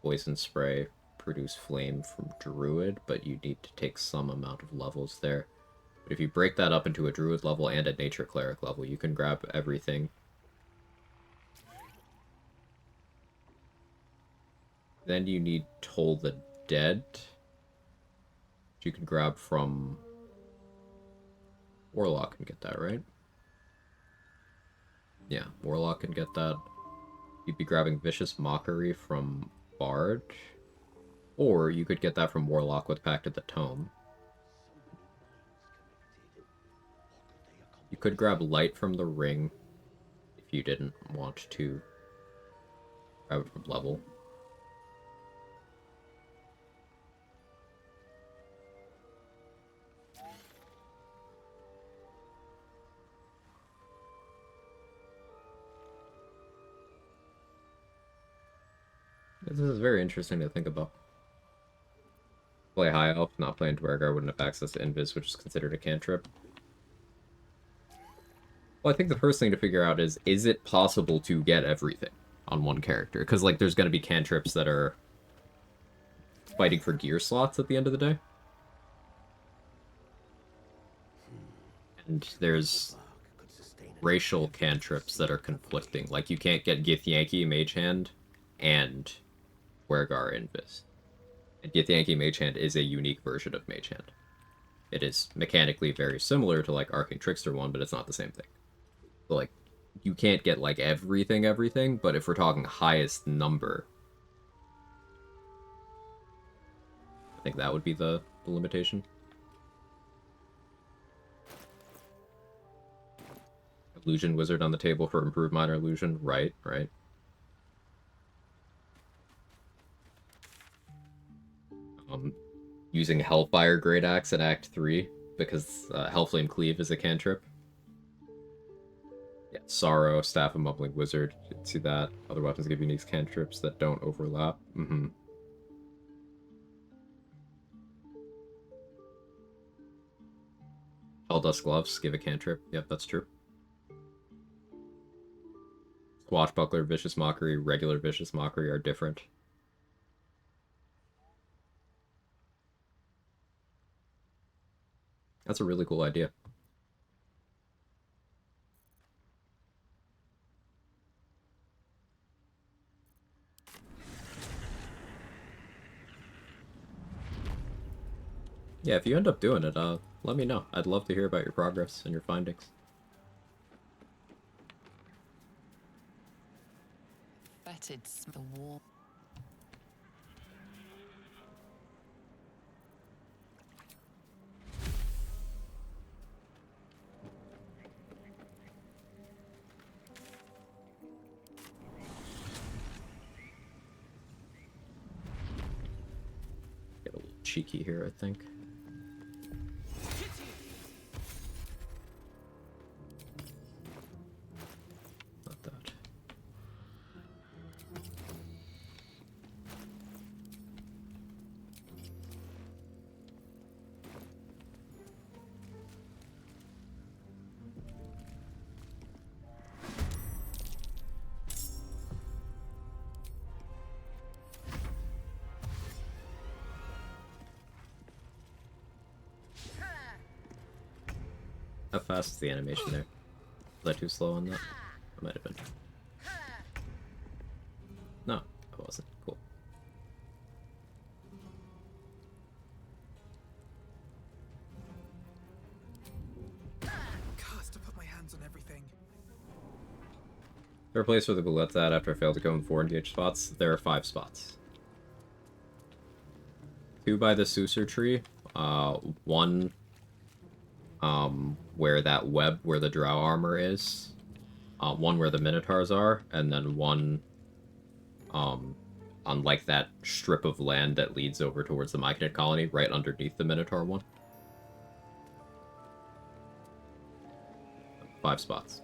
Poison Spray, Produce Flame from Druid, but you need to take some amount of levels there. But if you break that up into a Druid level and a Nature Cleric level, you can grab everything. Then you need Toll the Dead, which you can grab from Warlock and get that, right? Yeah, Warlock can get that. You'd be grabbing Vicious Mockery from Bard, or you could get that from Warlock with Pact of the Tome. You could grab Light from the Ring. If if you didn't want to grab it from level. This is very interesting to think about. Play High Elf, not playing Dwergar, wouldn't have access to Invis, which is considered a cantrip. Well, I think the first thing to figure out is it possible to get everything on one character? Because, like, there's going to be cantrips that are fighting for gear slots at the end of the day. And there's racial cantrips that are conflicting. Like, you can't get Githyanki Mage Hand and Dwergar Invis. And Githyanki Mage Hand is a unique version of Mage Hand. It is mechanically very similar to, like, Arcane Trickster 1, but it's not the same thing. So, like, you can't get, like, everything, but if we're talking highest number, I think that would be the limitation. Illusion Wizard on the table for improved minor illusion. Right. Using Hellfire Great Axe in Act 3, because Hellflame Cleave is a cantrip. Yeah, Sorrow, Staff of Mumbling Wizard. You can see that. Other weapons give unique cantrips that don't overlap. Hell-Dust Gloves give a cantrip. Yep, that's true. Swashbuckler, Vicious Mockery, regular Vicious Mockery are different. That's a really cool idea. Yeah, if you end up doing it, let me know. I'd love to hear about your progress and your findings. Fetid the wall. Get a little cheeky here, I think. Not that. How fast is the animation there? Was I too slow on that? I might have been. No, I wasn't. Cool. Cast to put my hands on everything. There are places where the Goulette's at after I failed to go in 4 engaged spots. There are 5 spots. 2 by the Susur tree. 1 where that web where the drow armor is. 1 where the minotaurs are, and then 1 on like that strip of land that leads over towards the Myconid colony, right underneath the minotaur one. 5 spots.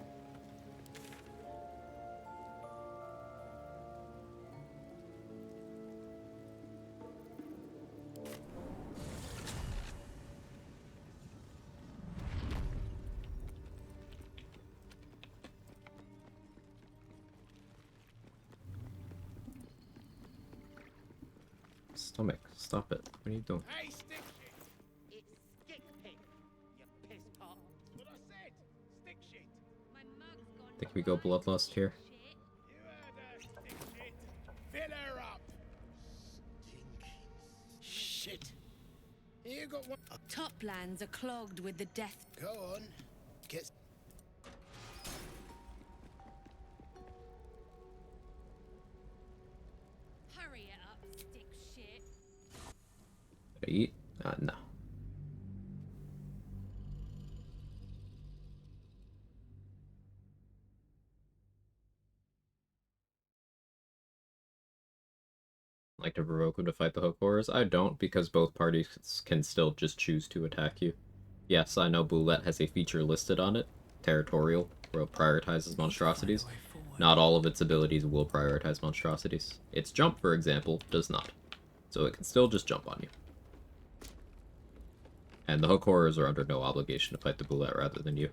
Stomach, stop it. What are you doing? Hey, stick shit! It's stick pig, you piss pot. What I said! Stick shit! My mug's gone. Think we go Bloodlust here? You heard her, stick shit! Fill her up! Stinking shit! You got one. Top lands are clogged with the death. Go on. Get. Hurry it up, stick shit. Eat? No. like to provoke him to fight the hook horrors? I don't, because both parties can still just choose to attack you. Yes, I know Boulette has a feature listed on it, Territorial, where it prioritizes monstrosities. Not all of its abilities will prioritize monstrosities. Its jump, for example, does not. So it can still just jump on you. And the hook horrors are under no obligation to fight the Boulette rather than you.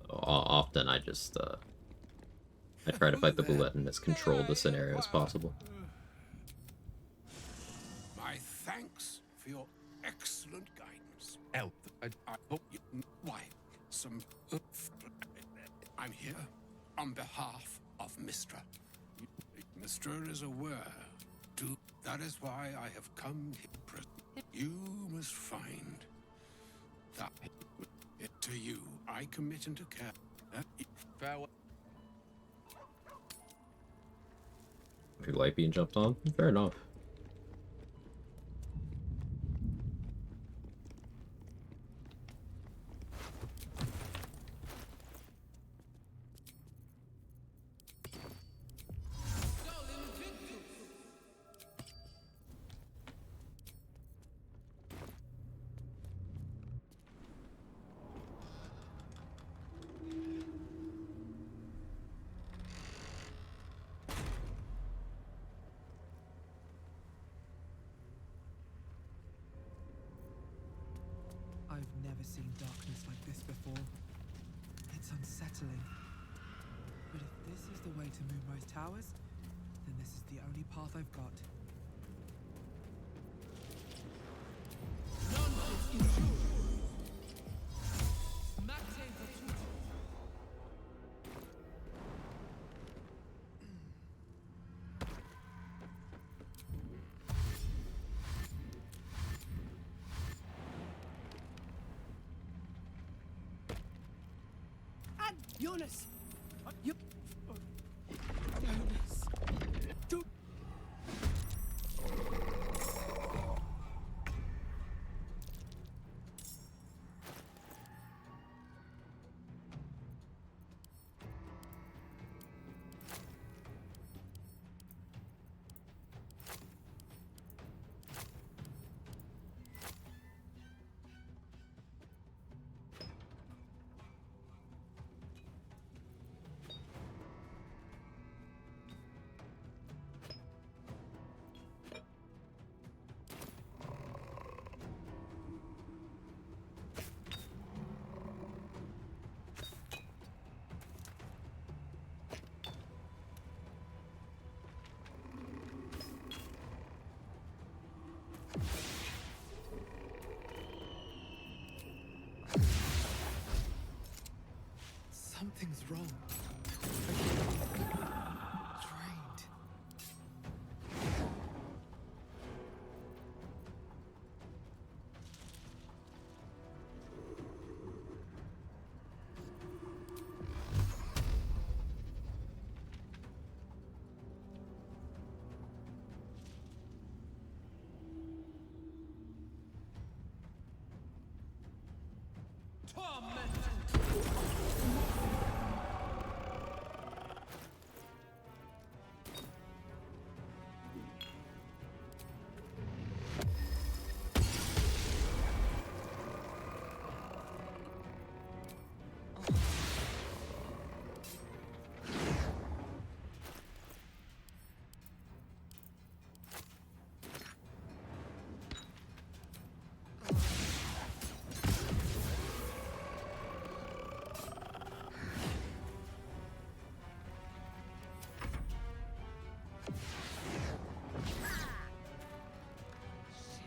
Often I just, I try to fight the Boulette in as controlled a scenario as possible. My thanks for your excellent guidance. Elf, I hope you... Why, some... I'm here on behalf of Mistra. Mistra is aware, too. That is why I have come here. You must find that. To you, I commit and to care. Farewell. If you like being jumped on, fair enough. I've never seen darkness like this before. It's unsettling. But if this is the way to Moonrise Towers, then this is the only path I've got. Jonas! Jonas! Something's wrong. Drained.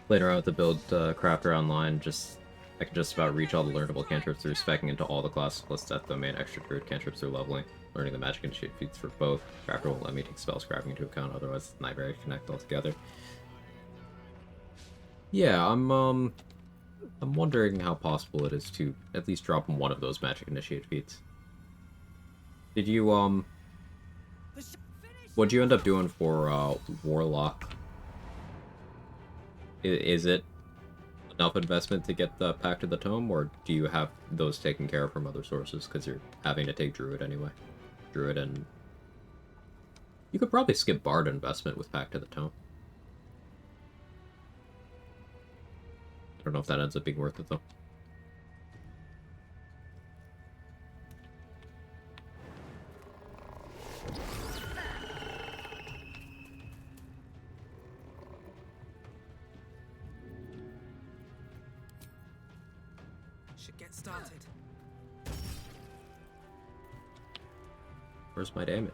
Later on with the build crafter online, I can just about reach all the learnable cantrips through specking into all the classes plus death domain extra druid cantrips through leveling. Learning the magic and shape feats for both. Crafter won't let me take spell scrapping into account, otherwise it's nightmare to connect altogether. Yeah, I'm wondering how possible it is to at least drop one of those magic initiate feats. Did you what'd you end up doing for Warlock? Is it enough investment to get the Pact of the Tome, or do you have those taken care of from other sources because you're having to take Druid anyway? Druid and You could probably skip Bard investment with Pact to the Tome. I don't know if that ends up being worth it, though. Should get started. Where's my damage?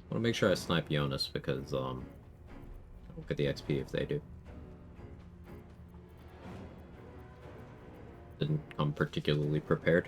I want to make sure I snipe Jonas because, I won't get the XP if they do. Didn't come particularly prepared.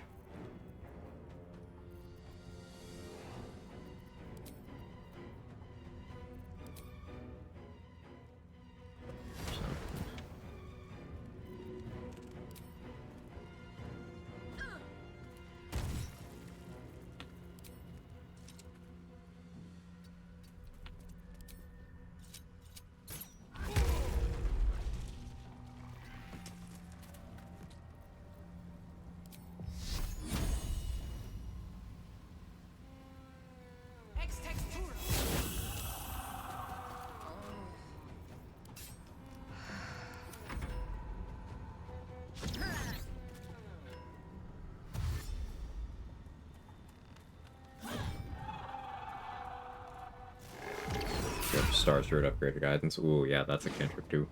Stars, Root Upgrader Guidance. Ooh, yeah, that's a cantrip too.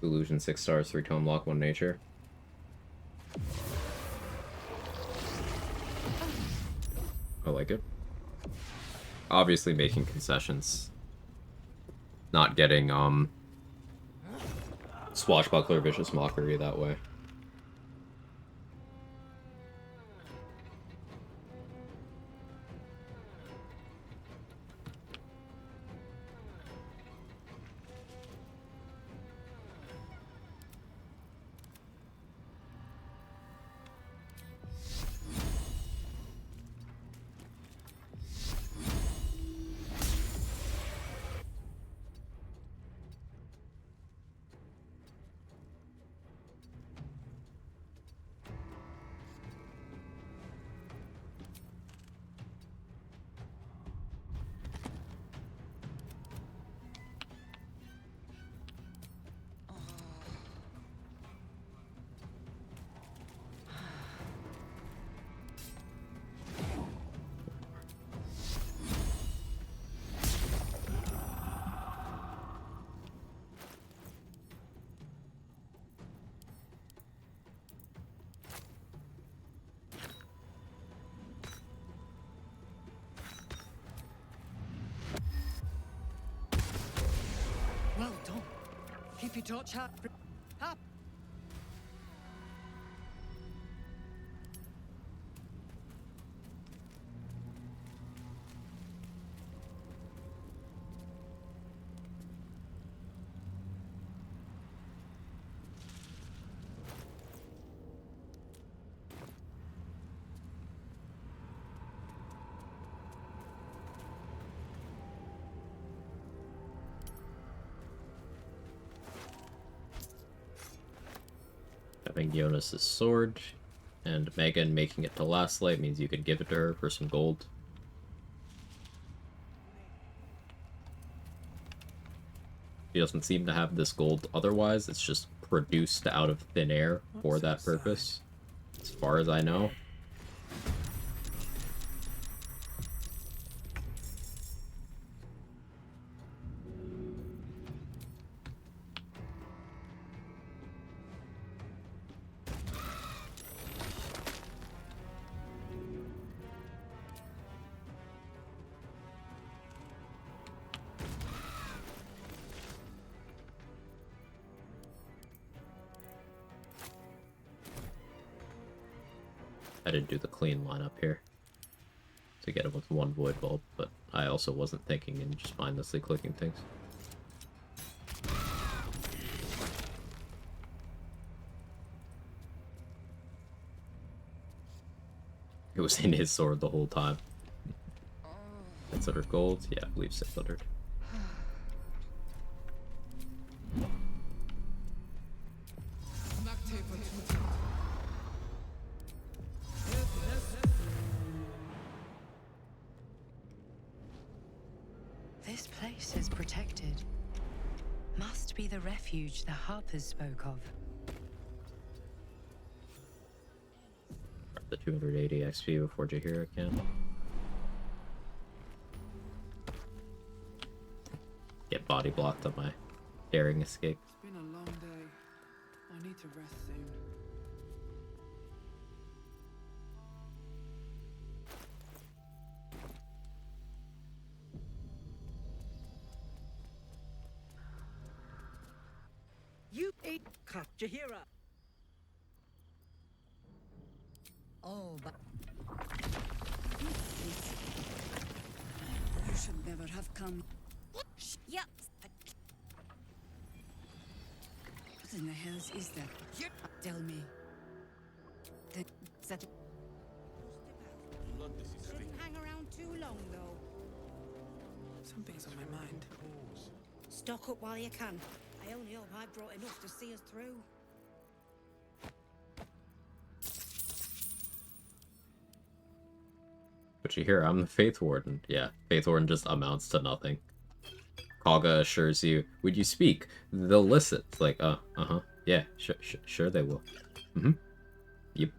Illusion 6 stars, 3 tome lock, 1 nature. I like it. Obviously making concessions. Not getting, Swashbuckler Vicious Mockery that way. Well done. Keep your torch up. Up. Having Jonas' sword, and Megan making it to Last Light means you could give it to her for some gold. She doesn't seem to have this gold otherwise, it's just produced out of thin air for that purpose, as far as I know. I didn't do the clean lineup here to get it with one void bulb, but I also wasn't thinking and just mindlessly clicking things. It was in his sword the whole time. 600 gold? Yeah, I believe 600. This place is protected. Must be the refuge the Harpers spoke of. The 280 XP before Jahira can. Get body blocked on my daring escape. It's been a long day. I need to rest soon. You ate cut Jahira. Oh, but you should never have come. Yep. What in the hell is that? Tell me. That shouldn't hang around too long, though. Something's on my mind. Stock up while you can. I only hope I brought enough to see us through. But you hear, I'm the Faith Warden. Yeah, Faith Warden just amounts to nothing. Kaga assures you, would you speak? They'll listen. It's like, uh-huh. Yeah, sure they will. Mm-hmm. Yep.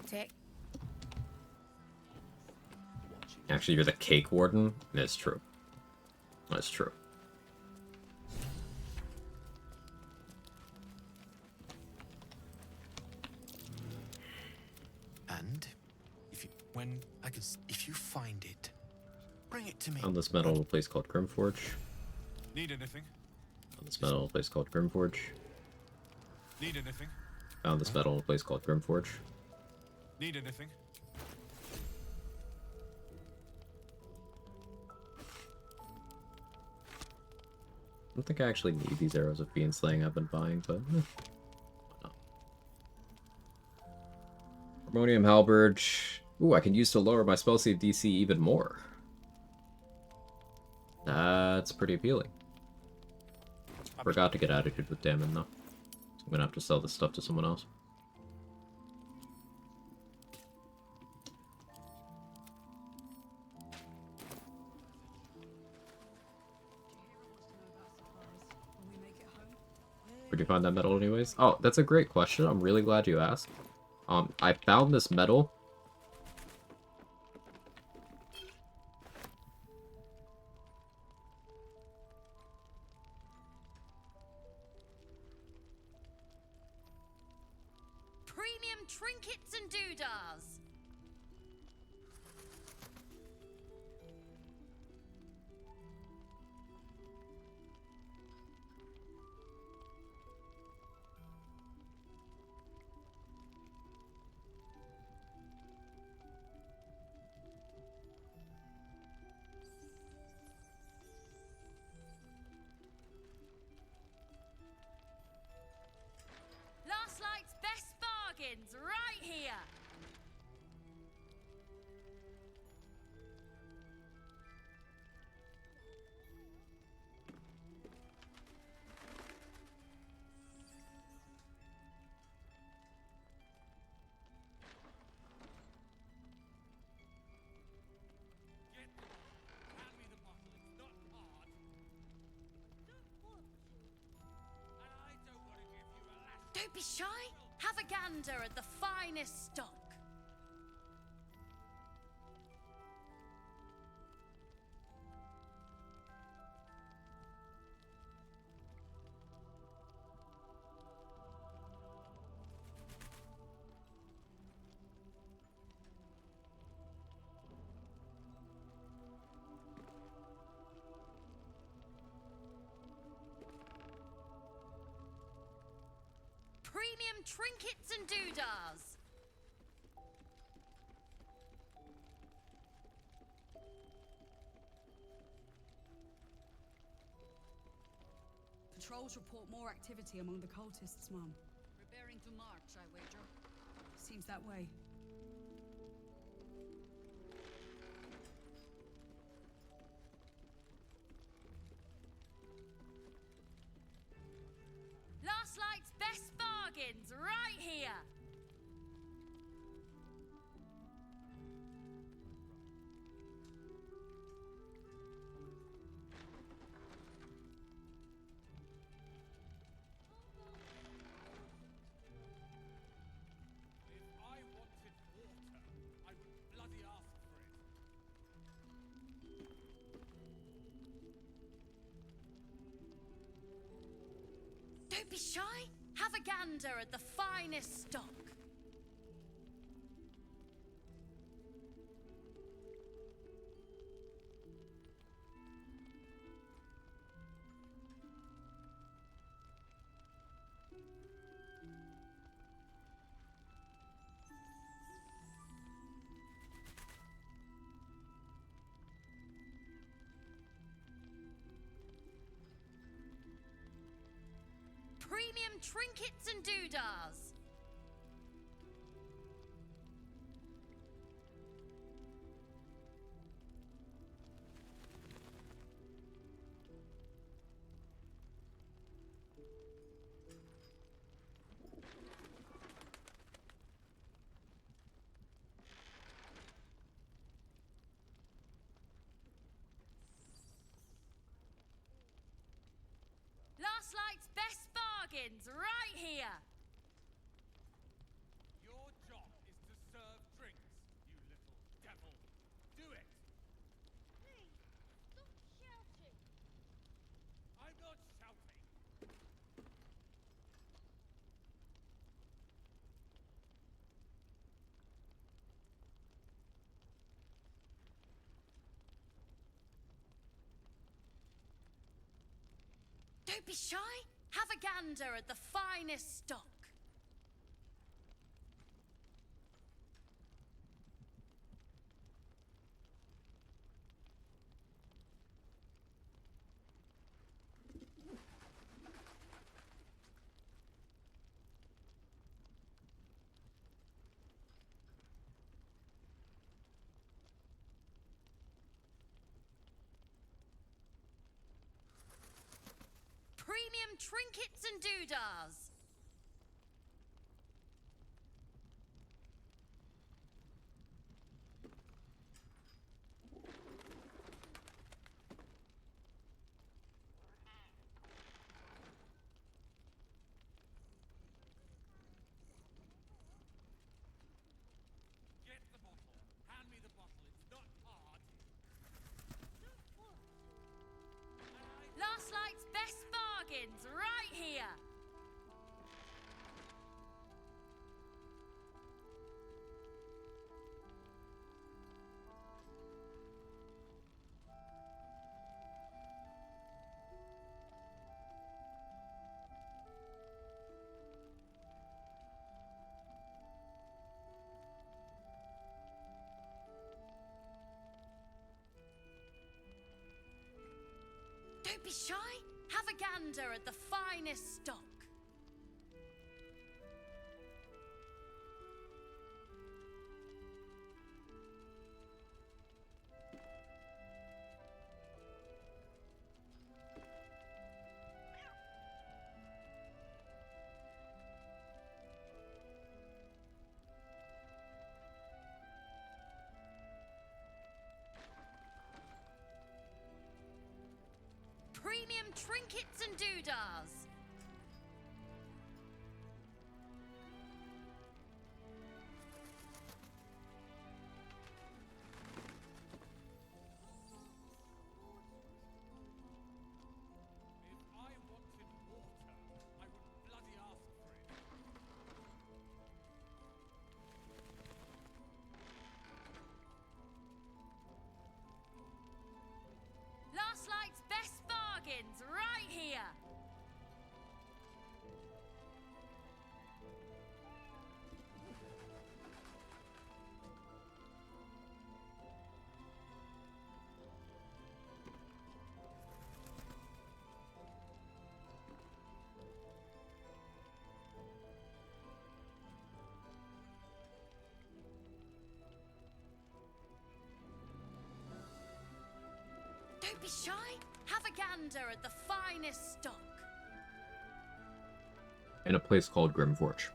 Take. Actually, you're the Cake Warden? That's true. That's true. And if you find it, bring it to me. On this metal, a place called Grimforge. Need anything? On this metal, a place called Grimforge. Need anything? Found this metal in a place called Grimforge. Need anything? I don't think I actually need these arrows of fiend slaying I've been buying, but why not? Harmonium halberd. Ooh, I can use to lower my spell save DC even more. That's pretty appealing. Forgot to get attitude with Damon though. So I'm gonna have to sell this stuff to someone else. Where'd you find that metal anyways? Oh, that's a great question. I'm really glad you asked. I found this metal. Premium trinkets and doodahs. Last night's best bargains right here. Don't be shy. Have a gander at the finest stock. Premium trinkets and doodahs. Patrols report more activity among the cultists, Mum. Preparing to march, I wager. Seems that way. Last Light's best bargains right here. If I wanted water, I would bloody ask for it. Don't be shy. Have a gander at the finest stock. Premium trinkets and doodahs. Last Light's best bargains right here. Your job is to serve drinks, you little devil. Do it! Please, stop shouting. I'm not shouting. Don't be shy. Have a gander at the finest stock. Premium trinkets and doodahs. Get the bottle. Hand me the bottle. It's not hard. Last Light's best bargains right here. Don't be shy. Have a gander at the finest stock. Premium trinkets and doodahs. If I wanted water, I would bloody ask for it. Last Light's best bargains right here. be shy. Have a gander at the finest stock. In a place called Grimforge.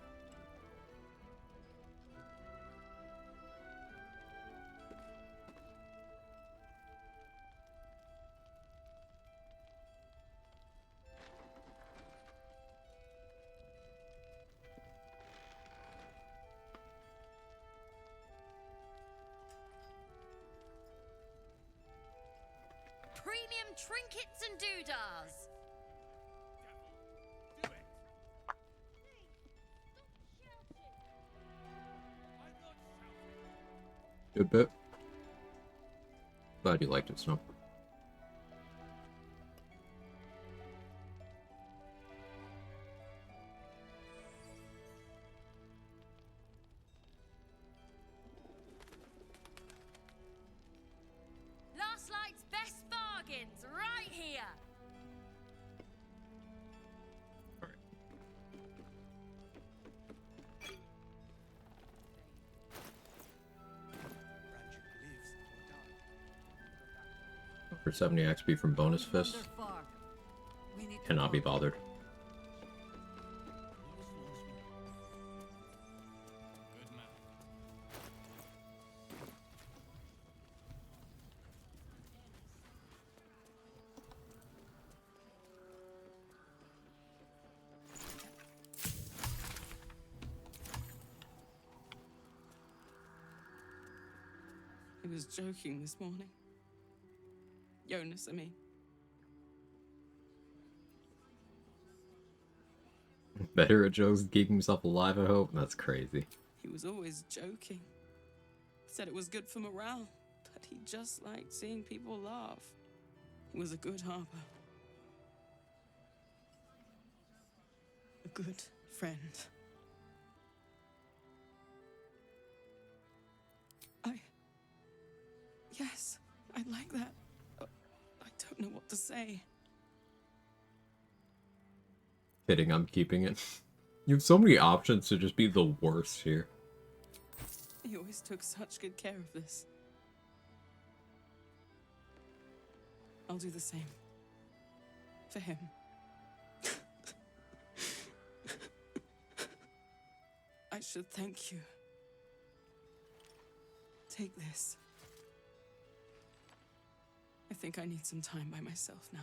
Premium trinkets and doodahs. Good bit. Glad you liked it, Snow. Last Light's best bargains right here. For 70 XP from bonus fist. Cannot be bothered. He was joking this morning. Jonas, I mean. Better at jokes than keeping himself alive, I hope? That's crazy. He was always joking. Said it was good for morale, but he just liked seeing people laugh. He was a good harper. A good friend. Yes, I'd like that. I don't know what to say. Fitting, I'm keeping it. You have so many options to just be the worst here. He always took such good care of this. I'll do the same. For him. I should thank you. Take this. I think I need some time by myself now.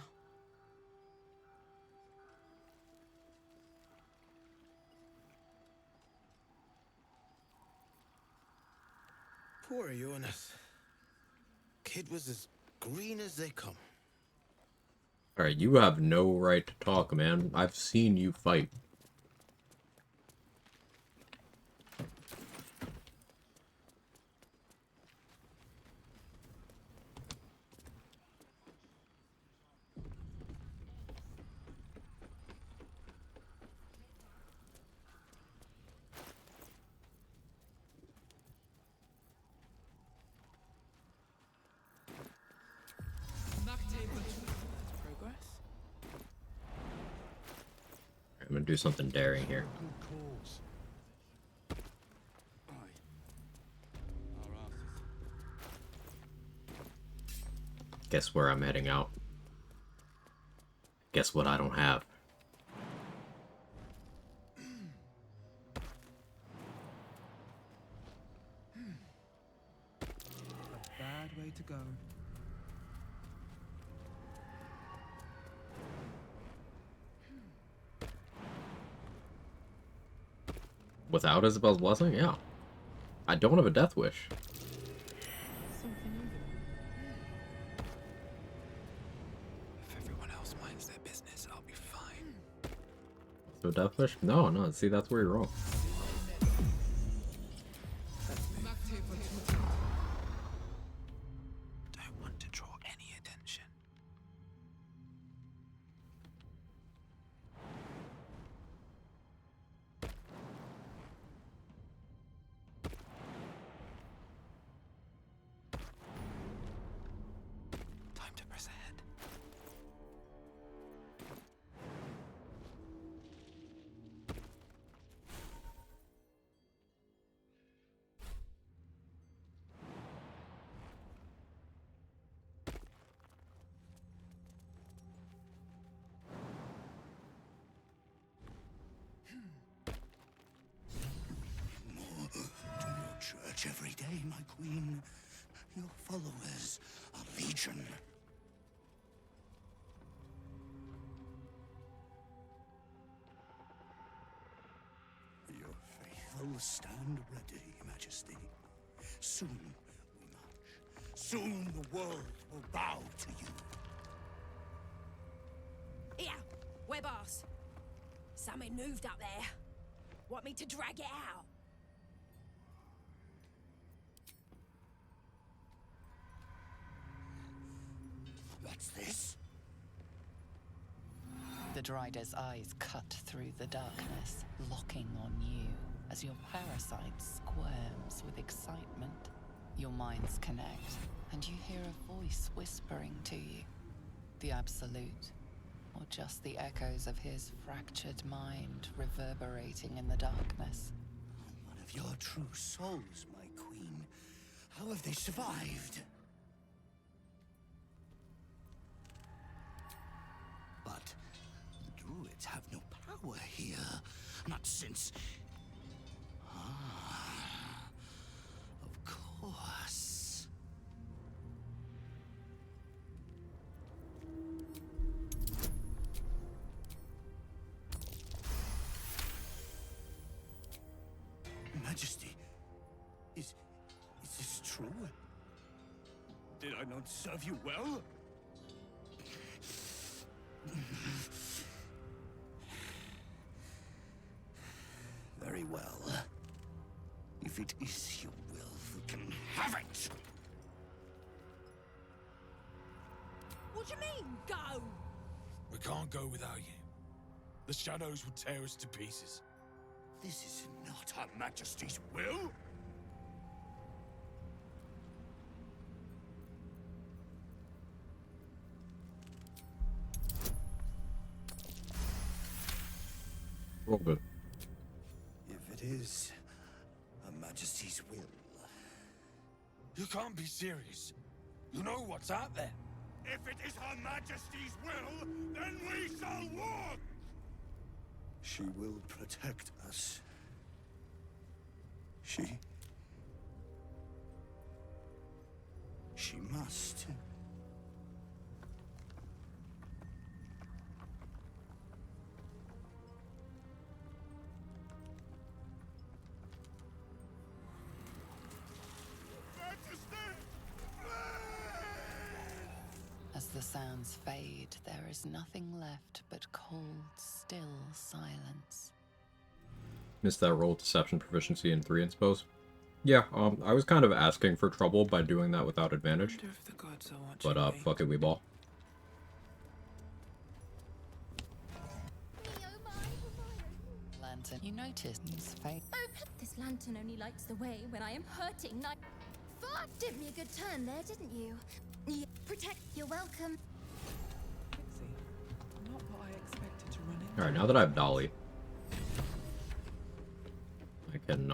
Poor Jonas. Kid was as green as they come. Alright, you have no right to talk, man. I've seen you fight. I'm gonna do something daring here. Guess where I'm heading out? Guess what I don't have? A bad way to go. Without Isabel's blessing? Yeah. I don't have a death wish. If everyone else minds their business, I'll be fine. So death wish? No, no, see, that's where you're wrong. Don't want to draw any attention. Time to press ahead. destruction. Your faithful stand ready, Majesty. Soon we march. Soon the world will bow to you. Here, web ass. Something moved up there. Want me to drag it out? What's this? The Dryder's eyes cut through the darkness, locking on you as your parasite squirms with excitement. Your minds connect, and you hear a voice whispering to you. The Absolute, or just the echoes of his fractured mind reverberating in the darkness. One of your true souls, my queen. How have they survived? But the druids have no power here. Not since... Ah, of course. Majesty, is this true? Did I not serve you well? Very well. If it is your will, we can have it! What do you mean, go? We can't go without you. The shadows would tear us to pieces. This is not Her Majesty's will! Roll good. If it is Her Majesty's will... You can't be serious. You know what's out there. If it is Her Majesty's will, then we shall walk! She will protect us. She must. As the sounds fade, there is nothing left but cold, still silence. Missed that roll, deception proficiency in 3 suppose. Yeah, I was kind of asking for trouble by doing that without advantage. But fuck it, we ball. Lantern, you notice his face. Oh, this lantern only lights the way when I am hurting. Fuck! Did me a good turn there, didn't you? Protect. You're welcome. Not what I expected to run into. Alright, now that I have Dolly, I can,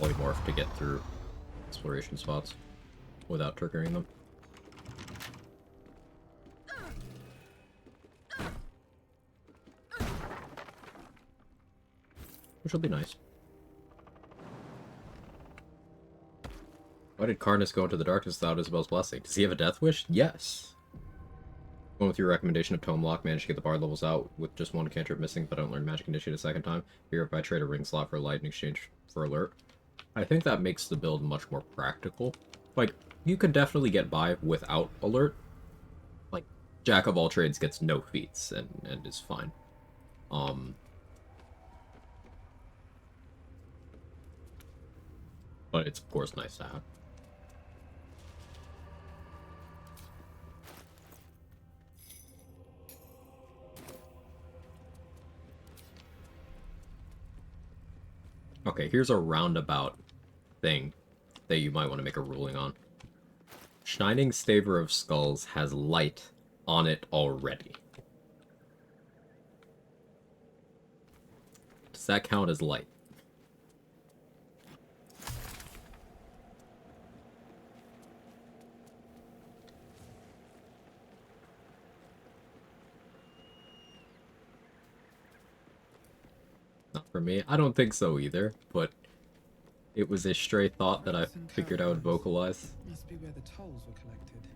polymorph to get through exploration spots without triggering them. Which will be nice. Why did Karnas go into the darkness without Isabel's blessing? Does he have a death wish? Yes. Going with your recommendation of Tome Lock, managed to get the bard levels out with just one cantrip missing, but I don't learn Magic Initiate a second time. Here, if I trade a ring slot for a light in exchange for alert. I think that makes the build much more practical. Like, you could definitely get by without alert. Like, Jack of all trades gets no feats and is fine. But it's of course nice to have. Okay, here's a roundabout thing that you might want to make a ruling on. Shining Staver of Skulls has light on it already. Does that count as light? Not for me. I don't think so either, but It was a stray thought that I figured I would vocalize. Must be where the tolls were collected.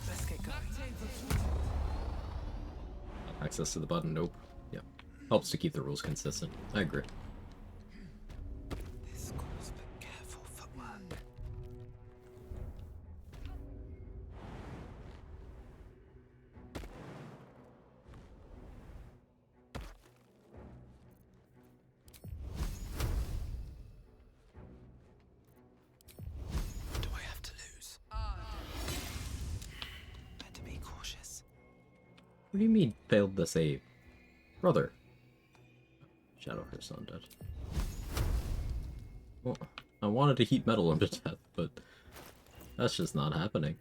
Let's get going. Access to the button, nope. Yeah. Helps to keep the rules consistent. I agree. This calls for careful footwork. What do I have to lose? Better be cautious. What do you mean, failed the save? Brother. Shadow Curse Undead. Well, I wanted to heat metal him to death, but that's just not happening.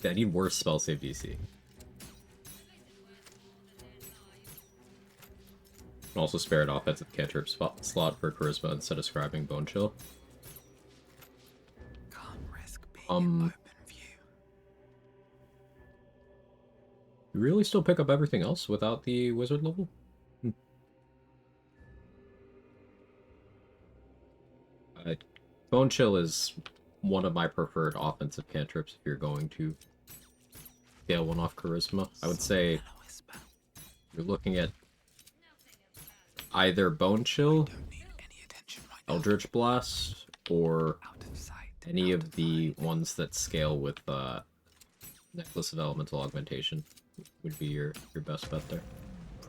Yeah, I need worse spell save DC. Also spare an offensive cantrip slot for Charisma instead of scribing Bone Chill. You really still pick up everything else without the wizard level? Bone Chill is one of my preferred offensive cantrips if you're going to scale one off Charisma. I would say you're looking at either Bone Chill, Eldritch Blast, or any of the ones that scale with Necklace of Elemental Augmentation would be your best bet there.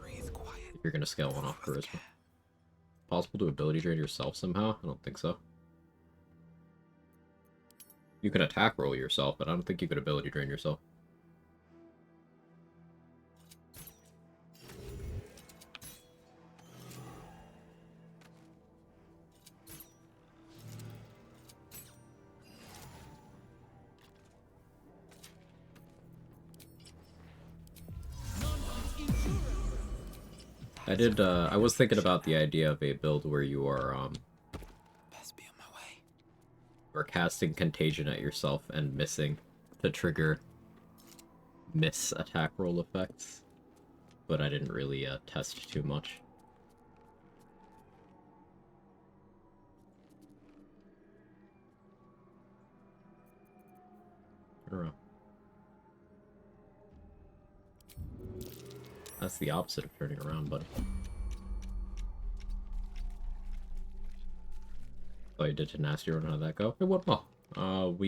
If you're going to scale one off Charisma. Possible to ability drain yourself somehow? I don't think so. You can attack roll yourself, but I don't think you could ability drain yourself. I was thinking about the idea of a build where you are, or casting Contagion at yourself and missing to trigger miss attack roll effects, but I didn't really test too much. Turn around. That's the opposite of turning around, buddy. Oh, you did Tenacity Run, how'd that go? It went well. What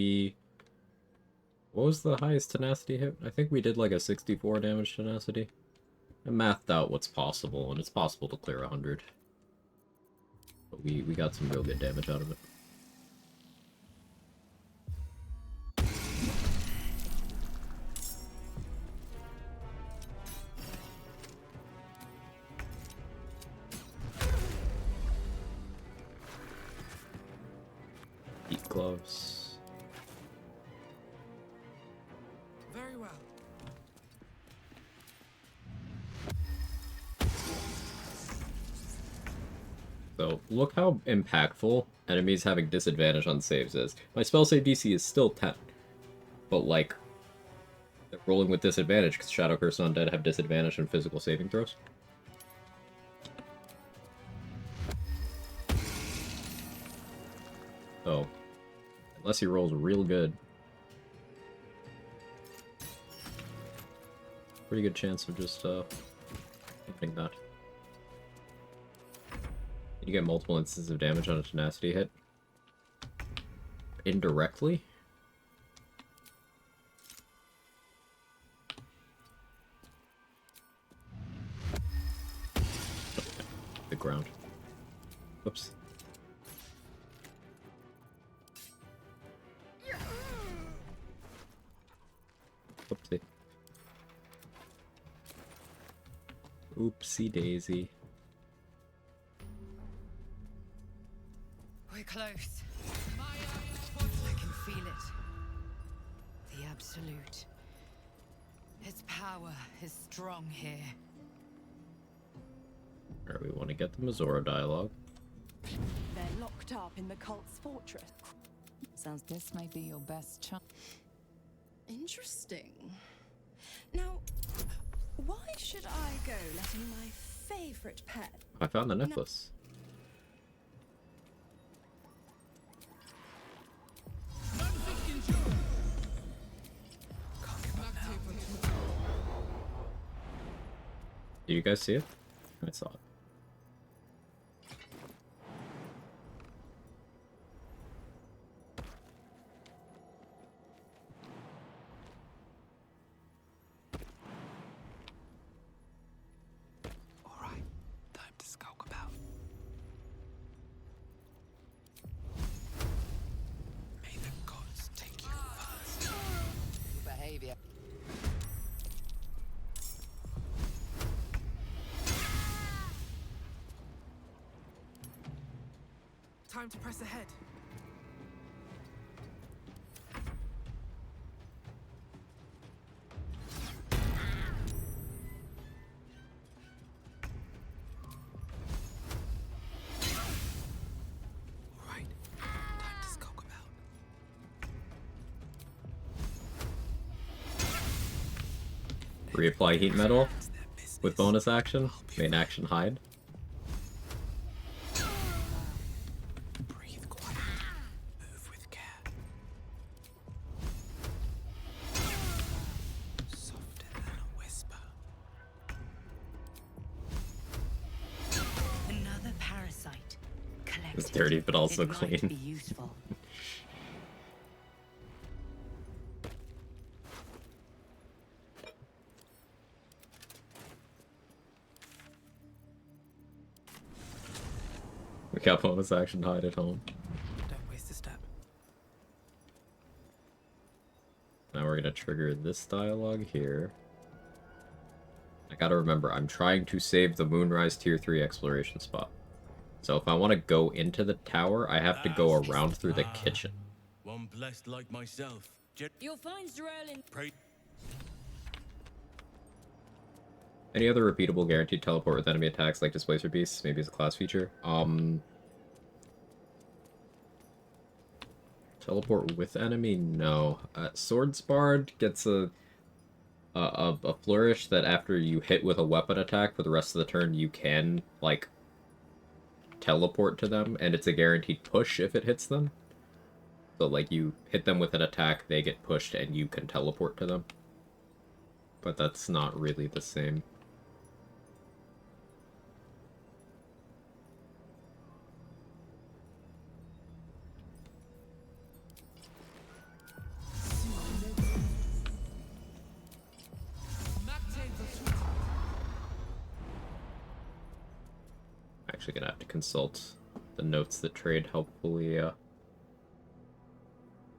was the highest Tenacity hit? I think we did like a 64 damage Tenacity. I mathed out what's possible, and it's possible to clear 100. But we got some real good damage out of it. Heat gloves. Very well. So, look how impactful enemies having disadvantage on saves is. My spell save DC is still 10. But, like, they're rolling with disadvantage because Shadow Curse Undead have disadvantage on physical saving throws. So, unless he rolls real good, pretty good chance of just, hitting that. You get multiple instances of damage on a Tenacity hit. Indirectly? The ground. Whoops. Oopsie. Oopsie daisy. We're close. I can feel it. The Absolute. Its power is strong here. Alright, we want to get the Mazora dialogue. They're locked up in the cult's fortress. Sounds this may be your best chance. Interesting. Now, Why should I go letting my favorite pet? I found the necklace. Did you guys see it? I saw it. Alright, time to skulk about. May the gods take you first. Behavior. Time to press ahead. Alright, time to skulk about. Reapply heat metal with bonus action. Main action hide. Breathe quietly. Move with care. Softer than a whisper. Another parasite. Collected. It's dirty but also It might clean. be useful. We got bonus action hide at home. Don't waste a step. Now we're gonna trigger this dialogue here. I gotta remember, I'm trying to save the Moonrise Tier 3 exploration spot. So if I want to go into the tower, I have to go around through the kitchen. One blessed like myself. You'll find Zrael in... Pray. Any other repeatable guaranteed teleport with enemy attacks like Displacer Beasts, maybe as a class feature? Teleport with enemy? No. Swordsbard gets a flourish that after you hit with a weapon attack for the rest of the turn, you can, like, teleport to them, and it's a guaranteed push if it hits them. So, like, you hit them with an attack, they get pushed, and you can teleport to them. But that's not really the same. Actually gonna have to consult the notes that Trade helpfully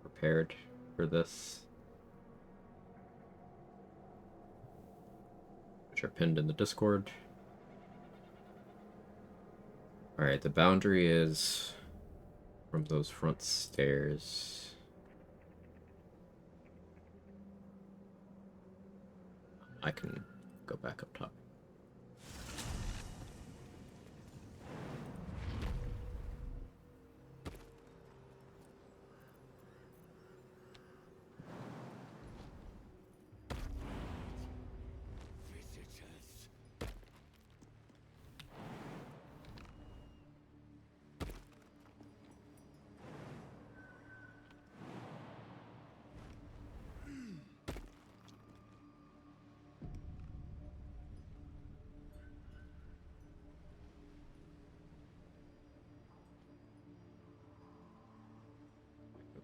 prepared for this, which are pinned in the Discord. Alright, the boundary is from those front stairs. I can go back up top.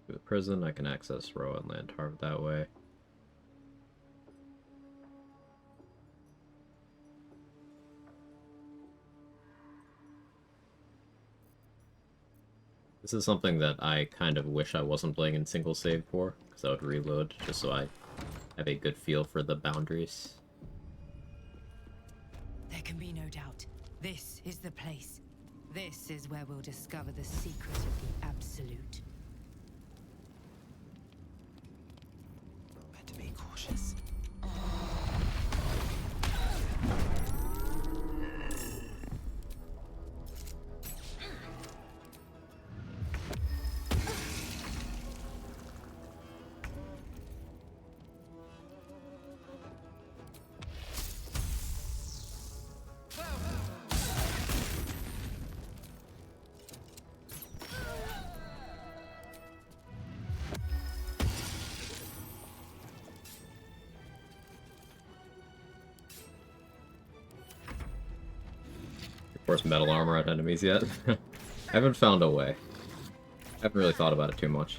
Through the prison, I can access Roa and Landharv that way. This is something that I kind of wish I wasn't playing in single save for, because I would reload just so I have a good feel for the boundaries. There can be no doubt. This is the place. This is where we'll discover the secret of the Absolute. Better be cautious. force metal armor at enemies yet. I haven't found a way. I haven't really thought about it too much.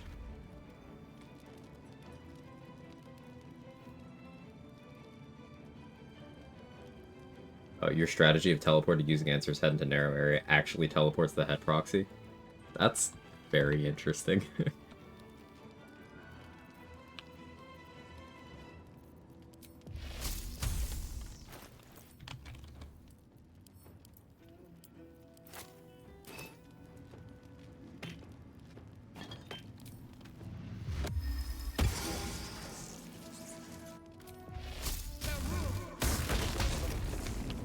Your strategy of teleporting using Answer's head into narrow area actually teleports the head proxy? That's very interesting.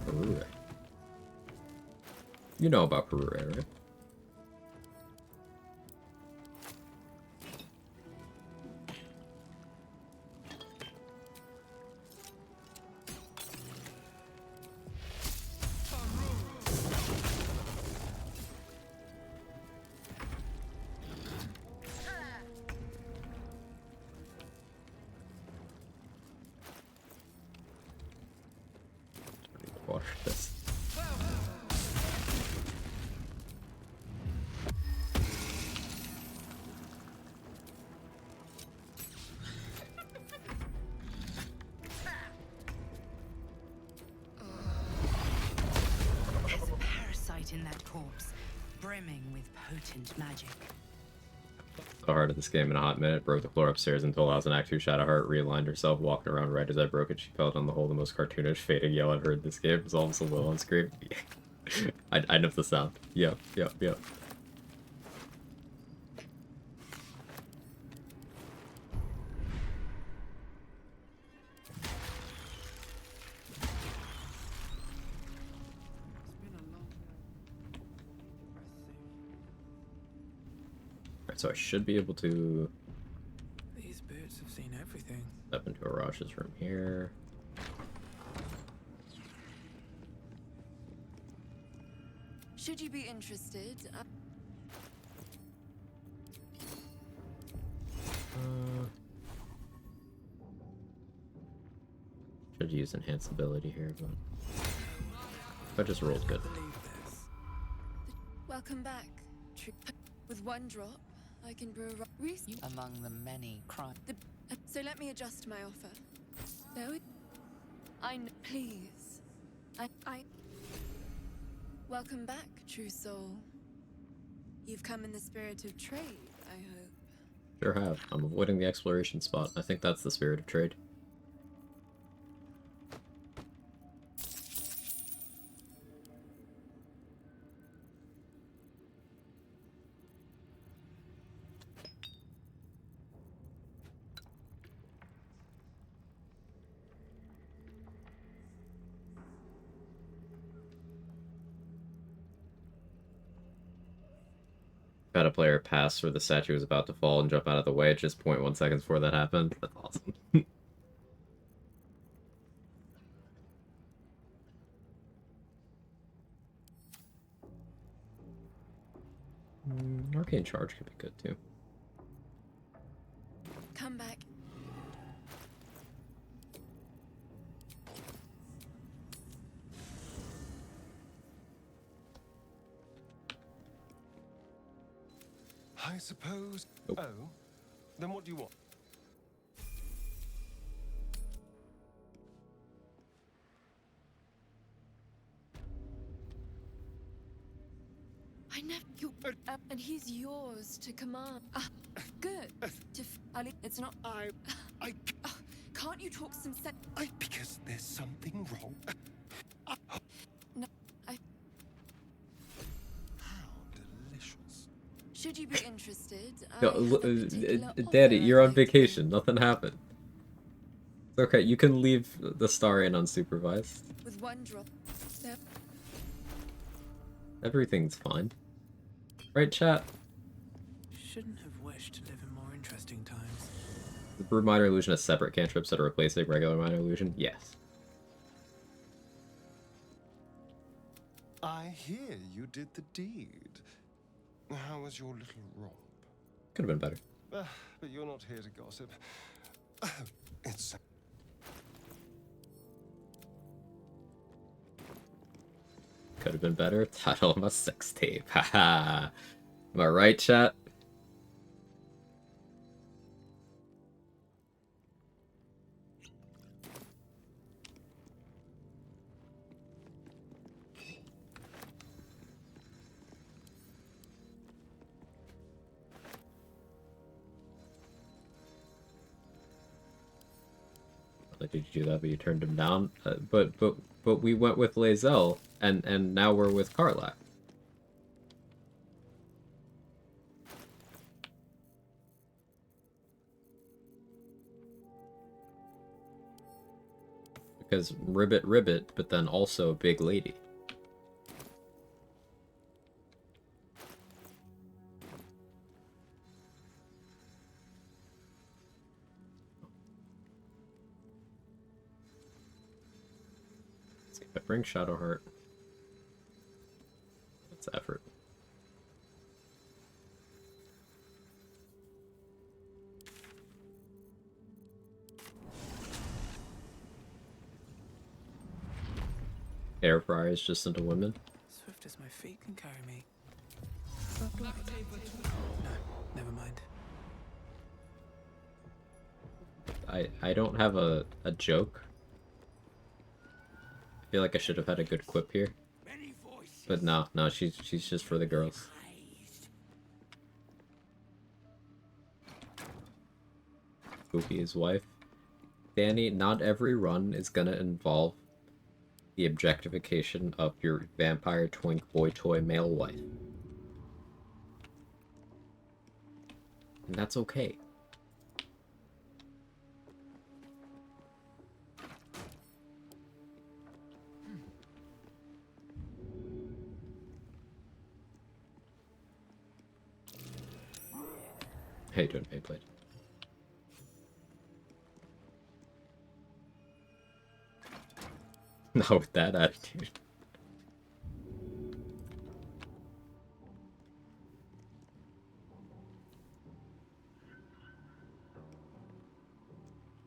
Karure. You know about Karure, right? Watch this. There's a parasite in that corpse, brimming with potent magic. The heart of this game in a hot minute. Broke the floor upstairs until I was an Act 2 Shadowheart realigned herself, walking around right as I broke it. She felt on the whole the most cartoonish, fading yell I've heard this game. Resolves a will on screen. I know the sound. Yep. Alright, so I should be able to These birds have seen everything. step into Arash's room here. Should you be interested? Should use enhanced ability here, but I just rolled good. Welcome back. With one drop, I can brew a among the many crimes. So let me adjust my offer. There we. Please. I. Welcome back, true soul. You've come in the spirit of trade, I hope. Sure have. I'm avoiding the exploration spot. I think that's the spirit of trade. Had a player pass where the statue was about to fall and jump out of the way at just 0.1 seconds before that happened. That's awesome. Arcane Charge could be good too. Come back. I suppose. Nope. Oh, then what do you want? I never. And he's yours to command. Good. It's not. Can't you talk some sense? Because there's something wrong. No, I. How delicious. Should you be interested? Daddy, you're on vacation. Nothing happened. It's okay. You can leave the star in unsupervised. With one drop. There. Everything's fine. Right, chat? Shouldn't have wished to live in more interesting times. The Brood Minor Illusion has separate cantrips that are replacing regular Minor Illusion? Yes. I hear you did the deed. How was your little romp? Could have been better. But you're not here to gossip. It's... Could have been better? Title of a sex tape. Haha. Am I right, chat? Like, did you do that, but you turned him down? But we went with Lae'zel, and now we're with Karlach. Because ribbit, but then also a big lady. Bring Shadowheart. That's effort. Air fryers just into women. Swift as my feet can carry me. No, never mind. I don't have a joke. I feel like I should have had a good quip here. But no, she's just for the girls. Spooky his wife. Danny, not every run is gonna involve the objectification of your vampire twink boy toy male wife. And that's okay. How you doing, Beyblade? Not with that attitude.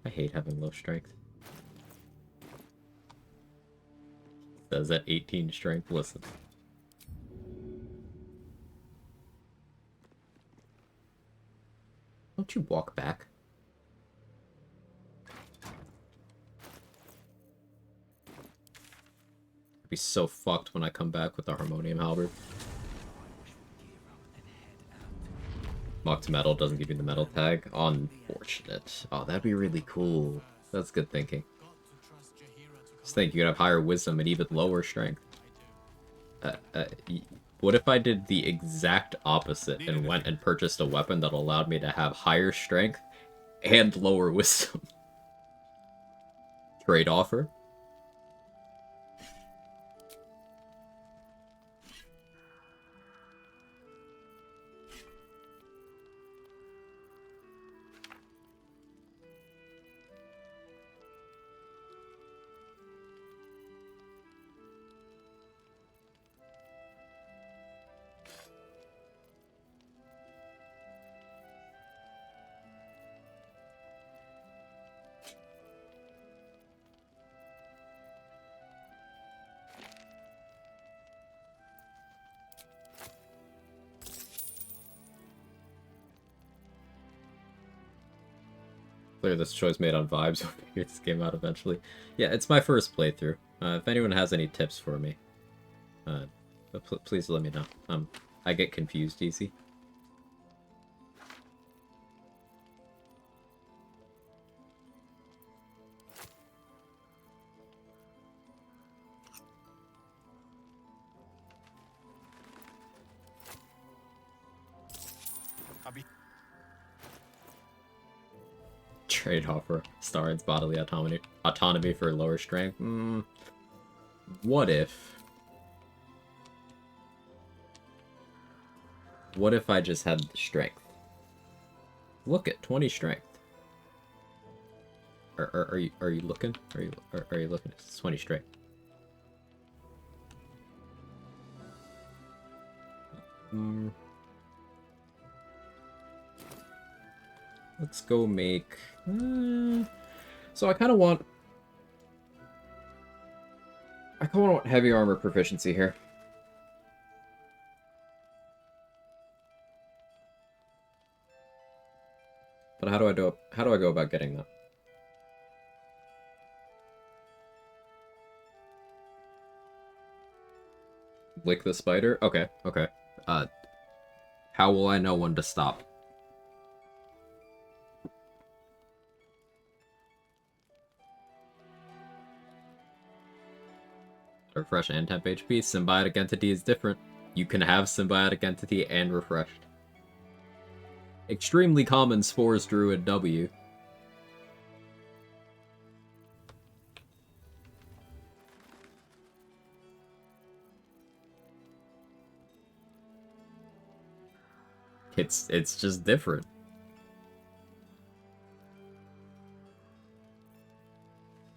I hate having low strength. Says at 18 strength, listen. Don't you walk back? I'd be so fucked when I come back with the harmonium halberd. Mocked metal doesn't give you the metal tag. Unfortunate. Oh, that'd be really cool. That's good thinking. Just think you could have higher wisdom and even lower strength. What if I did the exact opposite and went and purchased a weapon that allowed me to have higher strength and lower wisdom? Trade offer? Clear this choice made on vibes. I'll figure this game out eventually. Yeah, it's my first playthrough. If anyone has any tips for me, please let me know. I get confused easy. Trade offer. Star's bodily autonomy for lower strength. What if I just had the strength? Look at 20 strength. Are you looking? Are you looking? It's 20 strength. Let's go make... So I kind of want... heavy armor proficiency here. How do I go about getting that? Lick the spider? Okay, okay. How will I know when to stop? Refresh and temp HP. Symbiotic entity is different. You can have symbiotic entity and refreshed. Extremely common Spores Druid W. It's just different.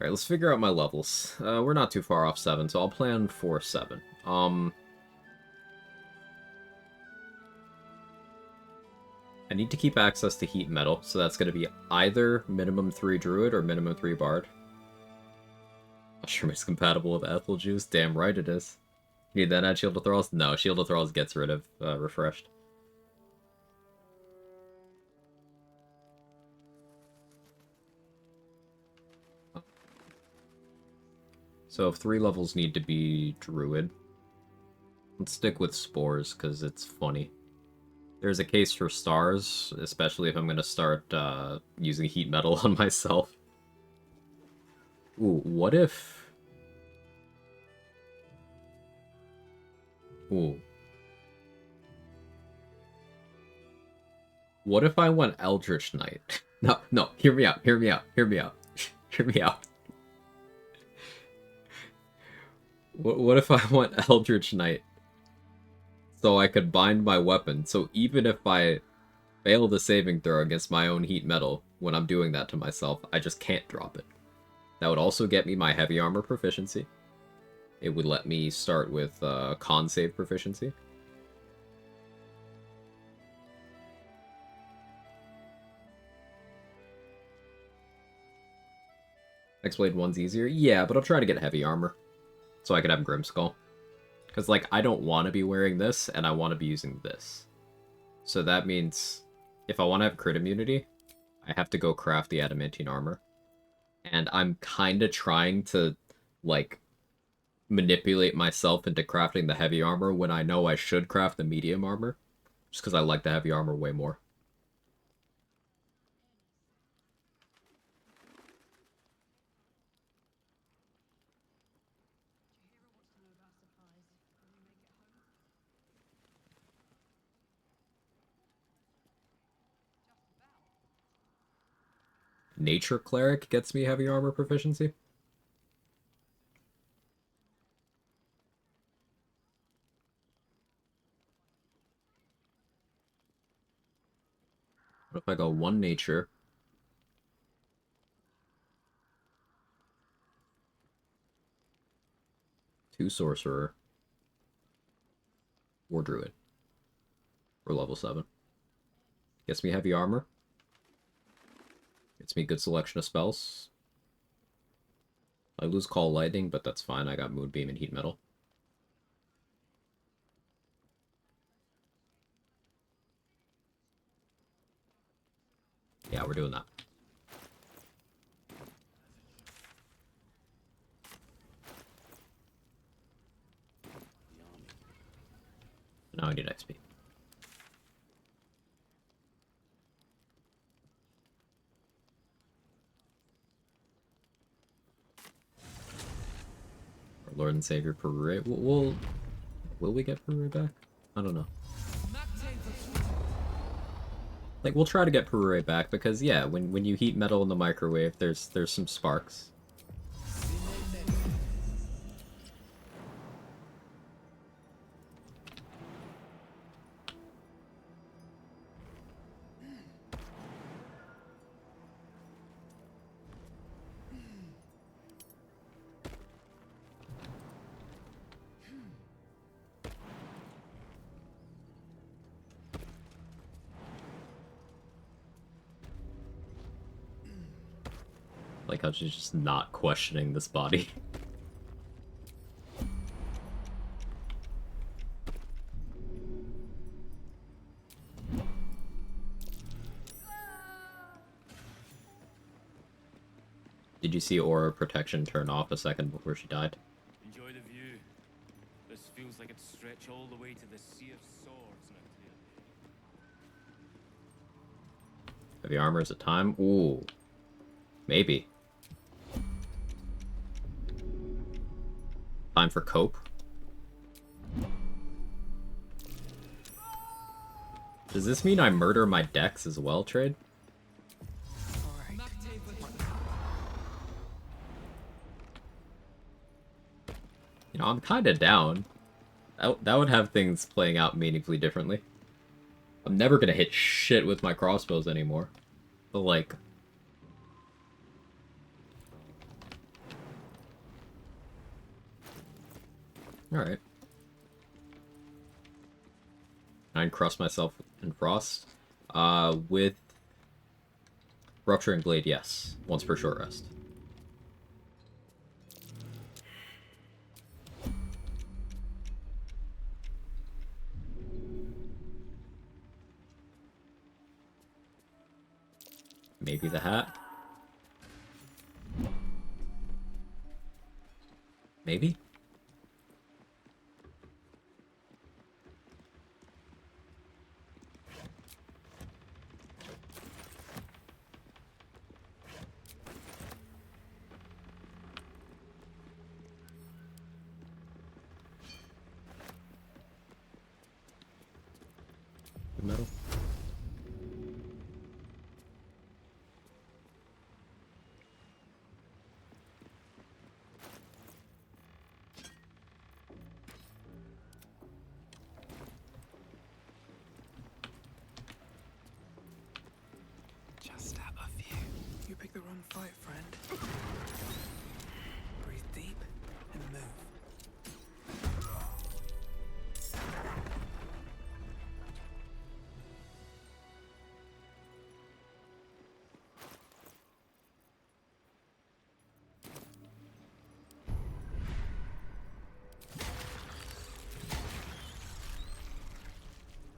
Alright, let's figure out my levels. We're not too far off 7, so I'll plan for 7. I need to keep access to heat metal, so that's going to be either minimum 3 druid or minimum 3 bard. Mushroom is compatible with ethyl juice. Damn right it is. You need that add Shield of Thralls? No, Shield of Thralls gets rid of refreshed. So if 3 levels need to be druid, let's stick with spores because it's funny. There's a case for stars, especially if I'm going to start using heat metal on myself. Ooh, what if... Ooh. What if I went Eldritch Knight? No, hear me out. Hear me out. What if I went Eldritch Knight? So I could bind my weapon, so even if I fail the saving throw against my own heat metal when I'm doing that to myself, I just can't drop it. That would also get me my heavy armor proficiency. It would let me start with con save proficiency. X-Blade 1's easier? Yeah, but I'll try to get heavy armor. So I could have Grimskull. Because, like, I don't want to be wearing this, and I want to be using this. So that means, if I want to have crit immunity, I have to go craft the adamantine armor. And I'm kind of trying to, like, manipulate myself into crafting the heavy armor when I know I should craft the medium armor. Just because I like the heavy armor way more. Nature Cleric gets me heavy armor proficiency. What if I go 1 nature? 2 sorcerer. Or druid. Or level 7. Gets me heavy armor. Gets me a good selection of spells. I lose Call Lightning, but that's fine. I got Moonbeam and Heat Metal. Yeah, we're doing that. Now I need XP. Our Lord and Savior Perure. Will we get Perure back? I don't know. Like, we'll try to get Perure back because, yeah, when you heat metal in the microwave, there's some sparks. Like how she's just not questioning this body. Did you see aura protection turn off a second before she died? Enjoy the view. This feels like it stretch all the way to the Sea of Swords in a clear day. Heavy armor is a time? Ooh. Maybe. Time for cope. Does this mean I murder my decks as well, Trade? You know, I'm kind of down. That would have things playing out meaningfully differently. I'm never gonna hit shit with my crossbows anymore. But, like... Alright. I encrust myself in frost. With... Rupturing Blade, yes. Once per short rest. Maybe the hat? Maybe? Metal? Just out of you. You picked the wrong fight, friend. Breathe deep and move.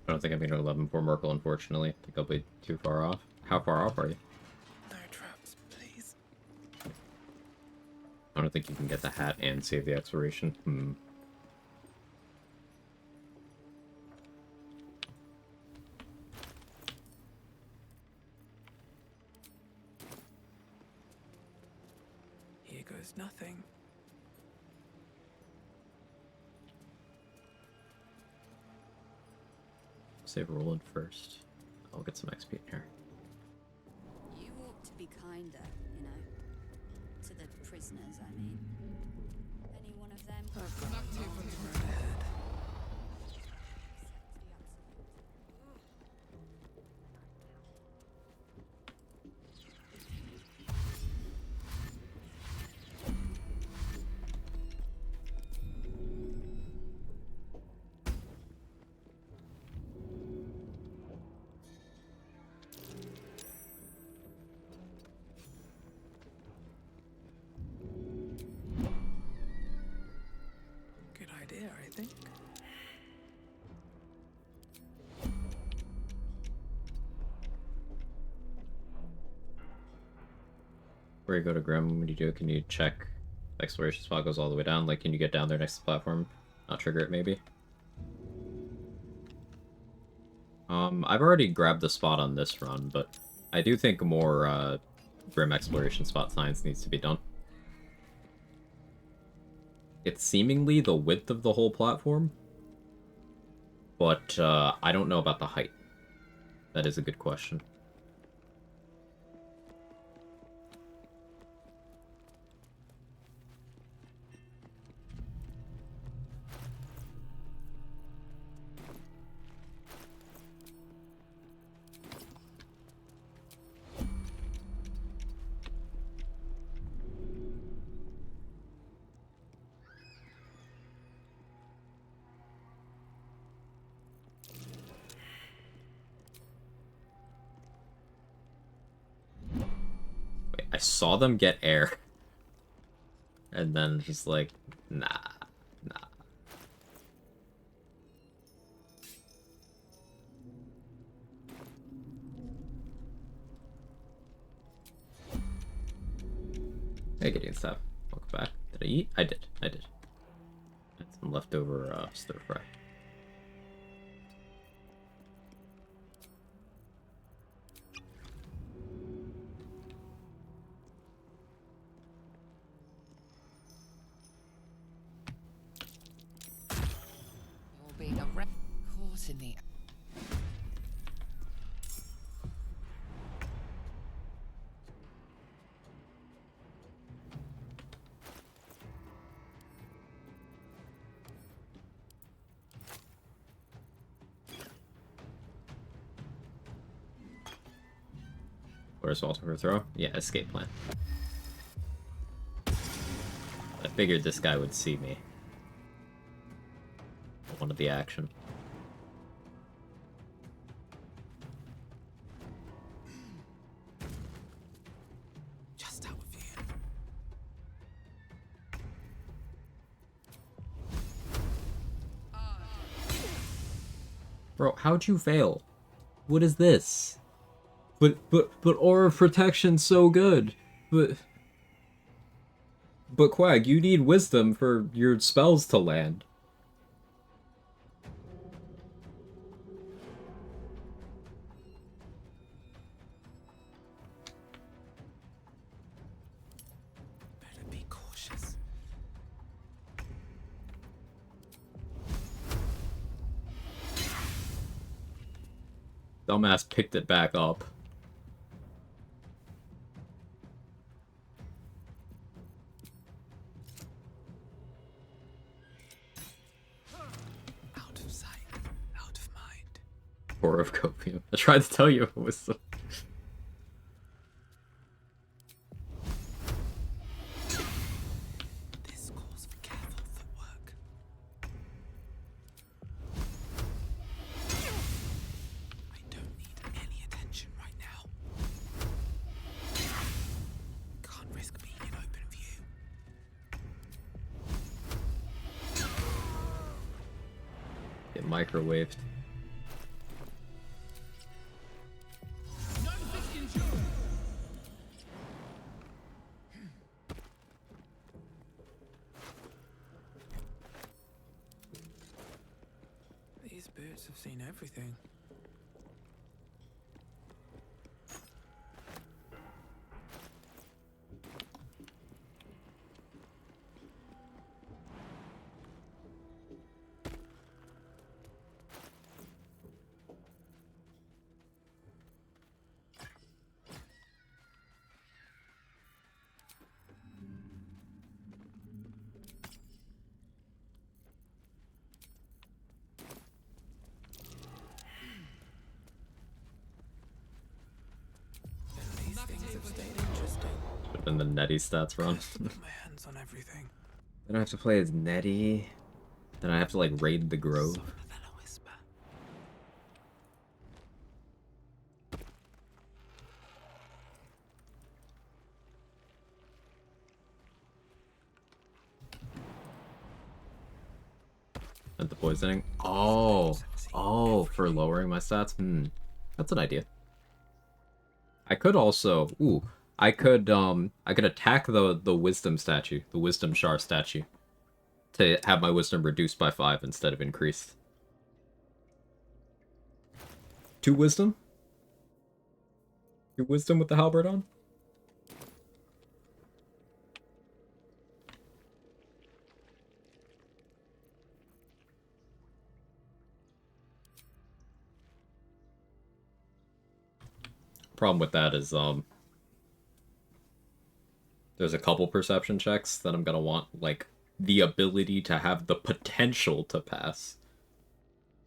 I don't think I'm going to 11 for Merkel, unfortunately. I think I'll be too far off. How far off are you? No traps, please. I don't think you can get the hat and save the exploration. Here goes nothing. Save Roland first. I'll get some XP in here. You ought to be kinder, you know. To the prisoners, I mean. Any one of them. I've got like 200 round ahead. Good idea, I think. Where you go to Grim, when you do it, can you check the exploration spot goes all the way down? Like, can you get down there next to the platform? Not trigger it, maybe? I've already grabbed the spot on this run, but I do think more, Grim exploration spot science needs to be done. It's seemingly the width of the whole platform, but, I don't know about the height. That is a good question. I saw them get air. And then just like, nah. Hey, Gideon stuff. Welcome back. Did I eat? I did. I did. Had some leftover stir fry. You're being caught in the. Where's Walter for throw? Yeah, escape plan. I figured this guy would see me. I wanted the action. Just out of here. Bro, how'd you fail? What is this? But aura protection's so good. But Quag, you need wisdom for your spells to land. Better be cautious. Dumbass picked it back up. Out of sight, out of mind. Horror of copium. I tried to tell you it was so... This calls for careful footwork. I don't need any attention right now. Can't risk being in open view. Get microwaved. These boots have seen everything. These things have stayed interesting. Should've been the Netty stats run. Put my hands on everything. Then I have to play as Netty. Then I have to like raid the Grove. And the poisoning. Oh, for lowering my stats. That's an idea. I could also, I could attack the wisdom statue, the wisdom shard statue, to have my wisdom reduced by 5 instead of increased. 2 wisdom? 2 wisdom with the halberd on? Problem with that is, there's a couple perception checks that I'm gonna want, like, the ability to have the potential to pass.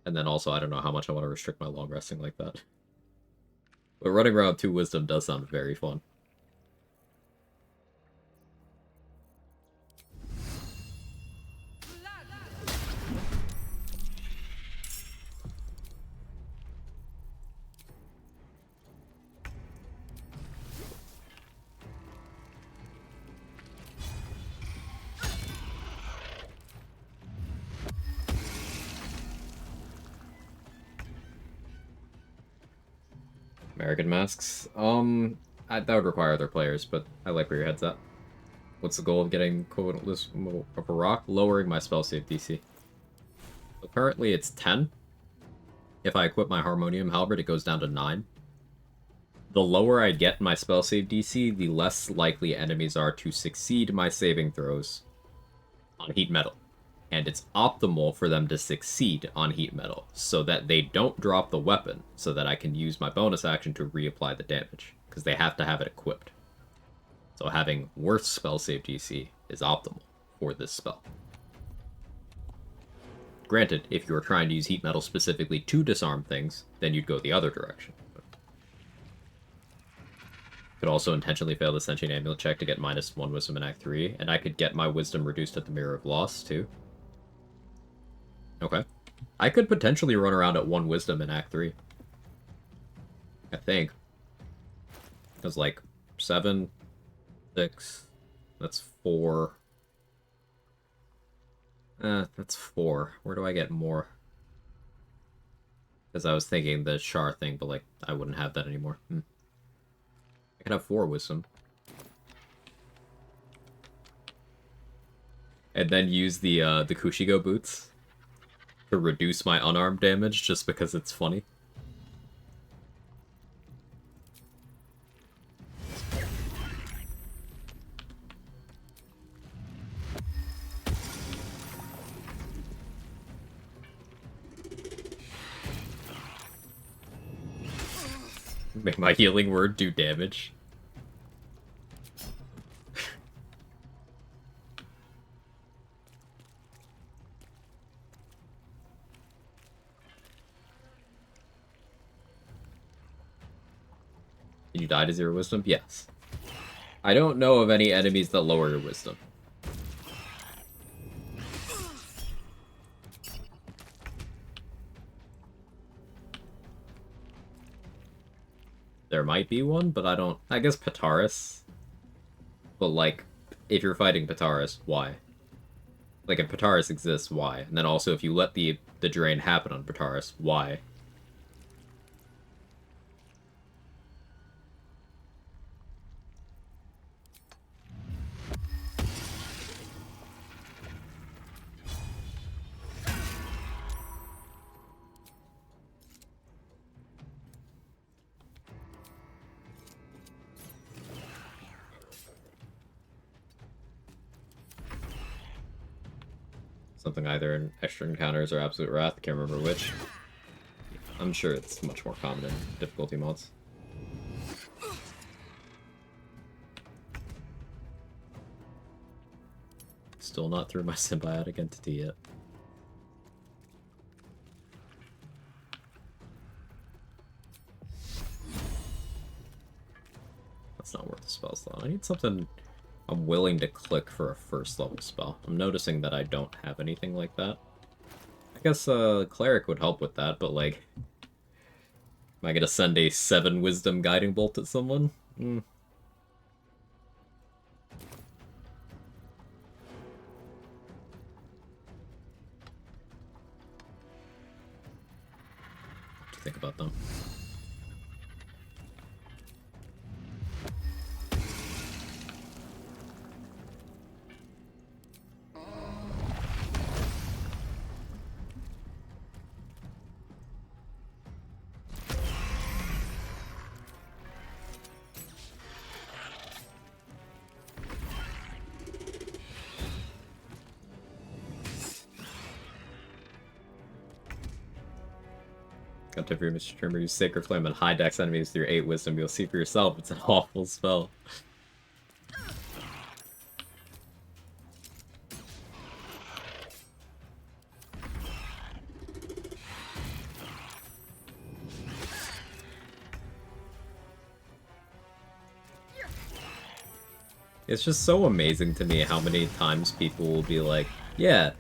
And then also, I don't know how much I want to restrict my long resting like that. But running around 2 wisdom does sound very fun. American masks? That would require other players, but I like where your head's at. What's the goal of getting equivalent of a rock? Lowering my spell save DC. So currently it's 10. If I equip my Harmonium Halberd, it goes down to 9. The lower I get my spell save DC, the less likely enemies are to succeed my saving throws on heat metal. And it's optimal for them to succeed on heat metal, so that they don't drop the weapon, so that I can use my bonus action to reapply the damage, because they have to have it equipped. So having worse spell save DC is optimal for this spell. Granted, if you were trying to use heat metal specifically to disarm things, then you'd go the other direction. Could also intentionally fail the Sentient Amulet check to get -1 Wisdom in Act 3, and I could get my Wisdom reduced at the Mirror of Loss, too. Okay. I could potentially run around at 1 Wisdom in Act 3. I think. Because, like, 7, 6, that's 4. That's 4. Where do I get more? Because I was thinking the Char thing, but, like, I wouldn't have that anymore. I could have 4 Wisdom. And then use the Kushigo boots to reduce my unarmed damage just because it's funny. Make my healing word do damage. Can you die to 0 wisdom? Yes. I don't know of any enemies that lower your wisdom. There might be one, but I don't... I guess Pataris. But, like, if you're fighting Pataris, why? Like, if Pataris exists, why? And then also, if you let the drain happen on Pataris, why? Something either in extra encounters or absolute wrath, I can't remember which. I'm sure it's much more common in difficulty mods. Still not through my symbiotic entity yet. That's not worth the spell slot. I need something I'm willing to click for a first level spell. I'm noticing that I don't have anything like that. I guess Cleric would help with that, but like... Am I gonna send a 7 Wisdom Guiding Bolt at someone? What do you think about them? Got to for Mr. Trimmer, use Sacred Flame on high dex enemies through 8 wisdom. You'll see for yourself, it's an awful spell. It's just so amazing to me how many times people will be like, yeah,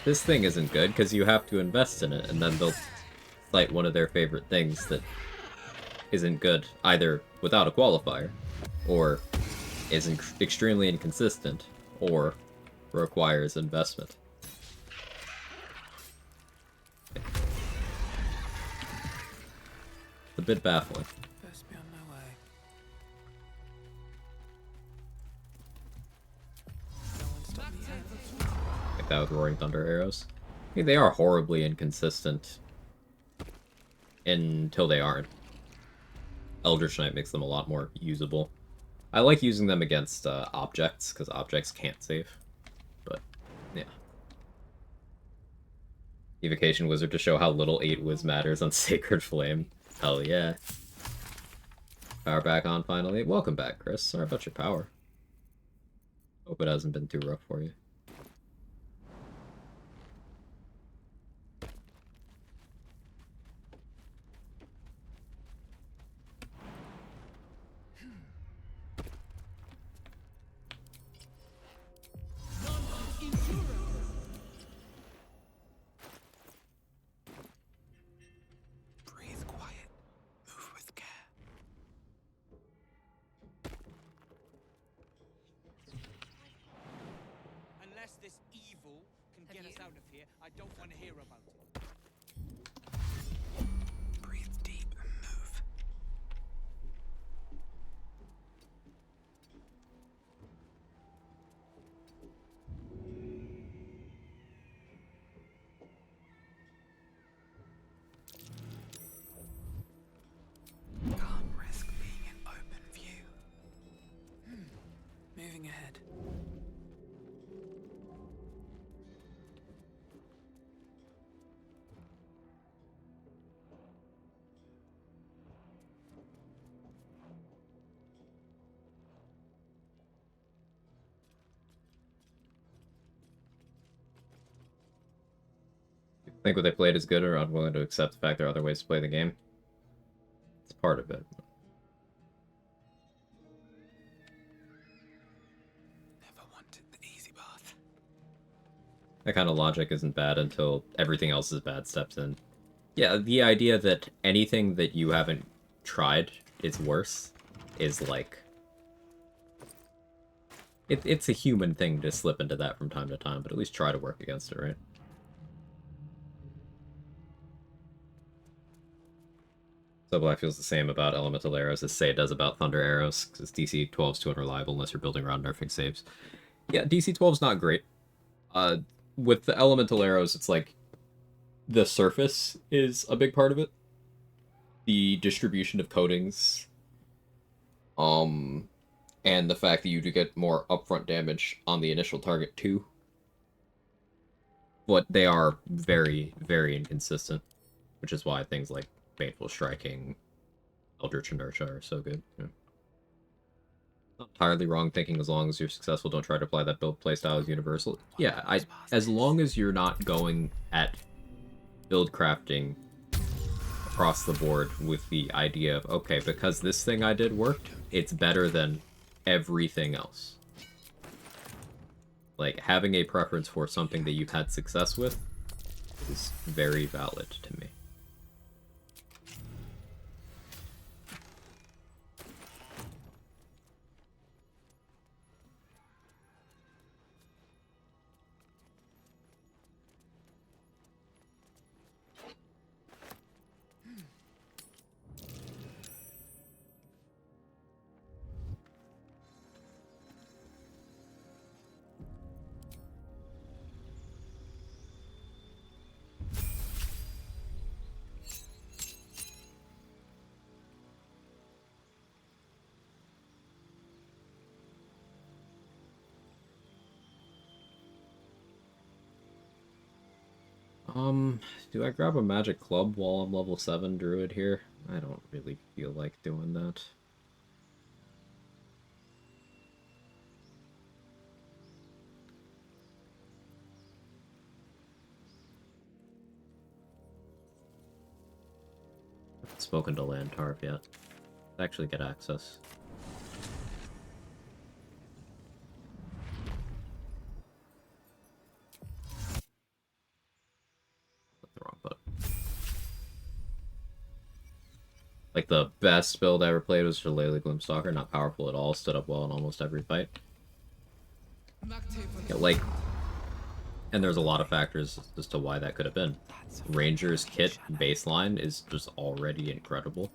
this thing isn't good because you have to invest in it, and then they'll cite one of their favorite things that isn't good, either without a qualifier, or is extremely inconsistent, or requires investment. It's a bit baffling. Best be on my way. that with Roaring Thunder arrows. I mean, they are horribly inconsistent until they aren't. Eldritch Knight makes them a lot more usable. I like using them against objects, because objects can't save. But, yeah. Evocation Wizard to show how little 8 Wiz matters on Sacred Flame. Hell yeah. Power back on finally. Welcome back, Chris. Sorry about your power. Hope it hasn't been too rough for you. Breathe quiet. Move with care. Unless this evil can get us out of here, I don't want to hear about it. Breathe deep and move. Can't risk being in open view. Moving ahead. Think what they played is good or unwilling to accept the fact there are other ways to play the game. It's part of it. Never wanted the easy path. That kind of logic isn't bad until everything else is bad steps in. Yeah, the idea that anything that you haven't tried is worse is like... It's a human thing to slip into that from time to time, but at least try to work against it, right? Sublight feels the same about elemental arrows as say it does about thunder arrows, because DC 12 is too unreliable unless you're building around nerfing saves. Yeah, DC 12 is not great. With the elemental arrows, it's like the surface is a big part of it. The distribution of coatings, and the fact that you do get more upfront damage on the initial target too. But they are very, very inconsistent, which is why things like Baneful Striking, Eldritch Inertia are so good. Yeah. Not entirely wrong thinking as long as you're successful, don't try to apply that build playstyle as universal. Yeah, as long as you're not going at build crafting across the board with the idea of, okay, because this thing I did worked, it's better than everything else. Like, having a preference for something that you've had success with is very valid to me. Do I grab a magic club while I'm level 7 druid here? I don't really feel like doing that. I haven't spoken to Lantarv yet. Actually get access. Like, the best build I ever played was Shillelagh Gloomstalker, not powerful at all, stood up well in almost every fight. Yeah, like, and there's a lot of factors as to why that could have been. Ranger's kit baseline is just already incredible.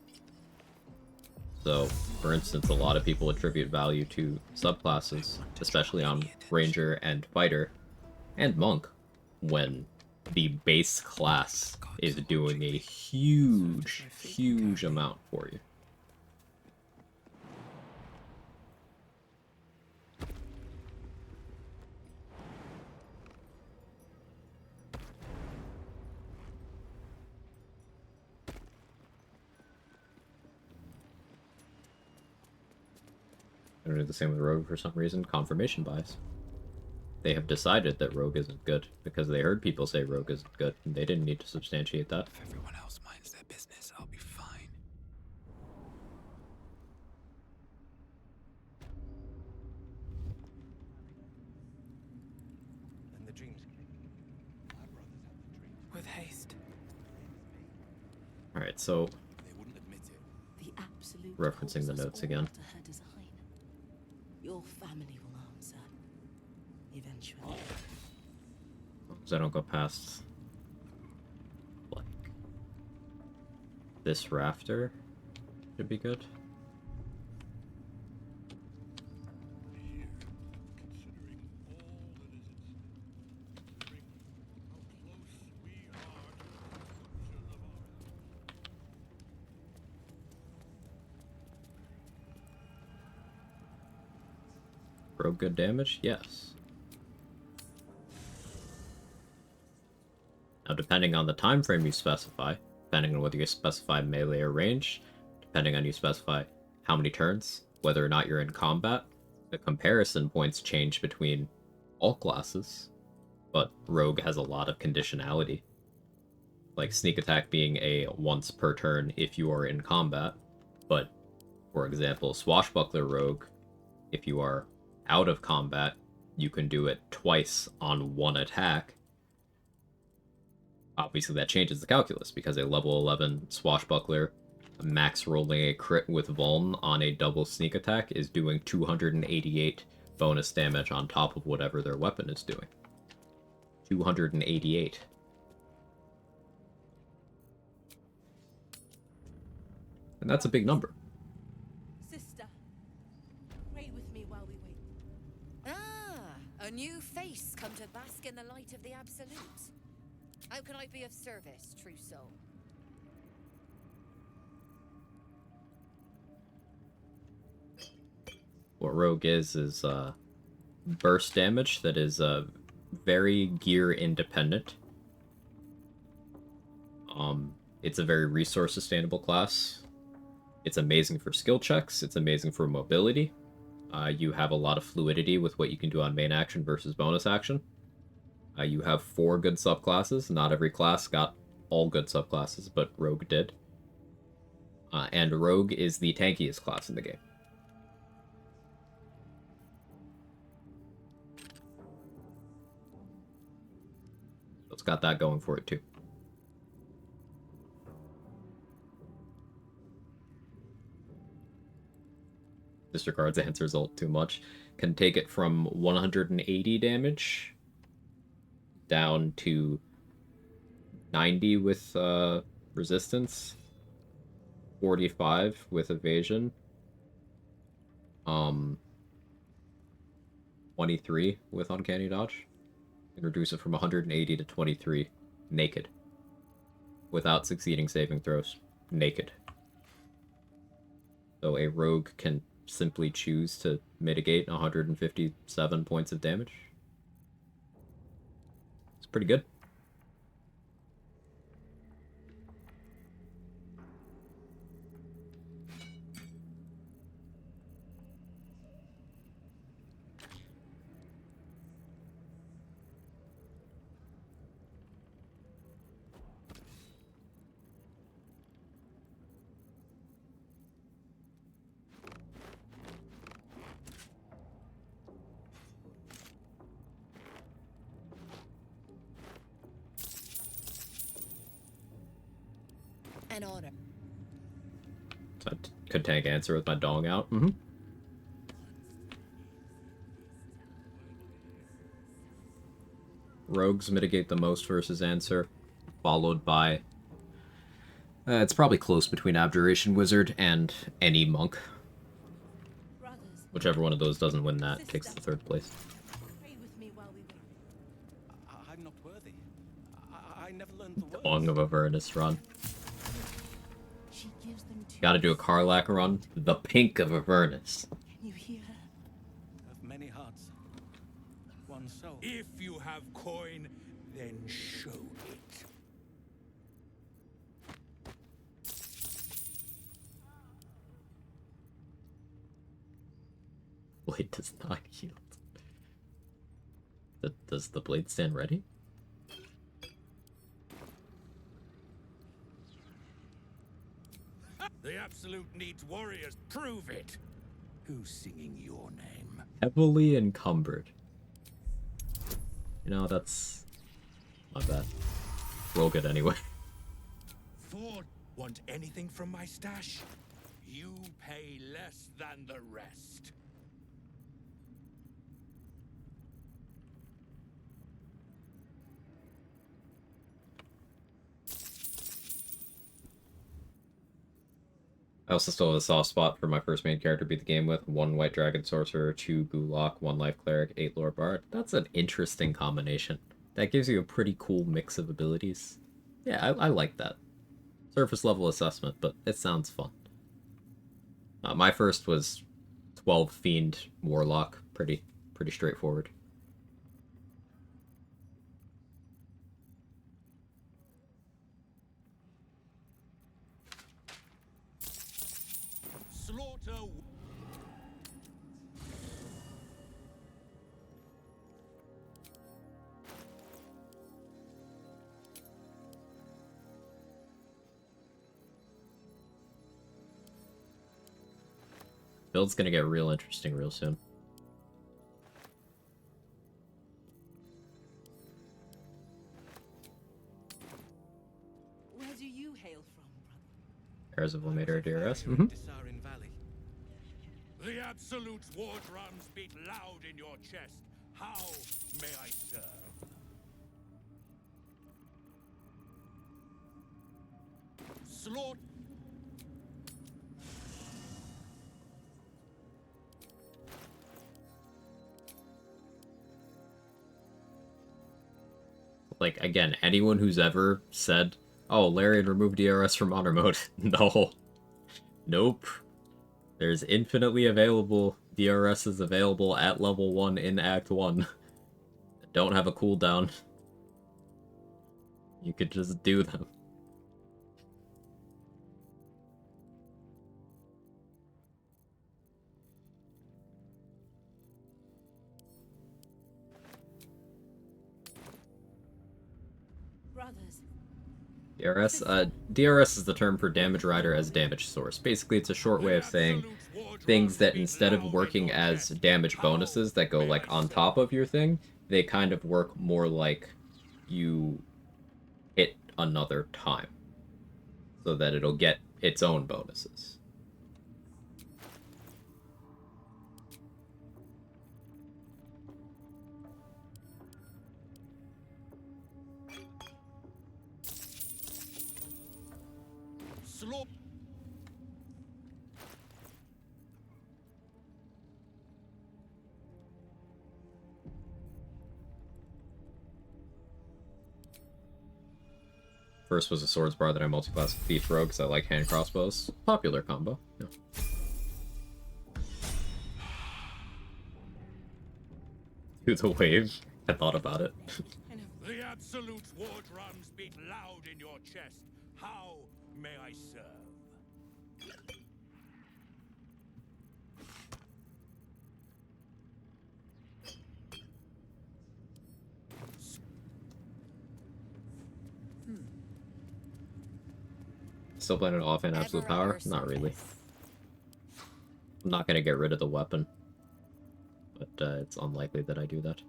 So, for instance, a lot of people attribute value to subclasses, especially on Ranger and Fighter, and monk when the base class is doing a huge amount for you. They're do the same with Rogue for some reason. Confirmation bias. They have decided that Rogue isn't good because they heard people say Rogue isn't good, and they didn't need to substantiate that. If everyone else minds their business, I'll be fine. And the dreams came. My brothers had the dreams. With haste. Alright, so They wouldn't admit it. The absolute referencing the calls us notes all again. to her design. Your family will answer. Eventually. Because I don't go past, like, this rafter should be good. Rogue good damage? Yes. Now, depending on the time frame you specify, depending on whether you specify melee or range, depending on you specify how many turns, whether or not you're in combat, the comparison points change between all classes, but Rogue has a lot of conditionality. Like sneak attack being a once per turn if you are in combat, but, for example, Swashbuckler Rogue, if you are out of combat, you can do it twice on one attack. Obviously that changes the calculus, because a level 11 Swashbuckler max rolling a crit with Vuln on a double sneak attack is doing 288 bonus damage on top of whatever their weapon is doing. 288. And that's a big number. Sister, pray with me while we wait. Ah, a new face come to bask in the light of the Absolute. How can I be of service, true soul? What Rogue is burst damage that is very gear independent. It's a very resource sustainable class. It's amazing for skill checks. It's amazing for mobility. You have a lot of fluidity with what you can do on main action versus bonus action. You have 4 good subclasses. Not every class got all good subclasses, but Rogue did. And Rogue is the tankiest class in the game. It's got that going for it too. Disregards answers ult too much. Can take it from 180 damage down to 90 with resistance, 45 with evasion, 23 with uncanny dodge, and reduce it from 180 to 23 naked without succeeding saving throws. Naked. So a rogue can simply choose to mitigate 157 points of damage. It's pretty good. An honor. So I could tank answer with my dong out. Mm-hmm. Rogues mitigate the most versus answer, followed by... it's probably close between Abjuration Wizard and any monk. Whichever one of those doesn't win that takes the third place. never learned the Quag of Avernus run. She gives them to Gotta do a Karlach run. The Pink of Avernus. Can you hear her? Of many hearts, one soul. If you have coin, then show it. Blade does not yield. Does the blade stand ready? The Absolute needs warriors. Prove it. Who's singing your name? Heavily encumbered. You know, that's not bad. Roll good anyway. Ford, want anything from my stash? You pay less than the rest. I also still have a soft spot for my first main character to beat the game with. 1 White Dragon Sorcerer, 2 Gulak, 1 Life Cleric, 8 Lord Bard. That's an interesting combination. That gives you a pretty cool mix of abilities. Yeah, I like that. Surface level assessment, but it sounds fun. My first was 12 Fiend Warlock. Pretty straightforward. Slaughter. Build's gonna get real interesting real soon. Where do you hail from, brother? Heirs of Ilmater DRS. The Absolute's war drums beat loud in your chest. How may I serve? Slaughter. Like, again, anyone who's ever said, oh, Larian removed DRS from honor mode. No. Nope. There's infinitely available DRSs available at level 1 in Act 1. Don't have a cooldown. You could just do them. Brothers. DRS is the term for damage rider as damage source. Basically, it's a short way of saying things that instead of working as damage bonuses that go like on top of your thing, they kind of work more like you hit another time. So that it'll get its own bonuses. First was a swords bar that I multi-class with Thief Rogue because I like hand crossbows. Popular combo. Yeah. Do the wave. I thought about it. The Absolute's war drums beat loud in your chest. How may I serve? Still playing it off in absolute power? Not really. I'm not gonna get rid of the weapon. But it's unlikely that I do that.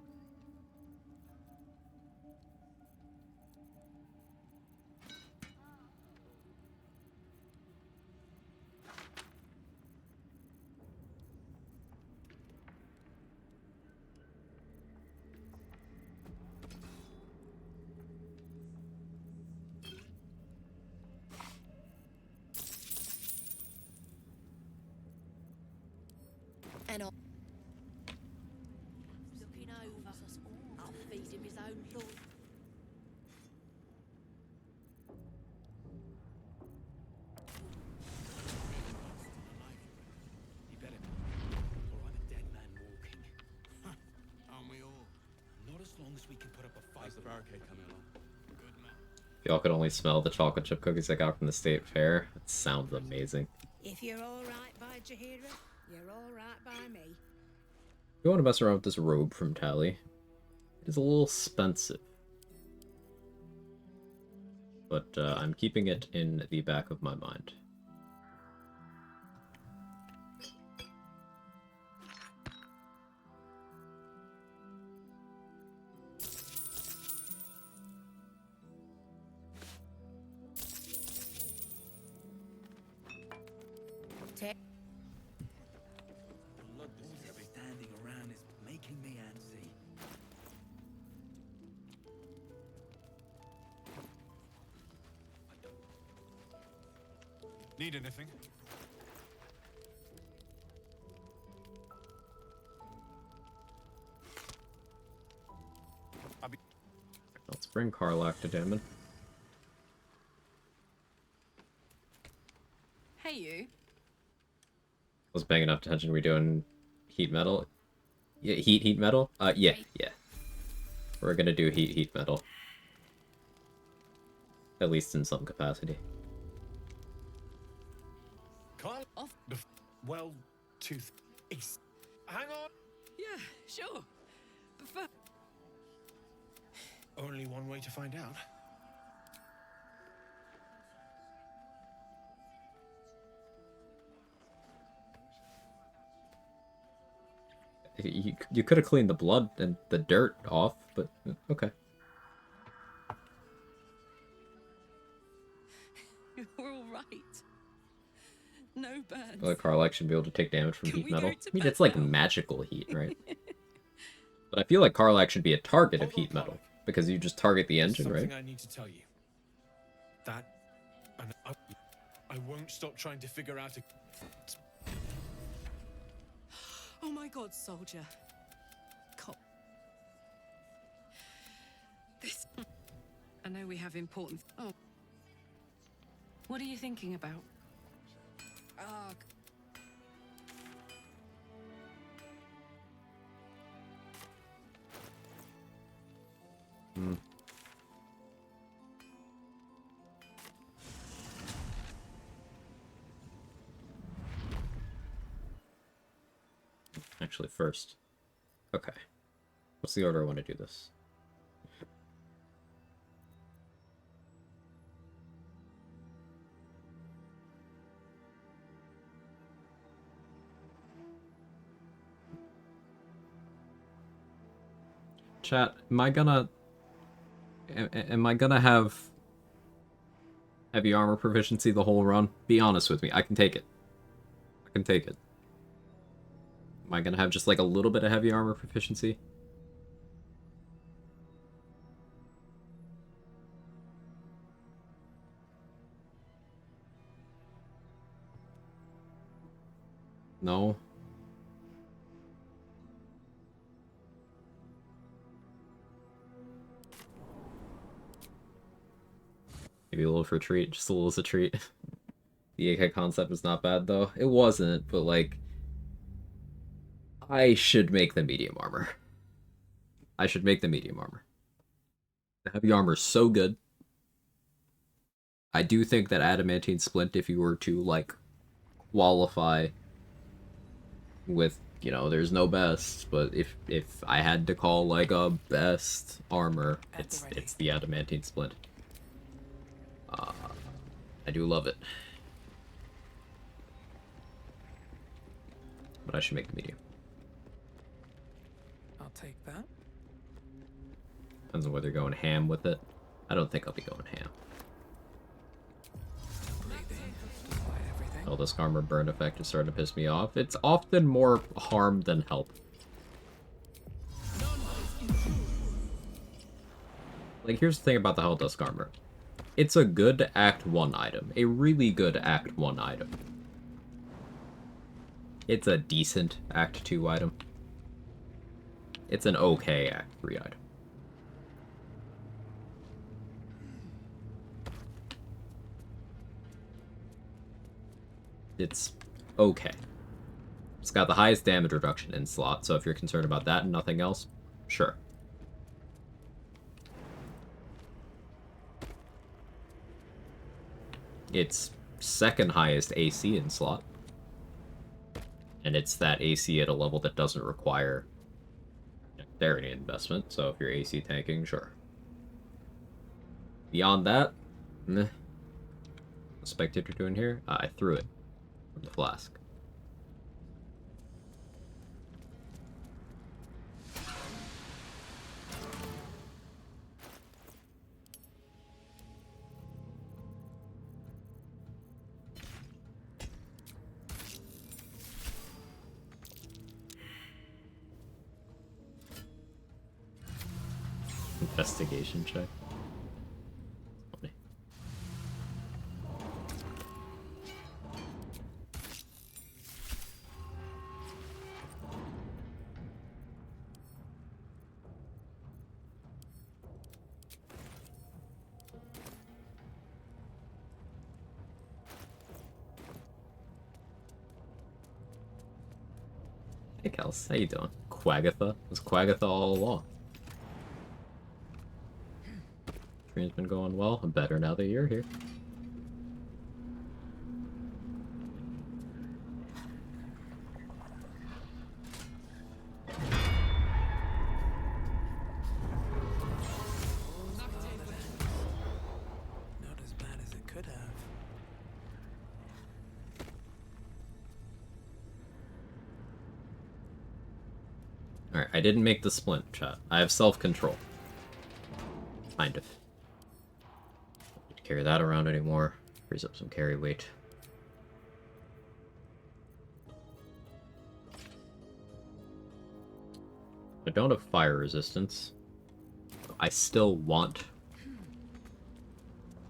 And looking over, I'll feed him his own thought. we can put up a fight. How's the barricade coming along? Good man. If y'all could only smell the chocolate chip cookies I got from the state fair, it sounds amazing. If you're all right by Jahira, you're all right by me. You want to mess around with this robe from Tally. It is a little expensive. But I'm keeping it in the back of my mind. Blood standing around is making me antsy. Need anything? Let's bring Karlach to Damon. Hey, you. Was paying enough attention. We doing heat metal? Yeah, heat metal? Yeah. We're gonna do heat metal. At least in some capacity. Well, hang on. Yeah, sure. But first... Only one way to find out. You could have cleaned the blood and the dirt off, but okay. You're all right. No burns. Well, Karlach should be able to take damage from heat metal. I mean, it's like magical heat, right? But I feel like Karlach should be a target of heat metal, because you just target the engine, right? I need to tell you. That... And I won't stop trying to figure out a... Oh my god, soldier. This... I know we have important... Oh. What are you thinking about? Ugh. Actually, first. Okay. What's the order I want to do this? Chat, am I gonna have heavy armor proficiency the whole run? Be honest with me, I can take it. I can take it. Am I gonna have just like a little bit of heavy armor proficiency? No. Maybe a little for a treat, just a little as a treat. The AK concept was not bad though. It wasn't, but like... I should make the medium armor. I should make the medium armor. The heavy armor is so good. I do think that adamantine splint, if you were to, like, qualify with, you know, there's no best, but if I had to call, like, a best armor, it's the adamantine splint. I do love it. But I should make the medium. I'll take that. Depends on whether you're going ham with it. I don't think I'll be going ham. Oh, this armor burn effect is starting to piss me off. It's often more harm than help. Like, here's the thing about the Helldusk armor. It's a good Act 1 item. A really good Act 1 item. It's a decent Act 2 item. It's an okay Act 3 item. It's okay. It's got the highest damage reduction in slot, so if you're concerned about that and nothing else, sure. its second highest AC in slot. And it's that AC at a level that doesn't require dexterity investment, so if you're AC tanking, sure. Beyond that, meh. What's the spectator doing here? I threw it from the flask. Investigation check. Funny. Hey Kels, how you doing? Quagatha? It was Quagatha all along. Train's been going well. I'm better now that you're here. Not as bad as it could have. Alright, I didn't make the splint, chat. I have self-control. Kind of. Don't need to carry that around anymore. Frees up some carry weight. I don't have fire resistance. I still want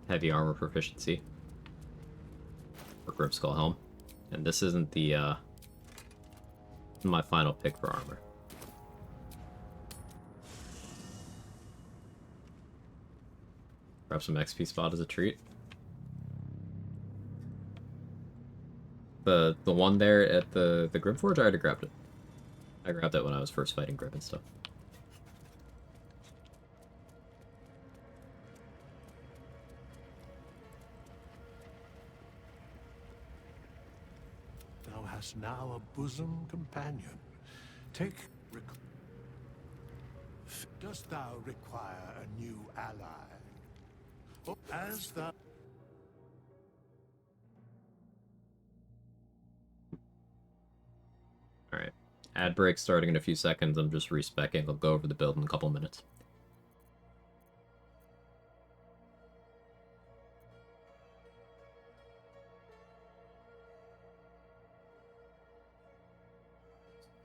heavy armor proficiency. Or Grimskull Helm. And this isn't the, my final pick for armor. Grab some XP spot as a treat. The one there at the Grimforge, I already grabbed it. I grabbed it when I was first fighting Grim and stuff. Thou hast now a bosom companion. Take... Dost thou require a new ally? Or as thou... Alright. Ad break starting in a few seconds. I'm just respecking. I'll go over the build in a couple minutes.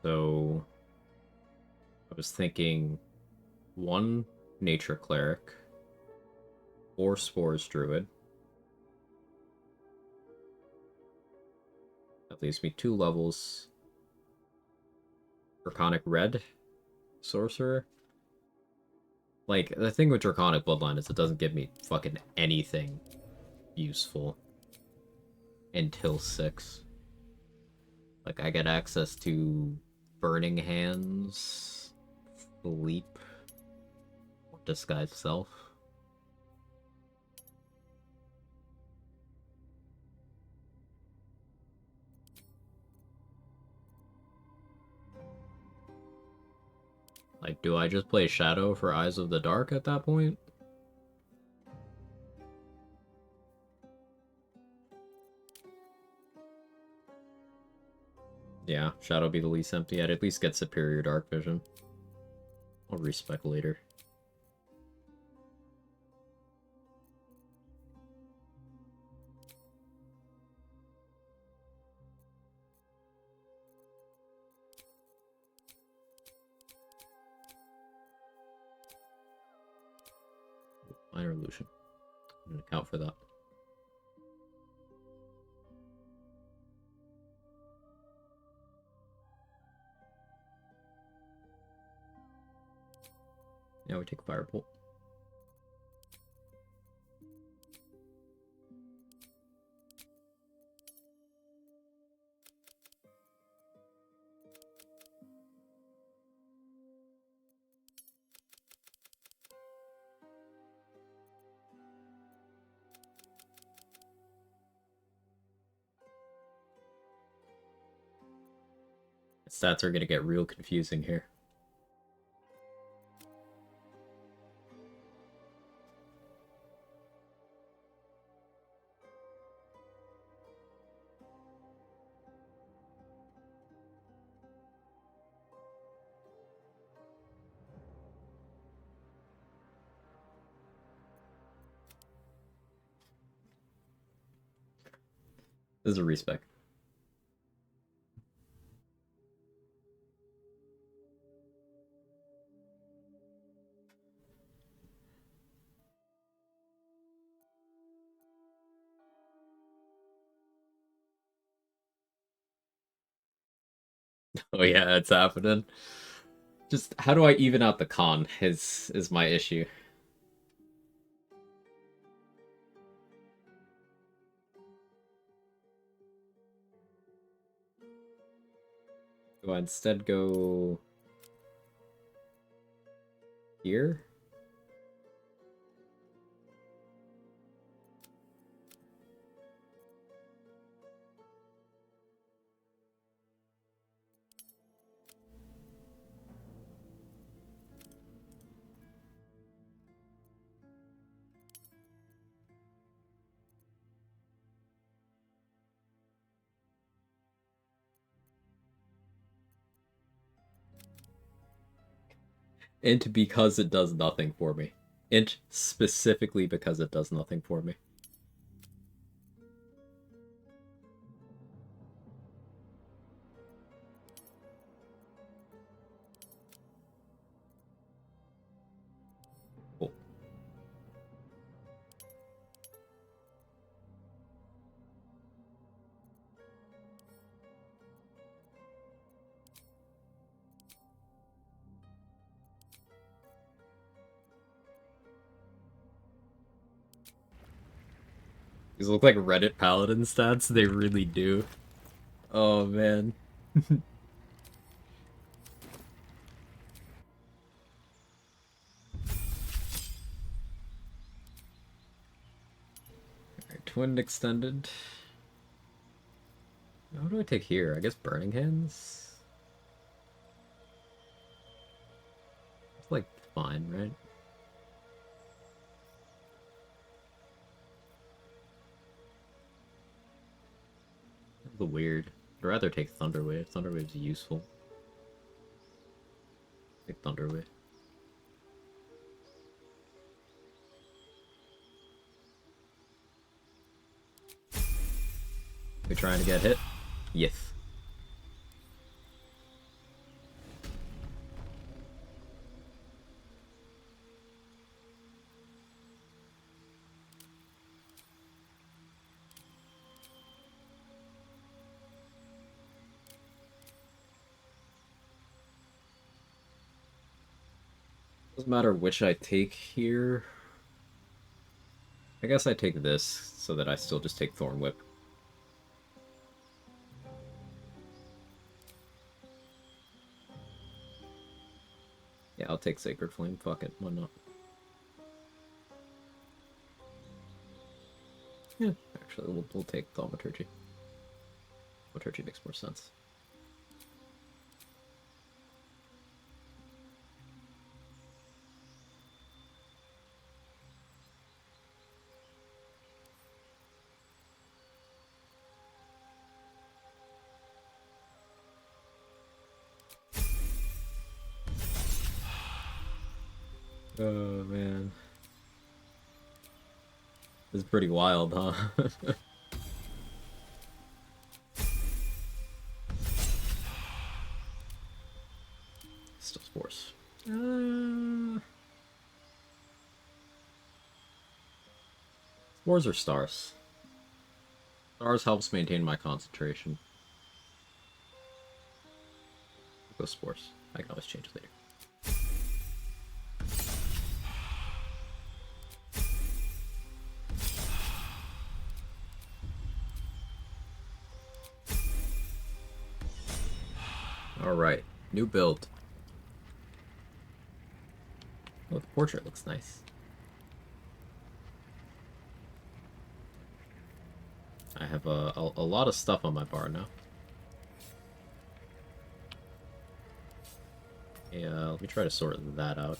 So... I was thinking... 1 Nature Cleric. 4 Spores Druid. That leaves me 2 levels. Draconic Red Sorcerer. Like, the thing with Draconic Bloodline is it doesn't give me fucking anything useful until 6. Like, I get access to Burning Hands, Sleep, Disguise Self. Like, do I just play Shadow for Eyes of the Dark at that point? Yeah, Shadow be the least empty. I'd at least get Superior Dark Vision. I'll respec later. Minor illusion. I'm gonna account for that. Yeah, we take Firebolt. Stats are gonna get real confusing here. This is a respec. Oh yeah, it's happening. Just how do I even out the con is my issue. Do I instead go here? Int because it does nothing for me. Int specifically because it does nothing for me. Cool. These look like Reddit Paladin stats, they really do. Oh man. Alright, Twin extended. What do I take here? I guess Burning Hands? It's like fine, right? That's weird. I'd rather take Thunderwave. Thunderwave's useful. Take Thunderwave. We trying to get hit? Yes. Doesn't matter which I take here. I guess I take this so that I still just take Thorn Whip. Yeah, I'll take Sacred Flame. Fuck it, why not? Yeah, actually, we'll take Thaumaturgy. Thaumaturgy makes more sense. Oh, man. This is pretty wild, huh? Still Spores. Spores or Stars? Stars helps maintain my concentration. Go Spores. I can always change it later. Alright, new build. Oh, the portrait looks nice. I have a lot of stuff on my bar now. Yeah, let me try to sort that out.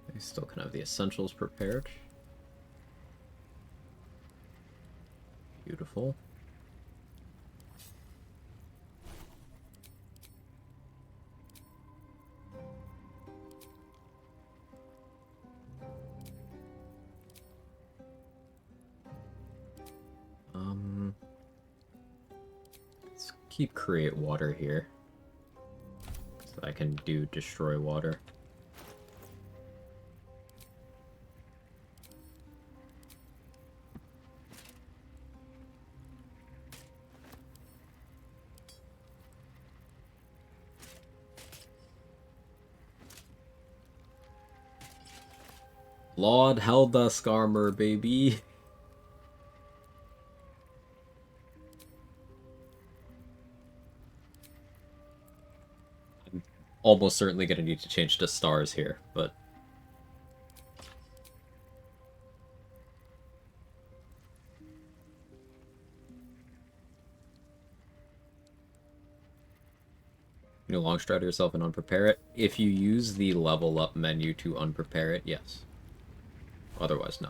I still can have the essentials prepared. Beautiful. Let's keep create water here. So I can do destroy water. Lord Helldusk armor, baby. I'm almost certainly gonna need to change to stars here, but you know, long stride yourself and unprepare it. If you use the level up menu to unprepare it, yes. Otherwise, no.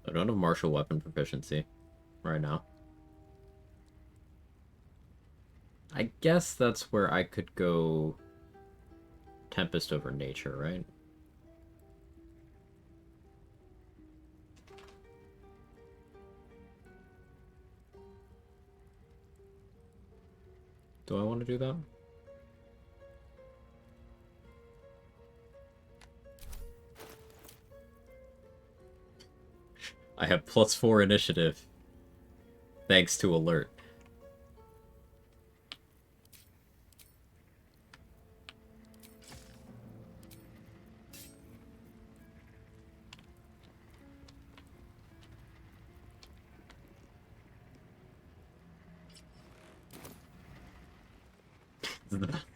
I don't have martial weapon proficiency right now. I guess that's where I could go Tempest over Nature, right? Do I want to do that? I have +4 initiative. Thanks to alert.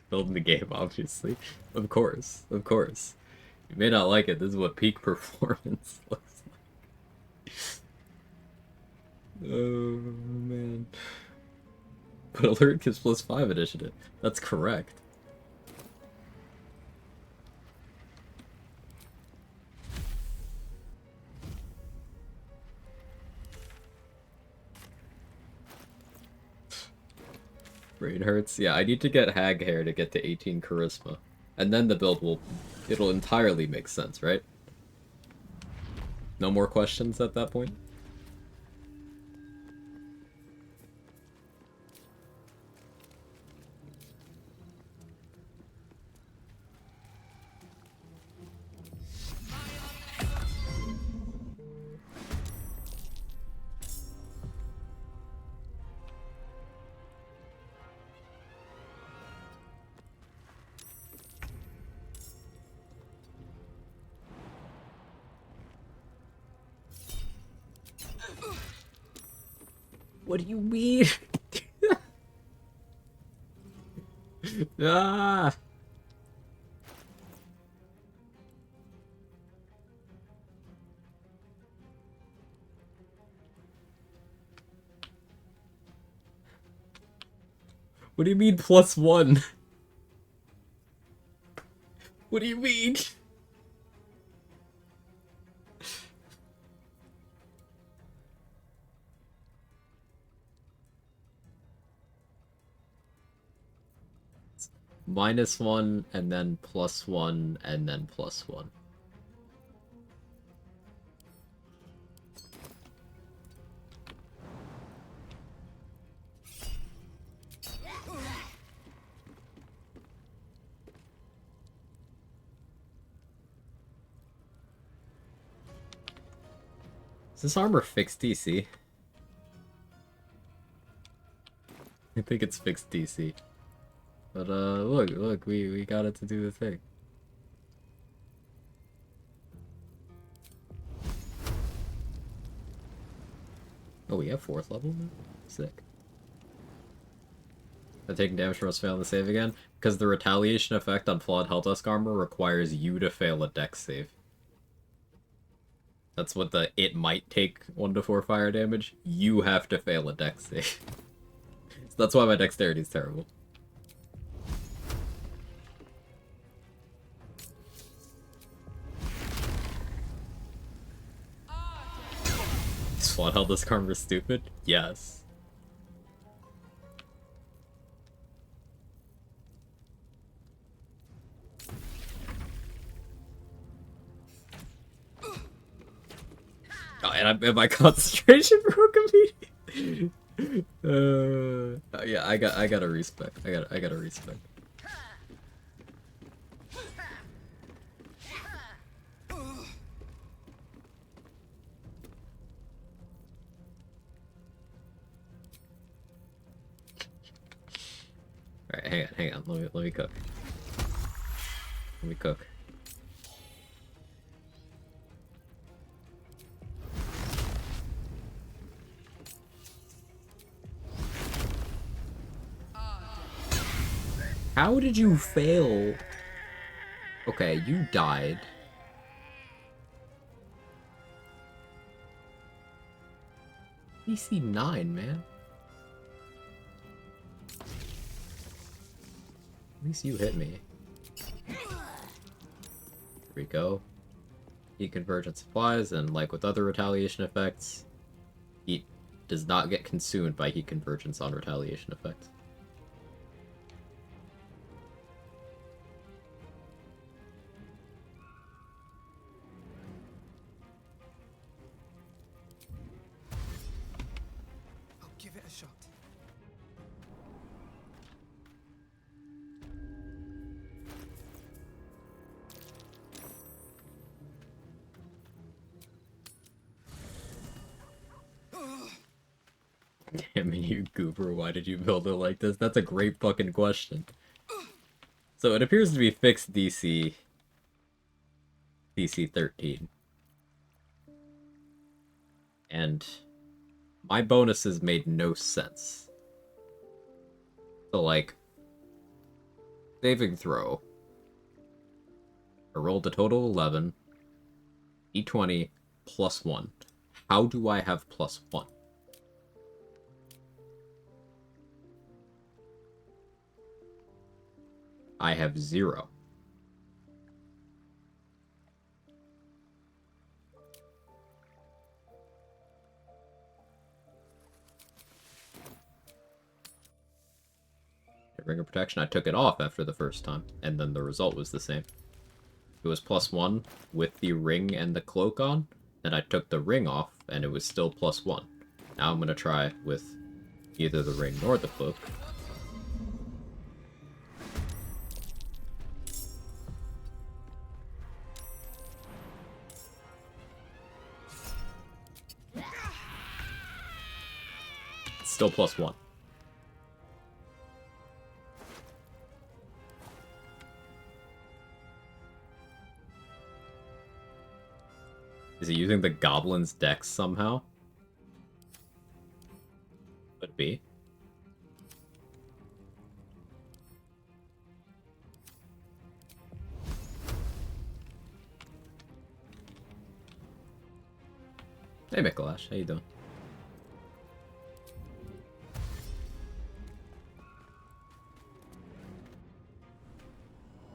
Building the game, obviously. Of course, of course. You may not like it, this is what peak performance looks like. Oh, man. But alert gives +5 initiative. That's correct. Brain hurts. Yeah, I need to get Hag Hair to get to 18 Charisma. And then the build will... It'll entirely make sense, right? No more questions at that point? What do you mean? Ah! What do you mean +1? What do you mean? -1 and then +1 and then +1. Is this armor fixed DC? I think it's fixed DC. But look, we got it to do the thing. Oh, we have 4th level now? Sick. I'm taking damage from us failing to save again? Because the retaliation effect on flawed Helldusk armor requires you to fail a dex save. That's what the it might take 1 to 4 fire damage. You have to fail a dex save. So that's why my dexterity is terrible. Is flawed Helldusk armor stupid? Yes. Oh, and my concentration broke immediately. Yeah, I gotta respect. I gotta respect. Alright, hang on. Let me cook. Let me cook. How did you fail? Okay, you died. DC 9, man. At least you hit me. Here we go. Heat convergence applies, and like with other retaliation effects, heat does not get consumed by heat convergence on retaliation effects. I'll give it a shot. Damn you, goober, why did you build it like this? That's a great fucking question. So it appears to be fixed DC 13. And my bonuses made no sense. So like, saving throw. I rolled a total of 11. D20 +1. How do I have +1? I have 0. Ring of Protection, I took it off after the first time, and then the result was the same. It was +1 with the ring and the cloak on, and I took the ring off, and it was still +1. Now I'm gonna try with either the ring nor the cloak. It's still +1. Is he using the goblin's dex somehow? Could be. Hey Mikolash, how you doing?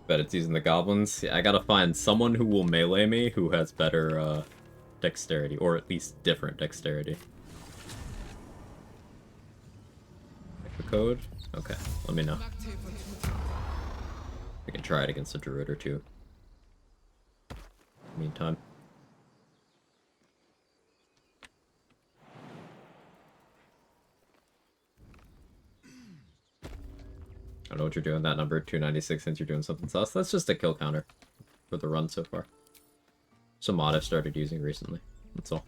Bet it's using the goblins. Yeah, I gotta find someone who will melee me who has better dexterity, or at least different dexterity. The code? Okay, let me know. I can try it against a druid or two. Meantime. I don't know what you're doing that number, 296, since you're doing something sus. That's just a kill counter for the run so far. It's a mod I've started using recently. That's all.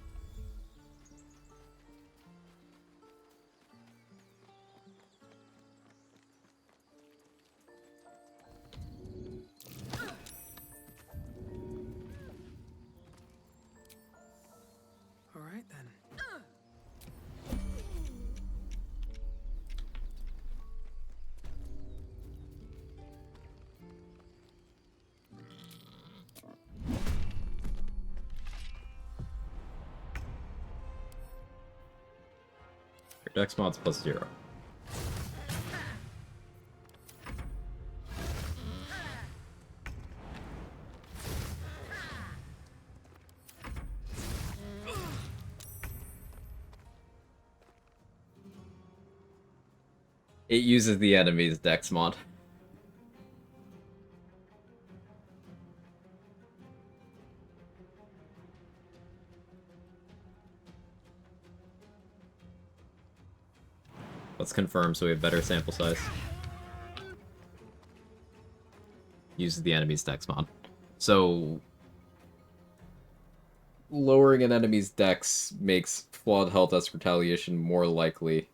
All right then. Your dex mod's +0. It uses the enemy's dex mod. Let's confirm so we have better sample size. Uses the enemy's dex mod. So lowering an enemy's dex makes flawed health as retaliation more likely.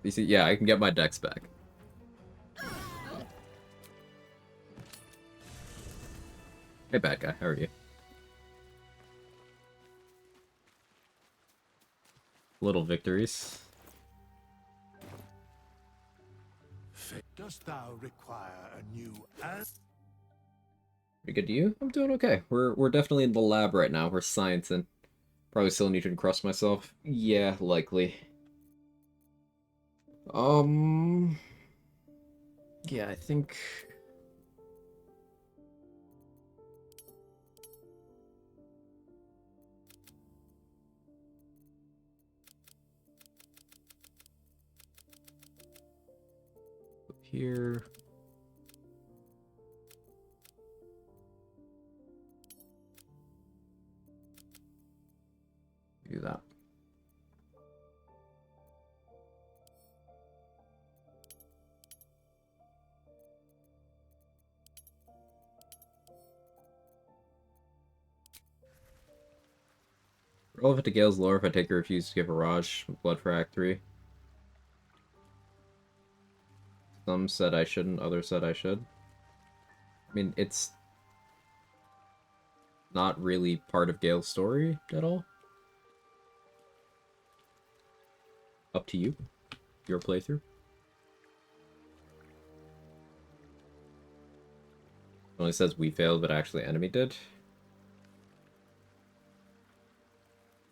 You see, yeah, I can get my dex back. Hey, bad guy, how are you? Little victories. Dost thou require a new Pretty good to you? I'm doing okay. We're definitely in the lab right now. We're sciencing. Probably still need to encrust myself. Yeah, likely. Yeah, I think... Here... Do that. Relevant to Gale's lore if I take a refuse to give a Raj blood for Act 3. Some said I shouldn't, others said I should. I mean, it's not really part of Gale's story at all. Up to you. Your playthrough. It only says we failed, but actually enemy did.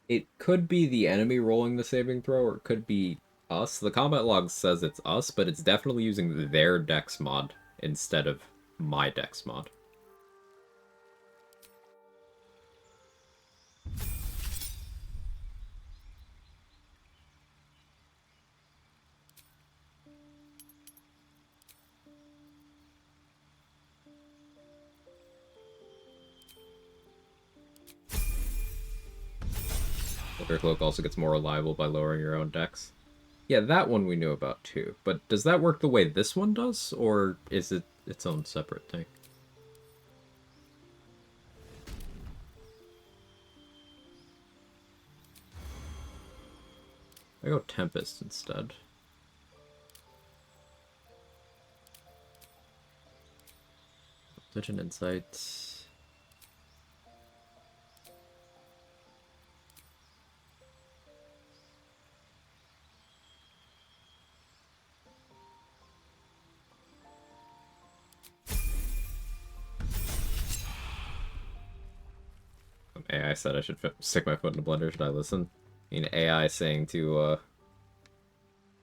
It could be the enemy rolling the saving throw, or it could be us. The combat log says it's us, but it's definitely using their dex mod instead of my dex mod. Silver Cloak also gets more reliable by lowering your own dex. Yeah, that one we knew about too. But does that work the way this one does, or is it its own separate thing? I go Tempest instead. Legend Insight. AI said I should stick my foot in the blender. Should I listen? I mean, AI saying to, you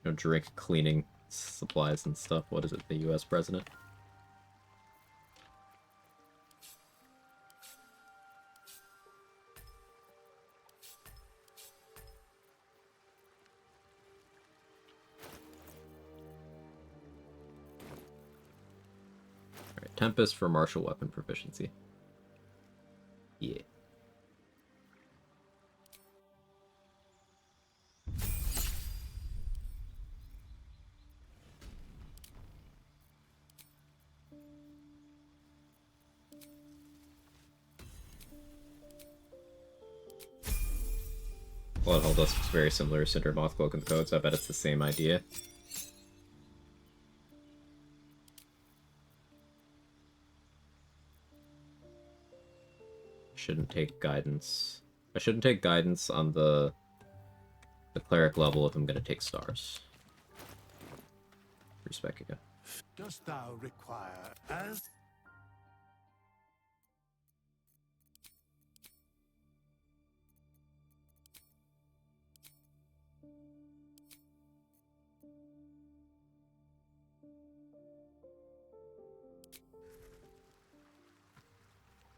know, drink cleaning supplies and stuff. What is it? The U.S. president? Tempest for martial weapon proficiency. Yeah. Bloodhole Dusk is very similar to Cinder Moth Cloak and Code, so I bet it's the same idea. Shouldn't take guidance. I shouldn't take guidance on the cleric level if I'm gonna take stars. Respect again. Dost thou require as?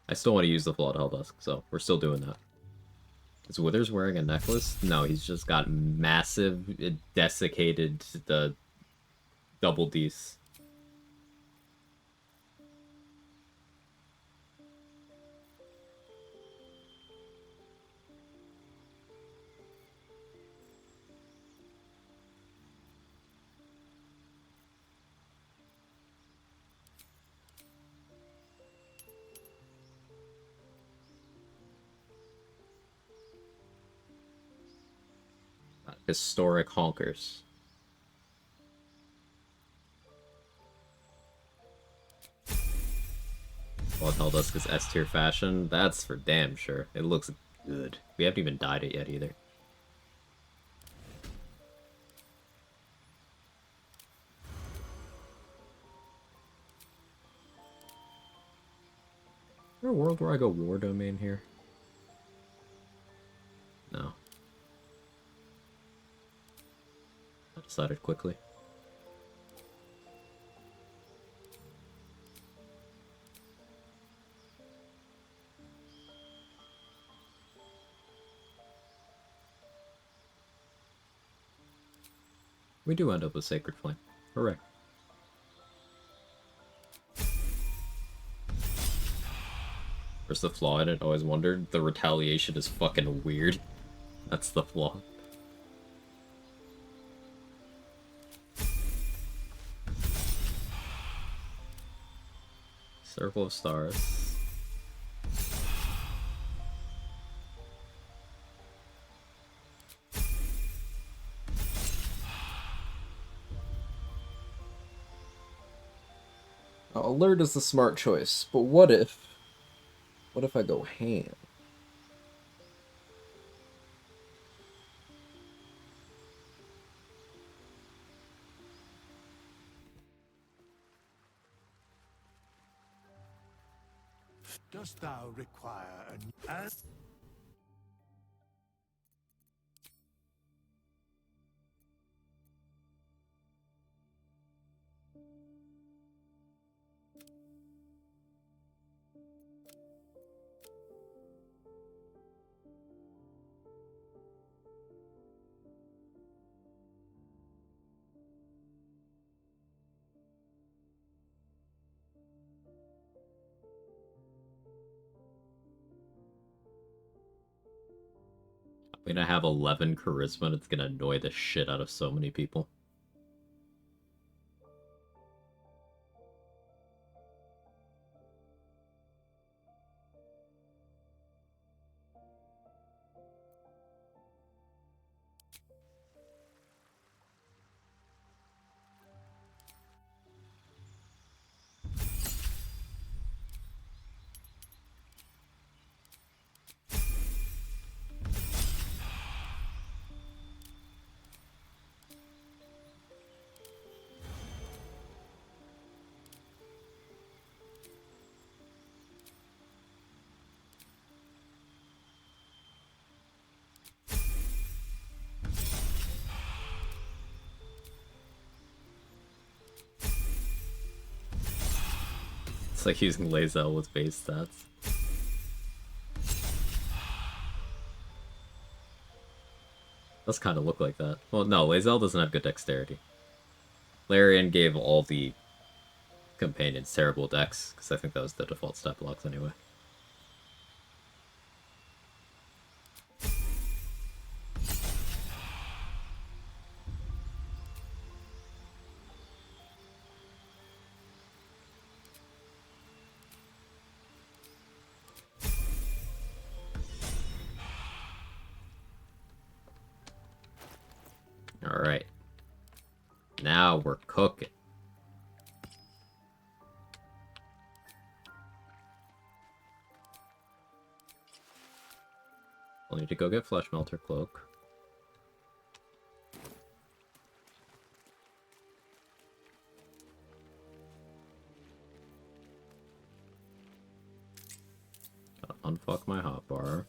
I still want to use the Bloodhole Dusk, so we're still doing that. Is Withers wearing a necklace? No, he's just got massive, desiccated, the double D's. Historic honkers. Bloodhole Dusk is S tier fashion. That's for damn sure. It looks good. We haven't even dyed it yet either. Is there a world where I go war domain here? No. I decided quickly. We do end up with Sacred Flame. Hooray. Where's the flaw in it? Always wondered. The retaliation is fucking weird. That's the flaw. Circle of Stars. Alert is the smart choice, but what if I go ham? Dost thou require an as? I'm gonna have 11 charisma and it's gonna annoy the shit out of so many people. It's like using Lae'zel with base stats. Does kind of look like that. Well, no, Lae'zel doesn't have good dexterity. Larian gave all the Companion's terrible dex, because I think that was the default stat blocks anyway. Alright. Now we're cooking. I'll need to go get Flesh Melter Cloak. Gotta unfuck my hotbar.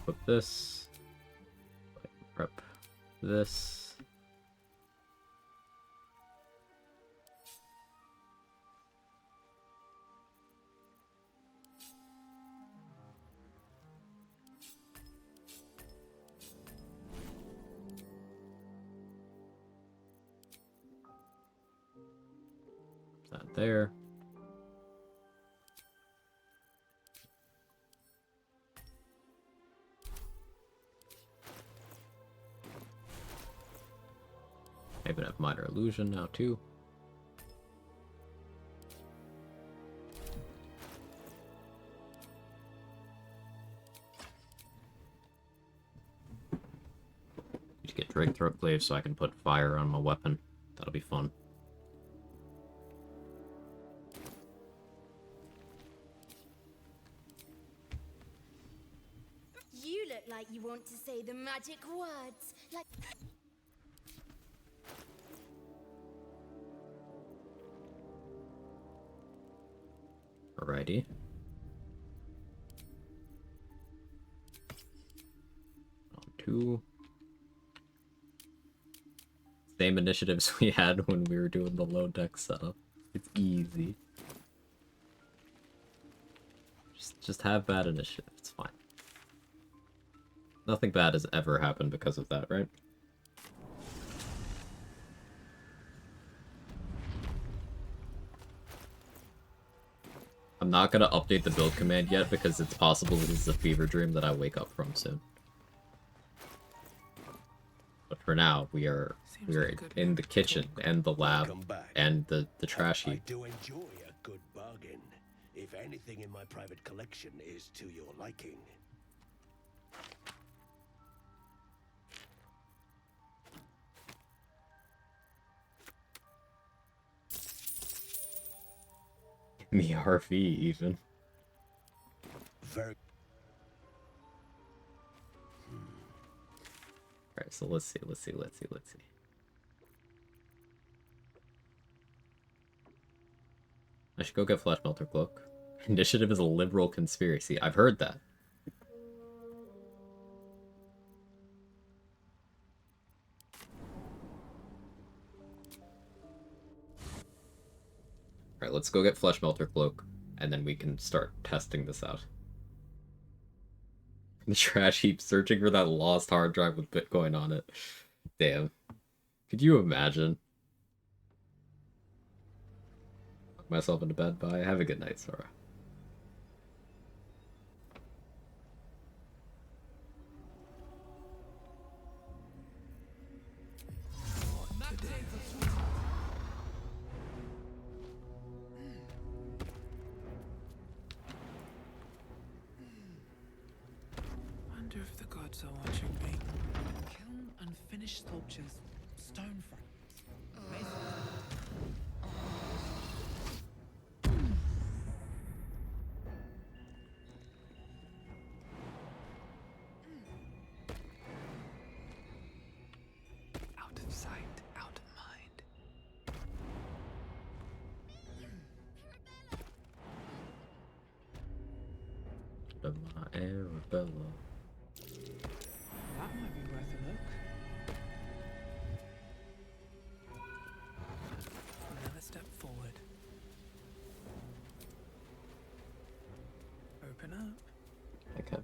Put this. Prep this. That there. I even have Minor Illusion now too. Need to get Drake Throat Glaive so I can put fire on my weapon. That'll be fun. You look like you want to say the magic words. Like. Alrighty. On 2. Same initiatives we had when we were doing the low deck setup. It's easy. Just have bad initiative. It's fine. Nothing bad has ever happened because of that, right? I'm not gonna update the build command yet because it's possible this is a fever dream that I wake up from soon. But for now, we are in the kitchen and the lab and the trash heap. I do enjoy a good bargain, if anything in my private collection is to your liking. In the RV, even. Very. Alright, so let's see. I should go get Flesh Melter Cloak. Initiative is a liberal conspiracy. I've heard that. Alright, let's go get Flesh Melter Cloak, and then we can start testing this out. The trash heap searching for that lost hard drive with Bitcoin on it. Damn. Could you imagine? Put myself into bed. Bye. Have a good night, Sora. Wonder if the gods are watching me. Kiln unfinished sculptures, stone fragments. Arabella. That might be worth a look. Another step forward. Open up. Okay.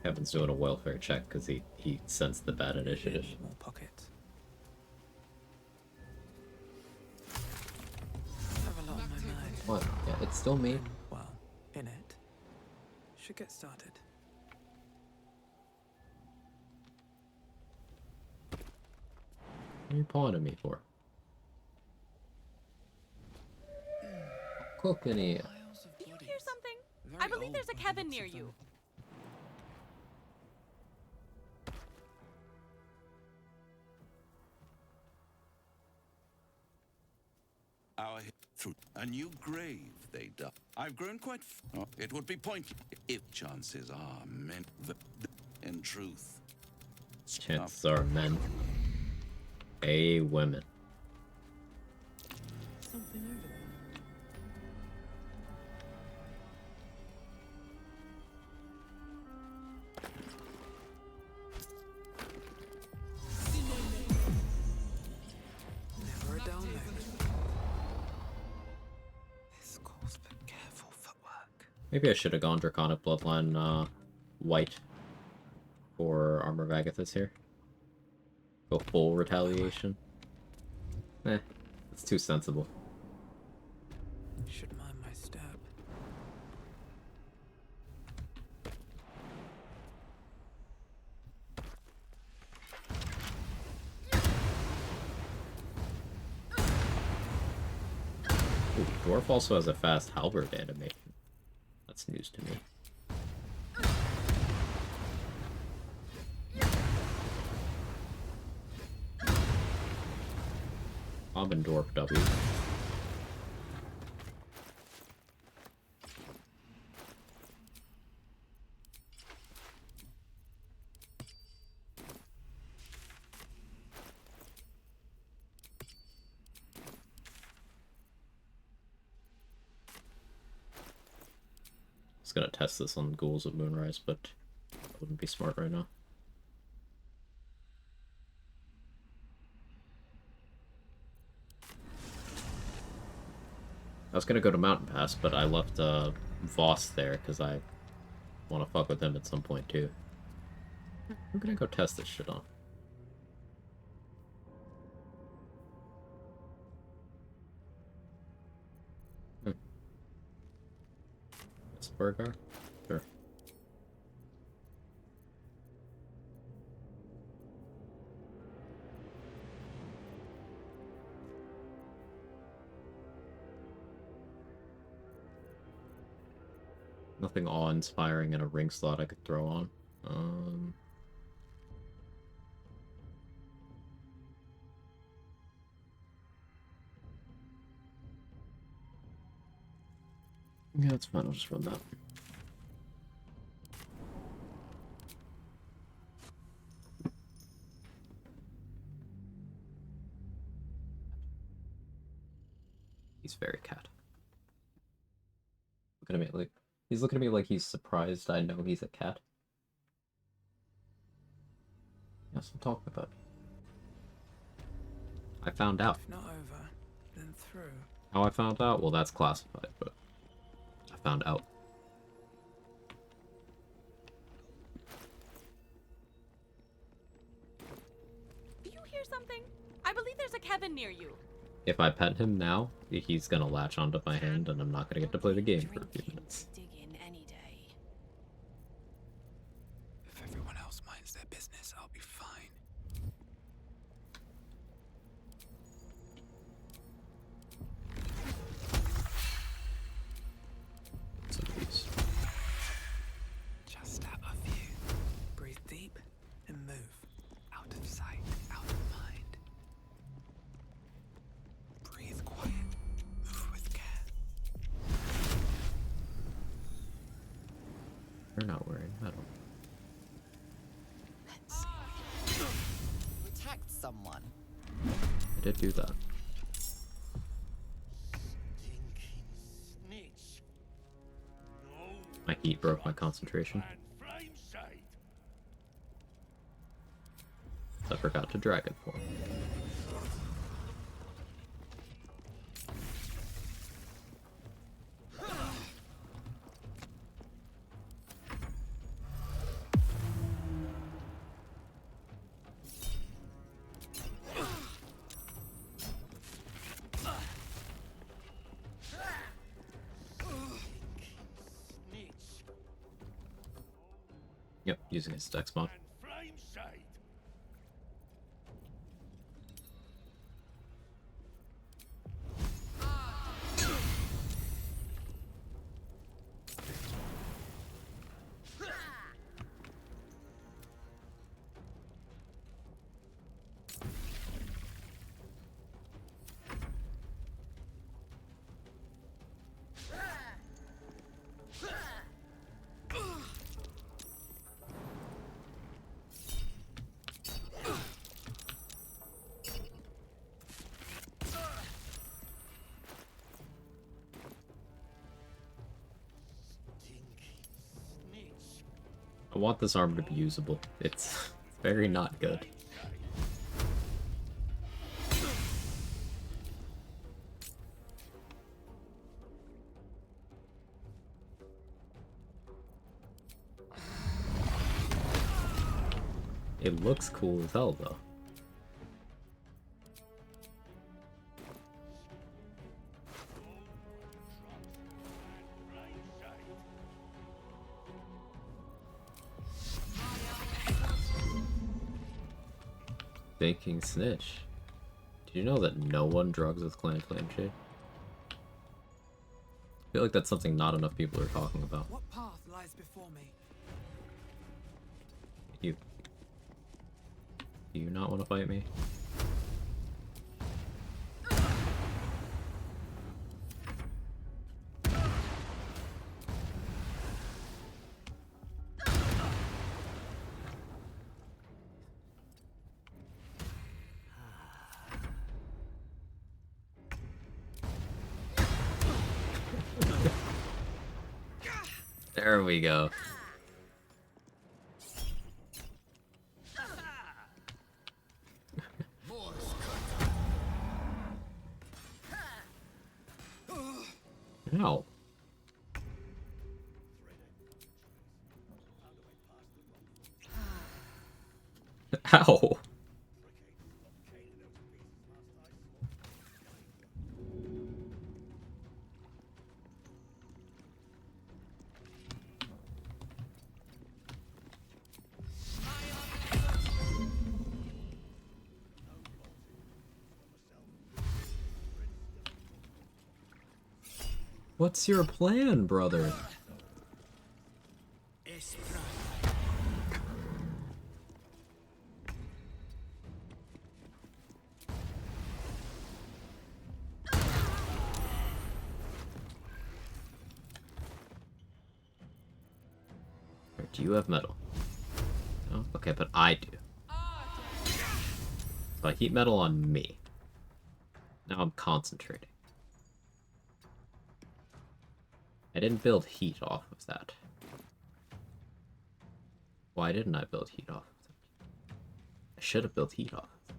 Kevin's doing a welfare check because he sensed the bad initiative. More pockets. Have a lot on my mind. What? Yeah, it's still me. Well, in it. Should get started. What are you pawing at me for? Cooking it. Do you hear something? I believe there's a Kevin near you. Our through a new grave they dug. I've grown quite. It would be pointless if chances are men. In truth, Chances are men. Women. Something over there. Never a dull moment. This calls for careful footwork. Maybe I should have gone Draconic Bloodline white for Armor of Agathis here. Go full retaliation. It's too sensible. Should mind my step. Ooh, Dwarf also has a fast halberd animation. That's news to me. Common Dwarf W. I was gonna test this on Ghouls of Moonrise, but that wouldn't be smart right now. I was gonna go to Mountain Pass, but I left Voss there because I want to fuck with him at some point too. I'm gonna go test this shit on. Spurgar? Sure. Nothing awe-inspiring in a ring slot I could throw on. Yeah, that's fine. I'll just run that. He's very cat. Looking at me like he's looking at me like he's surprised I know he's a cat. Yes, I'm talking about. I found out. If not over, then through. How I found out? Well, that's classified, but I found out. Do you hear something? I believe there's a Kevin near you. If I pet him now, he's gonna latch onto my hand and I'm not gonna get to play the game for a few minutes. Dig in any day. If everyone else minds their business, I'll be fine. Some of these. Just out of view. Breathe deep and move. Out of sight, out of mind. Breathe quiet. Move with care. They're not wearing metal. You attacked someone. I did do that. Stinking snitch. heat broke my concentration. I forgot to dragon form. Yep, using his dex mod. I want this armor to be usable. It's very not good. It looks cool as hell, though. Thinking snitch. Did you know that no one drugs with Clan Shade? I feel like that's something not enough people are talking about. What path lies before me? Do you not want to fight me? There we go. Ow. Ow. What's your plan, brother? Do you have metal? No? Okay, but I do. So I heat metal on me. Now I'm concentrating. I didn't build heat off of that. Why didn't I build heat off of that? I should have built heat off of that.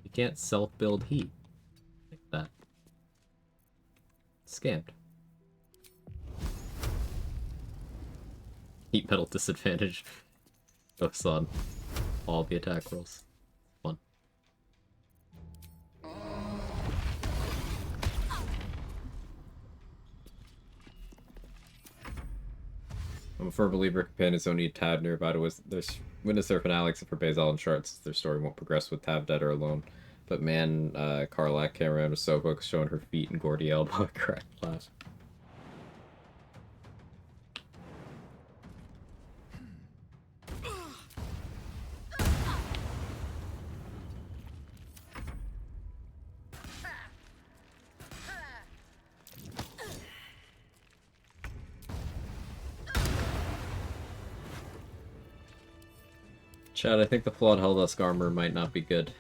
You can't self-build heat like that. Scammed. Heat metal disadvantage goes on all the attack rolls. Fun. I'm a firm believer companions don't need Tav nearby to witness their finale, except for Bazel and Shards. Their story won't progress with Tav dead or alone. But man, Karlach came around with Sobuk showing her feet and Gordy elbow cracked laugh. Chad, I think the flawed Helldusk armor might not be good.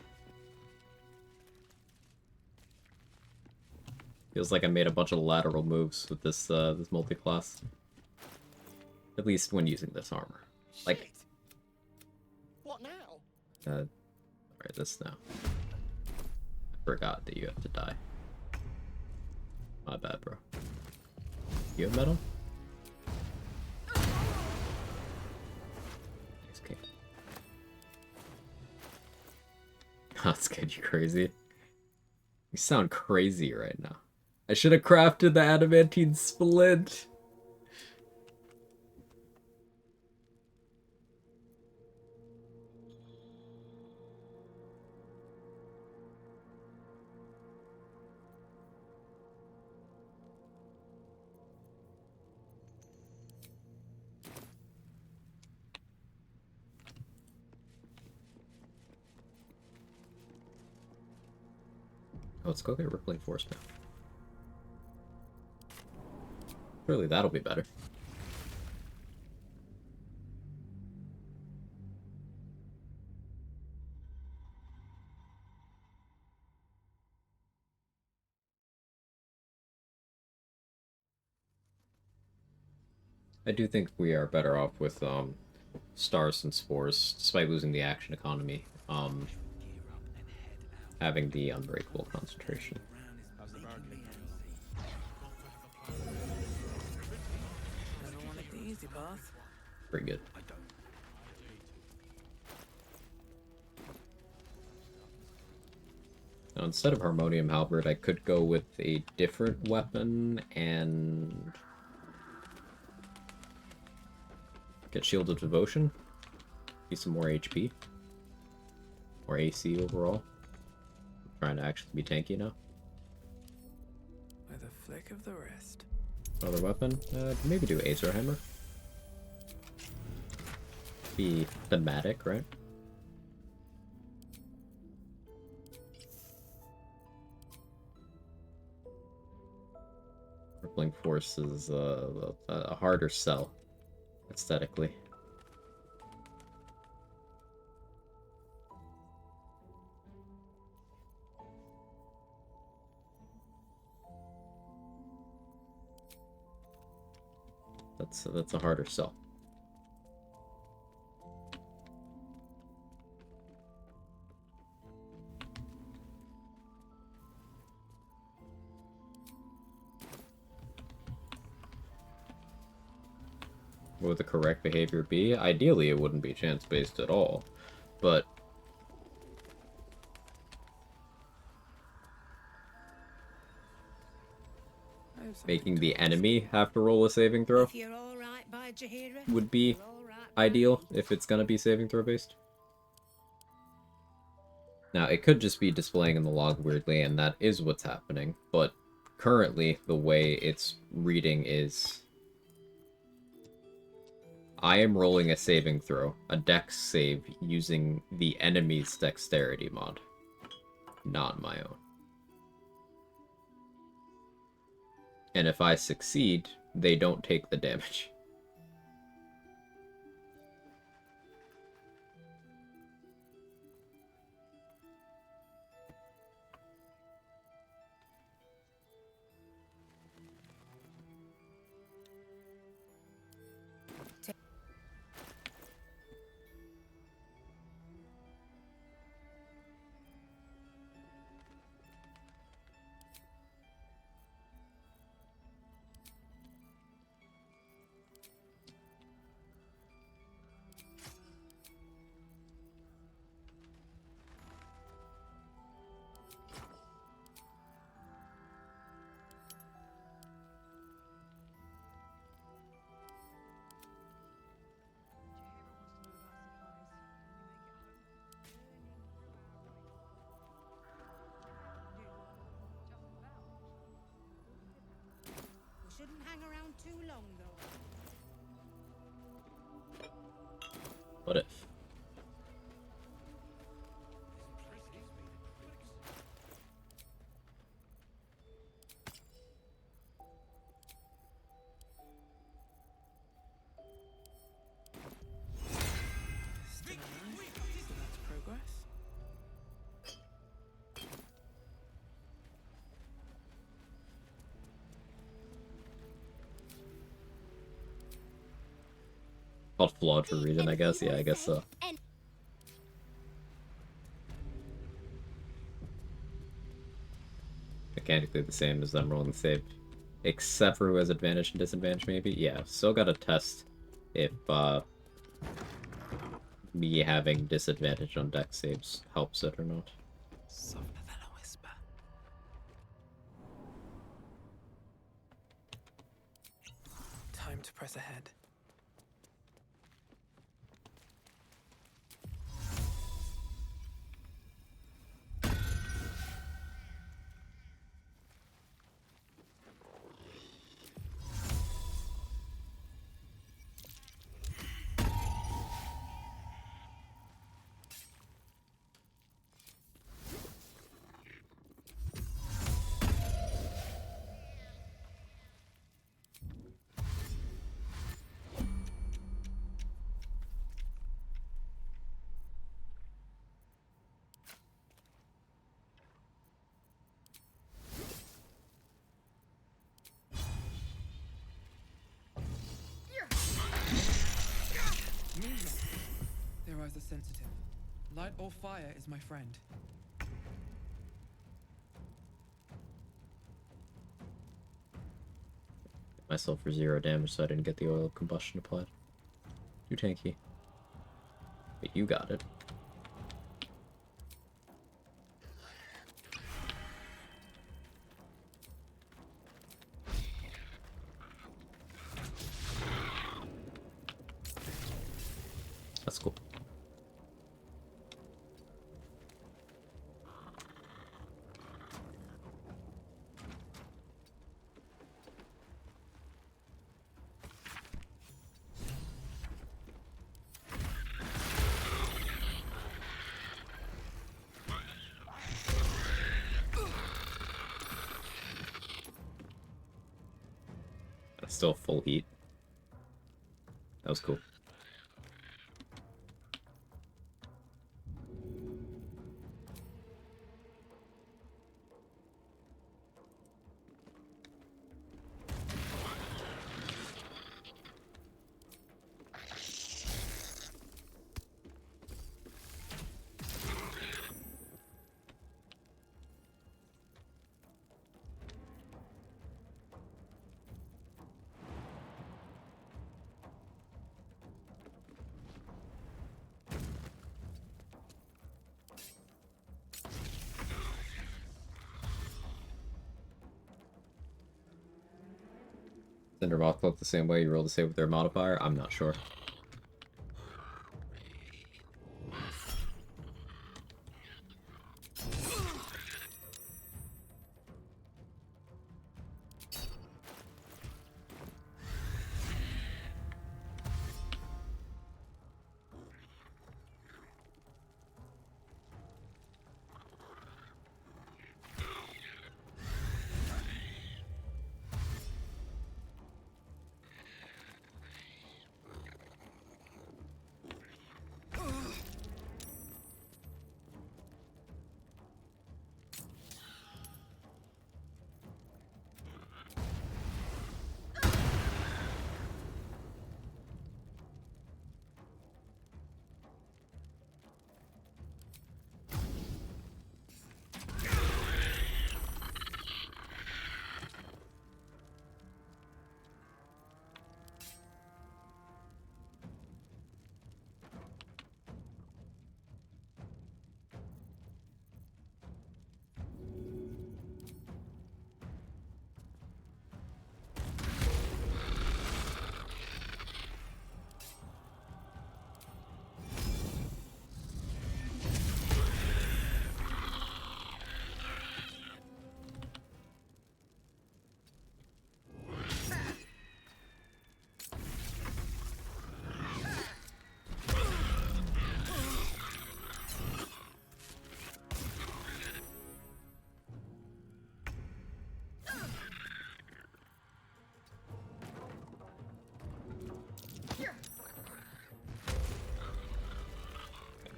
Feels like I made a bunch of lateral moves with this this multi-class. At least when using this armor. Like, What now? alright, this now. I forgot that you have to die. My bad, bro. You have metal? Thanks, King. That scared you crazy. You sound crazy right now. I should have crafted the adamantine splint. Oh, let's go get Rippling Force now. Surely that'll be better. I do think we are better off with stars and spores, despite losing the action economy. Having the unbreakable concentration. Never wanted the easy path. Pretty good. Now, instead of Harmonium Halberd, I could go with a different weapon and get Shield of Devotion. Get some more HP. Or AC overall. I'm trying to actually be tanky now. With a flick of the wrist. Other weapon? Maybe do Acer Hammer. Be thematic, right? Rippling Force is a harder sell, aesthetically. That's a harder sell. What would the correct behavior be? Ideally, it wouldn't be chance-based at all, but making the enemy have to roll a saving throw If you're all right by Jaheira, would be ideal if it's gonna be saving throw based. Now, it could just be displaying in the log weirdly, and that is what's happening, but currently the way it's reading is I am rolling a saving throw, a dex save, using the enemy's dexterity mod, not my own. And if I succeed, they don't take the damage. we shouldn't hang around too long, though. What if? Called flawed for a reason, I guess. Yeah, I guess so. Mechanically the same as them rolling the save. Except for who has advantage and disadvantage, maybe? Yeah, still gotta test if, me having disadvantage on deck saves helps it or not. Softer than a whisper. Time to press ahead. Their eyes are sensitive. Light or fire is my friend. Myself for 0 damage, so I didn't get the oil of combustion applied. Too tanky. But you got it. That's cool. That's still full heat. That was cool. Cindermoth look the same way you roll to save with their modifier? I'm not sure.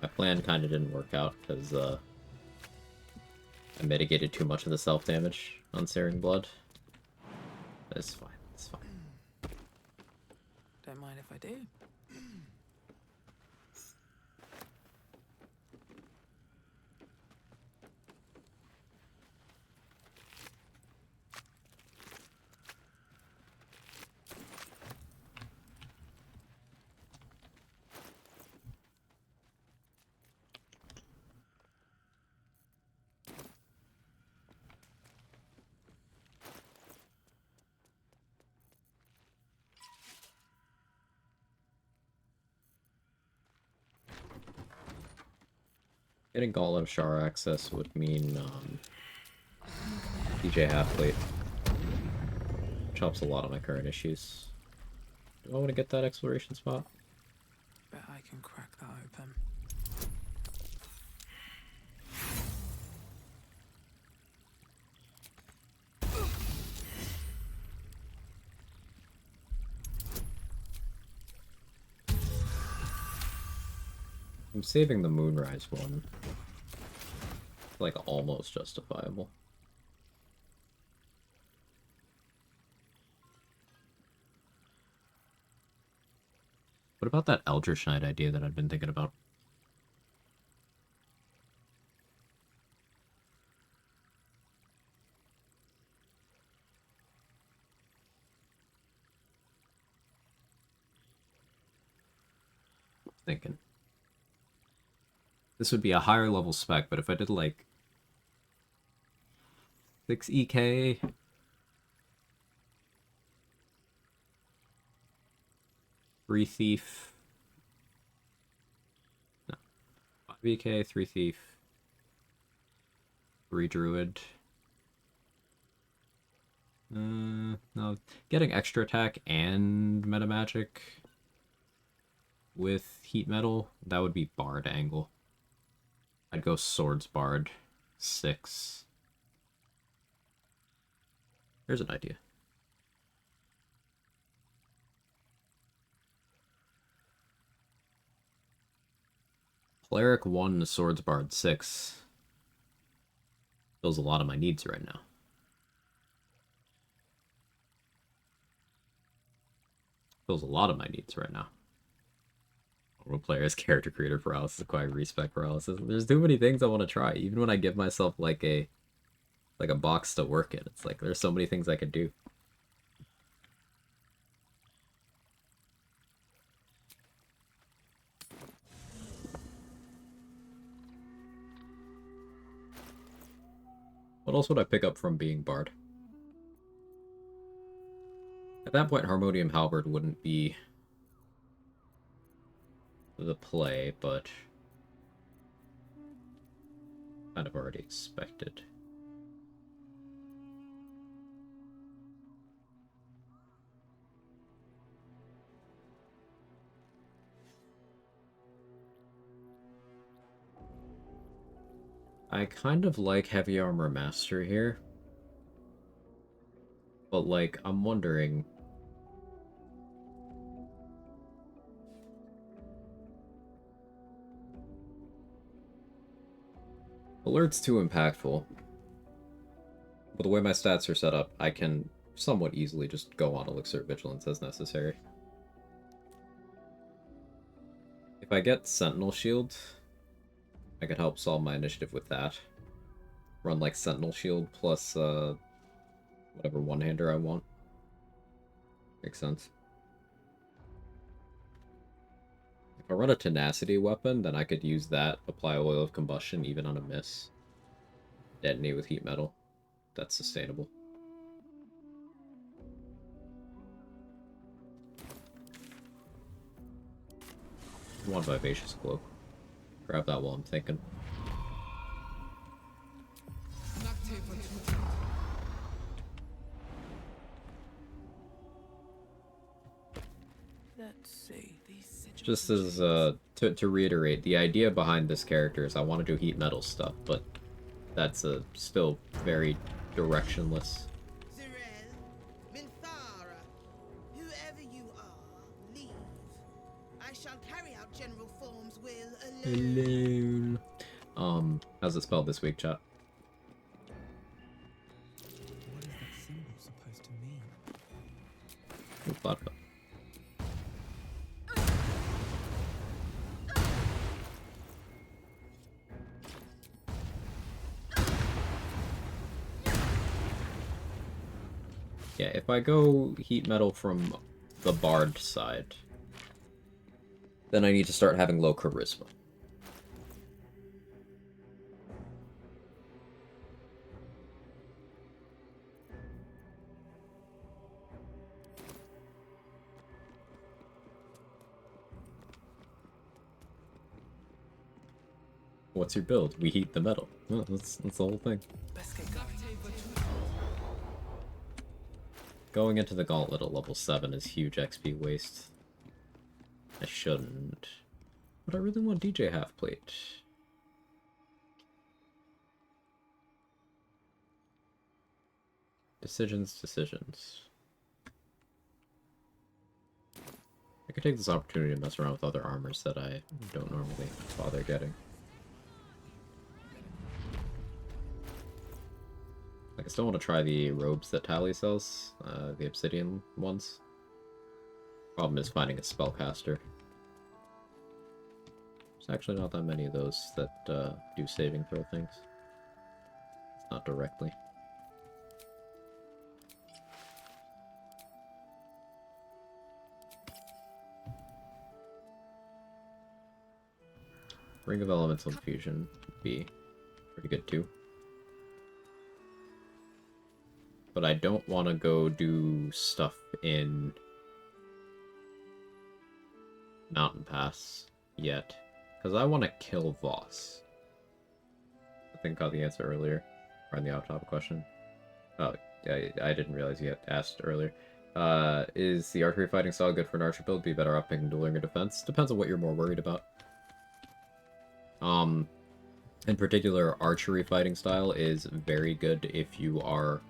My plan kind of didn't work out because I mitigated too much of the self-damage on Searing Blood. But it's fine, it's fine. Don't mind if I I do. Getting Gauntlet of Shar access would mean DJ Halfplate, which helps a lot of my current issues. Do I want to get that exploration spot? Bet I can crack that open. I'm saving the Moonrise one. Like, almost justifiable. What about that Eldritch Knight idea that I've been thinking about? Thinking. This would be a higher level spec, but if I did like 6 EK, 3 Thief, no, 5 EK, 3 Thief, 3 Druid. No, getting extra attack and meta magic with heat metal, that would be Bard angle. I'd go Swords Bard 6. Here's an idea. Cleric 1, Swords Bard 6. Fills a lot of my needs right now. Fills a lot of my needs right now. Role players, character creator paralysis, Quag respec paralysis. There's too many things I want to try. Even when I give myself like a box to work in, it's like there's so many things I could do. What else would I pick up from being Bard? At that point, Harmonium Halberd wouldn't be the play, but kind of already expected. I kind of like Heavy Armor Master here. But, like, I'm wondering... Alert's too impactful. But the way my stats are set up, I can somewhat easily just go on Elixir of Vigilance as necessary. If I get Sentinel Shield, I could help solve my initiative with that. Run like Sentinel Shield plus whatever one-hander I want. Makes sense. If I run a Tenacity weapon, then I could use that, apply Oil of Combustion even on a miss. Detonate with Heat Metal. That's sustainable. One Vivacious Cloak. Grab that while I'm thinking. Let's see. Just as to reiterate, the idea behind this character is I want to do heat metal stuff, but that's still very directionless. Minthara, whoever you are, leave. I shall carry out General Form's will alone. How's it spelled this week, chat? What is that symbol supposed to mean? Ooh, vodka. Yeah, if I go heat metal from the bard side, then I need to start having low charisma. What's your build? We heat the metal. Well, that's the whole thing. Going into the gauntlet at level 7 is huge XP waste. I shouldn't. But I really want DJ Halfplate. Decisions. I could take this opportunity to mess around with other armors that I don't normally bother getting. Like, I still want to try the robes that Tally sells, the obsidian ones. Problem is finding a spellcaster. There's actually not that many of those that do saving throw things. It's not directly. Ring of Elemental Infusion would be pretty good too. But I don't want to go do stuff in Mountain Pass yet. Because I want to kill Voss. I think I got the answer earlier. Or in the off-topic question. Oh, I didn't realize you had asked earlier. Is the archery fighting style good for an archer build? Be better upping dueling or defense? Depends on what you're more worried about. In particular, archery fighting style is very good if you are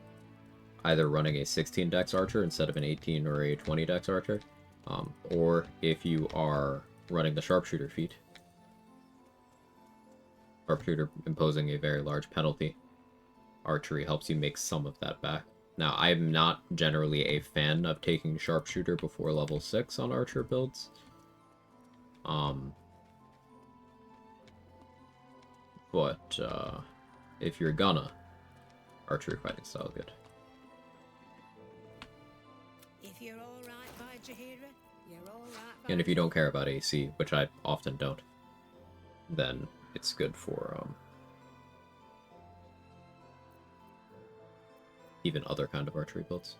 either running a 16 dex archer instead of an 18 or a 20 dex archer, or if you are running the sharpshooter feat. Sharpshooter imposing a very large penalty. Archery helps you make some of that back. Now, I'm not generally a fan of taking sharpshooter before level 6 on archer builds. But if you're gonna, archery fighting style good. If you're all right by Jahira, you're all right by And if you don't care about AC, which I often don't, then it's good for even other kind of archery builds.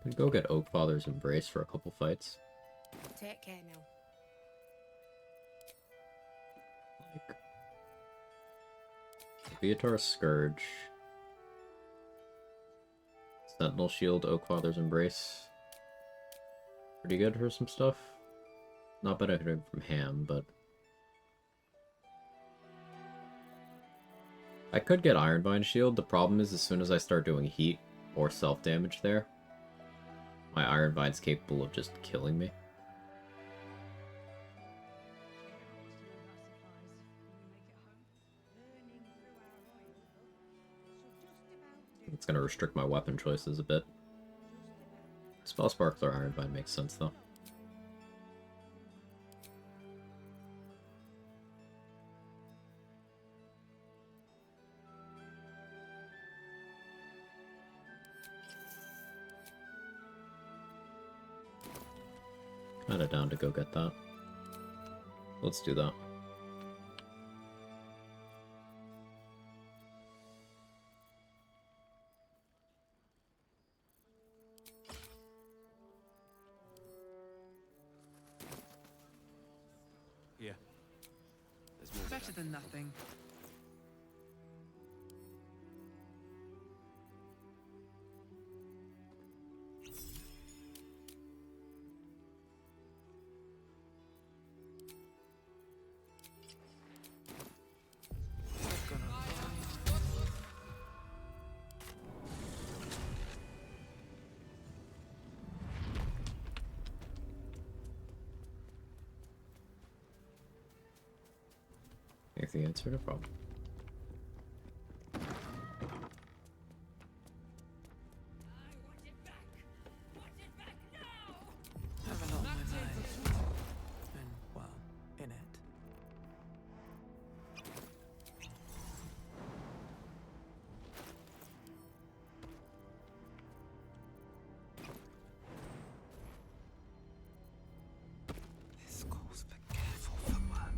Could go get Oakfather's Embrace for a couple fights. Take care now. Viatar's Scourge. Sentinel Shield, Oakfather's Embrace. Pretty good for some stuff. Not benefiting from Ham, but... I could get Ironvine Shield. The problem is as soon as I start doing heat or self-damage there, my Ironvine's capable of just killing me. It's going to restrict my weapon choices a bit. Spell Sparkler Ironvine makes sense, though. Kinda down to go get that. Let's do that. Yeah. There's more Better than nothing. the answer, no problem. Have a lot on my mind. And, well, in it. This calls for careful footwork.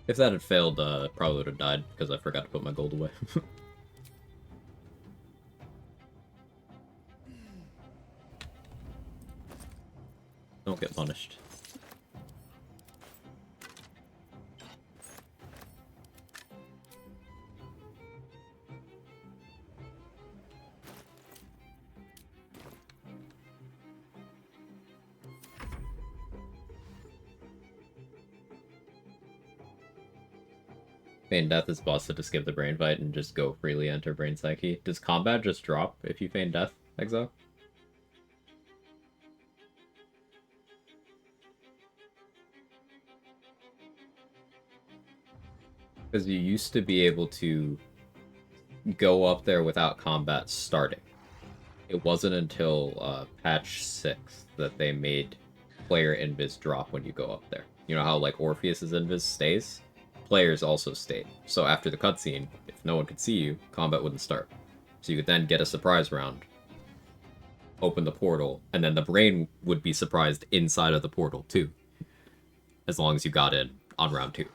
If that had failed, probably would have died because I forgot to put my gold away. Don't get punished. Feign death is busted to skip the brain fight and just go freely enter brain psyche. Does combat just drop if you feign death, Exile? Because you used to be able to go up there without combat starting. It wasn't until patch 6 that they made player invis drop when you go up there. You know how like Orpheus's invis stays? Players also stayed. So after the cutscene, if no one could see you, combat wouldn't start. So you could then get a surprise round, open the portal, and then the brain would be surprised inside of the portal too. As long as you got in on round 2.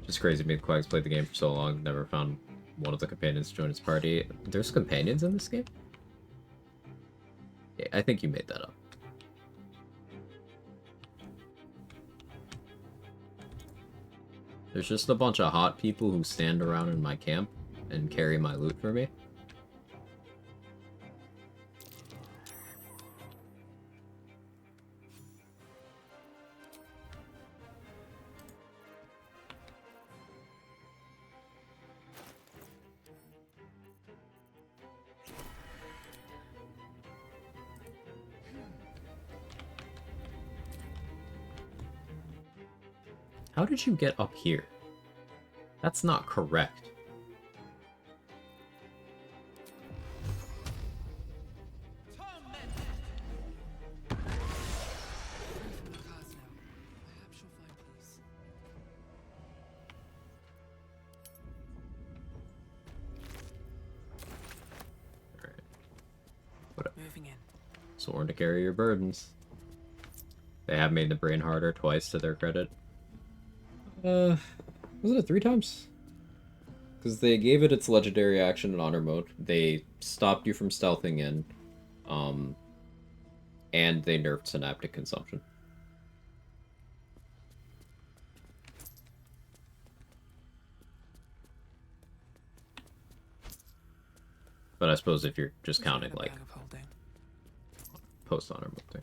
Just crazy to me. Quag's played the game for so long, never found one of the companions to join his party. There's companions in this game? Yeah, I think you made that up. There's just a bunch of hot people who stand around in my camp and carry my loot for me. How did you get up here? That's not correct. Moving in. Sworn to carry your burdens. They have made the brain harder twice to their credit. Wasn't it 3 times? Because they gave it its legendary action in honor mode. They stopped you from stealthing in. And they nerfed synaptic consumption. But I suppose if you're just counting like post honor mode thing.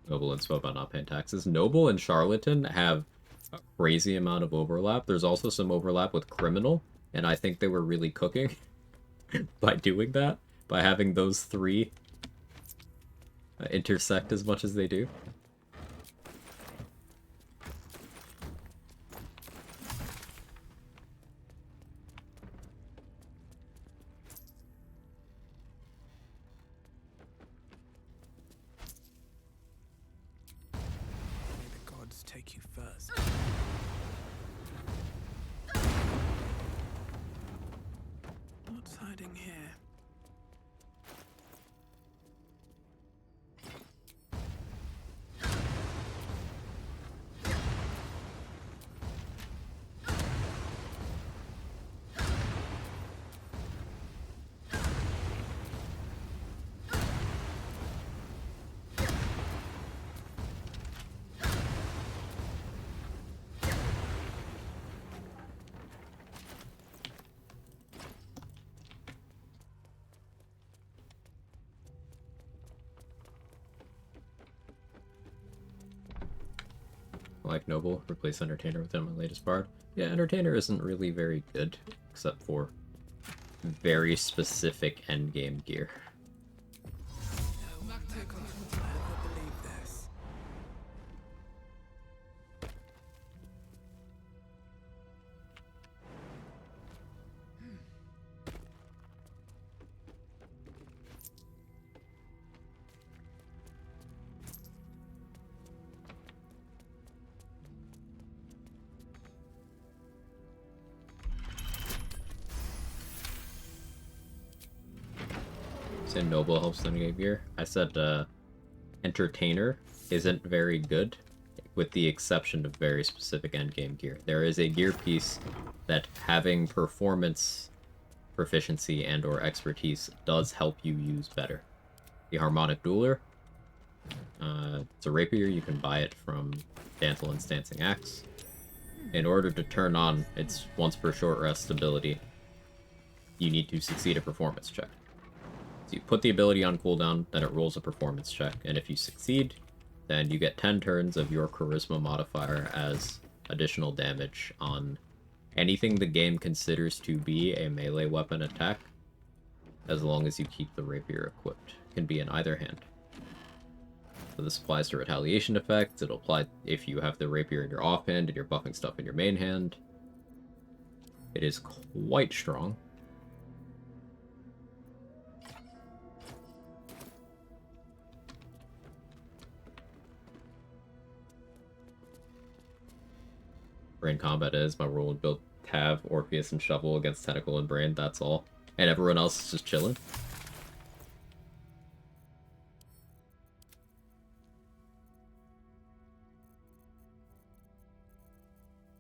Noble and spoke about not paying taxes. Noble and Charlatan have a crazy amount of overlap. There's also some overlap with Criminal, and I think they were really cooking by doing that, by having those 3 intersect as much as they do. May the gods take you first. What's hiding here? like Noble. Replace Entertainer with him, my latest bard. Yeah, Entertainer isn't really very good, except for very specific endgame gear. Said Noble helps them get gear. I said Entertainer isn't very good, with the exception of very specific endgame gear. There is a gear piece that having performance, proficiency, and or expertise does help you use better. The Harmonic Dueler. It's a rapier. You can buy it from Dantelin's Dancing Axe. In order to turn on its once per short rest ability, you need to succeed a performance check. So you put the ability on cooldown, then it rolls a performance check, and if you succeed, then you get 10 turns of your charisma modifier as additional damage on anything the game considers to be a melee weapon attack, as long as you keep the rapier equipped. It can be in either hand. So this applies to retaliation effects. It'll apply if you have the rapier in your offhand and you're buffing stuff in your main hand. It is quite strong. Brain combat is my rule and build Tav, Orpheus, and Shovel against Tentacle and Brain, that's all. And everyone else is just chilling.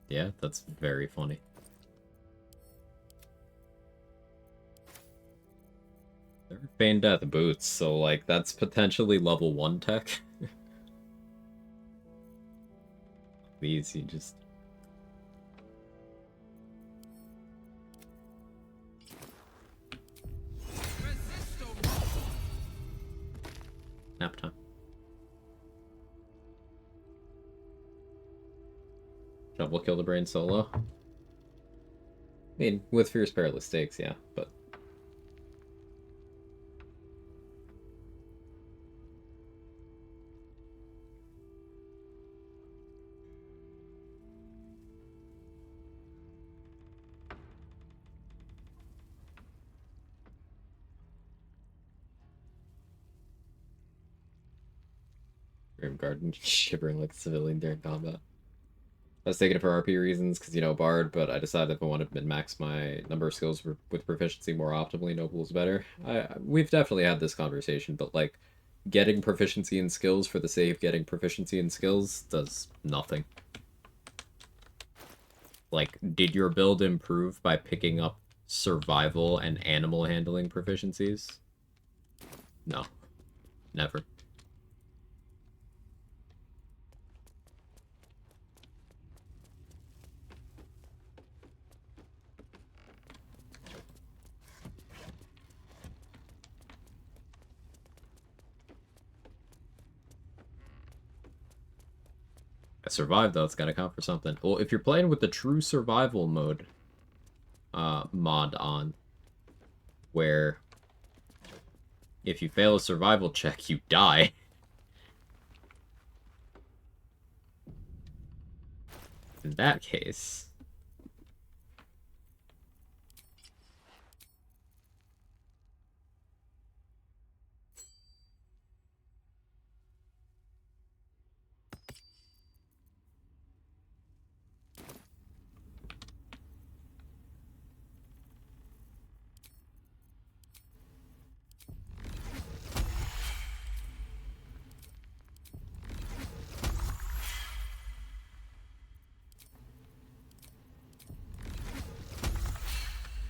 Yeah, that's very funny. They're Feign Death boots, so like that's potentially level 1 tech. These you just nap time. Shovel kill the Brain solo. I mean, with Fierce Perilous Stakes, yeah, but Grim Garden shivering like a civilian during combat. I was taking it for RP reasons, because, you know, Bard, but I decided if I wanted to min-max my number of skills with proficiency more optimally, Noble is better. We've definitely had this conversation, but, like, getting proficiency in skills for the sake of getting proficiency in skills does nothing. Like, did your build improve by picking up survival and animal handling proficiencies? No. Never. I survived though, it's gotta count for something. Well, if you're playing with the true survival mode mod on, where if you fail a survival check, you die. In that case,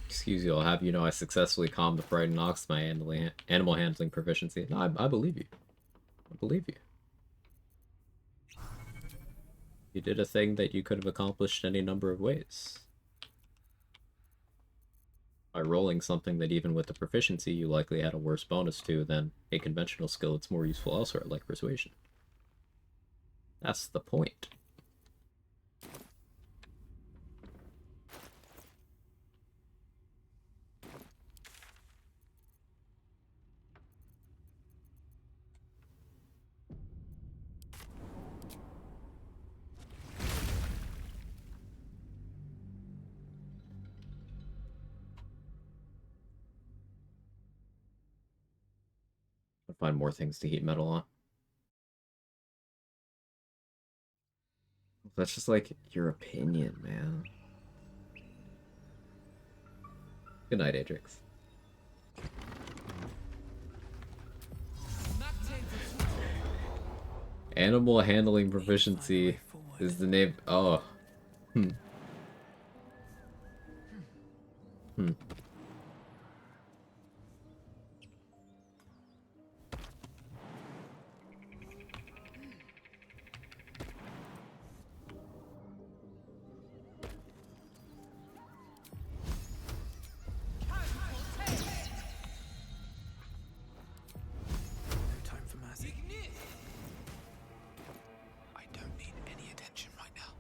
excuse you, I'll have you know I successfully calmed the frightened ox my animal handling proficiency. No, I believe you. I believe you. You did a thing that you could have accomplished any number of ways. By rolling something that even with the proficiency you likely had a worse bonus to than a conventional skill that's more useful elsewhere, like Persuasion. That's the point. I'll find more things to heat metal on. That's just like your opinion, man. Good night, Adrix. Animal handling proficiency is the name. Oh. Hmm. Hmm. No time for mercy. I don't need any attention right now.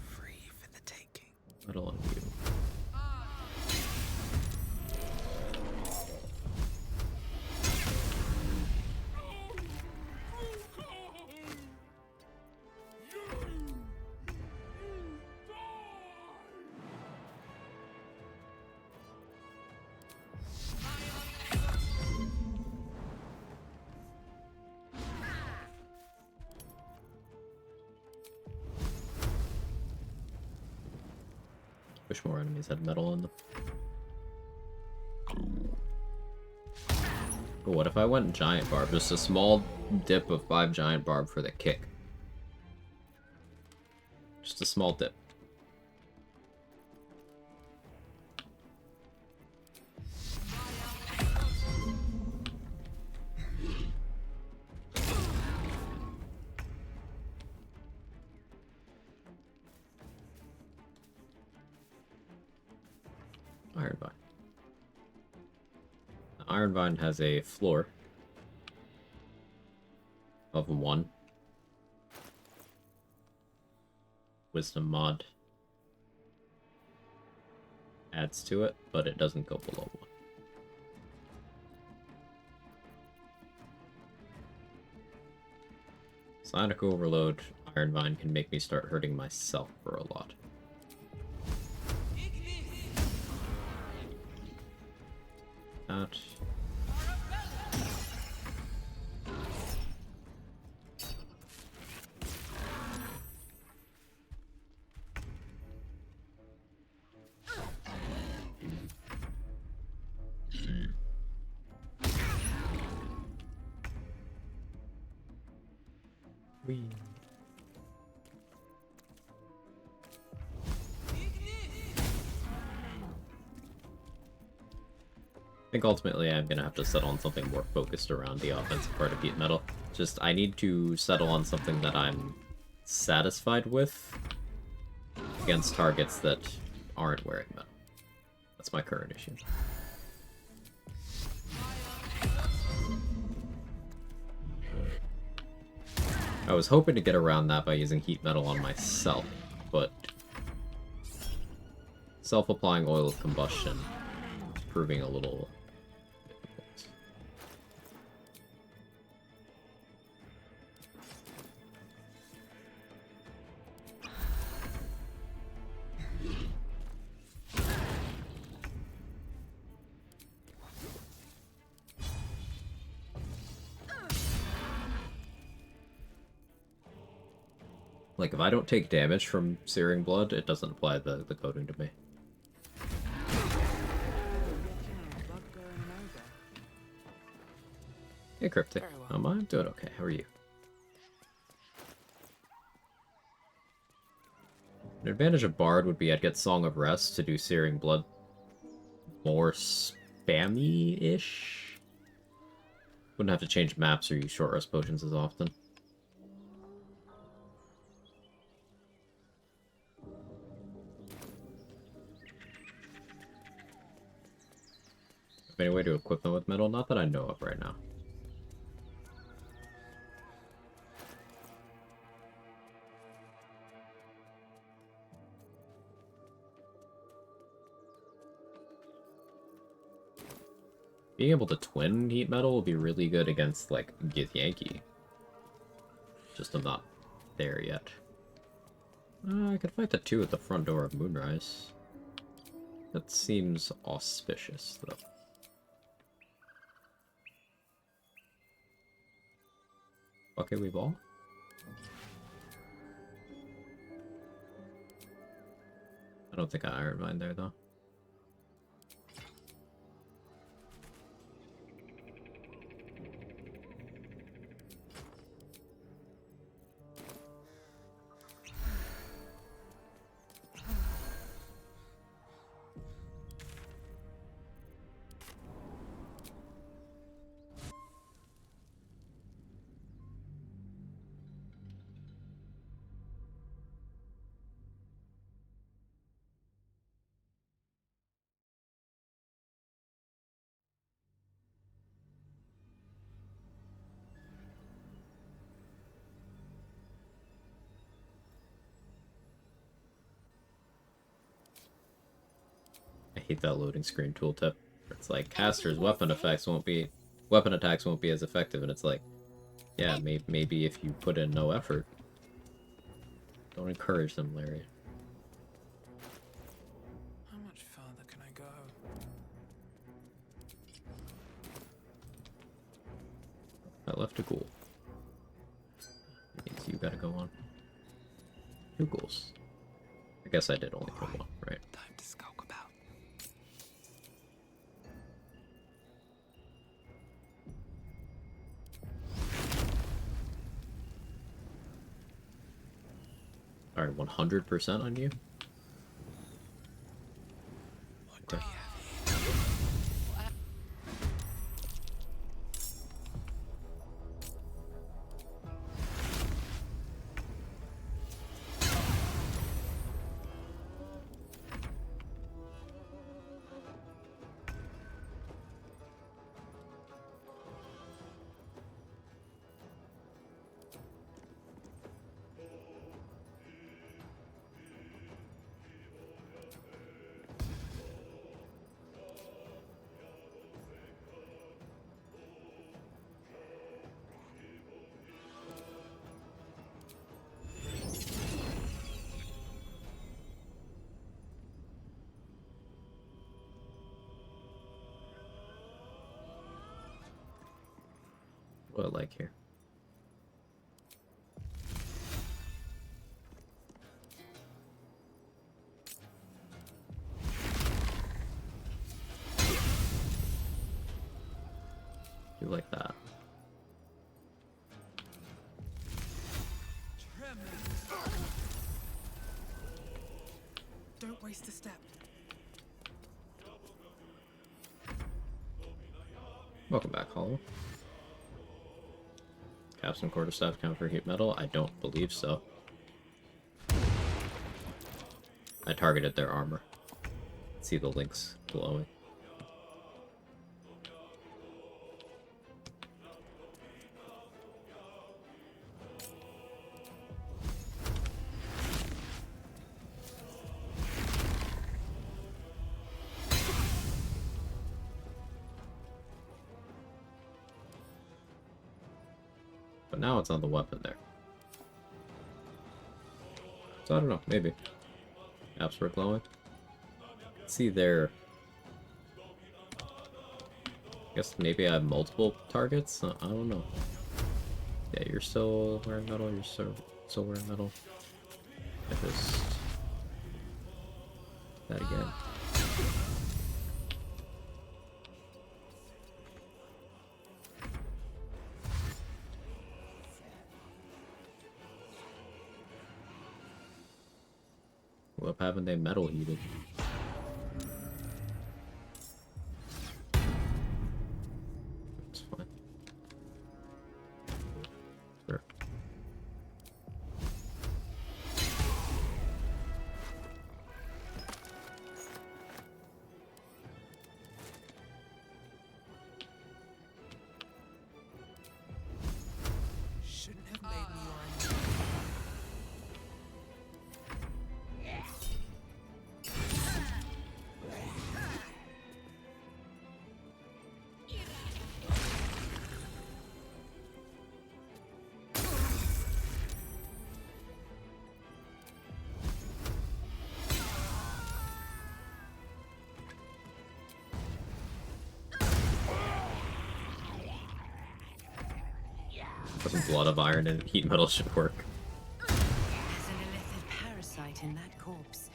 Free for the taking. Metal on you. Wish more enemies had metal on them. But what if I went giant barb? Just a small dip of 5 giant barb for the kick. Just a small dip. Ironvine. Ironvine has a floor of 1. Wisdom mod adds to it, but it doesn't go below 1. Sonic Overload Ironvine can make me start hurting myself for a lot. That. Wee. I think ultimately I'm gonna have to settle on something more focused around the offensive part of heat metal. Just, I need to settle on something that I'm satisfied with against targets that aren't wearing metal. That's my current issue. I was hoping to get around that by using heat metal on myself, but self-applying oil of combustion is proving a little difficult. Like, if I don't take damage from Searing Blood, it doesn't apply the coating to me. Hey, Cryptic. I'm doing okay. How are you? An advantage of Bard would be I'd get Song of Rest to do Searing Blood more spammy-ish. Wouldn't have to change maps or use short rest potions as often. Any way to equip them with metal? Not that I know of right now. Being able to twin heat metal will be really good against, like, Githyanki. Just I'm not there yet. I could fight the 2 at the front door of Moonrise. That seems auspicious, though. Okay, we ball? I don't think I Iron Mine there, though. I hate that loading screen tooltip. It's like caster's weapon attacks won't be as effective, and it's like, yeah, maybe if you put in no effort. Don't encourage them, Larry. How much further can I go? I left a ghoul. Means you gotta go on. 2 ghouls. I guess I did only put 1, right? Time to skulk about. Alright, 100% on you? Okay. What do I like here? Do like that. Don't waste a step. Welcome back, Hollow. Capstone quarterstaff count for heat metal? I don't believe so. I targeted their armor. See the links glowing. But now it's on the weapon there. So I don't know, maybe. Apps were glowing. Let's see there. I guess maybe I have multiple targets? I don't know. Yeah, you're still wearing metal, you're still wearing metal. I just... that again. What haven't they metal heated? It's fine. Sure. Shouldn't have made me your enemy. Some blood of iron and heat metal should work. There's an illithid parasite in that corpse.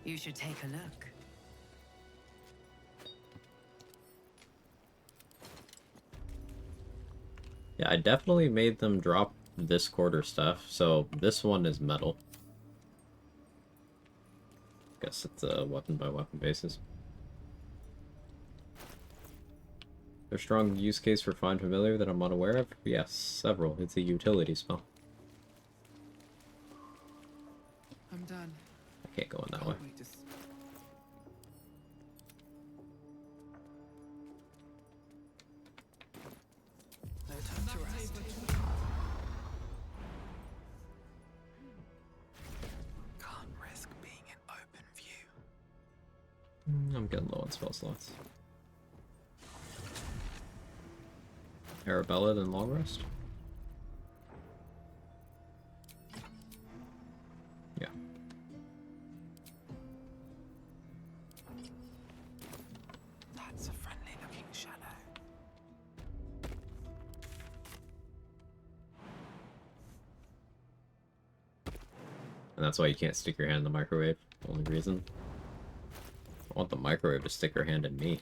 You should take a look. Yeah, I definitely made them drop this quarter stuff, so this one is metal. Guess it's a weapon by weapon basis. There's strong use case for Find Familiar that I'm unaware of? Yes, several. It's a utility spell. I'm done. I can't go in that way. Wait to no time to rest. Can't risk being in open view. I'm getting low on spell slots. Arabella, then long rest? Yeah. That's a friendly looking shadow. And that's why you can't stick your hand in the microwave. Only reason. I want the microwave to stick her hand in me.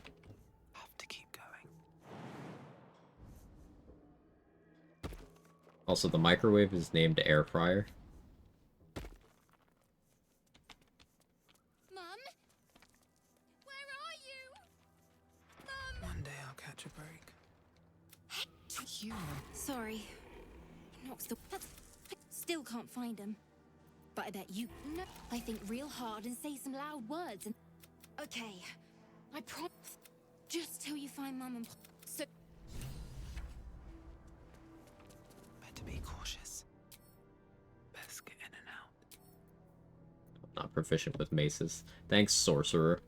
Also, the microwave is named air fryer. Mum? Where are you? One day I'll catch a break. You. Sorry. Knocks the. Still can't find him. But I bet you. No. I think real hard and say some loud words and. Okay. I promise. Just till you find Mum and. So. Better be cautious. Best get in and out. Not proficient with maces. Thanks, sorcerer.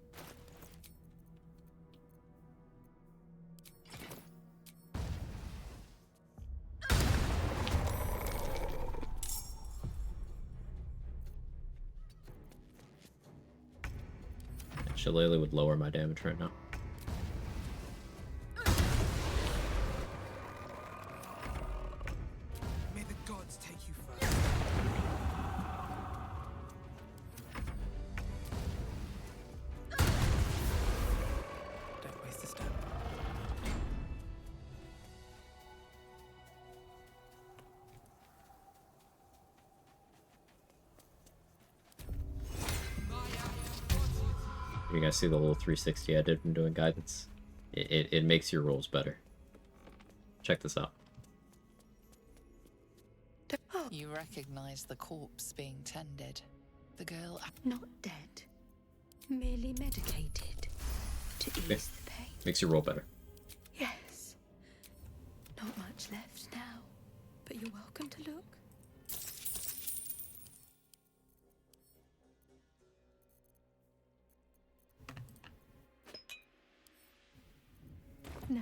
Shillelagh would lower my damage right now. May the gods take you first. Don't waste a step. You guys see the little 360 I did from doing guidance? It makes your rolls better. Check this out. You recognize the corpse being tended. The girl... Not dead. Merely medicated. To ease Okay. the pain. Makes your roll better. Yes. Not much left now. But you're welcome to look. Now.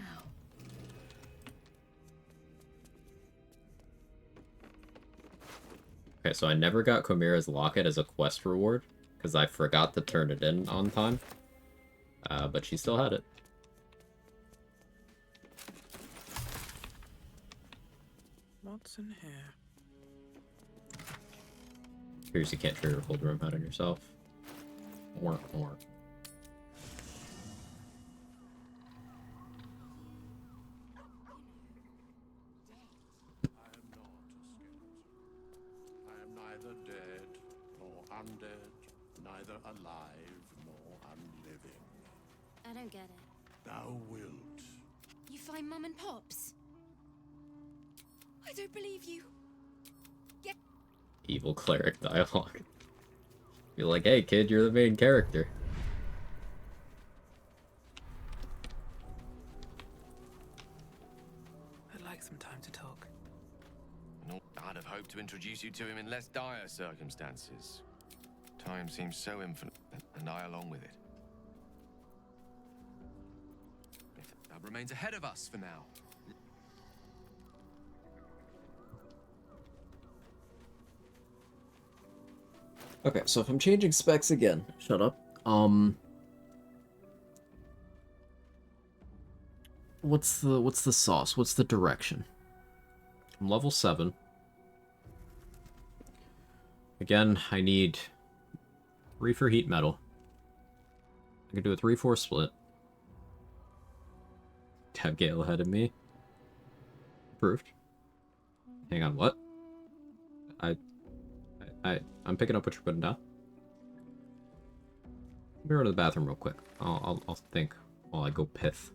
Okay, so I never got Chimera's Locket as a quest reward, because I forgot to turn it in on time. But she still had it. What's in here? Appears you can't trigger a cold room out on yourself. Or. I am neither dead nor undead, neither alive nor unliving. I don't get it. Thou wilt. You find Mum and Pops? I don't believe you. Get. Evil cleric dialogue. You're like, hey kid, you're the main character. I'd like some time to talk. I'd have hoped to introduce you to him in less dire circumstances. Time seems so infinite, and I along with it. That remains ahead of us for now. Okay, so if I'm changing specs again, shut up. What's the sauce? What's the direction? I'm level 7. Again, I need 3 for heat metal. I can do a 3-4 split. Have Gale ahead of me. Approved. Hang on, what? I'm picking up what you're putting down. Let me run to the bathroom real quick. I'll think while I go pith.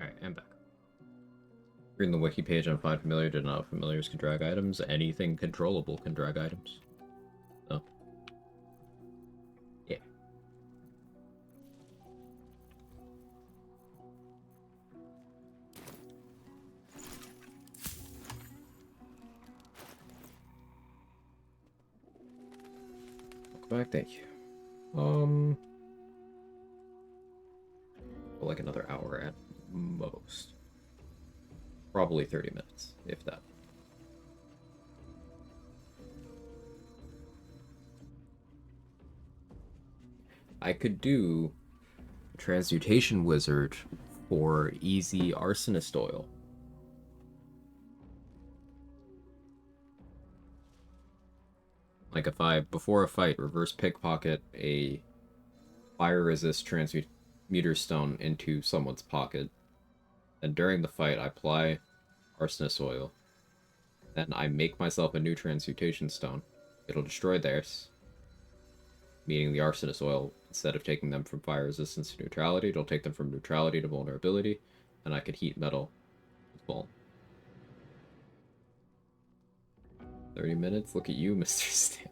Alright, I'm back. Reading the wiki page on Find Familiar did not familiars can drag items. Anything controllable can drag items. So. Yeah. Welcome back, thank you. Like another hour at most. Probably 30 minutes, if that. I could do a transmutation wizard for easy arsonist oil. Like if I, before a fight, reverse pickpocket a fire resist transmuter stone into someone's pocket, then during the fight I apply arsonist oil, then I make myself a new transmutation stone. It'll destroy theirs, meaning the arsonist oil, instead of taking them from fire resistance to neutrality, it'll take them from neutrality to vulnerability, and I could heat metal with vuln. 30 minutes? Look at you, Mr. Stamp.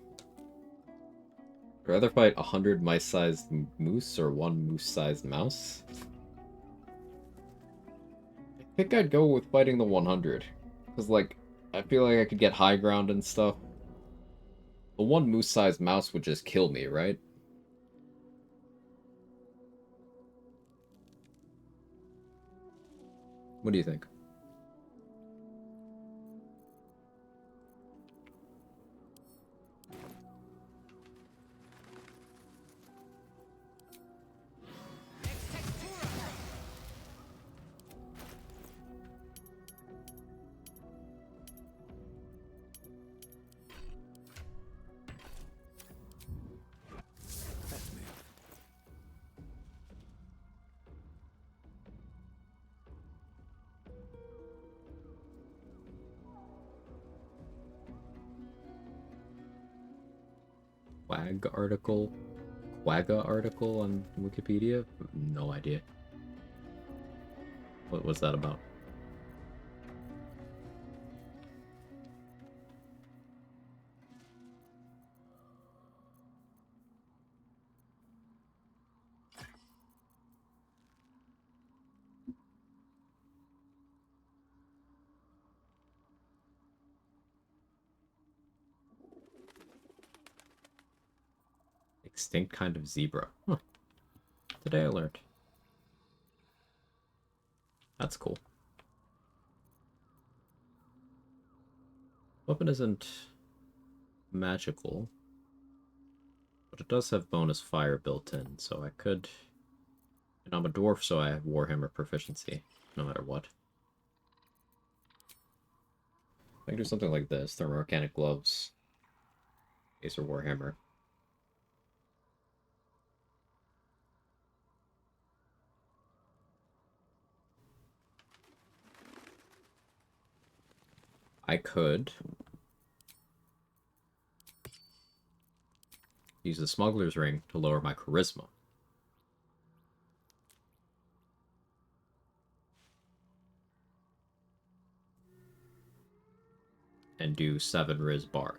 I'd rather fight 100 mice-sized moose or 1 moose-sized mouse. I think I'd go with fighting the 100. Because, like, I feel like I could get high ground and stuff. The 1 moose-sized mouse would just kill me, right? What do you think? Quagga article on Wikipedia? No idea. What was that about? Extinct kind of zebra. Huh. Today I learned. That's cool. Weapon isn't magical, but it does have bonus fire built in, so I could... And I'm a dwarf, so I have Warhammer proficiency, no matter what. I can do something like this, thermoorganic gloves, Acer Warhammer. I could use the smuggler's ring to lower my charisma. And do 7 Riz Bard.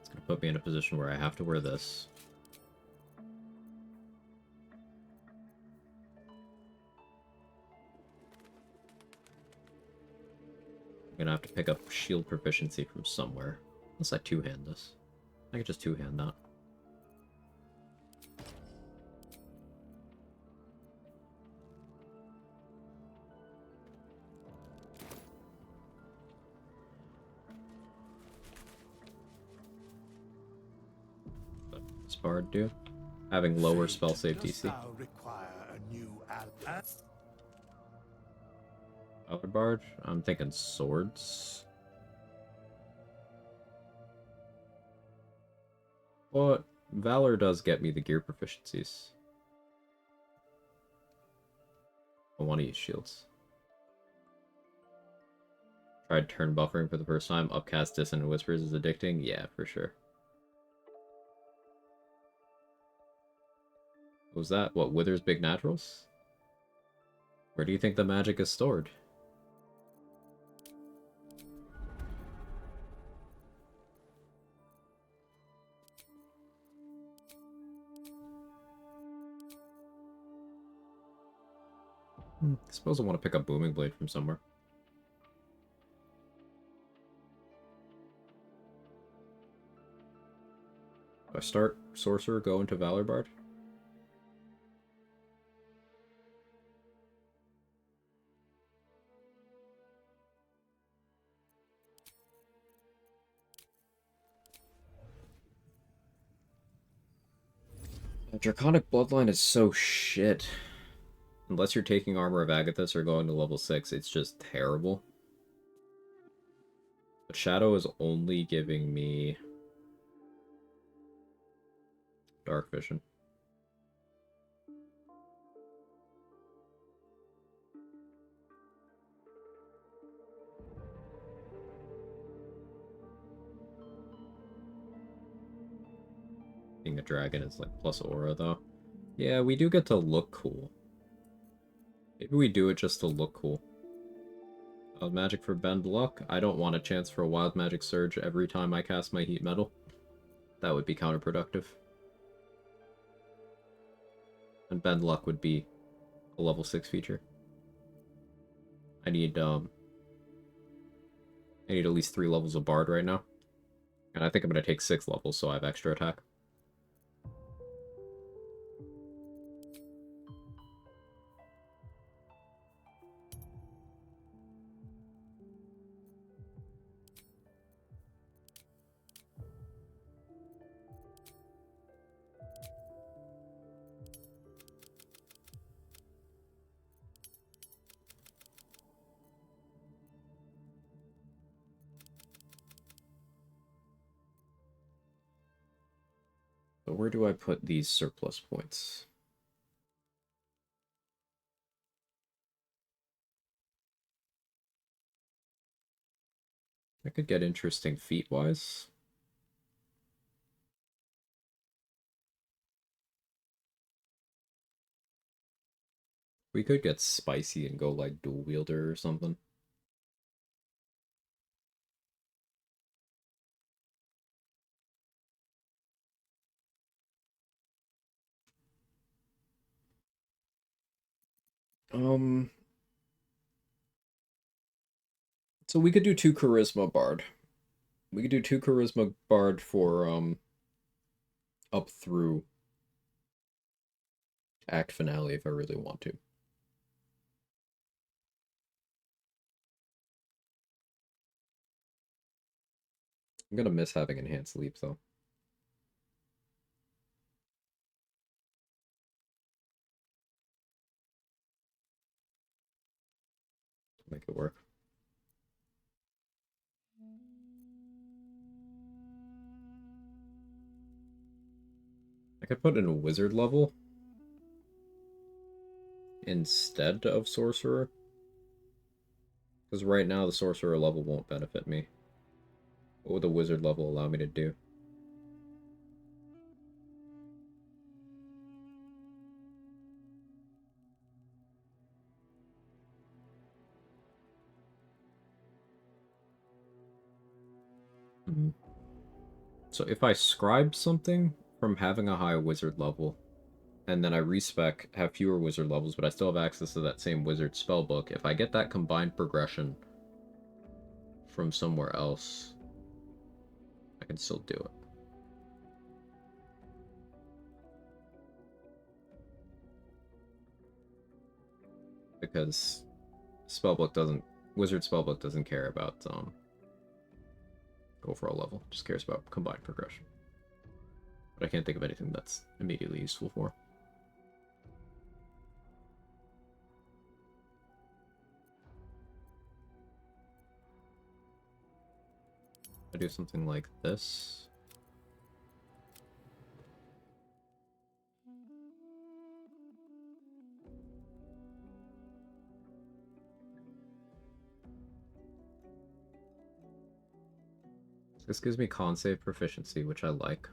It's going to put me in a position where I have to wear this. I'm gonna have to pick up shield proficiency from somewhere. Unless I two-hand this. I could just two-hand that. What does this bard do? Having lower spell save DC. Other bard? I'm thinking swords. What? Valor does get me the gear proficiencies. I want to use shields. Tried turn buffering for the first time. Upcast Dissonant Whispers is addicting? Yeah, for sure. What was that? What, Wither's Big Naturals? Where do you think the magic is stored? I suppose I want to pick up Booming Blade from somewhere. Do I start Sorcerer, go into Valor Bard? Draconic Bloodline is so shit. Unless you're taking Armor of Agathis or going to level 6, it's just terrible. But Shadow is only giving me Dark Vision. Being a dragon is like plus aura though. Yeah, we do get to look cool. Maybe we do it just to look cool. Wild Magic for Bend Luck. I don't want a chance for a Wild Magic Surge every time I cast my Heat Metal. That would be counterproductive. And Bend Luck would be a level 6 feature. I need at least 3 levels of Bard right now. And I think I'm going to take 6 levels so I have extra attack. So where do I put these surplus points? I could get interesting feat-wise. We could get spicy and go like dual wielder or something. So we could do 2 Charisma Bard. We could do 2 Charisma Bard for, up through Act Finale if I really want to. I'm gonna miss having Enhanced Leap, though. Make it work. I could put in a Wizard level instead of Sorcerer. Because right now the Sorcerer level won't benefit me. What would the Wizard level allow me to do? So if I scribe something from having a high Wizard level, and then I respec, have fewer Wizard levels, but I still have access to that same Wizard spellbook, if I get that combined progression from somewhere else, I can still do it. Because Wizard spellbook doesn't care about overall level, just cares about combined progression. But I can't think of anything that's immediately useful for. I do something like this. This gives me con save proficiency, which I like.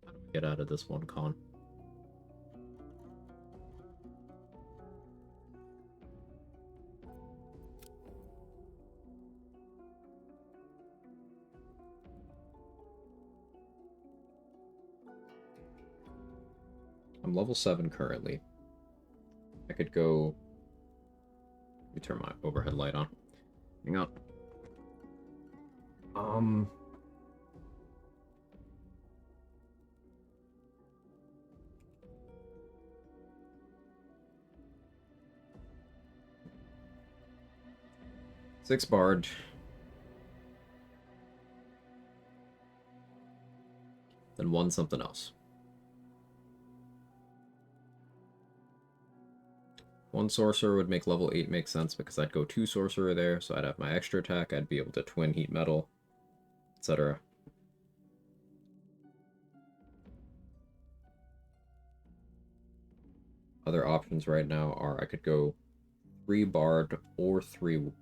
How do we get out of this one con? I'm level 7 currently. I could go... Let me turn my overhead light on. Hang on. 6 Bard. Then 1 something else. 1 Sorcerer would make level 8 make sense because I'd go 2 Sorcerer there, so I'd have my extra attack, I'd be able to twin Heat Metal, etc. Other options right now are I could go 3 Bard or 3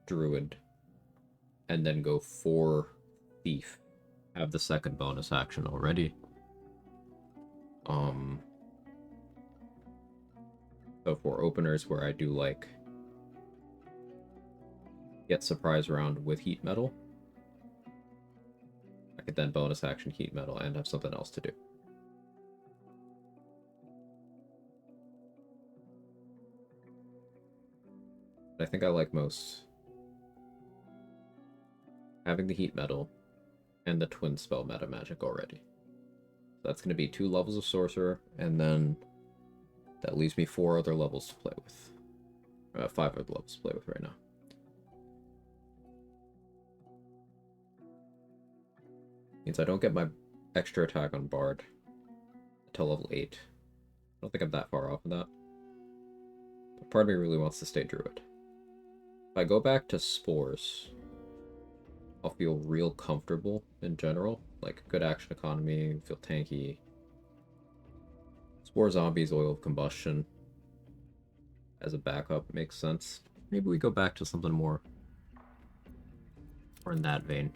Druid, and then go 4 Thief. Have the second bonus action already. So for openers where I do like get surprise round with Heat Metal, I could then bonus action Heat Metal and have something else to do. But I think I like most having the Heat Metal and the Twin Spell meta magic already. So that's going to be 2 levels of Sorcerer, and then that leaves me 4 other levels to play with. 5 other levels to play with right now. Means I don't get my extra attack on Bard until level 8. I don't think I'm that far off of that. But part of me really wants to stay Druid. If I go back to Spores, I'll feel real comfortable in general. Like, good action economy, feel tanky. Spore Zombies, Oil of Combustion as a backup makes sense. Maybe we go back to something more in that vein.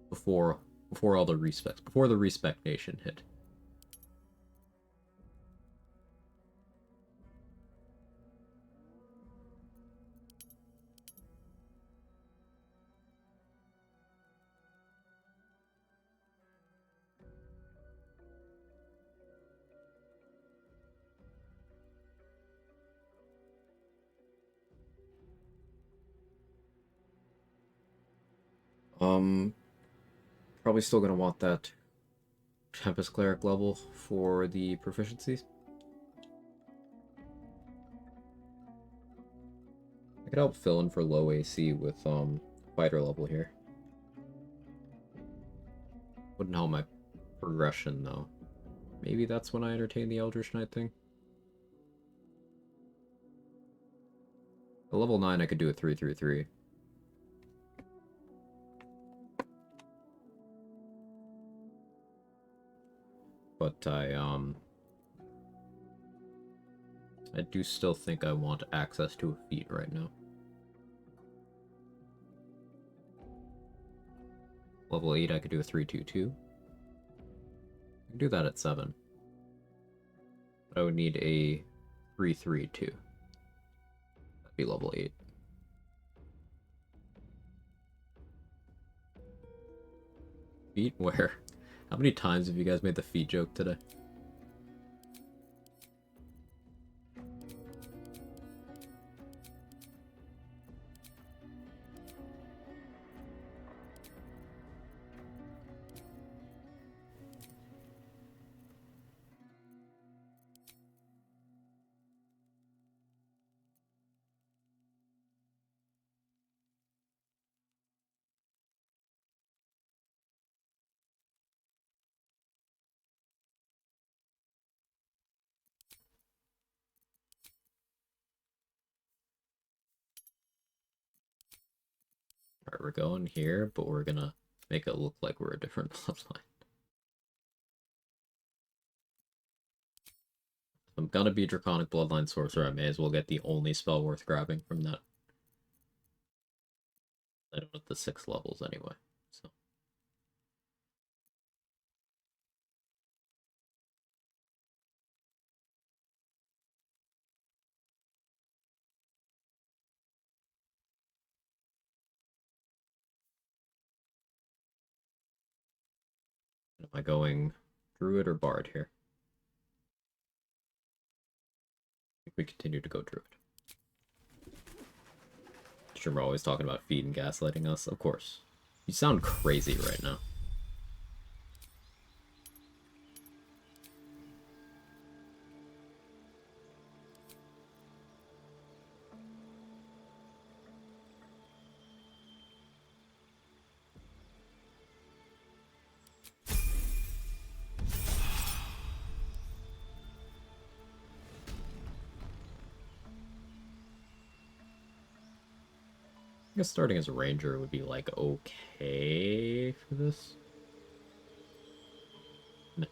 Before all the respecs, before the respec nation hit. Probably still gonna want that Tempest Cleric level for the proficiencies. I could help fill in for low AC with fighter level here. Wouldn't help my progression though. Maybe that's when I entertain the Eldritch Knight thing. At level 9 I could do a 3-3-3. But I do still think I want access to a feat right now. Level 8 I could do a 3-2-2. I can do that at 7. But I would need a 3-3-2. That'd be level 8. Feat? Where? How many times have you guys made the feat joke today? Alright, we're going here, but we're gonna make it look like we're a different bloodline. If I'm gonna be Draconic Bloodline Sorcerer, I may as well get the only spell worth grabbing from that. I don't have the 6 levels anyway, so. Am I going Druid or Bard here? I think we continue to go Druid. Sure, we're always talking about feet and gaslighting us. Of course. You sound crazy right now. I guess starting as a ranger would be, like, okay for this. No.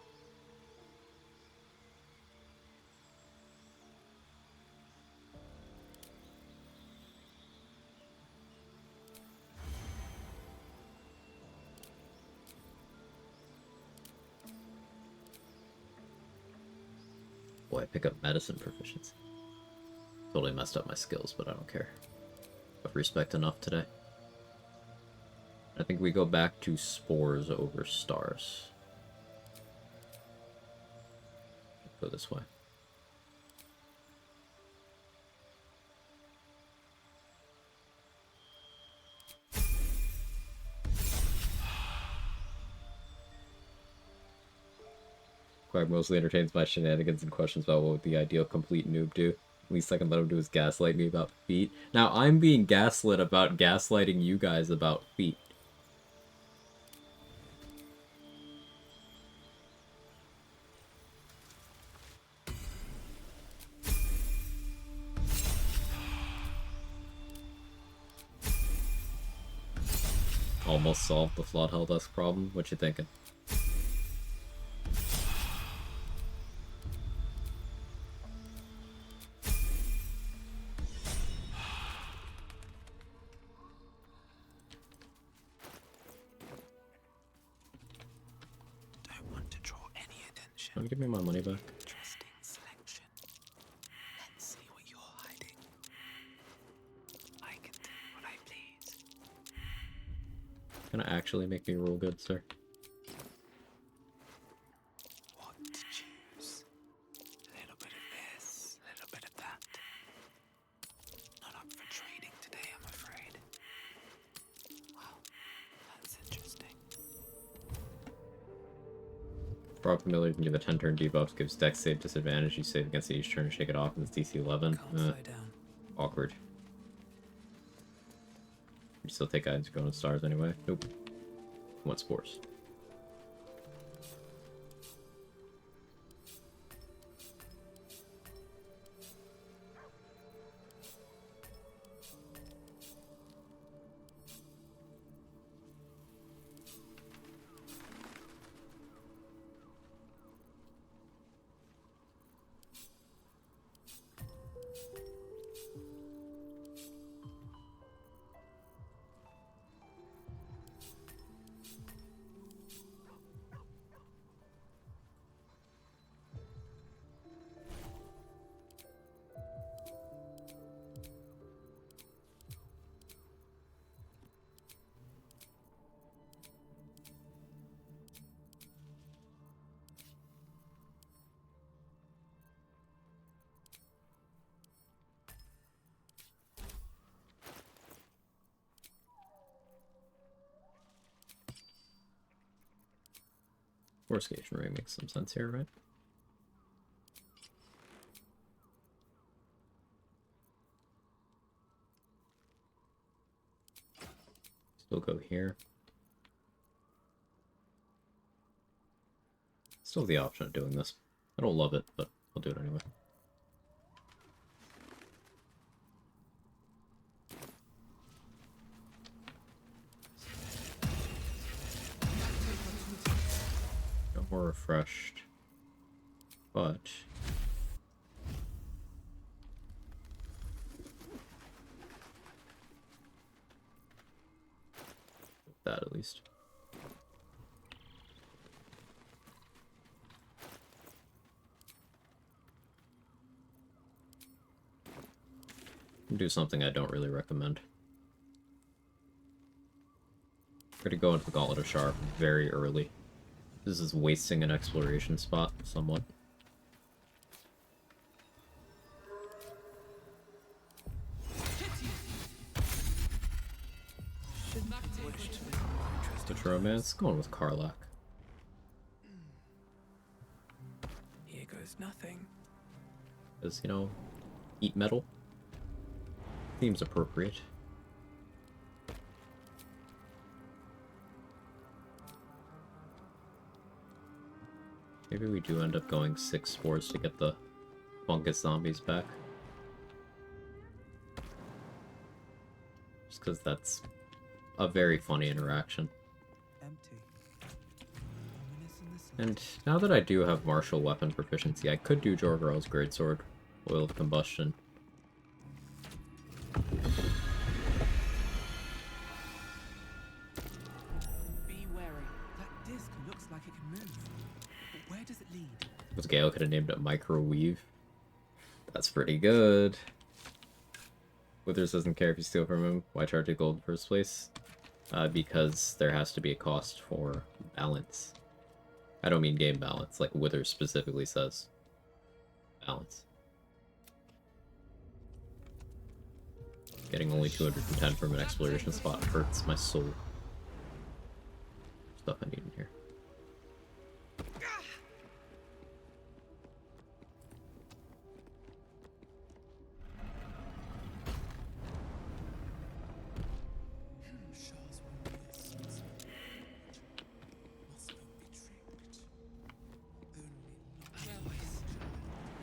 Boy, I pick up medicine proficiency. Totally messed up my skills, but I don't care. I've respect enough today. I think we go back to spores over stars. Go this way. Quag mostly entertains my shenanigans and questions about what would the ideal complete noob do. At least I can let him do his gaslight me about feet. Now I'm being gaslit about gaslighting you guys about feet. Almost solved the flawed Helldusk problem. What you thinking? Don't want to draw any attention. Give me my money back. Interesting selection. Let's see what you're hiding. I can do what I please. Gonna actually make me roll good, sir. What to choose? A little bit of this, a little bit of that. Not up for trading today, I'm afraid. Well, that's Rob familiar, you can give a 10-turn debuff, gives dex save disadvantage, you save against it each turn, shake it off, and it's DC 11. Awkward. You still take guidance going to stars anyway? Nope. Want spores. Fortification ring makes some sense here, right? Still go here. Still the option of doing this. I don't love it, but I'll do it anyway. Got more refreshed, but that at least. Do something I don't really recommend. We're gonna go into the Gauntlet of Sharp very early. This is wasting an exploration spot, somewhat. Which romance? Going with Karlach. Here goes nothing. Because, you know, eat metal. Seems appropriate. Maybe we do end up going 6 spores to get the fungus zombies back. Just because that's a very funny interaction. And now that I do have martial weapon proficiency, I could do Jorgarl's Greatsword, Oil of Combustion. Be wary. That disc looks like it can move. But where does it lead? Because Gale could have named it Microweave. That's pretty good. Withers doesn't care if you steal from him. Why charge a gold in the first place? Because there has to be a cost for balance. I don't mean game balance, like Withers specifically says. Balance. Getting only 210 from an exploration spot hurts my soul. Stuff I need in here.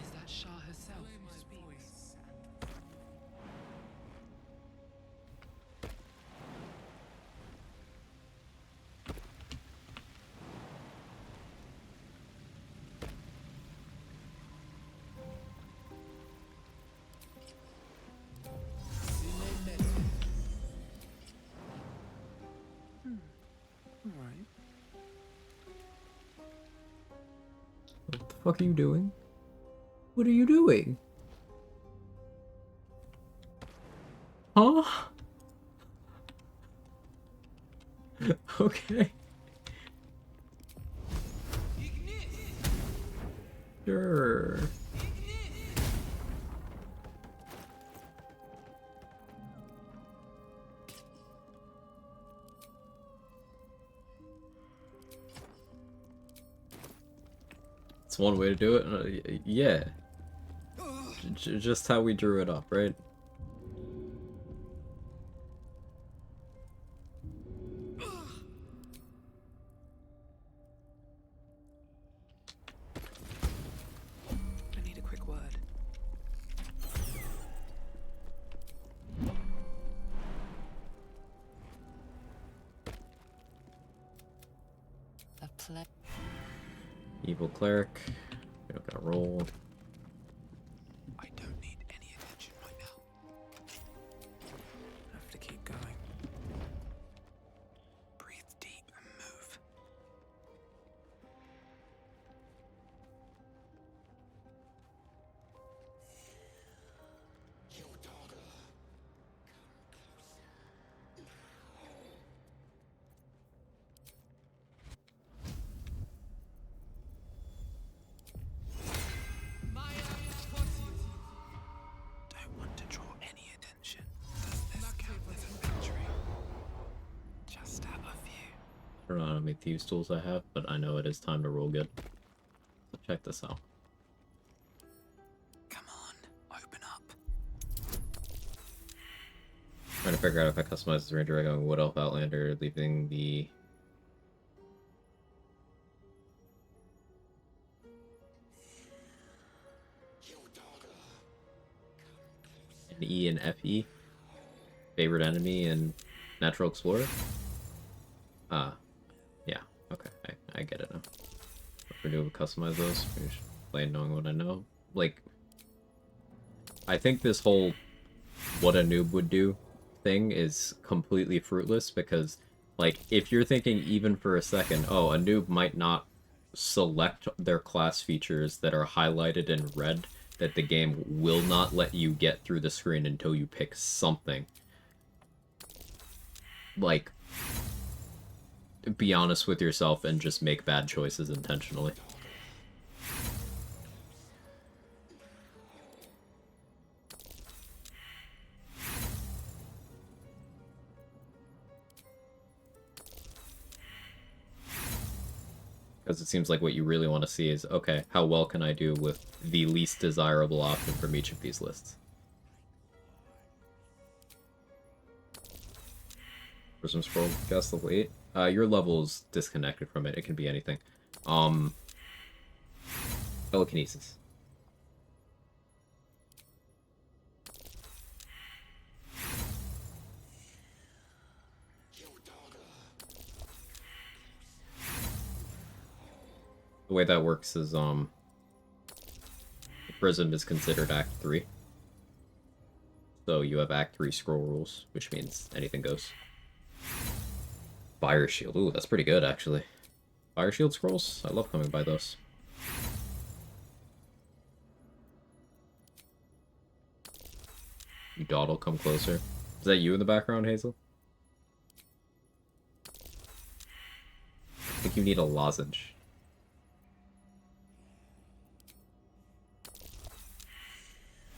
Is that Shah herself who speaks? Alright. What the fuck are you doing? What are you doing? Huh? Okay. Sure. That's one way to do it. Yeah. Just how we drew it up, right? I need a quick word. A play. Evil cleric. We don't gotta roll. I don't need any attention right now. I have to keep going. Breathe deep and move. Don't want to draw any attention. Does this count as a victory? Just out of view. I don't know how many thieves tools I have, but I know it is time to roll good. So check this out. Come on, open up. Trying to figure out if I customize this ranger by going Wood Elf Outlander, leaving the an E and FE. Favorite enemy and Natural Explorer? Yeah, okay, I get it now. If we're doing customize those, we should play knowing what I know. Like, I think this whole what a noob would do thing is completely fruitless because, like, if you're thinking even for a second, oh, a noob might not select their class features that are highlighted in red, that the game will not let you get through the screen until you pick something. Like, be honest with yourself and just make bad choices intentionally. Because it seems like what you really want to see is, okay, how well can I do with the least desirable option from each of these lists? Prism Scroll, guess level 8. Your level's disconnected from it. It can be anything. Telekinesis. The way that works is, Prism is considered Act 3. So you have Act 3 scroll rules, which means anything goes. Fire Shield. Ooh, that's pretty good, actually. Fire Shield scrolls? I love coming by those. You dawdle, come closer. Is that you in the background, Hazel? I think you need a lozenge.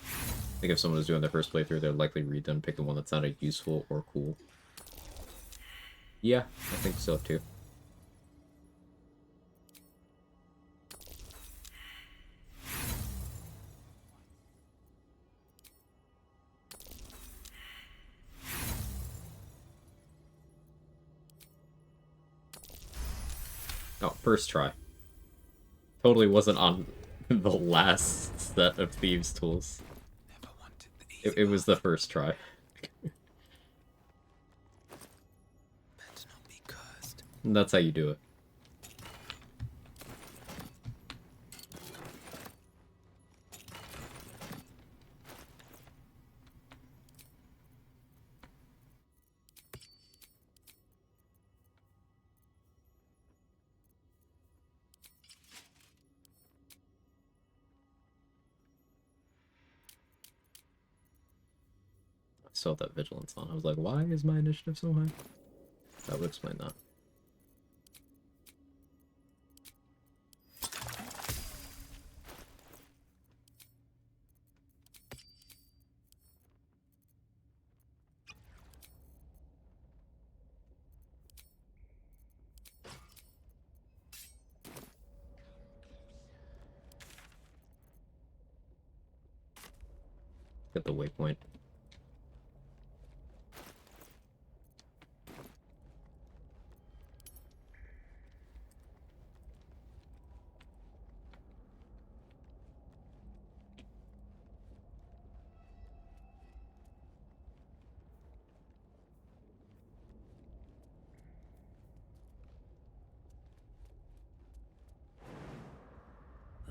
I think if someone was doing their first playthrough, they'd likely read them, pick the one that sounded useful or cool. Yeah, I think so too. Oh, first try. Totally wasn't on the last set of Thieves' Tools. It was the first try. And that's how you do it. I still have that vigilance on. I was like, why is my initiative so high? That would explain that. Get the waypoint.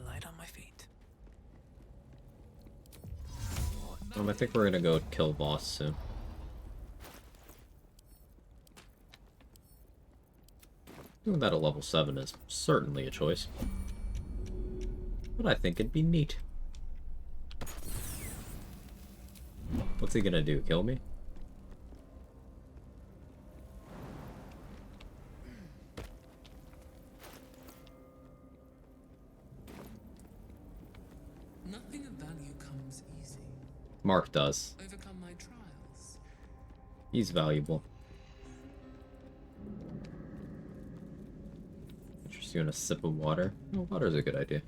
Light on my feet. I think we're gonna go kill boss soon. Doing that at level 7 is certainly a choice. But I think it'd be neat. What's he gonna do, kill me? Nothing of value comes easy. Mark does. Overcome my trials. He's valuable. Just doing a sip of water. Oh, water's a good idea.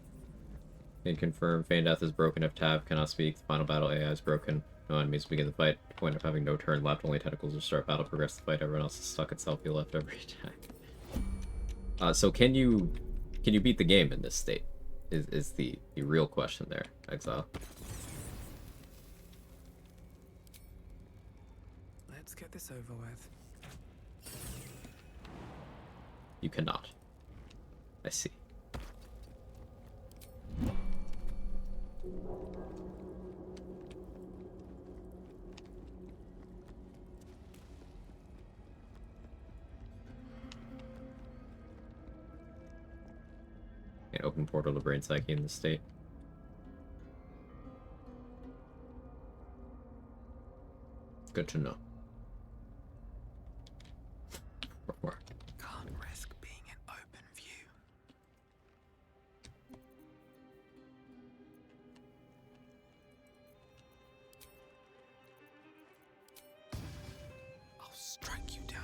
Can confirm Feign Death is broken if Tav cannot speak. The final battle AI is broken. No enemies begin the fight. Point of having no turn left, only tentacles will start battle, progress the fight. Everyone else is stuck itself. You left every attack. So can you beat the game in this state? Is the real question there, Exile. Let's get this over with. You cannot. I see. Can't open portal to Brain Psyche in this state. Good to know. Can't risk being in open view. I'll strike you down.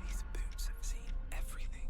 These boots have seen everything.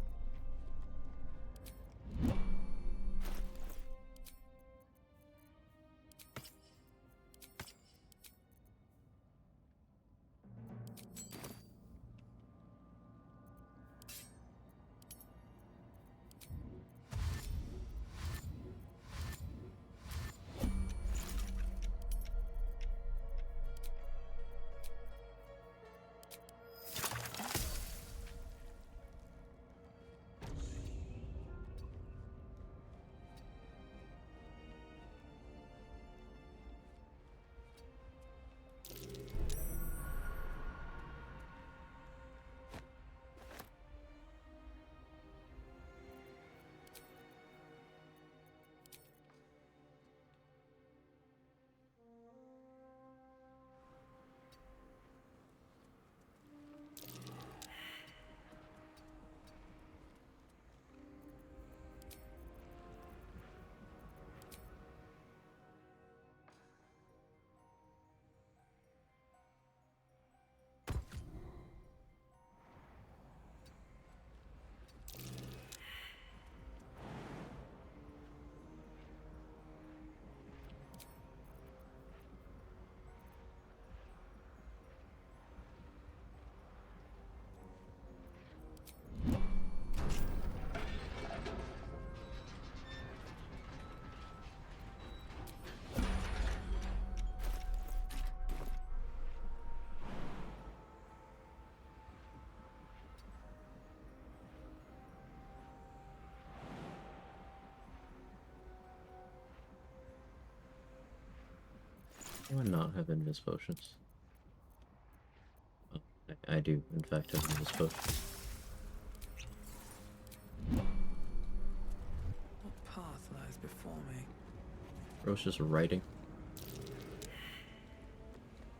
Do I not have Invis potions? Oh, I do, in fact, have Invis potions. What path lies before me? Bro's just writing.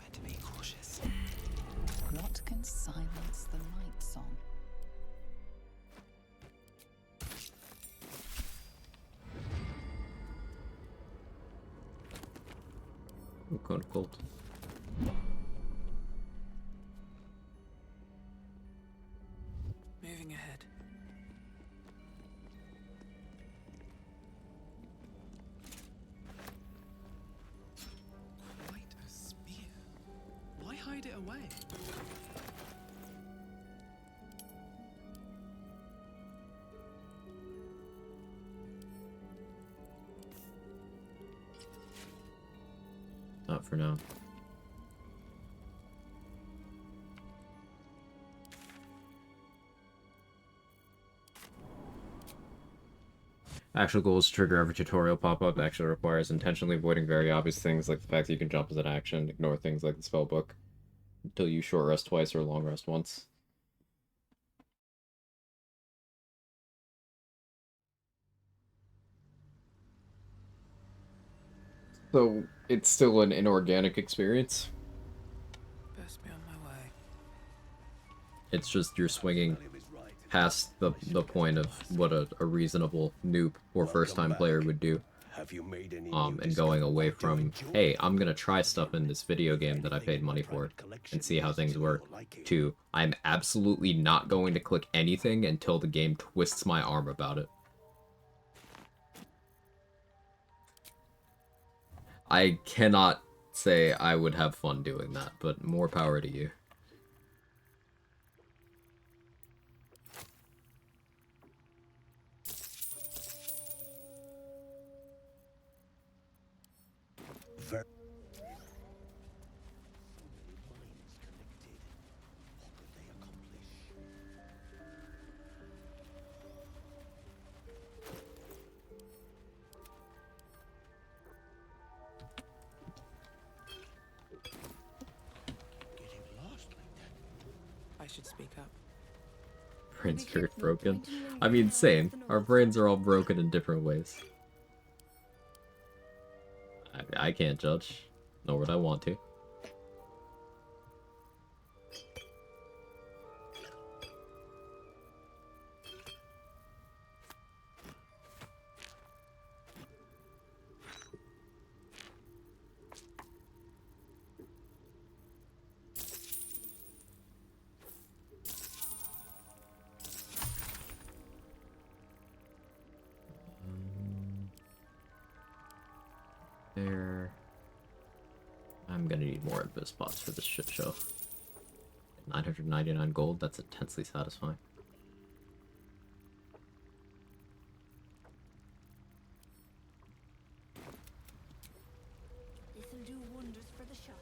Better be cautious. What can silence the night song? I'm going cold. Moving ahead. way. Not for now. Actual goals to trigger every tutorial pop-up actually requires intentionally avoiding very obvious things like the fact that you can jump as an action, ignore things like the spell book, until you short rest twice or long rest once. So, it's still an inorganic experience. Best be on my way. It's just you're swinging past the point of what a reasonable noob or first-time player would do. Have you made any And going away from, hey, I'm gonna try stuff in this video game that I paid money for and see how things work, to, I'm absolutely not going to click anything until the game twists my arm about it. I cannot say I would have fun doing that, but more power to you. I should speak up. Brain's very broken. I mean, same. Our brains are all broken in different ways. I can't judge, nor would I want to. There. I'm gonna need more info spots for this shit show. 999 gold, that's intensely satisfying. This'll do wonders for the shop.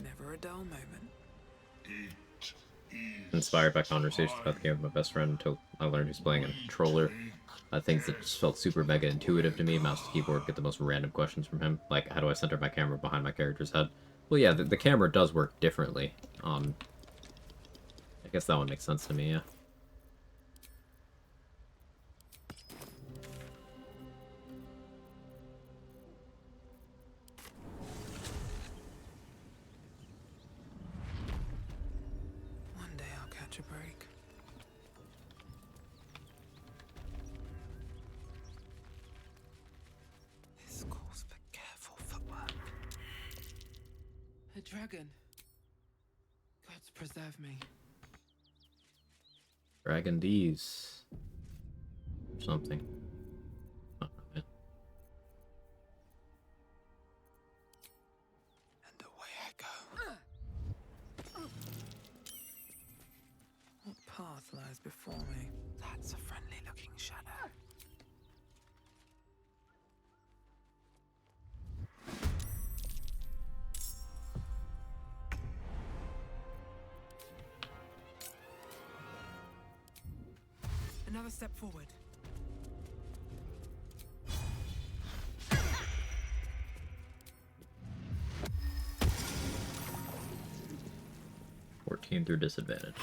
Never a dull moment. Inspired by conversations about the game with my best friend until I learned he's playing a controller. Things that just felt super mega intuitive to me. Mouse to keyboard, get the most random questions from him. Like, how do I center my camera behind my character's head? Well, yeah, the camera does work differently. I guess that one makes sense to me, yeah. One day I'll catch a break. This calls for careful footwork. A dragon. Gods preserve me. Dragon D's. Something. Oh, man. And away I go. What path lies before me? That's a friendly looking shadow. Another step forward. Through disadvantage.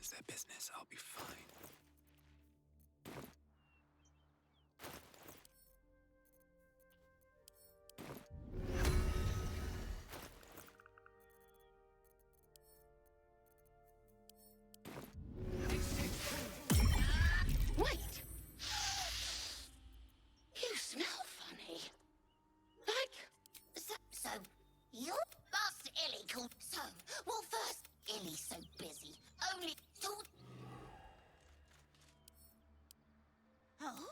minds their business, I'll be fine. Wait! You smell funny. Like... So you're Bust Illy called... So, well first, Illy's so busy. Only two... Oh?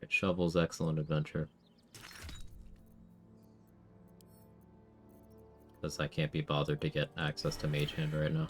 Shovel's excellent adventure. Because I can't be bothered to get access to Mage Hand right now.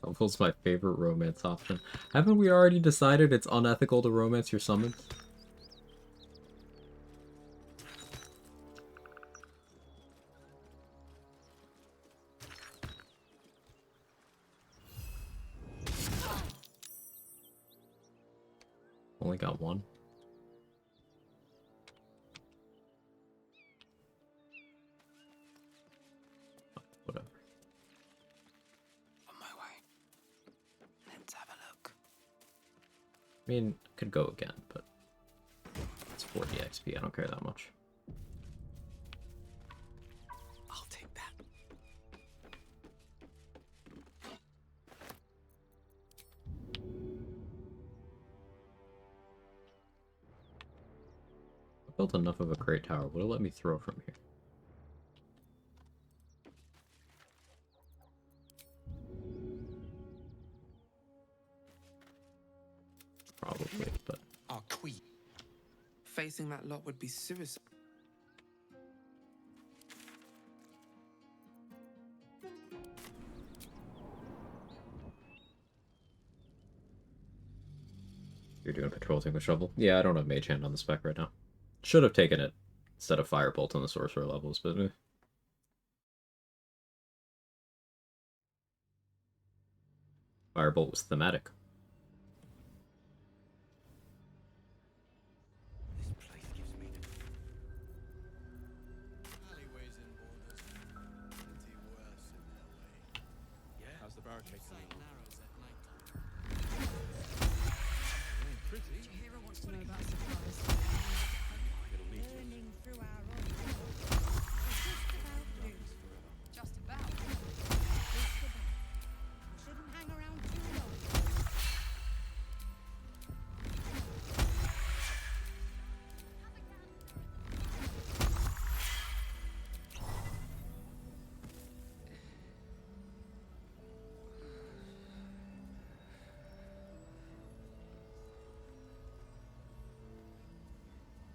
Shovel's my favorite romance option. Haven't we already decided it's unethical to romance your summons? Only got one. Oh, whatever. On my way. Let's have a look. I mean, could go again, but it's 40 XP. I don't care that much. I'll take that. I built enough of a great tower. Would it let me throw from here? Probably, but... Our queen. Facing that lot would be suicide. You're doing patrol thing with shovel? Yeah, I don't have Mage Hand on the spec right now. Should have taken it instead of Firebolt on the sorcerer levels, but Firebolt was thematic. This place gives me the... Alleyways and borders. Plenty worse in their way. Yeah? How's the barricade coming along? Arrows at night time. Pretty. Hero wants to know about supplies. Burning through our own. Just about do. Just about. Just about. We shouldn't hang around too long.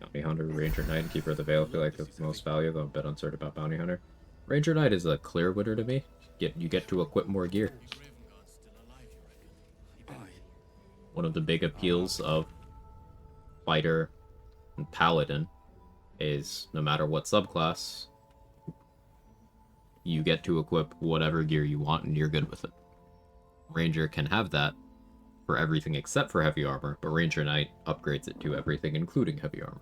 Bounty Hunter, Ranger Knight, and Keeper of the Veil feel like the most value, though I'm a bit uncertain about Bounty Hunter. Ranger Knight is a clear winner to me. You get to equip more gear. One of the big appeals of Fighter and Paladin is no matter what subclass, you get to equip whatever gear you want and you're good with it. Ranger can have that for everything except for heavy armor, but Ranger Knight upgrades it to everything including heavy armor.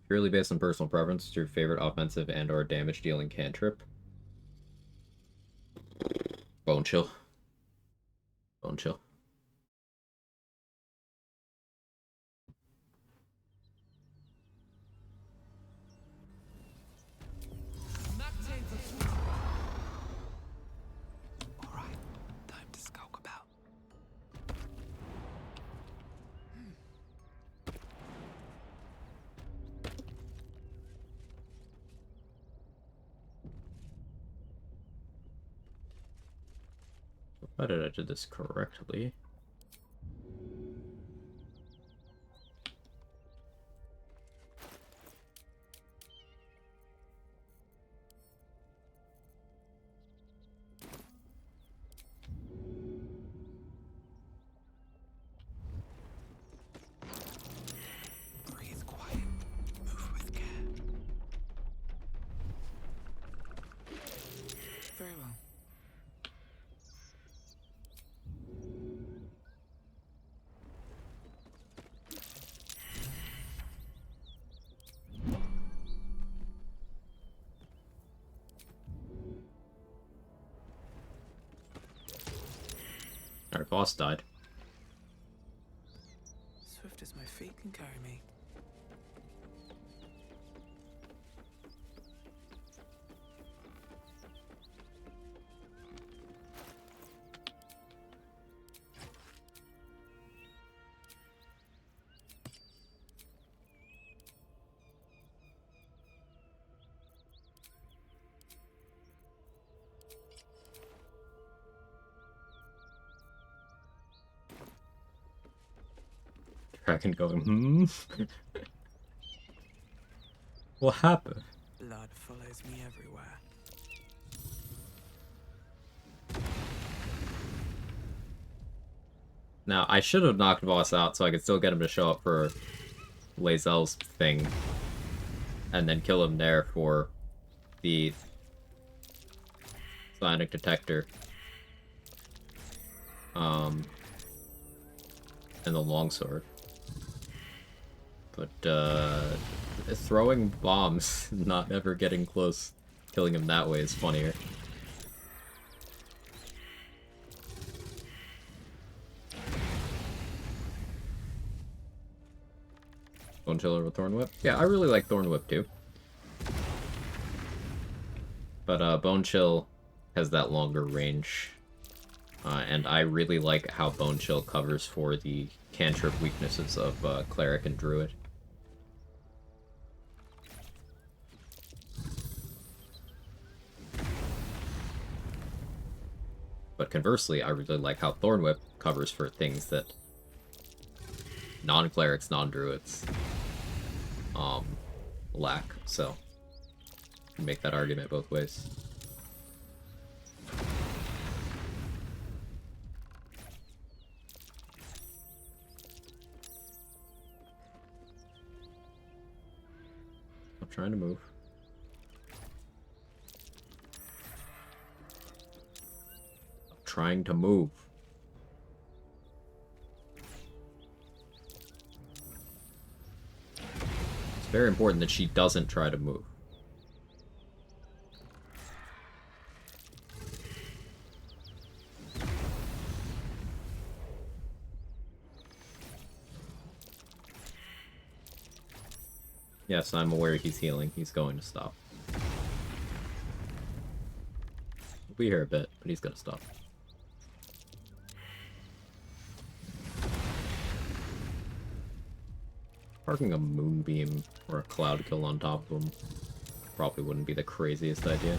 Purely based on personal preference, your favorite offensive and or damage dealing cantrip? Bone Chill. Bone Chill. How did I do this correctly? Breathe quiet. Move with care. Very well. Our boss died. Swift as my feet can carry me. Dragon going, hmm? What happened? Blood follows me everywhere. Now, I should have knocked the boss out so I could still get him to show up for Lae'zel's thing. And then kill him there for the sonic detector. And the longsword. But, throwing bombs, not ever getting close, killing him that way is funnier. Bone Chiller with Thorn Whip? Yeah, I really like Thorn Whip too. But Bone Chill has that longer range. And I really like how Bone Chill covers for the cantrip weaknesses of Cleric and Druid. But conversely, I really like how Thorn Whip covers for things that non-clerics, non-druids lack, so you can make that argument both ways. I'm trying to move. I'm trying to move. It's very important that she doesn't try to move. Yes, I'm aware he's healing. He's going to stop. He'll be here a bit, but he's gonna stop. Parking a moonbeam or a cloud kill on top of him probably wouldn't be the craziest idea.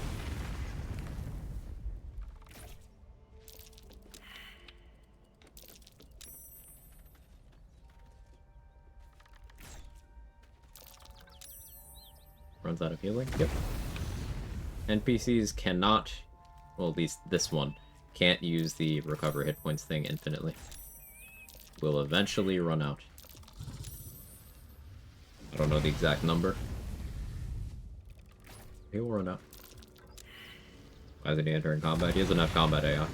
Runs out of healing? Yep. NPCs cannot, well, at least this one, can't use the recover hit points thing infinitely. Will eventually run out. I don't know the exact number. He will run out. Why isn't he entering combat? He doesn't have combat AI.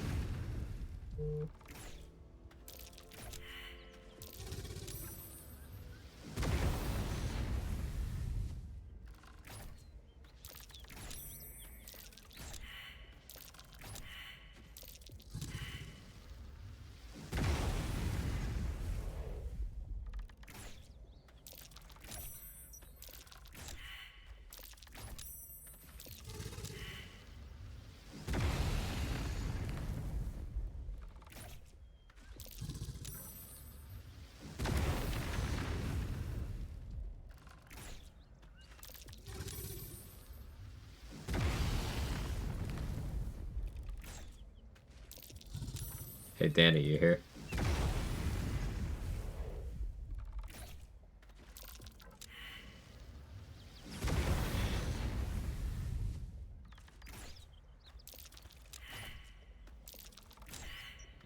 Hey, Danny, you here?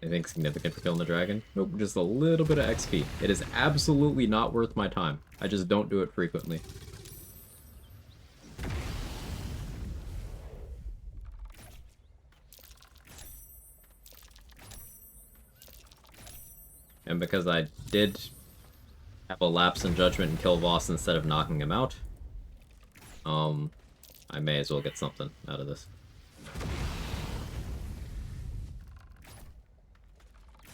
Anything significant for killing the dragon? Nope, just a little bit of XP. It is absolutely not worth my time. I just don't do it frequently. And because I did have a lapse in judgment and kill Voss instead of knocking him out, I may as well get something out of this.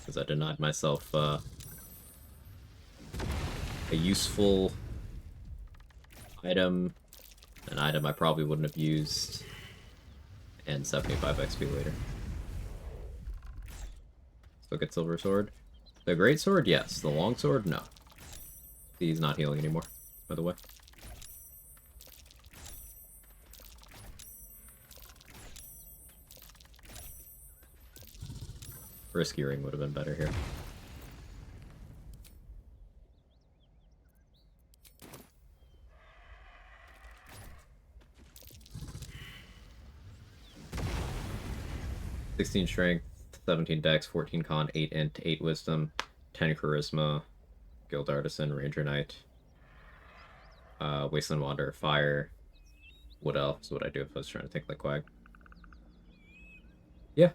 Because I denied myself a useful item, an item I probably wouldn't have used, and 75 XP later. So get Silver Sword. The Great Sword, yes. The Long Sword, no. He's not healing anymore, by the way. Risky Ring would have been better here. $16 Strength, 17 Dex, 14 Con, 8 Int, 8 Wisdom, 10 Charisma, Guild Artisan, Ranger Knight, Wasteland Wanderer, Fire. What else would I do if I was trying to think like Quag? Yeah.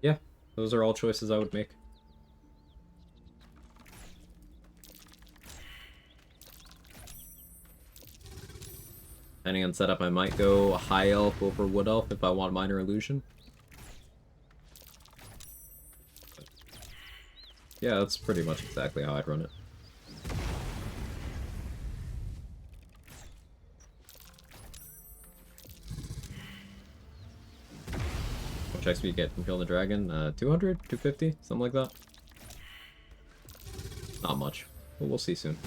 Yeah, those are all choices I would make. Depending on setup, I might go High Elf over Wood Elf if I want Minor Illusion. Yeah, that's pretty much exactly how I'd run it. What checks do you get from killing the dragon? 200? 250? Something like that? Not much, but we'll see soon.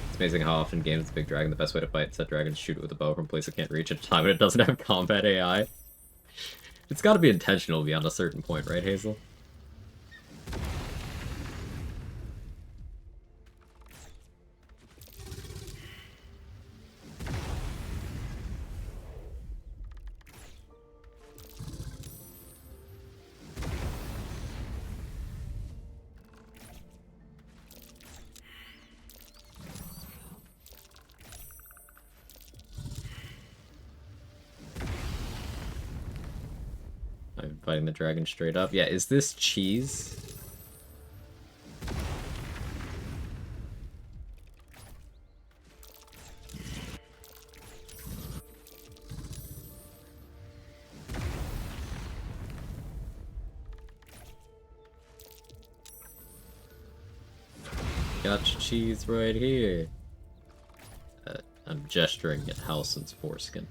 It's amazing how often games the big dragon, the best way to fight said dragon is shoot it with a bow from a place it can't reach at a time when it doesn't have combat AI. It's gotta be intentional beyond a certain point, right, Hazel? I'm fighting the dragon straight up. Yeah, is this cheese? Gotcha cheese right here. I'm gesturing at Halsin's foreskin.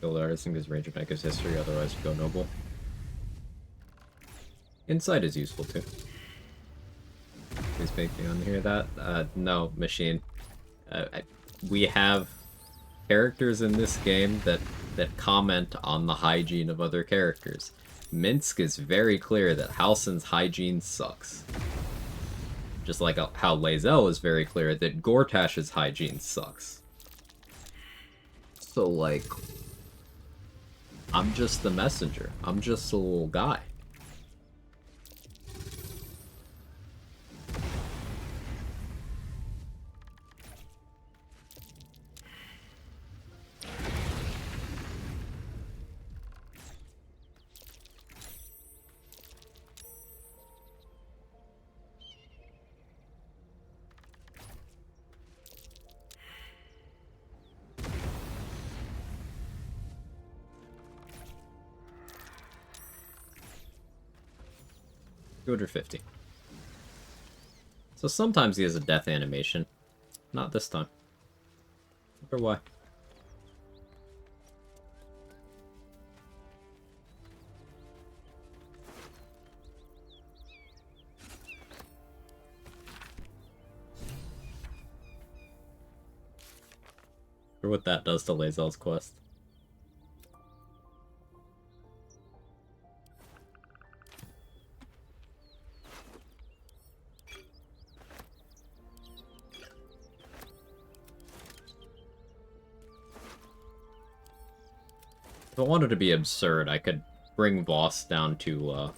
Guild Artisan gives Ranger Knight gives history, otherwise you go noble. Insight is useful too. Please make me unhear that. No, machine. We have characters in this game that comment on the hygiene of other characters. Minsk is very clear that Halsin's hygiene sucks. Just like how Lae'zel is very clear that Gortash's hygiene sucks. So, like, I'm just the messenger. I'm just a little guy. $250. So sometimes he has a death animation. Not this time. Wonder why. Or what that does to Lae'zel's quest. If I wanted to be absurd, I could bring Voss down to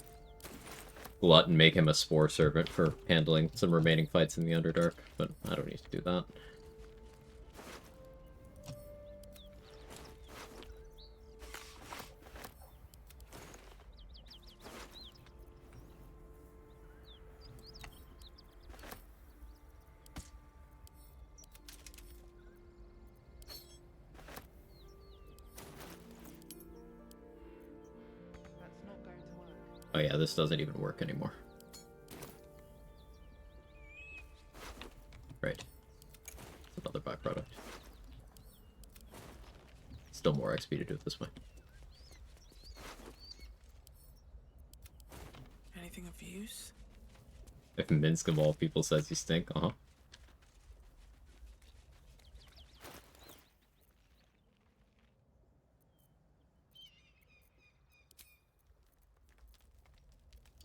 Glut and make him a Spore Servant for handling some remaining fights in the Underdark, but I don't need to do that. Oh yeah, this doesn't even work anymore. Right. It's another byproduct. Still more XP to do it this way. Anything of use? If Minsk of all people says you stink, uh-huh.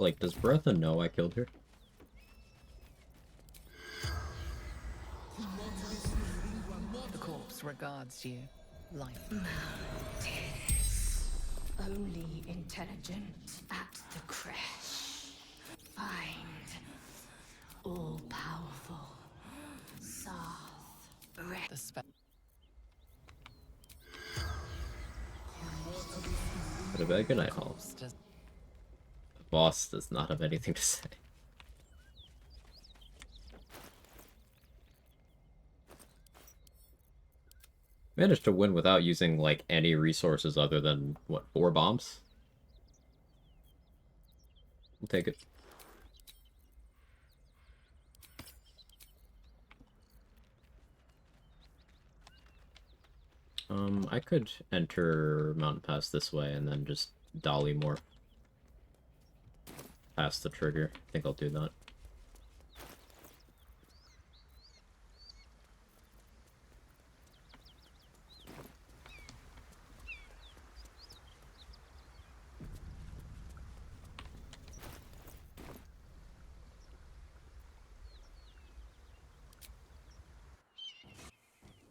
Like, does Bertha know I killed her? The corpse regards you lightly. Only intelligent at the crash. Find all-powerful Sarth. The spell. But a very good night, Hall. The boss does not have anything to say. Managed to win without using, like, any resources other than, what, 4 bombs? We'll take it. I could enter Mountain Pass this way and then just dolly more past the trigger. I think I'll do that.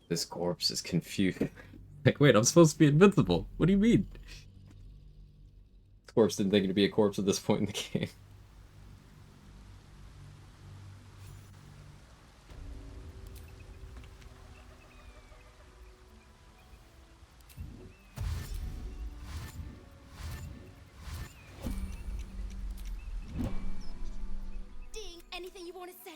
This corpse is confused. Like, wait, I'm supposed to be invincible. What do you mean? This corpse didn't think it'd be a corpse at this point in the game. Ding, anything you want to say?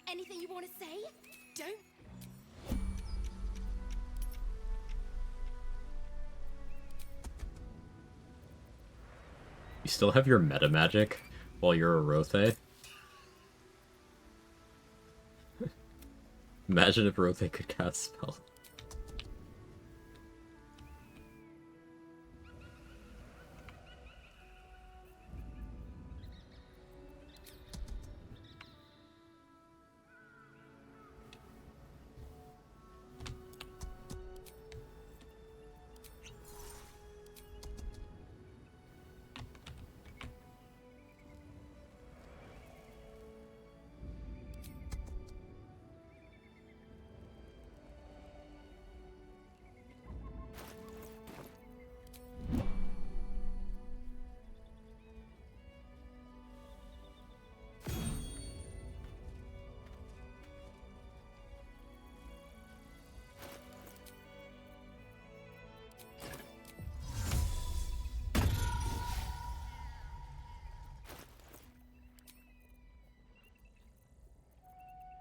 Anything you want to say? Don't. You still have your meta magic while you're a Rothe? Imagine if Rothe could cast spell.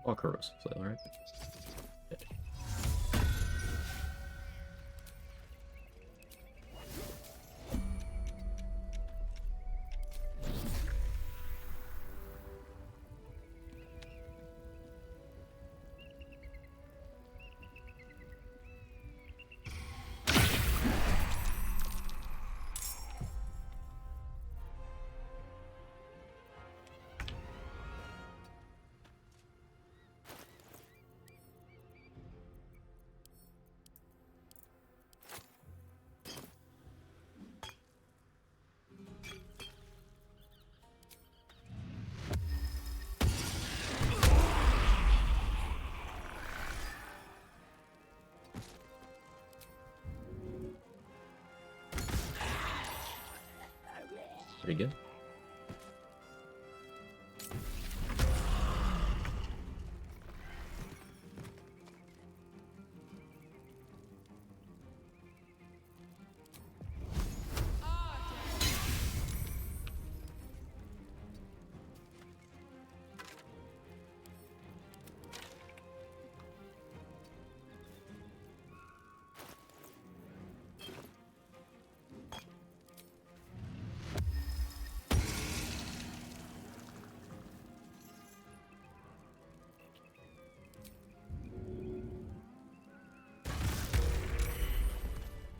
All corrosive flail, right? pretty good.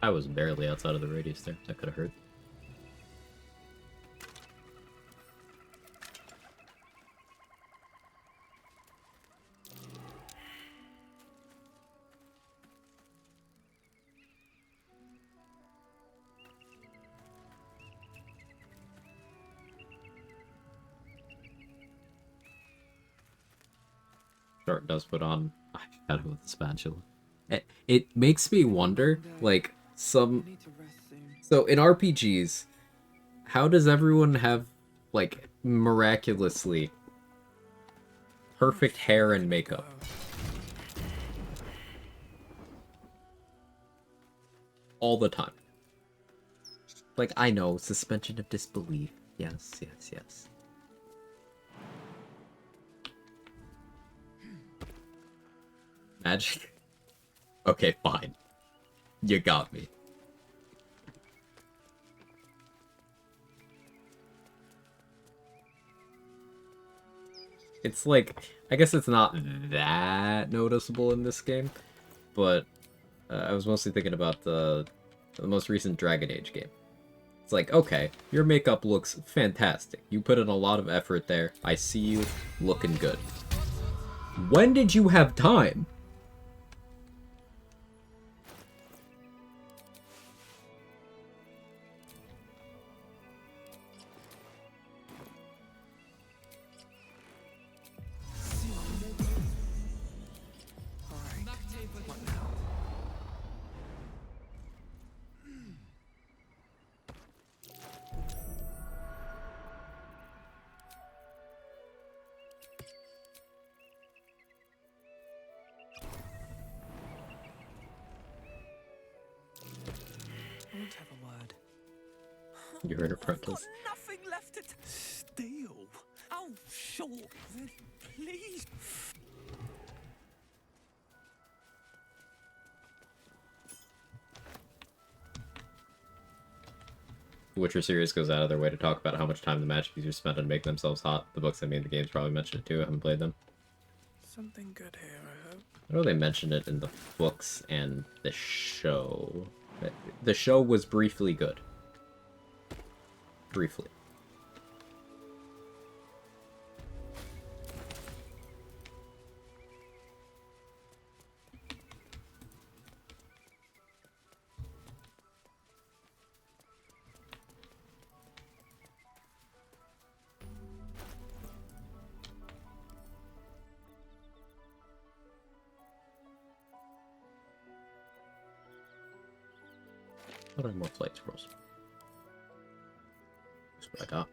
I was barely outside of the radius there. That could have hurt. Sure, it does put on shadow with the spatula. It makes me wonder, like, so in RPGs, how does everyone have, like, miraculously perfect hair and makeup? All the time. Like, I know, suspension of disbelief. Yes, yes, yes. Magic? Okay, fine. You got me. It's like, I guess it's not that noticeable in this game, but I was mostly thinking about the most recent Dragon Age game. It's like, okay, your makeup looks fantastic. You put in a lot of effort there. I see you looking good. When did you have time? I want to have a word. You heard her protest. Nothing left to steal. Oh, sure. Please. The Witcher series goes out of their way to talk about how much time the magic users spent on making themselves hot. The books that made the games probably mention it too. I haven't played them. Something good here, I hope. I know they mentioned it in the books and the show. The show was briefly good. Briefly. What are more flight scrolls? That's what I got.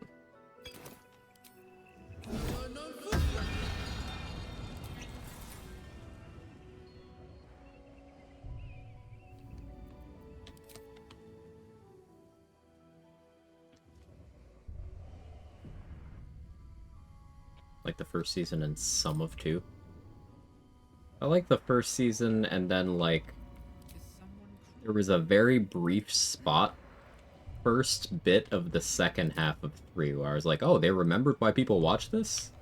Like the first season and some of 2. I like the first season and then like there was a very brief spot first bit of the second half of 3 where I was like, oh, they remembered why people watch this?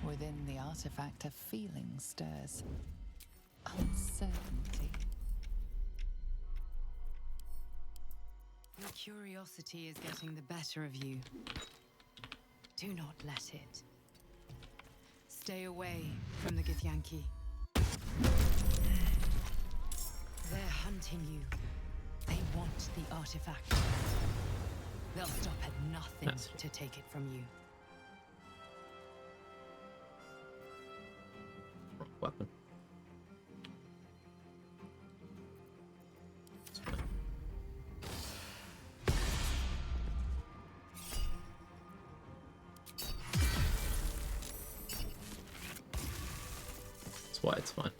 Within the artifact, a feeling stirs. Uncertainty. Your curiosity is getting the better of you. Do not let it. Stay away from the Githyanki. They're hunting you. They want the artifact. They'll stop at nothing to take it from you. Weapon. why it's fine.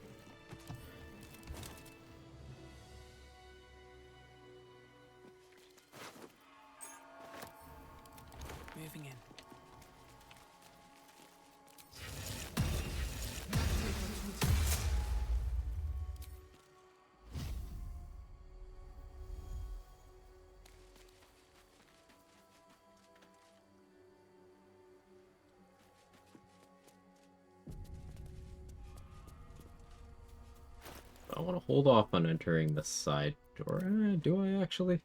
Moving in. I want to hold off on entering the side door. Do I actually? Am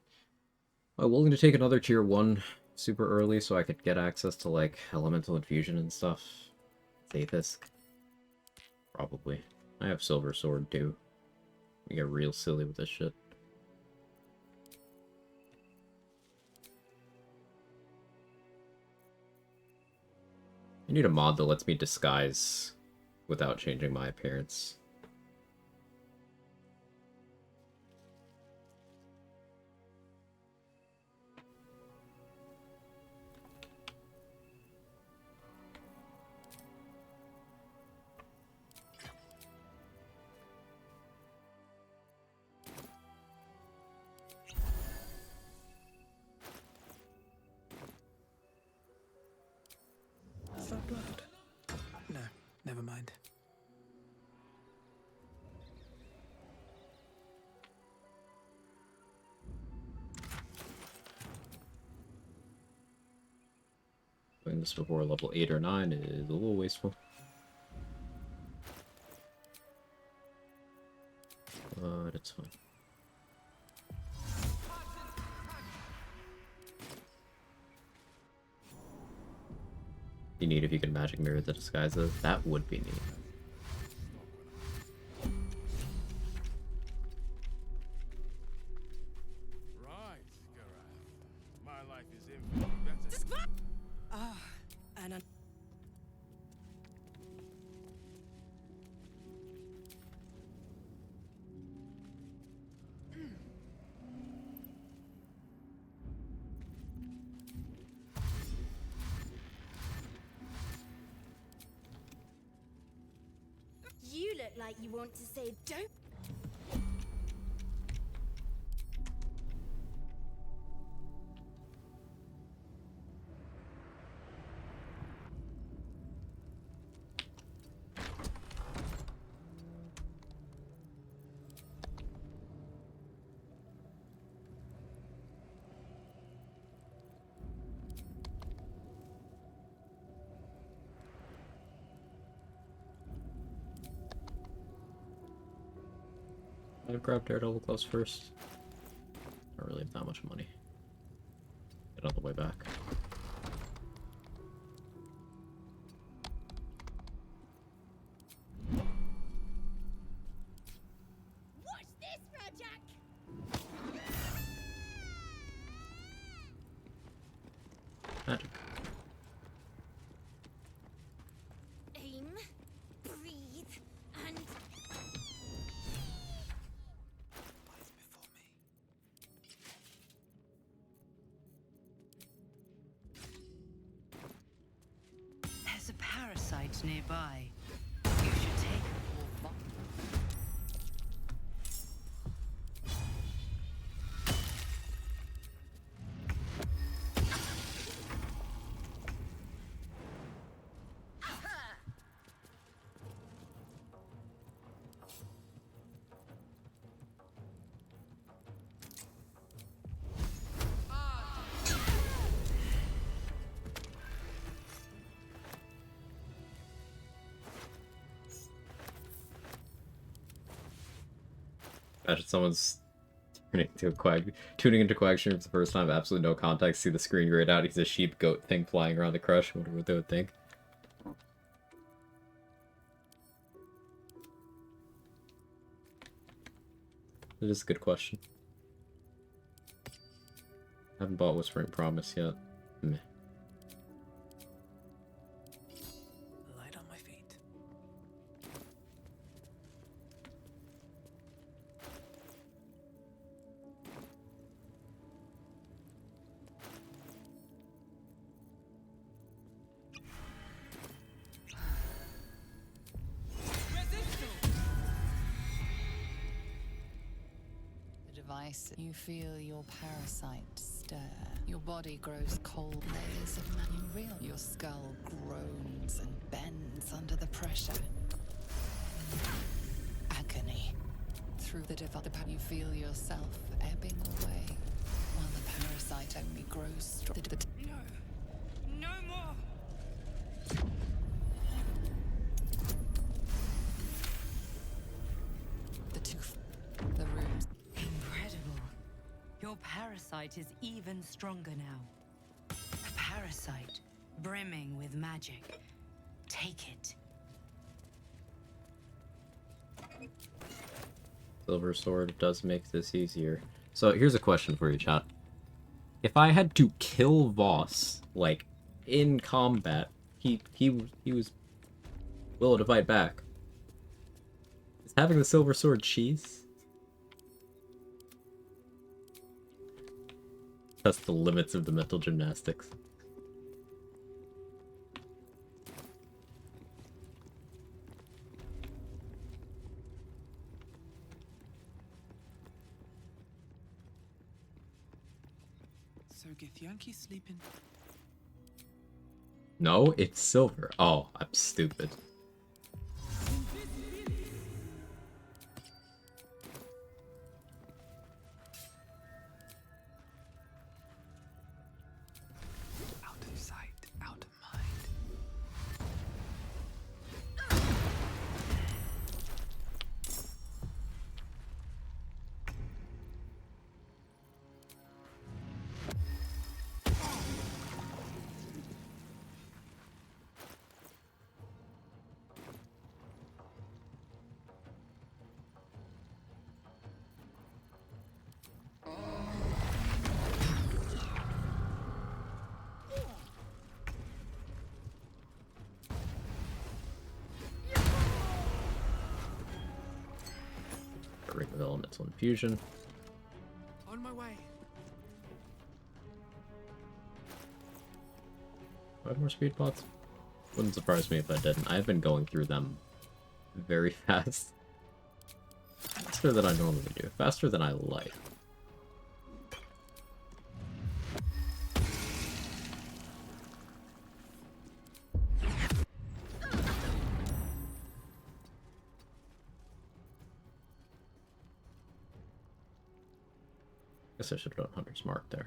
I willing to take another tier 1 super early so I could get access to, like, elemental infusion and stuff? Zathis? Probably. I have Silver Sword, too. We get real silly with this shit. I need a mod that lets me disguise without changing my appearance. Is that blood? No, never mind. Doing this before level 8 or 9 is a little wasteful. But it's fine. Be neat if you could magic mirror the disguises. That would be neat. Right, Gareth. My life is infinitely better. Ah, and You look like you want to say don't. I'd grab Daredevil Gloves first. I don't really have that much money. Get on the way back. Watch this, Rajak! Magic. Aim, breathe, and There's a parasite nearby. You should take it or Imagine someone's tuning into Quag stream for the first time, absolutely no context, see the screen grayed out, he's a sheep goat thing flying around the crush, wonder what they would think. It is a good question. Haven't bought Whispering Promise yet. Meh. Light on my feet. ice. You feel your parasites stir. Your body grows cold. Layers of you real. Your skull groans and bends under the pressure. Agony. Through the you feel yourself ebbing away, while the parasite only grows stronger. No! No more! The rooms. Incredible. Your parasite is even stronger now. A parasite brimming with magic. Take it. Silver Sword does make this easier. So here's a question for you, chat. If I had to kill Voss, like, in combat, he was willing to fight back. Is having the Silver Sword cheese? That's the limits of the mental gymnastics. So Githyanki's sleeping. No, it's silver. Oh, I'm stupid. Out of sight, out of mind. Ring of Elemental Infusion. On my way. 5 more speed pots? Wouldn't surprise me if I didn't. I've been going through them very fast. Faster than I normally do. Faster than I like. Guess I should have done Hunter's Mark there.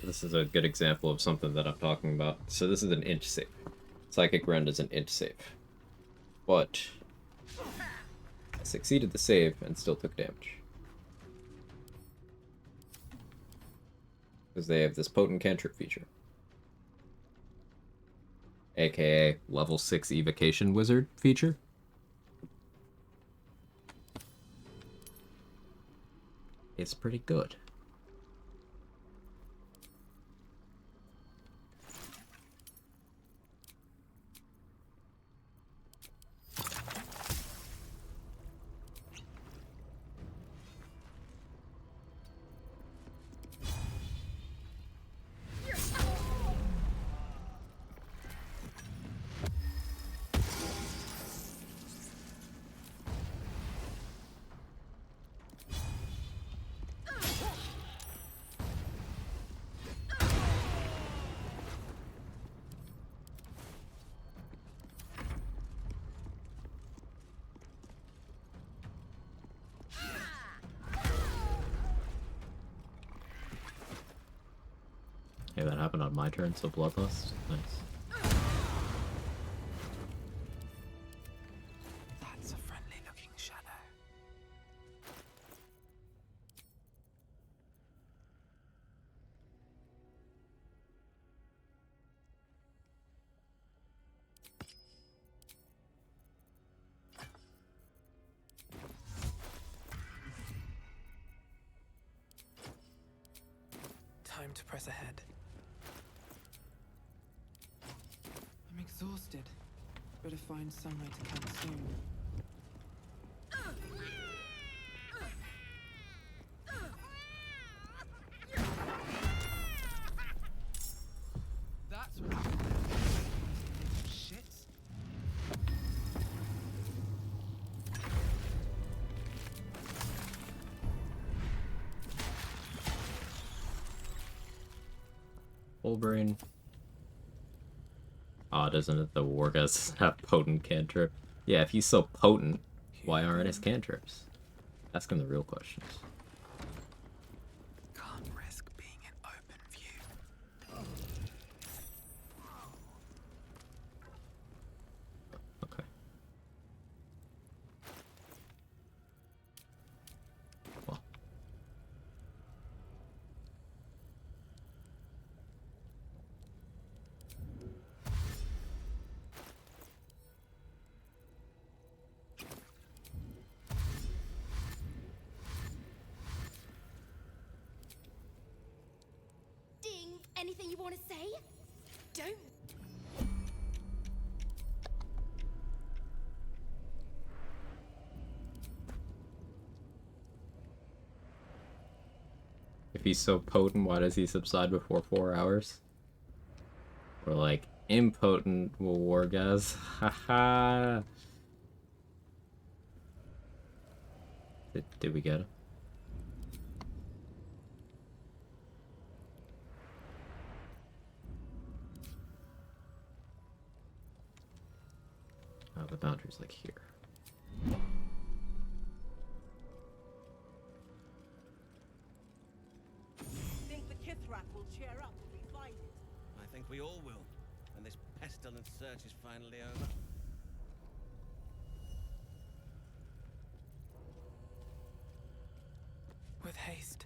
This is a good example of something that I'm talking about. So this is an int save. Psychic Rend is an int save. But I succeeded the save and still took damage. Because they have this potent cantrip feature. AKA level 6 evocation wizard feature. It's pretty good. Yeah, that happened on my turn, so Bloodlust. Nice. That's a friendly looking shadow. to press ahead. I'm exhausted. Better find somewhere to camp soon. That's what little shits. Full brain. Odd, isn't it? The Wargas have potent cantrip. Yeah, if he's so potent, why aren't his cantrips? Asking the real questions. Can't risk being in open view. Okay. Well. Ding! Anything you want to say? Don't. If he's so potent, why does he subside before 4 hours? Or like, impotent will Wargas. Haha. Did we get him? Oh, the boundary's like here. Think the Kithrak will cheer up if we find it? I think we all will, when this pestilent search is finally over. With haste.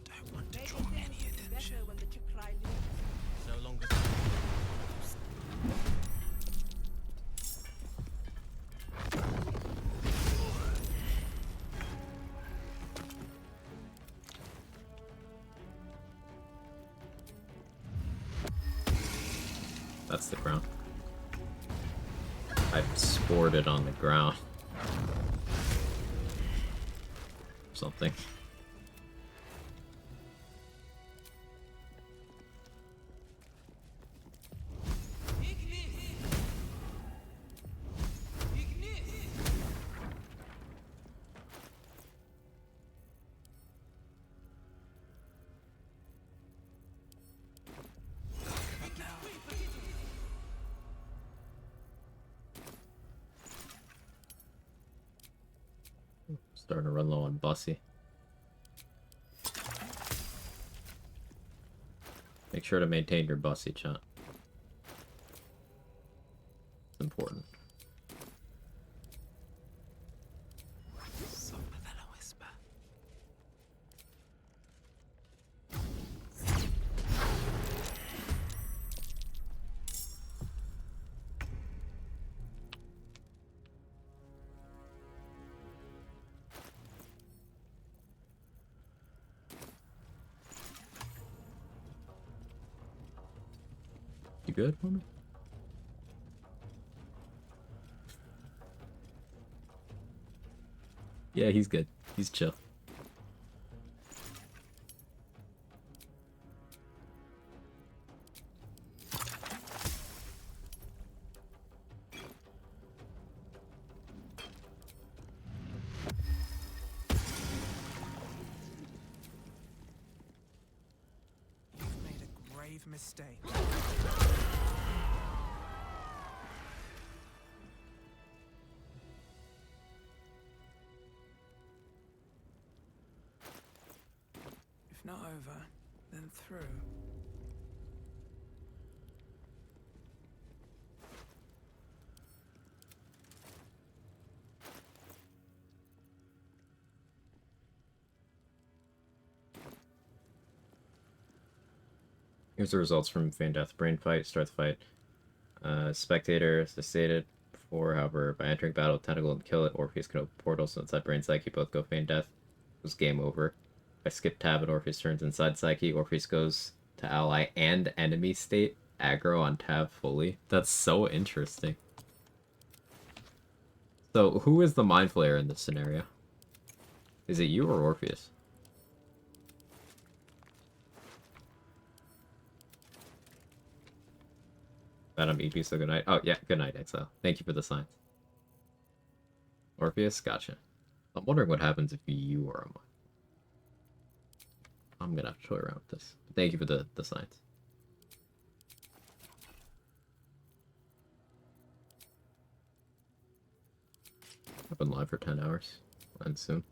Don't want to draw any attention. When the Chikrai lose. So long as... That's the ground. I sported on the ground. Something. Starting to run low on Bussy. Make sure to maintain your Bussy, chat. It's important. Softer than a whisper. You good, homie? Yeah, he's good. He's chill. You've made a grave mistake. If not over, then through. Here's the results from Feign Death Brain Fight. Start the fight. Spectator, as stated before, however, by entering battle, Tentacle and kill it, Orpheus can open portals inside Brain Psyche, both go Feign Death. It was game over. I skip tab and Orpheus turns inside Psyche. Orpheus goes to ally and enemy state. Aggro on tab fully. That's so interesting. So, who is the Mind Flayer in this scenario? Is it you or Orpheus? Madam EP, so good night. Oh, yeah, good night, Exile. Thank you for the signs. Orpheus, gotcha. I'm wondering what happens if you are a Mind. I'm gonna have to toy around with this. But thank you for the signs. I've been live for 10 hours. We'll end soon.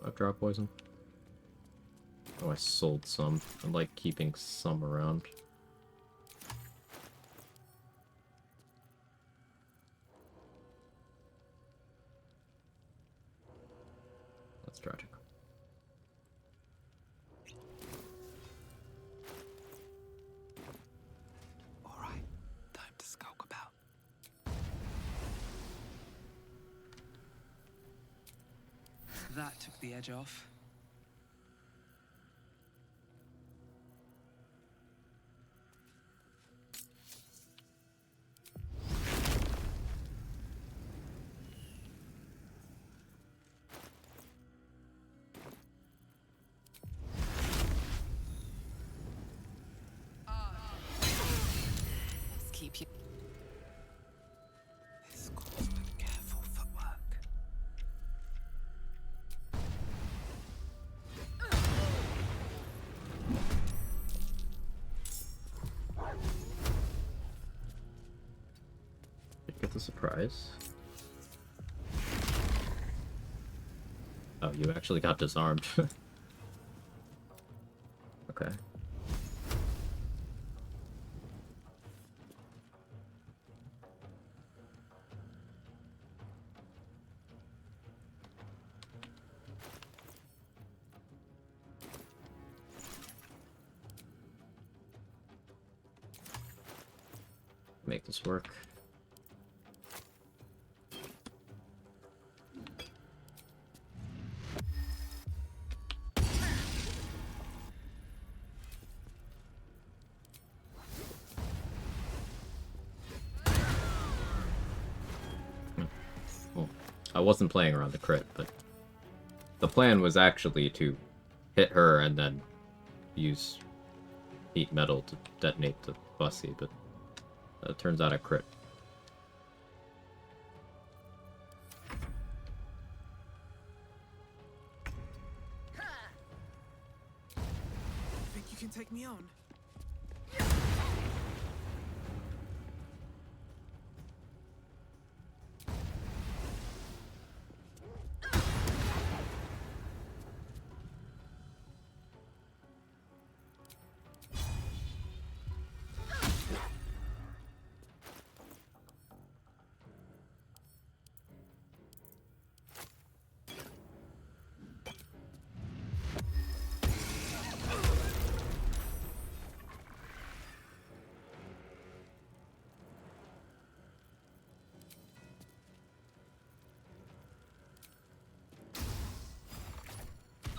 I've dropped poison. Oh, I sold some. I like keeping some around. That's tragic. Alright, time to skulk about. That took the edge off. Let's keep you. This calls for careful footwork. Did you get the surprise? Oh, you actually got disarmed. Okay. Make this work. Well, I wasn't playing around the crit, but the plan was actually to hit her and then use heat metal to detonate the bussy, but it turns out I crit. Think you can take me on?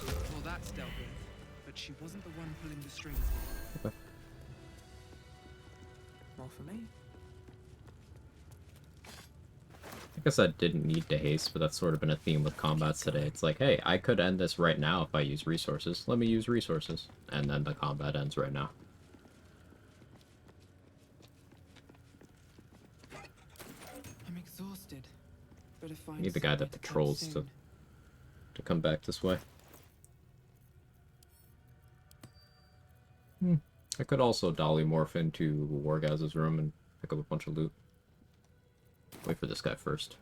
Well, that's dealt with. But she wasn't the one pulling the strings. Okay. More for me. I guess I didn't need to haste, but that's sort of been a theme with combats today. It's like, hey, I could end this right now if I use resources. Let me use resources. And then the combat ends right now. I'm exhausted. Better I find need the guy that somewhere to camp patrols soon. to come back this way. I could also dolly morph into Wargaz's room and pick up a bunch of loot. Wait for this guy first.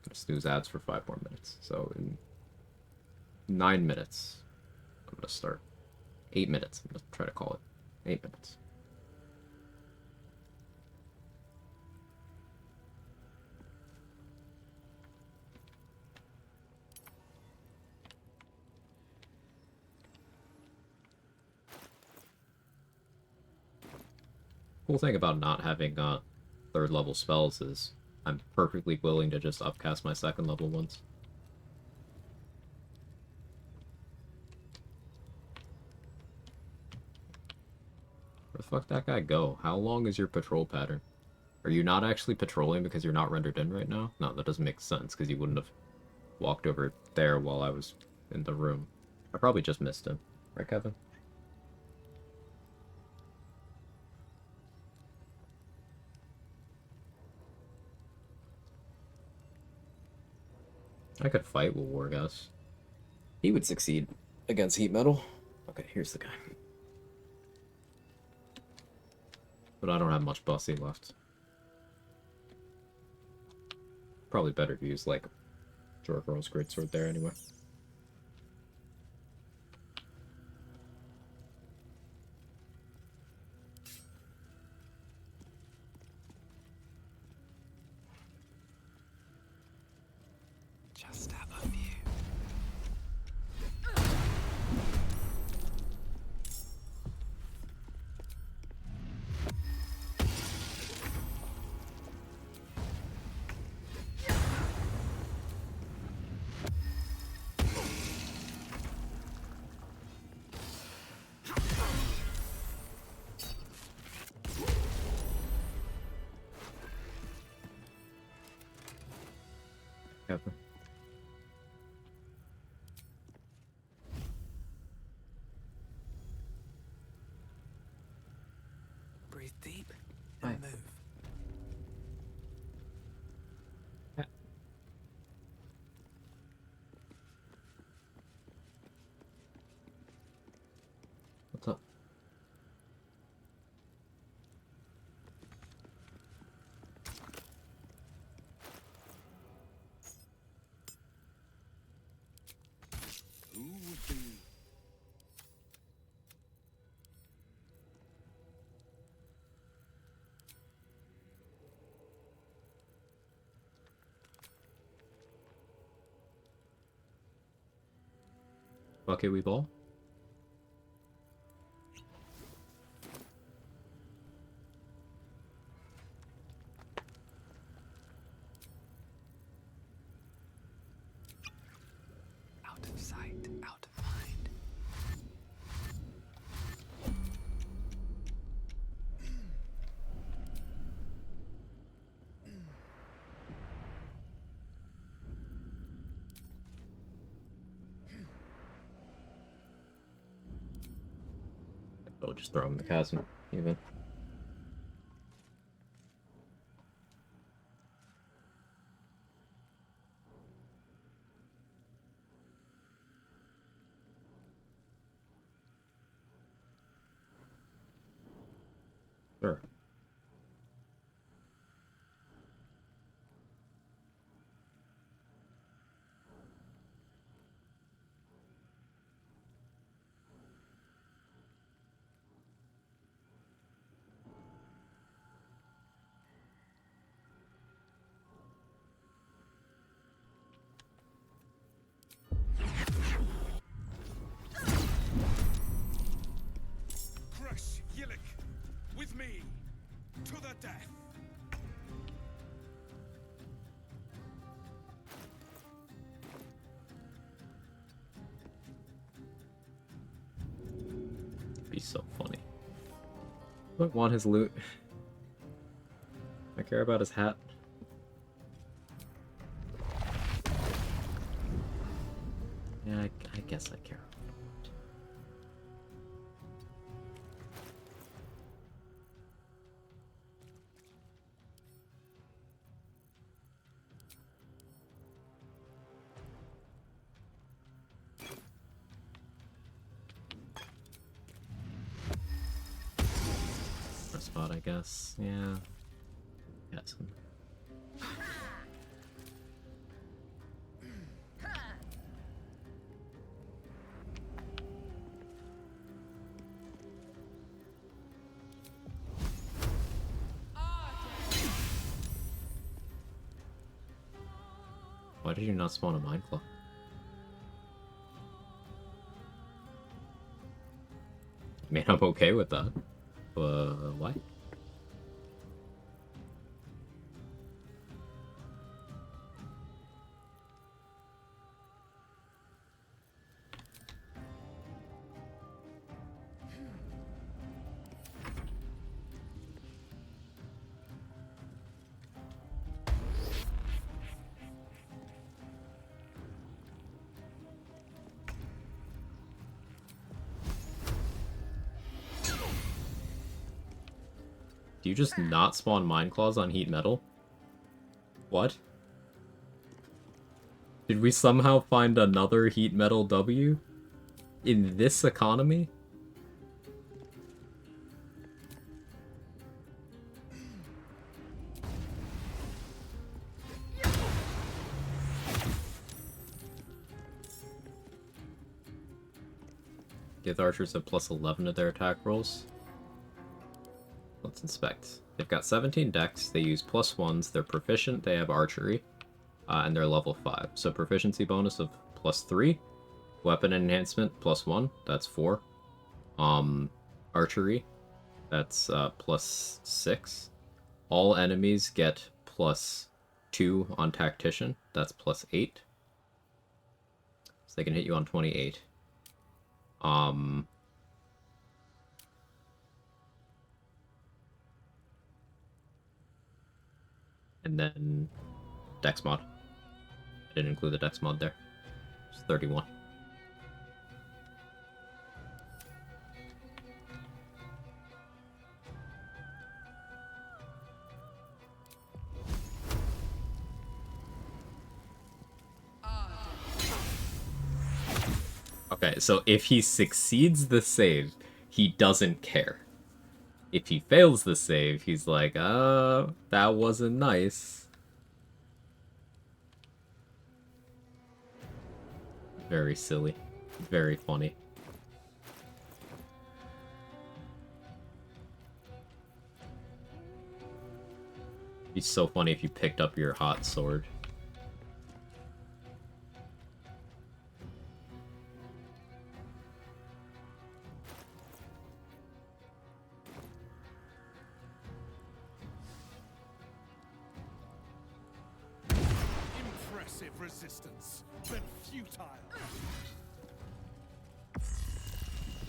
Gonna snooze ads for 5 more minutes. So in 9 minutes, I'm gonna start. 8 minutes, I'm gonna try to call it. 8 minutes. Cool thing about not having third level spells is I'm perfectly willing to just upcast my second level ones. Where the fuck that guy go? How long is your patrol pattern? Are you not actually patrolling because you're not rendered in right now? No, that doesn't make sense, because you wouldn't have walked over there while I was in the room. I probably just missed him. Right, Kevin? I could fight with Wargas. He would succeed against Heat Metal. Okay, here's the guy. But I don't have much bussy left. Probably better to use, like, Jorgro's Greatsword there anyway. Just out of view. Kevin. Breathe deep and move. What's up? Who would be? Bucket we ball? Out of sight, out of mind. I'll just throw him in the chasm, even. Sure. Crush Yillik with me to the death. Be so funny. I don't want his loot. I care about his hat. Yeah, I guess I care. A spot, I guess. Yeah. Yes. Why did you not spawn a Mind Claw? I mean, I'm okay with that. Why? Do you just not spawn Mind Claws on Heat Metal? What? Did we somehow find another Heat Metal W? In this economy? Give the archers a plus 11 to their attack rolls. Let's inspect. They've got 17 dex, they use plus 1s, they're proficient, they have archery, and they're level 5. So proficiency bonus of plus 3, weapon enhancement plus 1, that's 4. Archery, that's plus 6. All enemies get plus 2 on tactician, that's plus 8. So they can hit you on 28. And then Dex mod. I didn't include the Dex mod there. It's 31. Okay, so if he succeeds the save, he doesn't care. If he fails the save, he's like, that wasn't nice. Very silly. Very funny. It'd be so funny if you picked up your hot sword. Impressive resistance, but futile.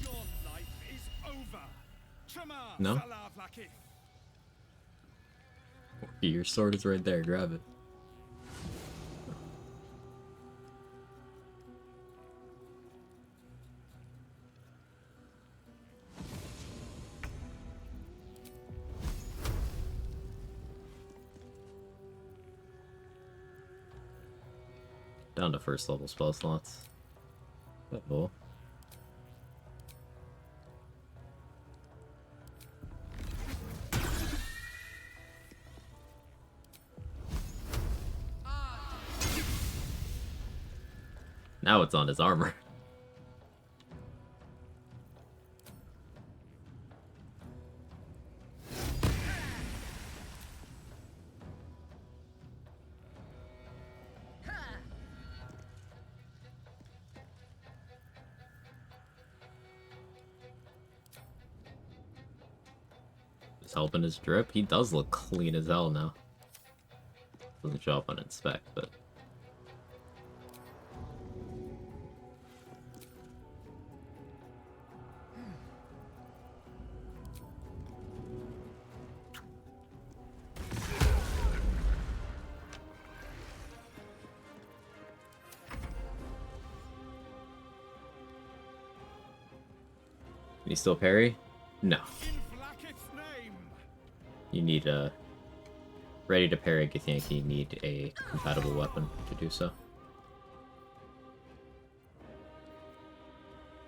Your life is over. No? Your sword is right there, grab it. Down to first level spell slots. Uh-oh. Now it's on his armor. Just helping his drip. He does look clean as hell now. Doesn't show up on inspect, but... Can you still parry? No. You need a... Ready to parry Githyanki, you need a compatible weapon to do so.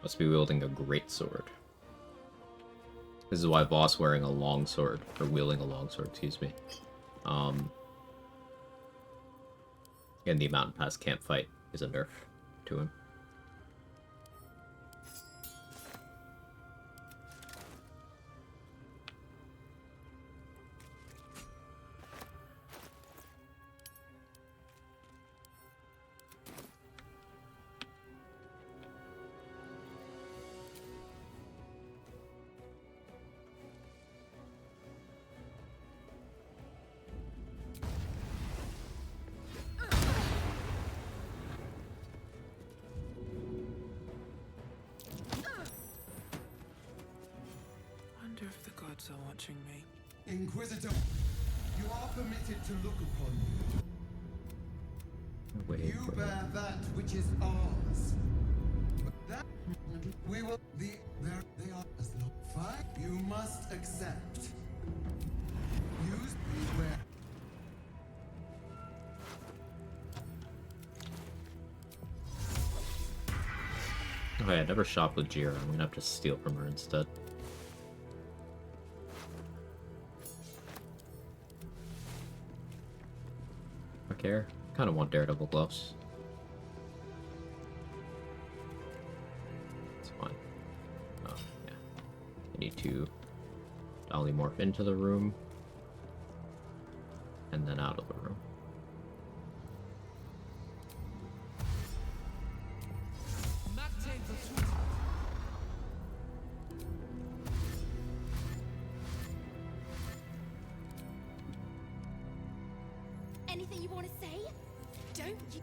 Must be wielding a great sword. This is why Voss wearing a long sword, or wielding a long sword, excuse me. And the Mountain Pass can't fight is a nerf to him. Wonder if the gods are watching me. Inquisitor, you are permitted to look upon me. You bear that which is ours. That we will. There they are as long. Fine. You must accept. Where? Okay, I never shopped with Jira. I'm gonna have to steal from her instead. I care. Kind of want Daredevil gloves. It's fine. Oh, yeah. I need to polymorph into the room and then out of the room. Anything you want to say? Don't you?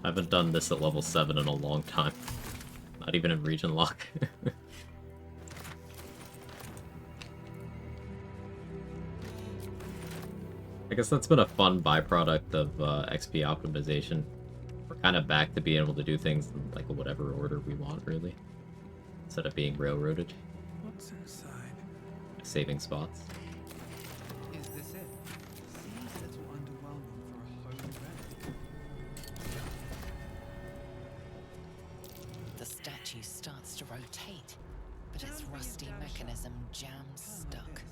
I haven't done this at level 7 in a long time. Not even in region lock. I guess that's been a fun byproduct of XP optimization. We're kind of back to being able to do things in like whatever order we want, really. Instead of being railroaded. What's inside? Saving spots. Is this it? Seems a little underwhelming for a holy relic. The statue starts to rotate, but its rusty mechanism jams stuck.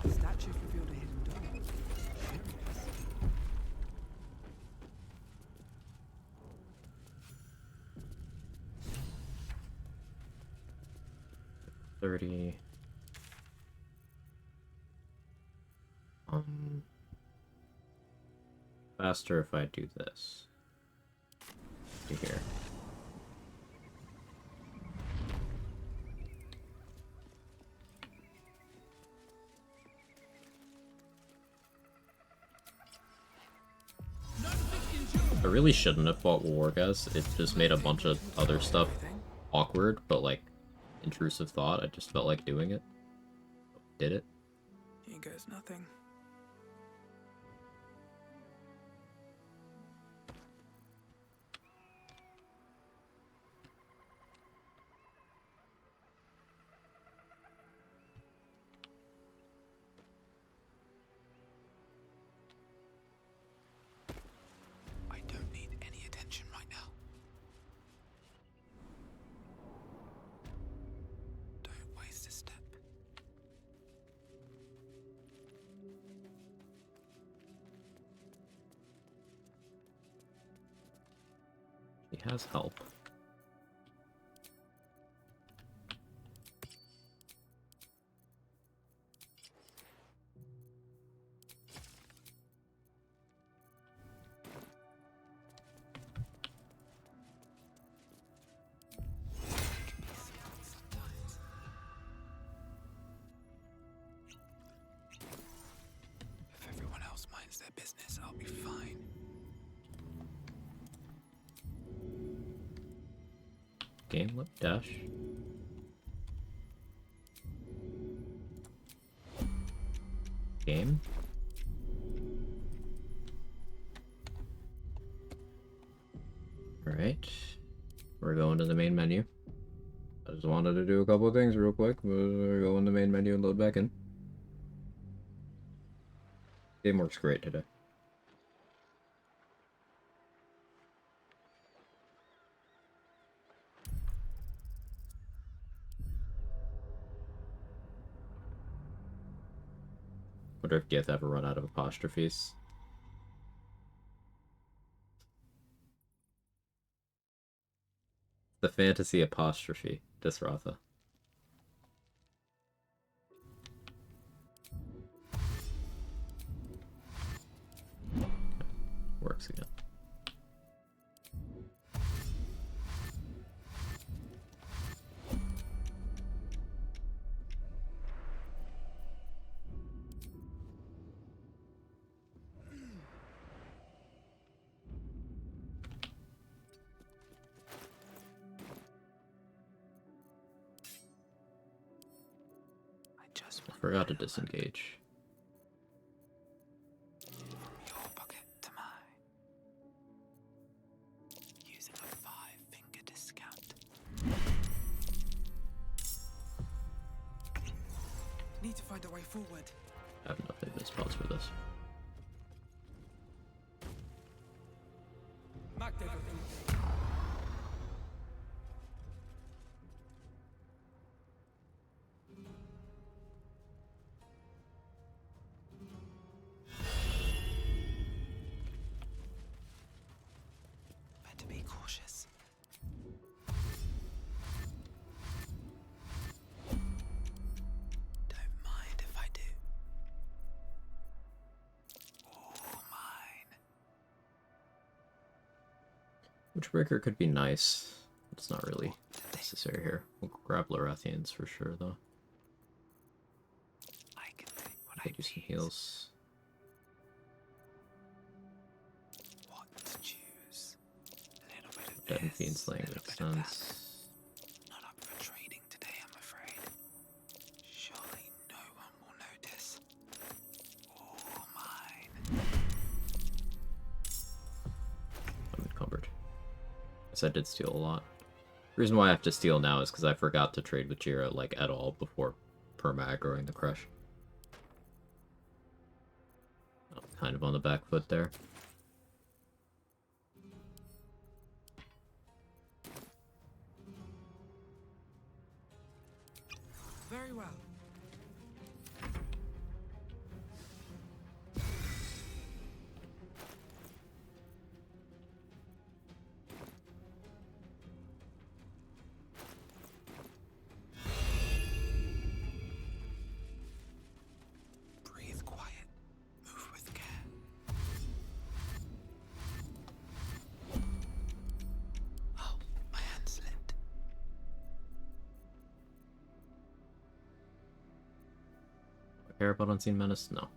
The statue's revealed a hidden door. Curious. 30. Faster if I do this. To here. I really shouldn't have fought Wargas. It just made a bunch of other stuff awkward, but like intrusive thought. I just felt like doing it. Did it. Here goes nothing. I don't need any attention right now. Don't waste a step. He has help. If everyone else minds their business, I'll be fine. Game lip dash. Game. Alright. We're going to the main menu. I just wanted to do a couple of things real quick. We'll go in the main menu and load back in. Game works great today. Wonder if Gith ever run out of apostrophes. The fantasy apostrophe, Disratha. works again. I forgot to disengage. Your pocket to mine. Using a 5-finger discount. Need to find a way forward. I have nothing but spots for this. Better be cautious. Don't mind if I do. All mine. Witchbreaker could be nice. It's not really necessary here. We'll grab Lorathians for sure, though. I can take what Could use some heals. What to choose? A little bit of Dead and this, Fiend Slaying makes sense. Not up for trading today, I'm afraid. Surely no one will notice. All mine. I'm encumbered. Guess I did steal a lot. The reason why I have to steal now is because I forgot to trade with Jira, like, at all before perma-aggroing the crush. I'm kind of on the back foot there. Very well. Breathe quiet. Move with care. Oh, my hand slipped. Care about Unseen Menace? No.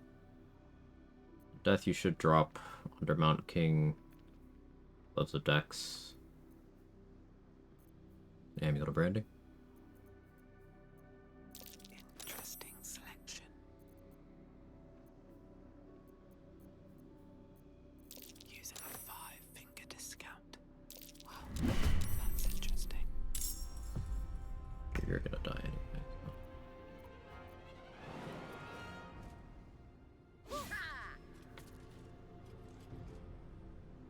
Death you should drop under Mount King. Loves of Dex. Amulet of Branding. Interesting selection. Using a 5-finger discount. Wow, that's interesting. You're gonna die anyway.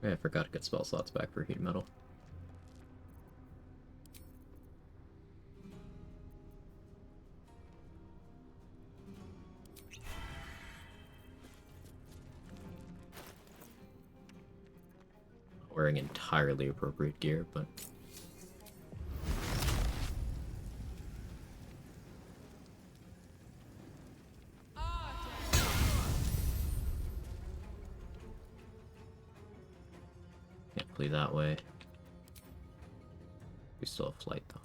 Yeah, I forgot to get spell slots back for Heat Metal. Wearing entirely appropriate gear, but can't flee that way. We still have flight though.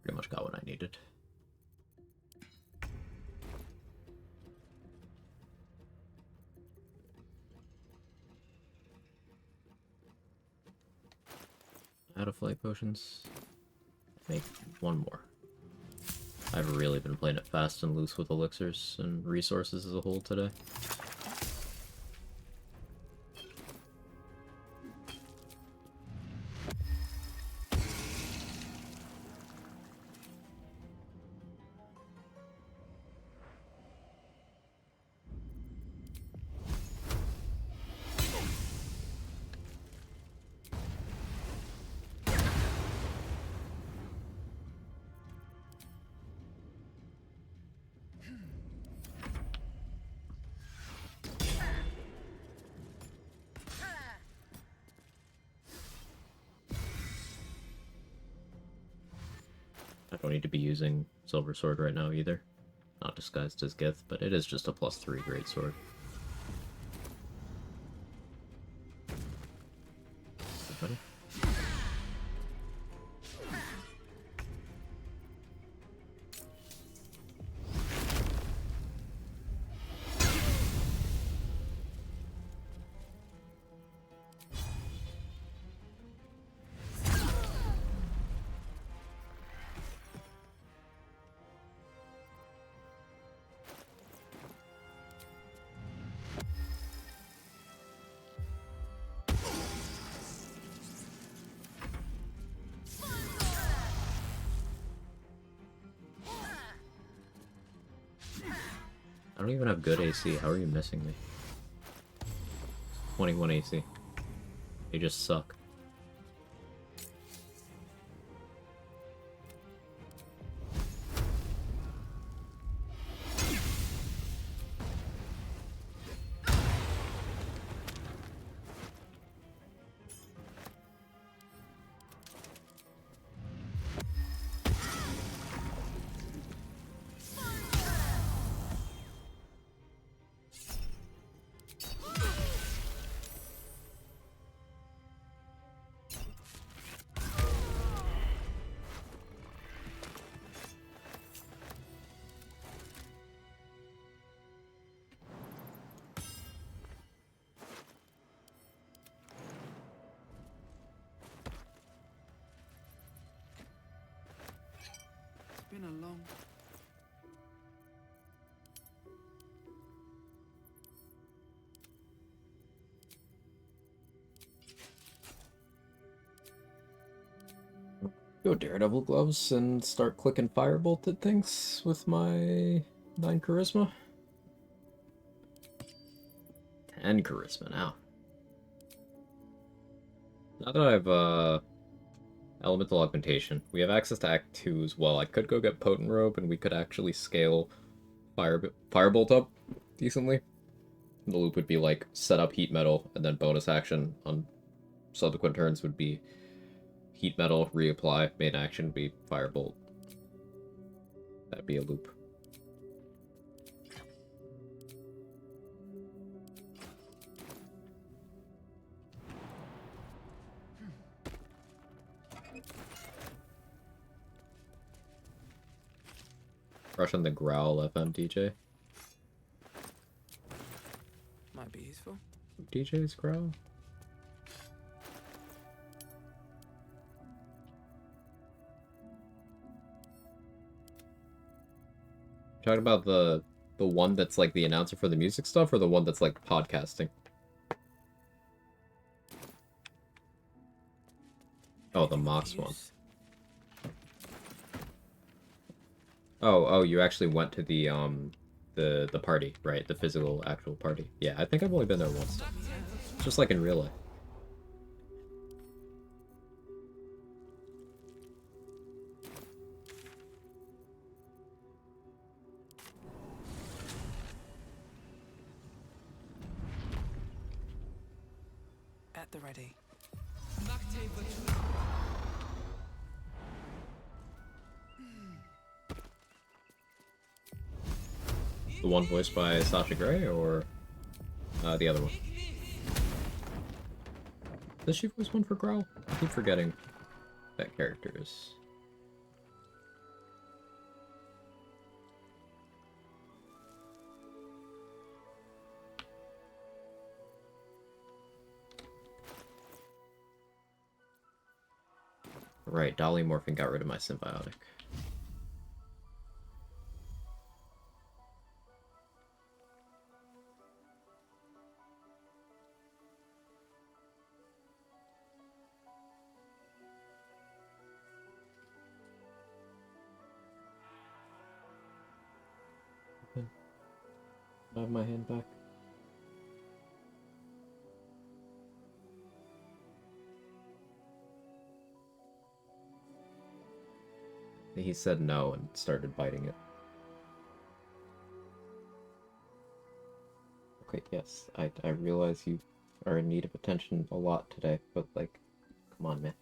Pretty much got what I needed. Out of flight potions. Make one more. I've really been playing it fast and loose with elixirs and resources as a whole today. I don't need to be using Silver Sword right now either. Not disguised as Gith, but it is just a +3 great sword. Somebody? I don't even have good AC. How are you missing me? 21 AC. You just suck. It's been a long... Go Daredevil gloves and start clicking firebolt at things with my 9 charisma. 10 charisma now. Now that I've elemental augmentation, we have access to Act 2 as well. I could go get Potent Robe and we could actually scale firebolt up decently. The loop would be like set up heat metal and then bonus action on subsequent turns would be heat metal, reapply, main action would be firebolt. That'd be a loop. Rushing the Growl FM DJ. Might be useful. DJ's Growl? Talking about the one that's like the announcer for the music stuff, or the one that's like podcasting? Oh, the Mox one. Oh, you actually went to the party, right? The physical, actual party. Yeah, I think I've only been there once. Just like in real life. At the ready. The one voiced by Sasha Grey, or the other one? Does she voice one for Growl? I keep forgetting that character is. Right, Dolly Morphin got rid of my symbiotic. I have my hand back. He said no and started biting it. Okay, yes, I realize you are in need of attention a lot today, but like, come on, man.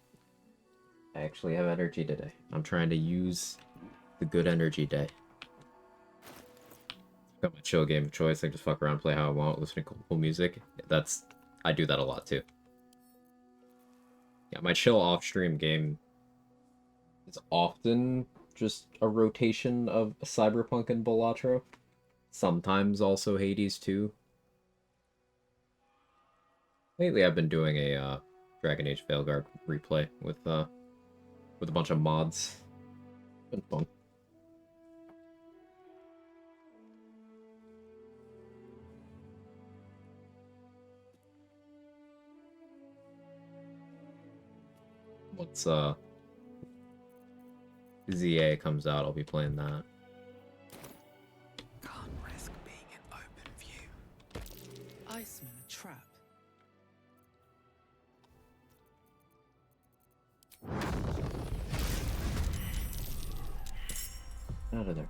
I actually have energy today. I'm trying to use the good energy day. Got my chill game of choice. I just fuck around, play how I want, listen to cool music. I do that a lot too. Yeah, my chill off-stream game is often just a rotation of Cyberpunk and Balatro. Sometimes also Hades too. Lately I've been doing a Dragon Age Veilguard replay with a bunch of mods. Been fun. Once ZA comes out, I'll be playing that. Can't risk being in open view. I smell a trap. Out of there.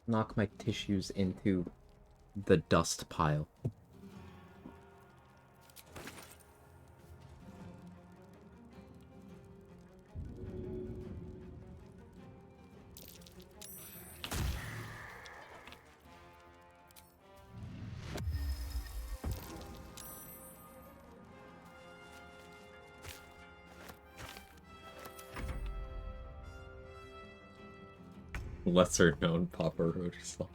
Knock my tissues into the dust pile. Lesser known Papa Roach song.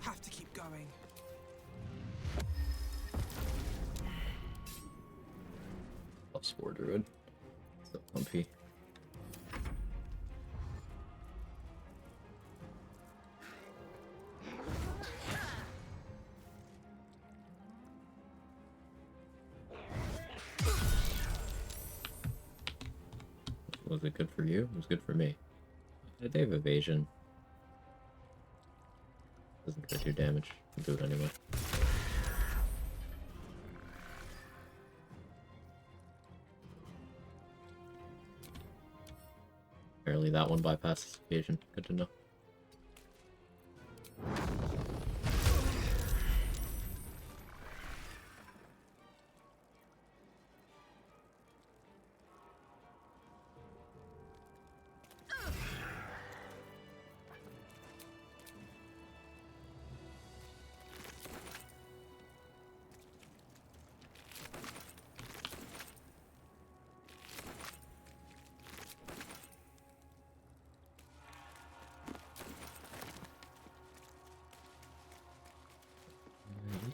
Have to keep going. Love Spore Druid. So comfy. Was it good for you? It was good for me. They have evasion. Doesn't gonna do damage. I'll do it anyway. Apparently that one bypasses evasion. Good to know.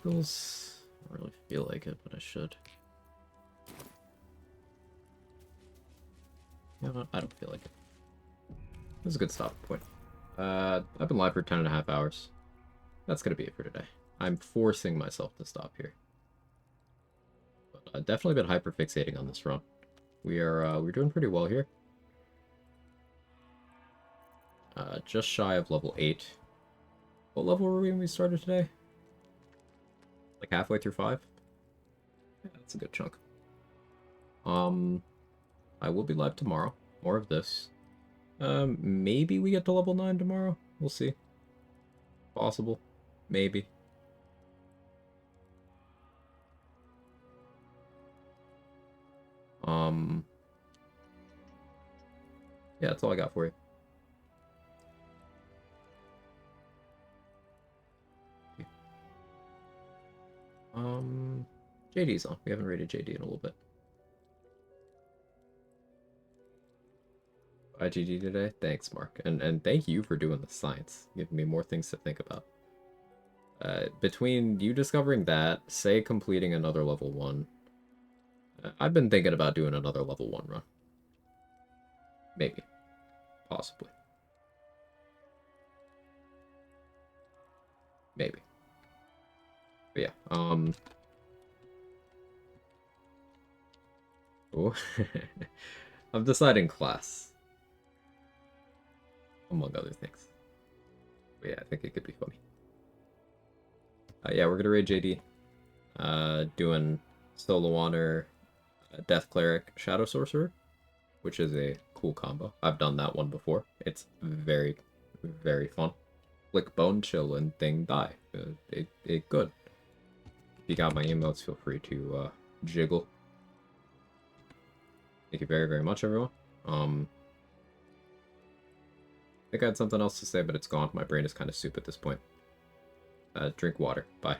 Eagles, I don't really feel like it, but I should. You know what? I don't feel like it. This is a good stopping point. I've been live for 10.5 hours. That's gonna be it for today. I'm forcing myself to stop here. But I've definitely been hyperfixating on this run. We're doing pretty well here. Just shy of level 8. What level were we when we started today? Like halfway through 5? Yeah, that's a good chunk. I will be live tomorrow. More of this. Maybe we get to level 9 tomorrow. We'll see. Possible. Maybe. Yeah, that's all I got for you. JD's on. We haven't rated JD in a little bit. IGG today? Thanks, Mark. And thank you for doing the science. Giving me more things to think about. Between you discovering that, say completing another level 1, I've been thinking about doing another level 1 run. Maybe. Possibly. Maybe. But yeah, oh. I'm deciding class. among other things. But yeah, I think it could be funny. Yeah, we're gonna raid JD. Doing solo honor, Death Cleric, Shadow Sorcerer, which is a cool combo. I've done that one before. It's very, very fun. Flick Bone Chill and thing die. It good. If you got my emotes, feel free to jiggle. Thank you very, very much, everyone. I think I had something else to say, but it's gone. My brain is kind of soup at this point. Drink water. Bye.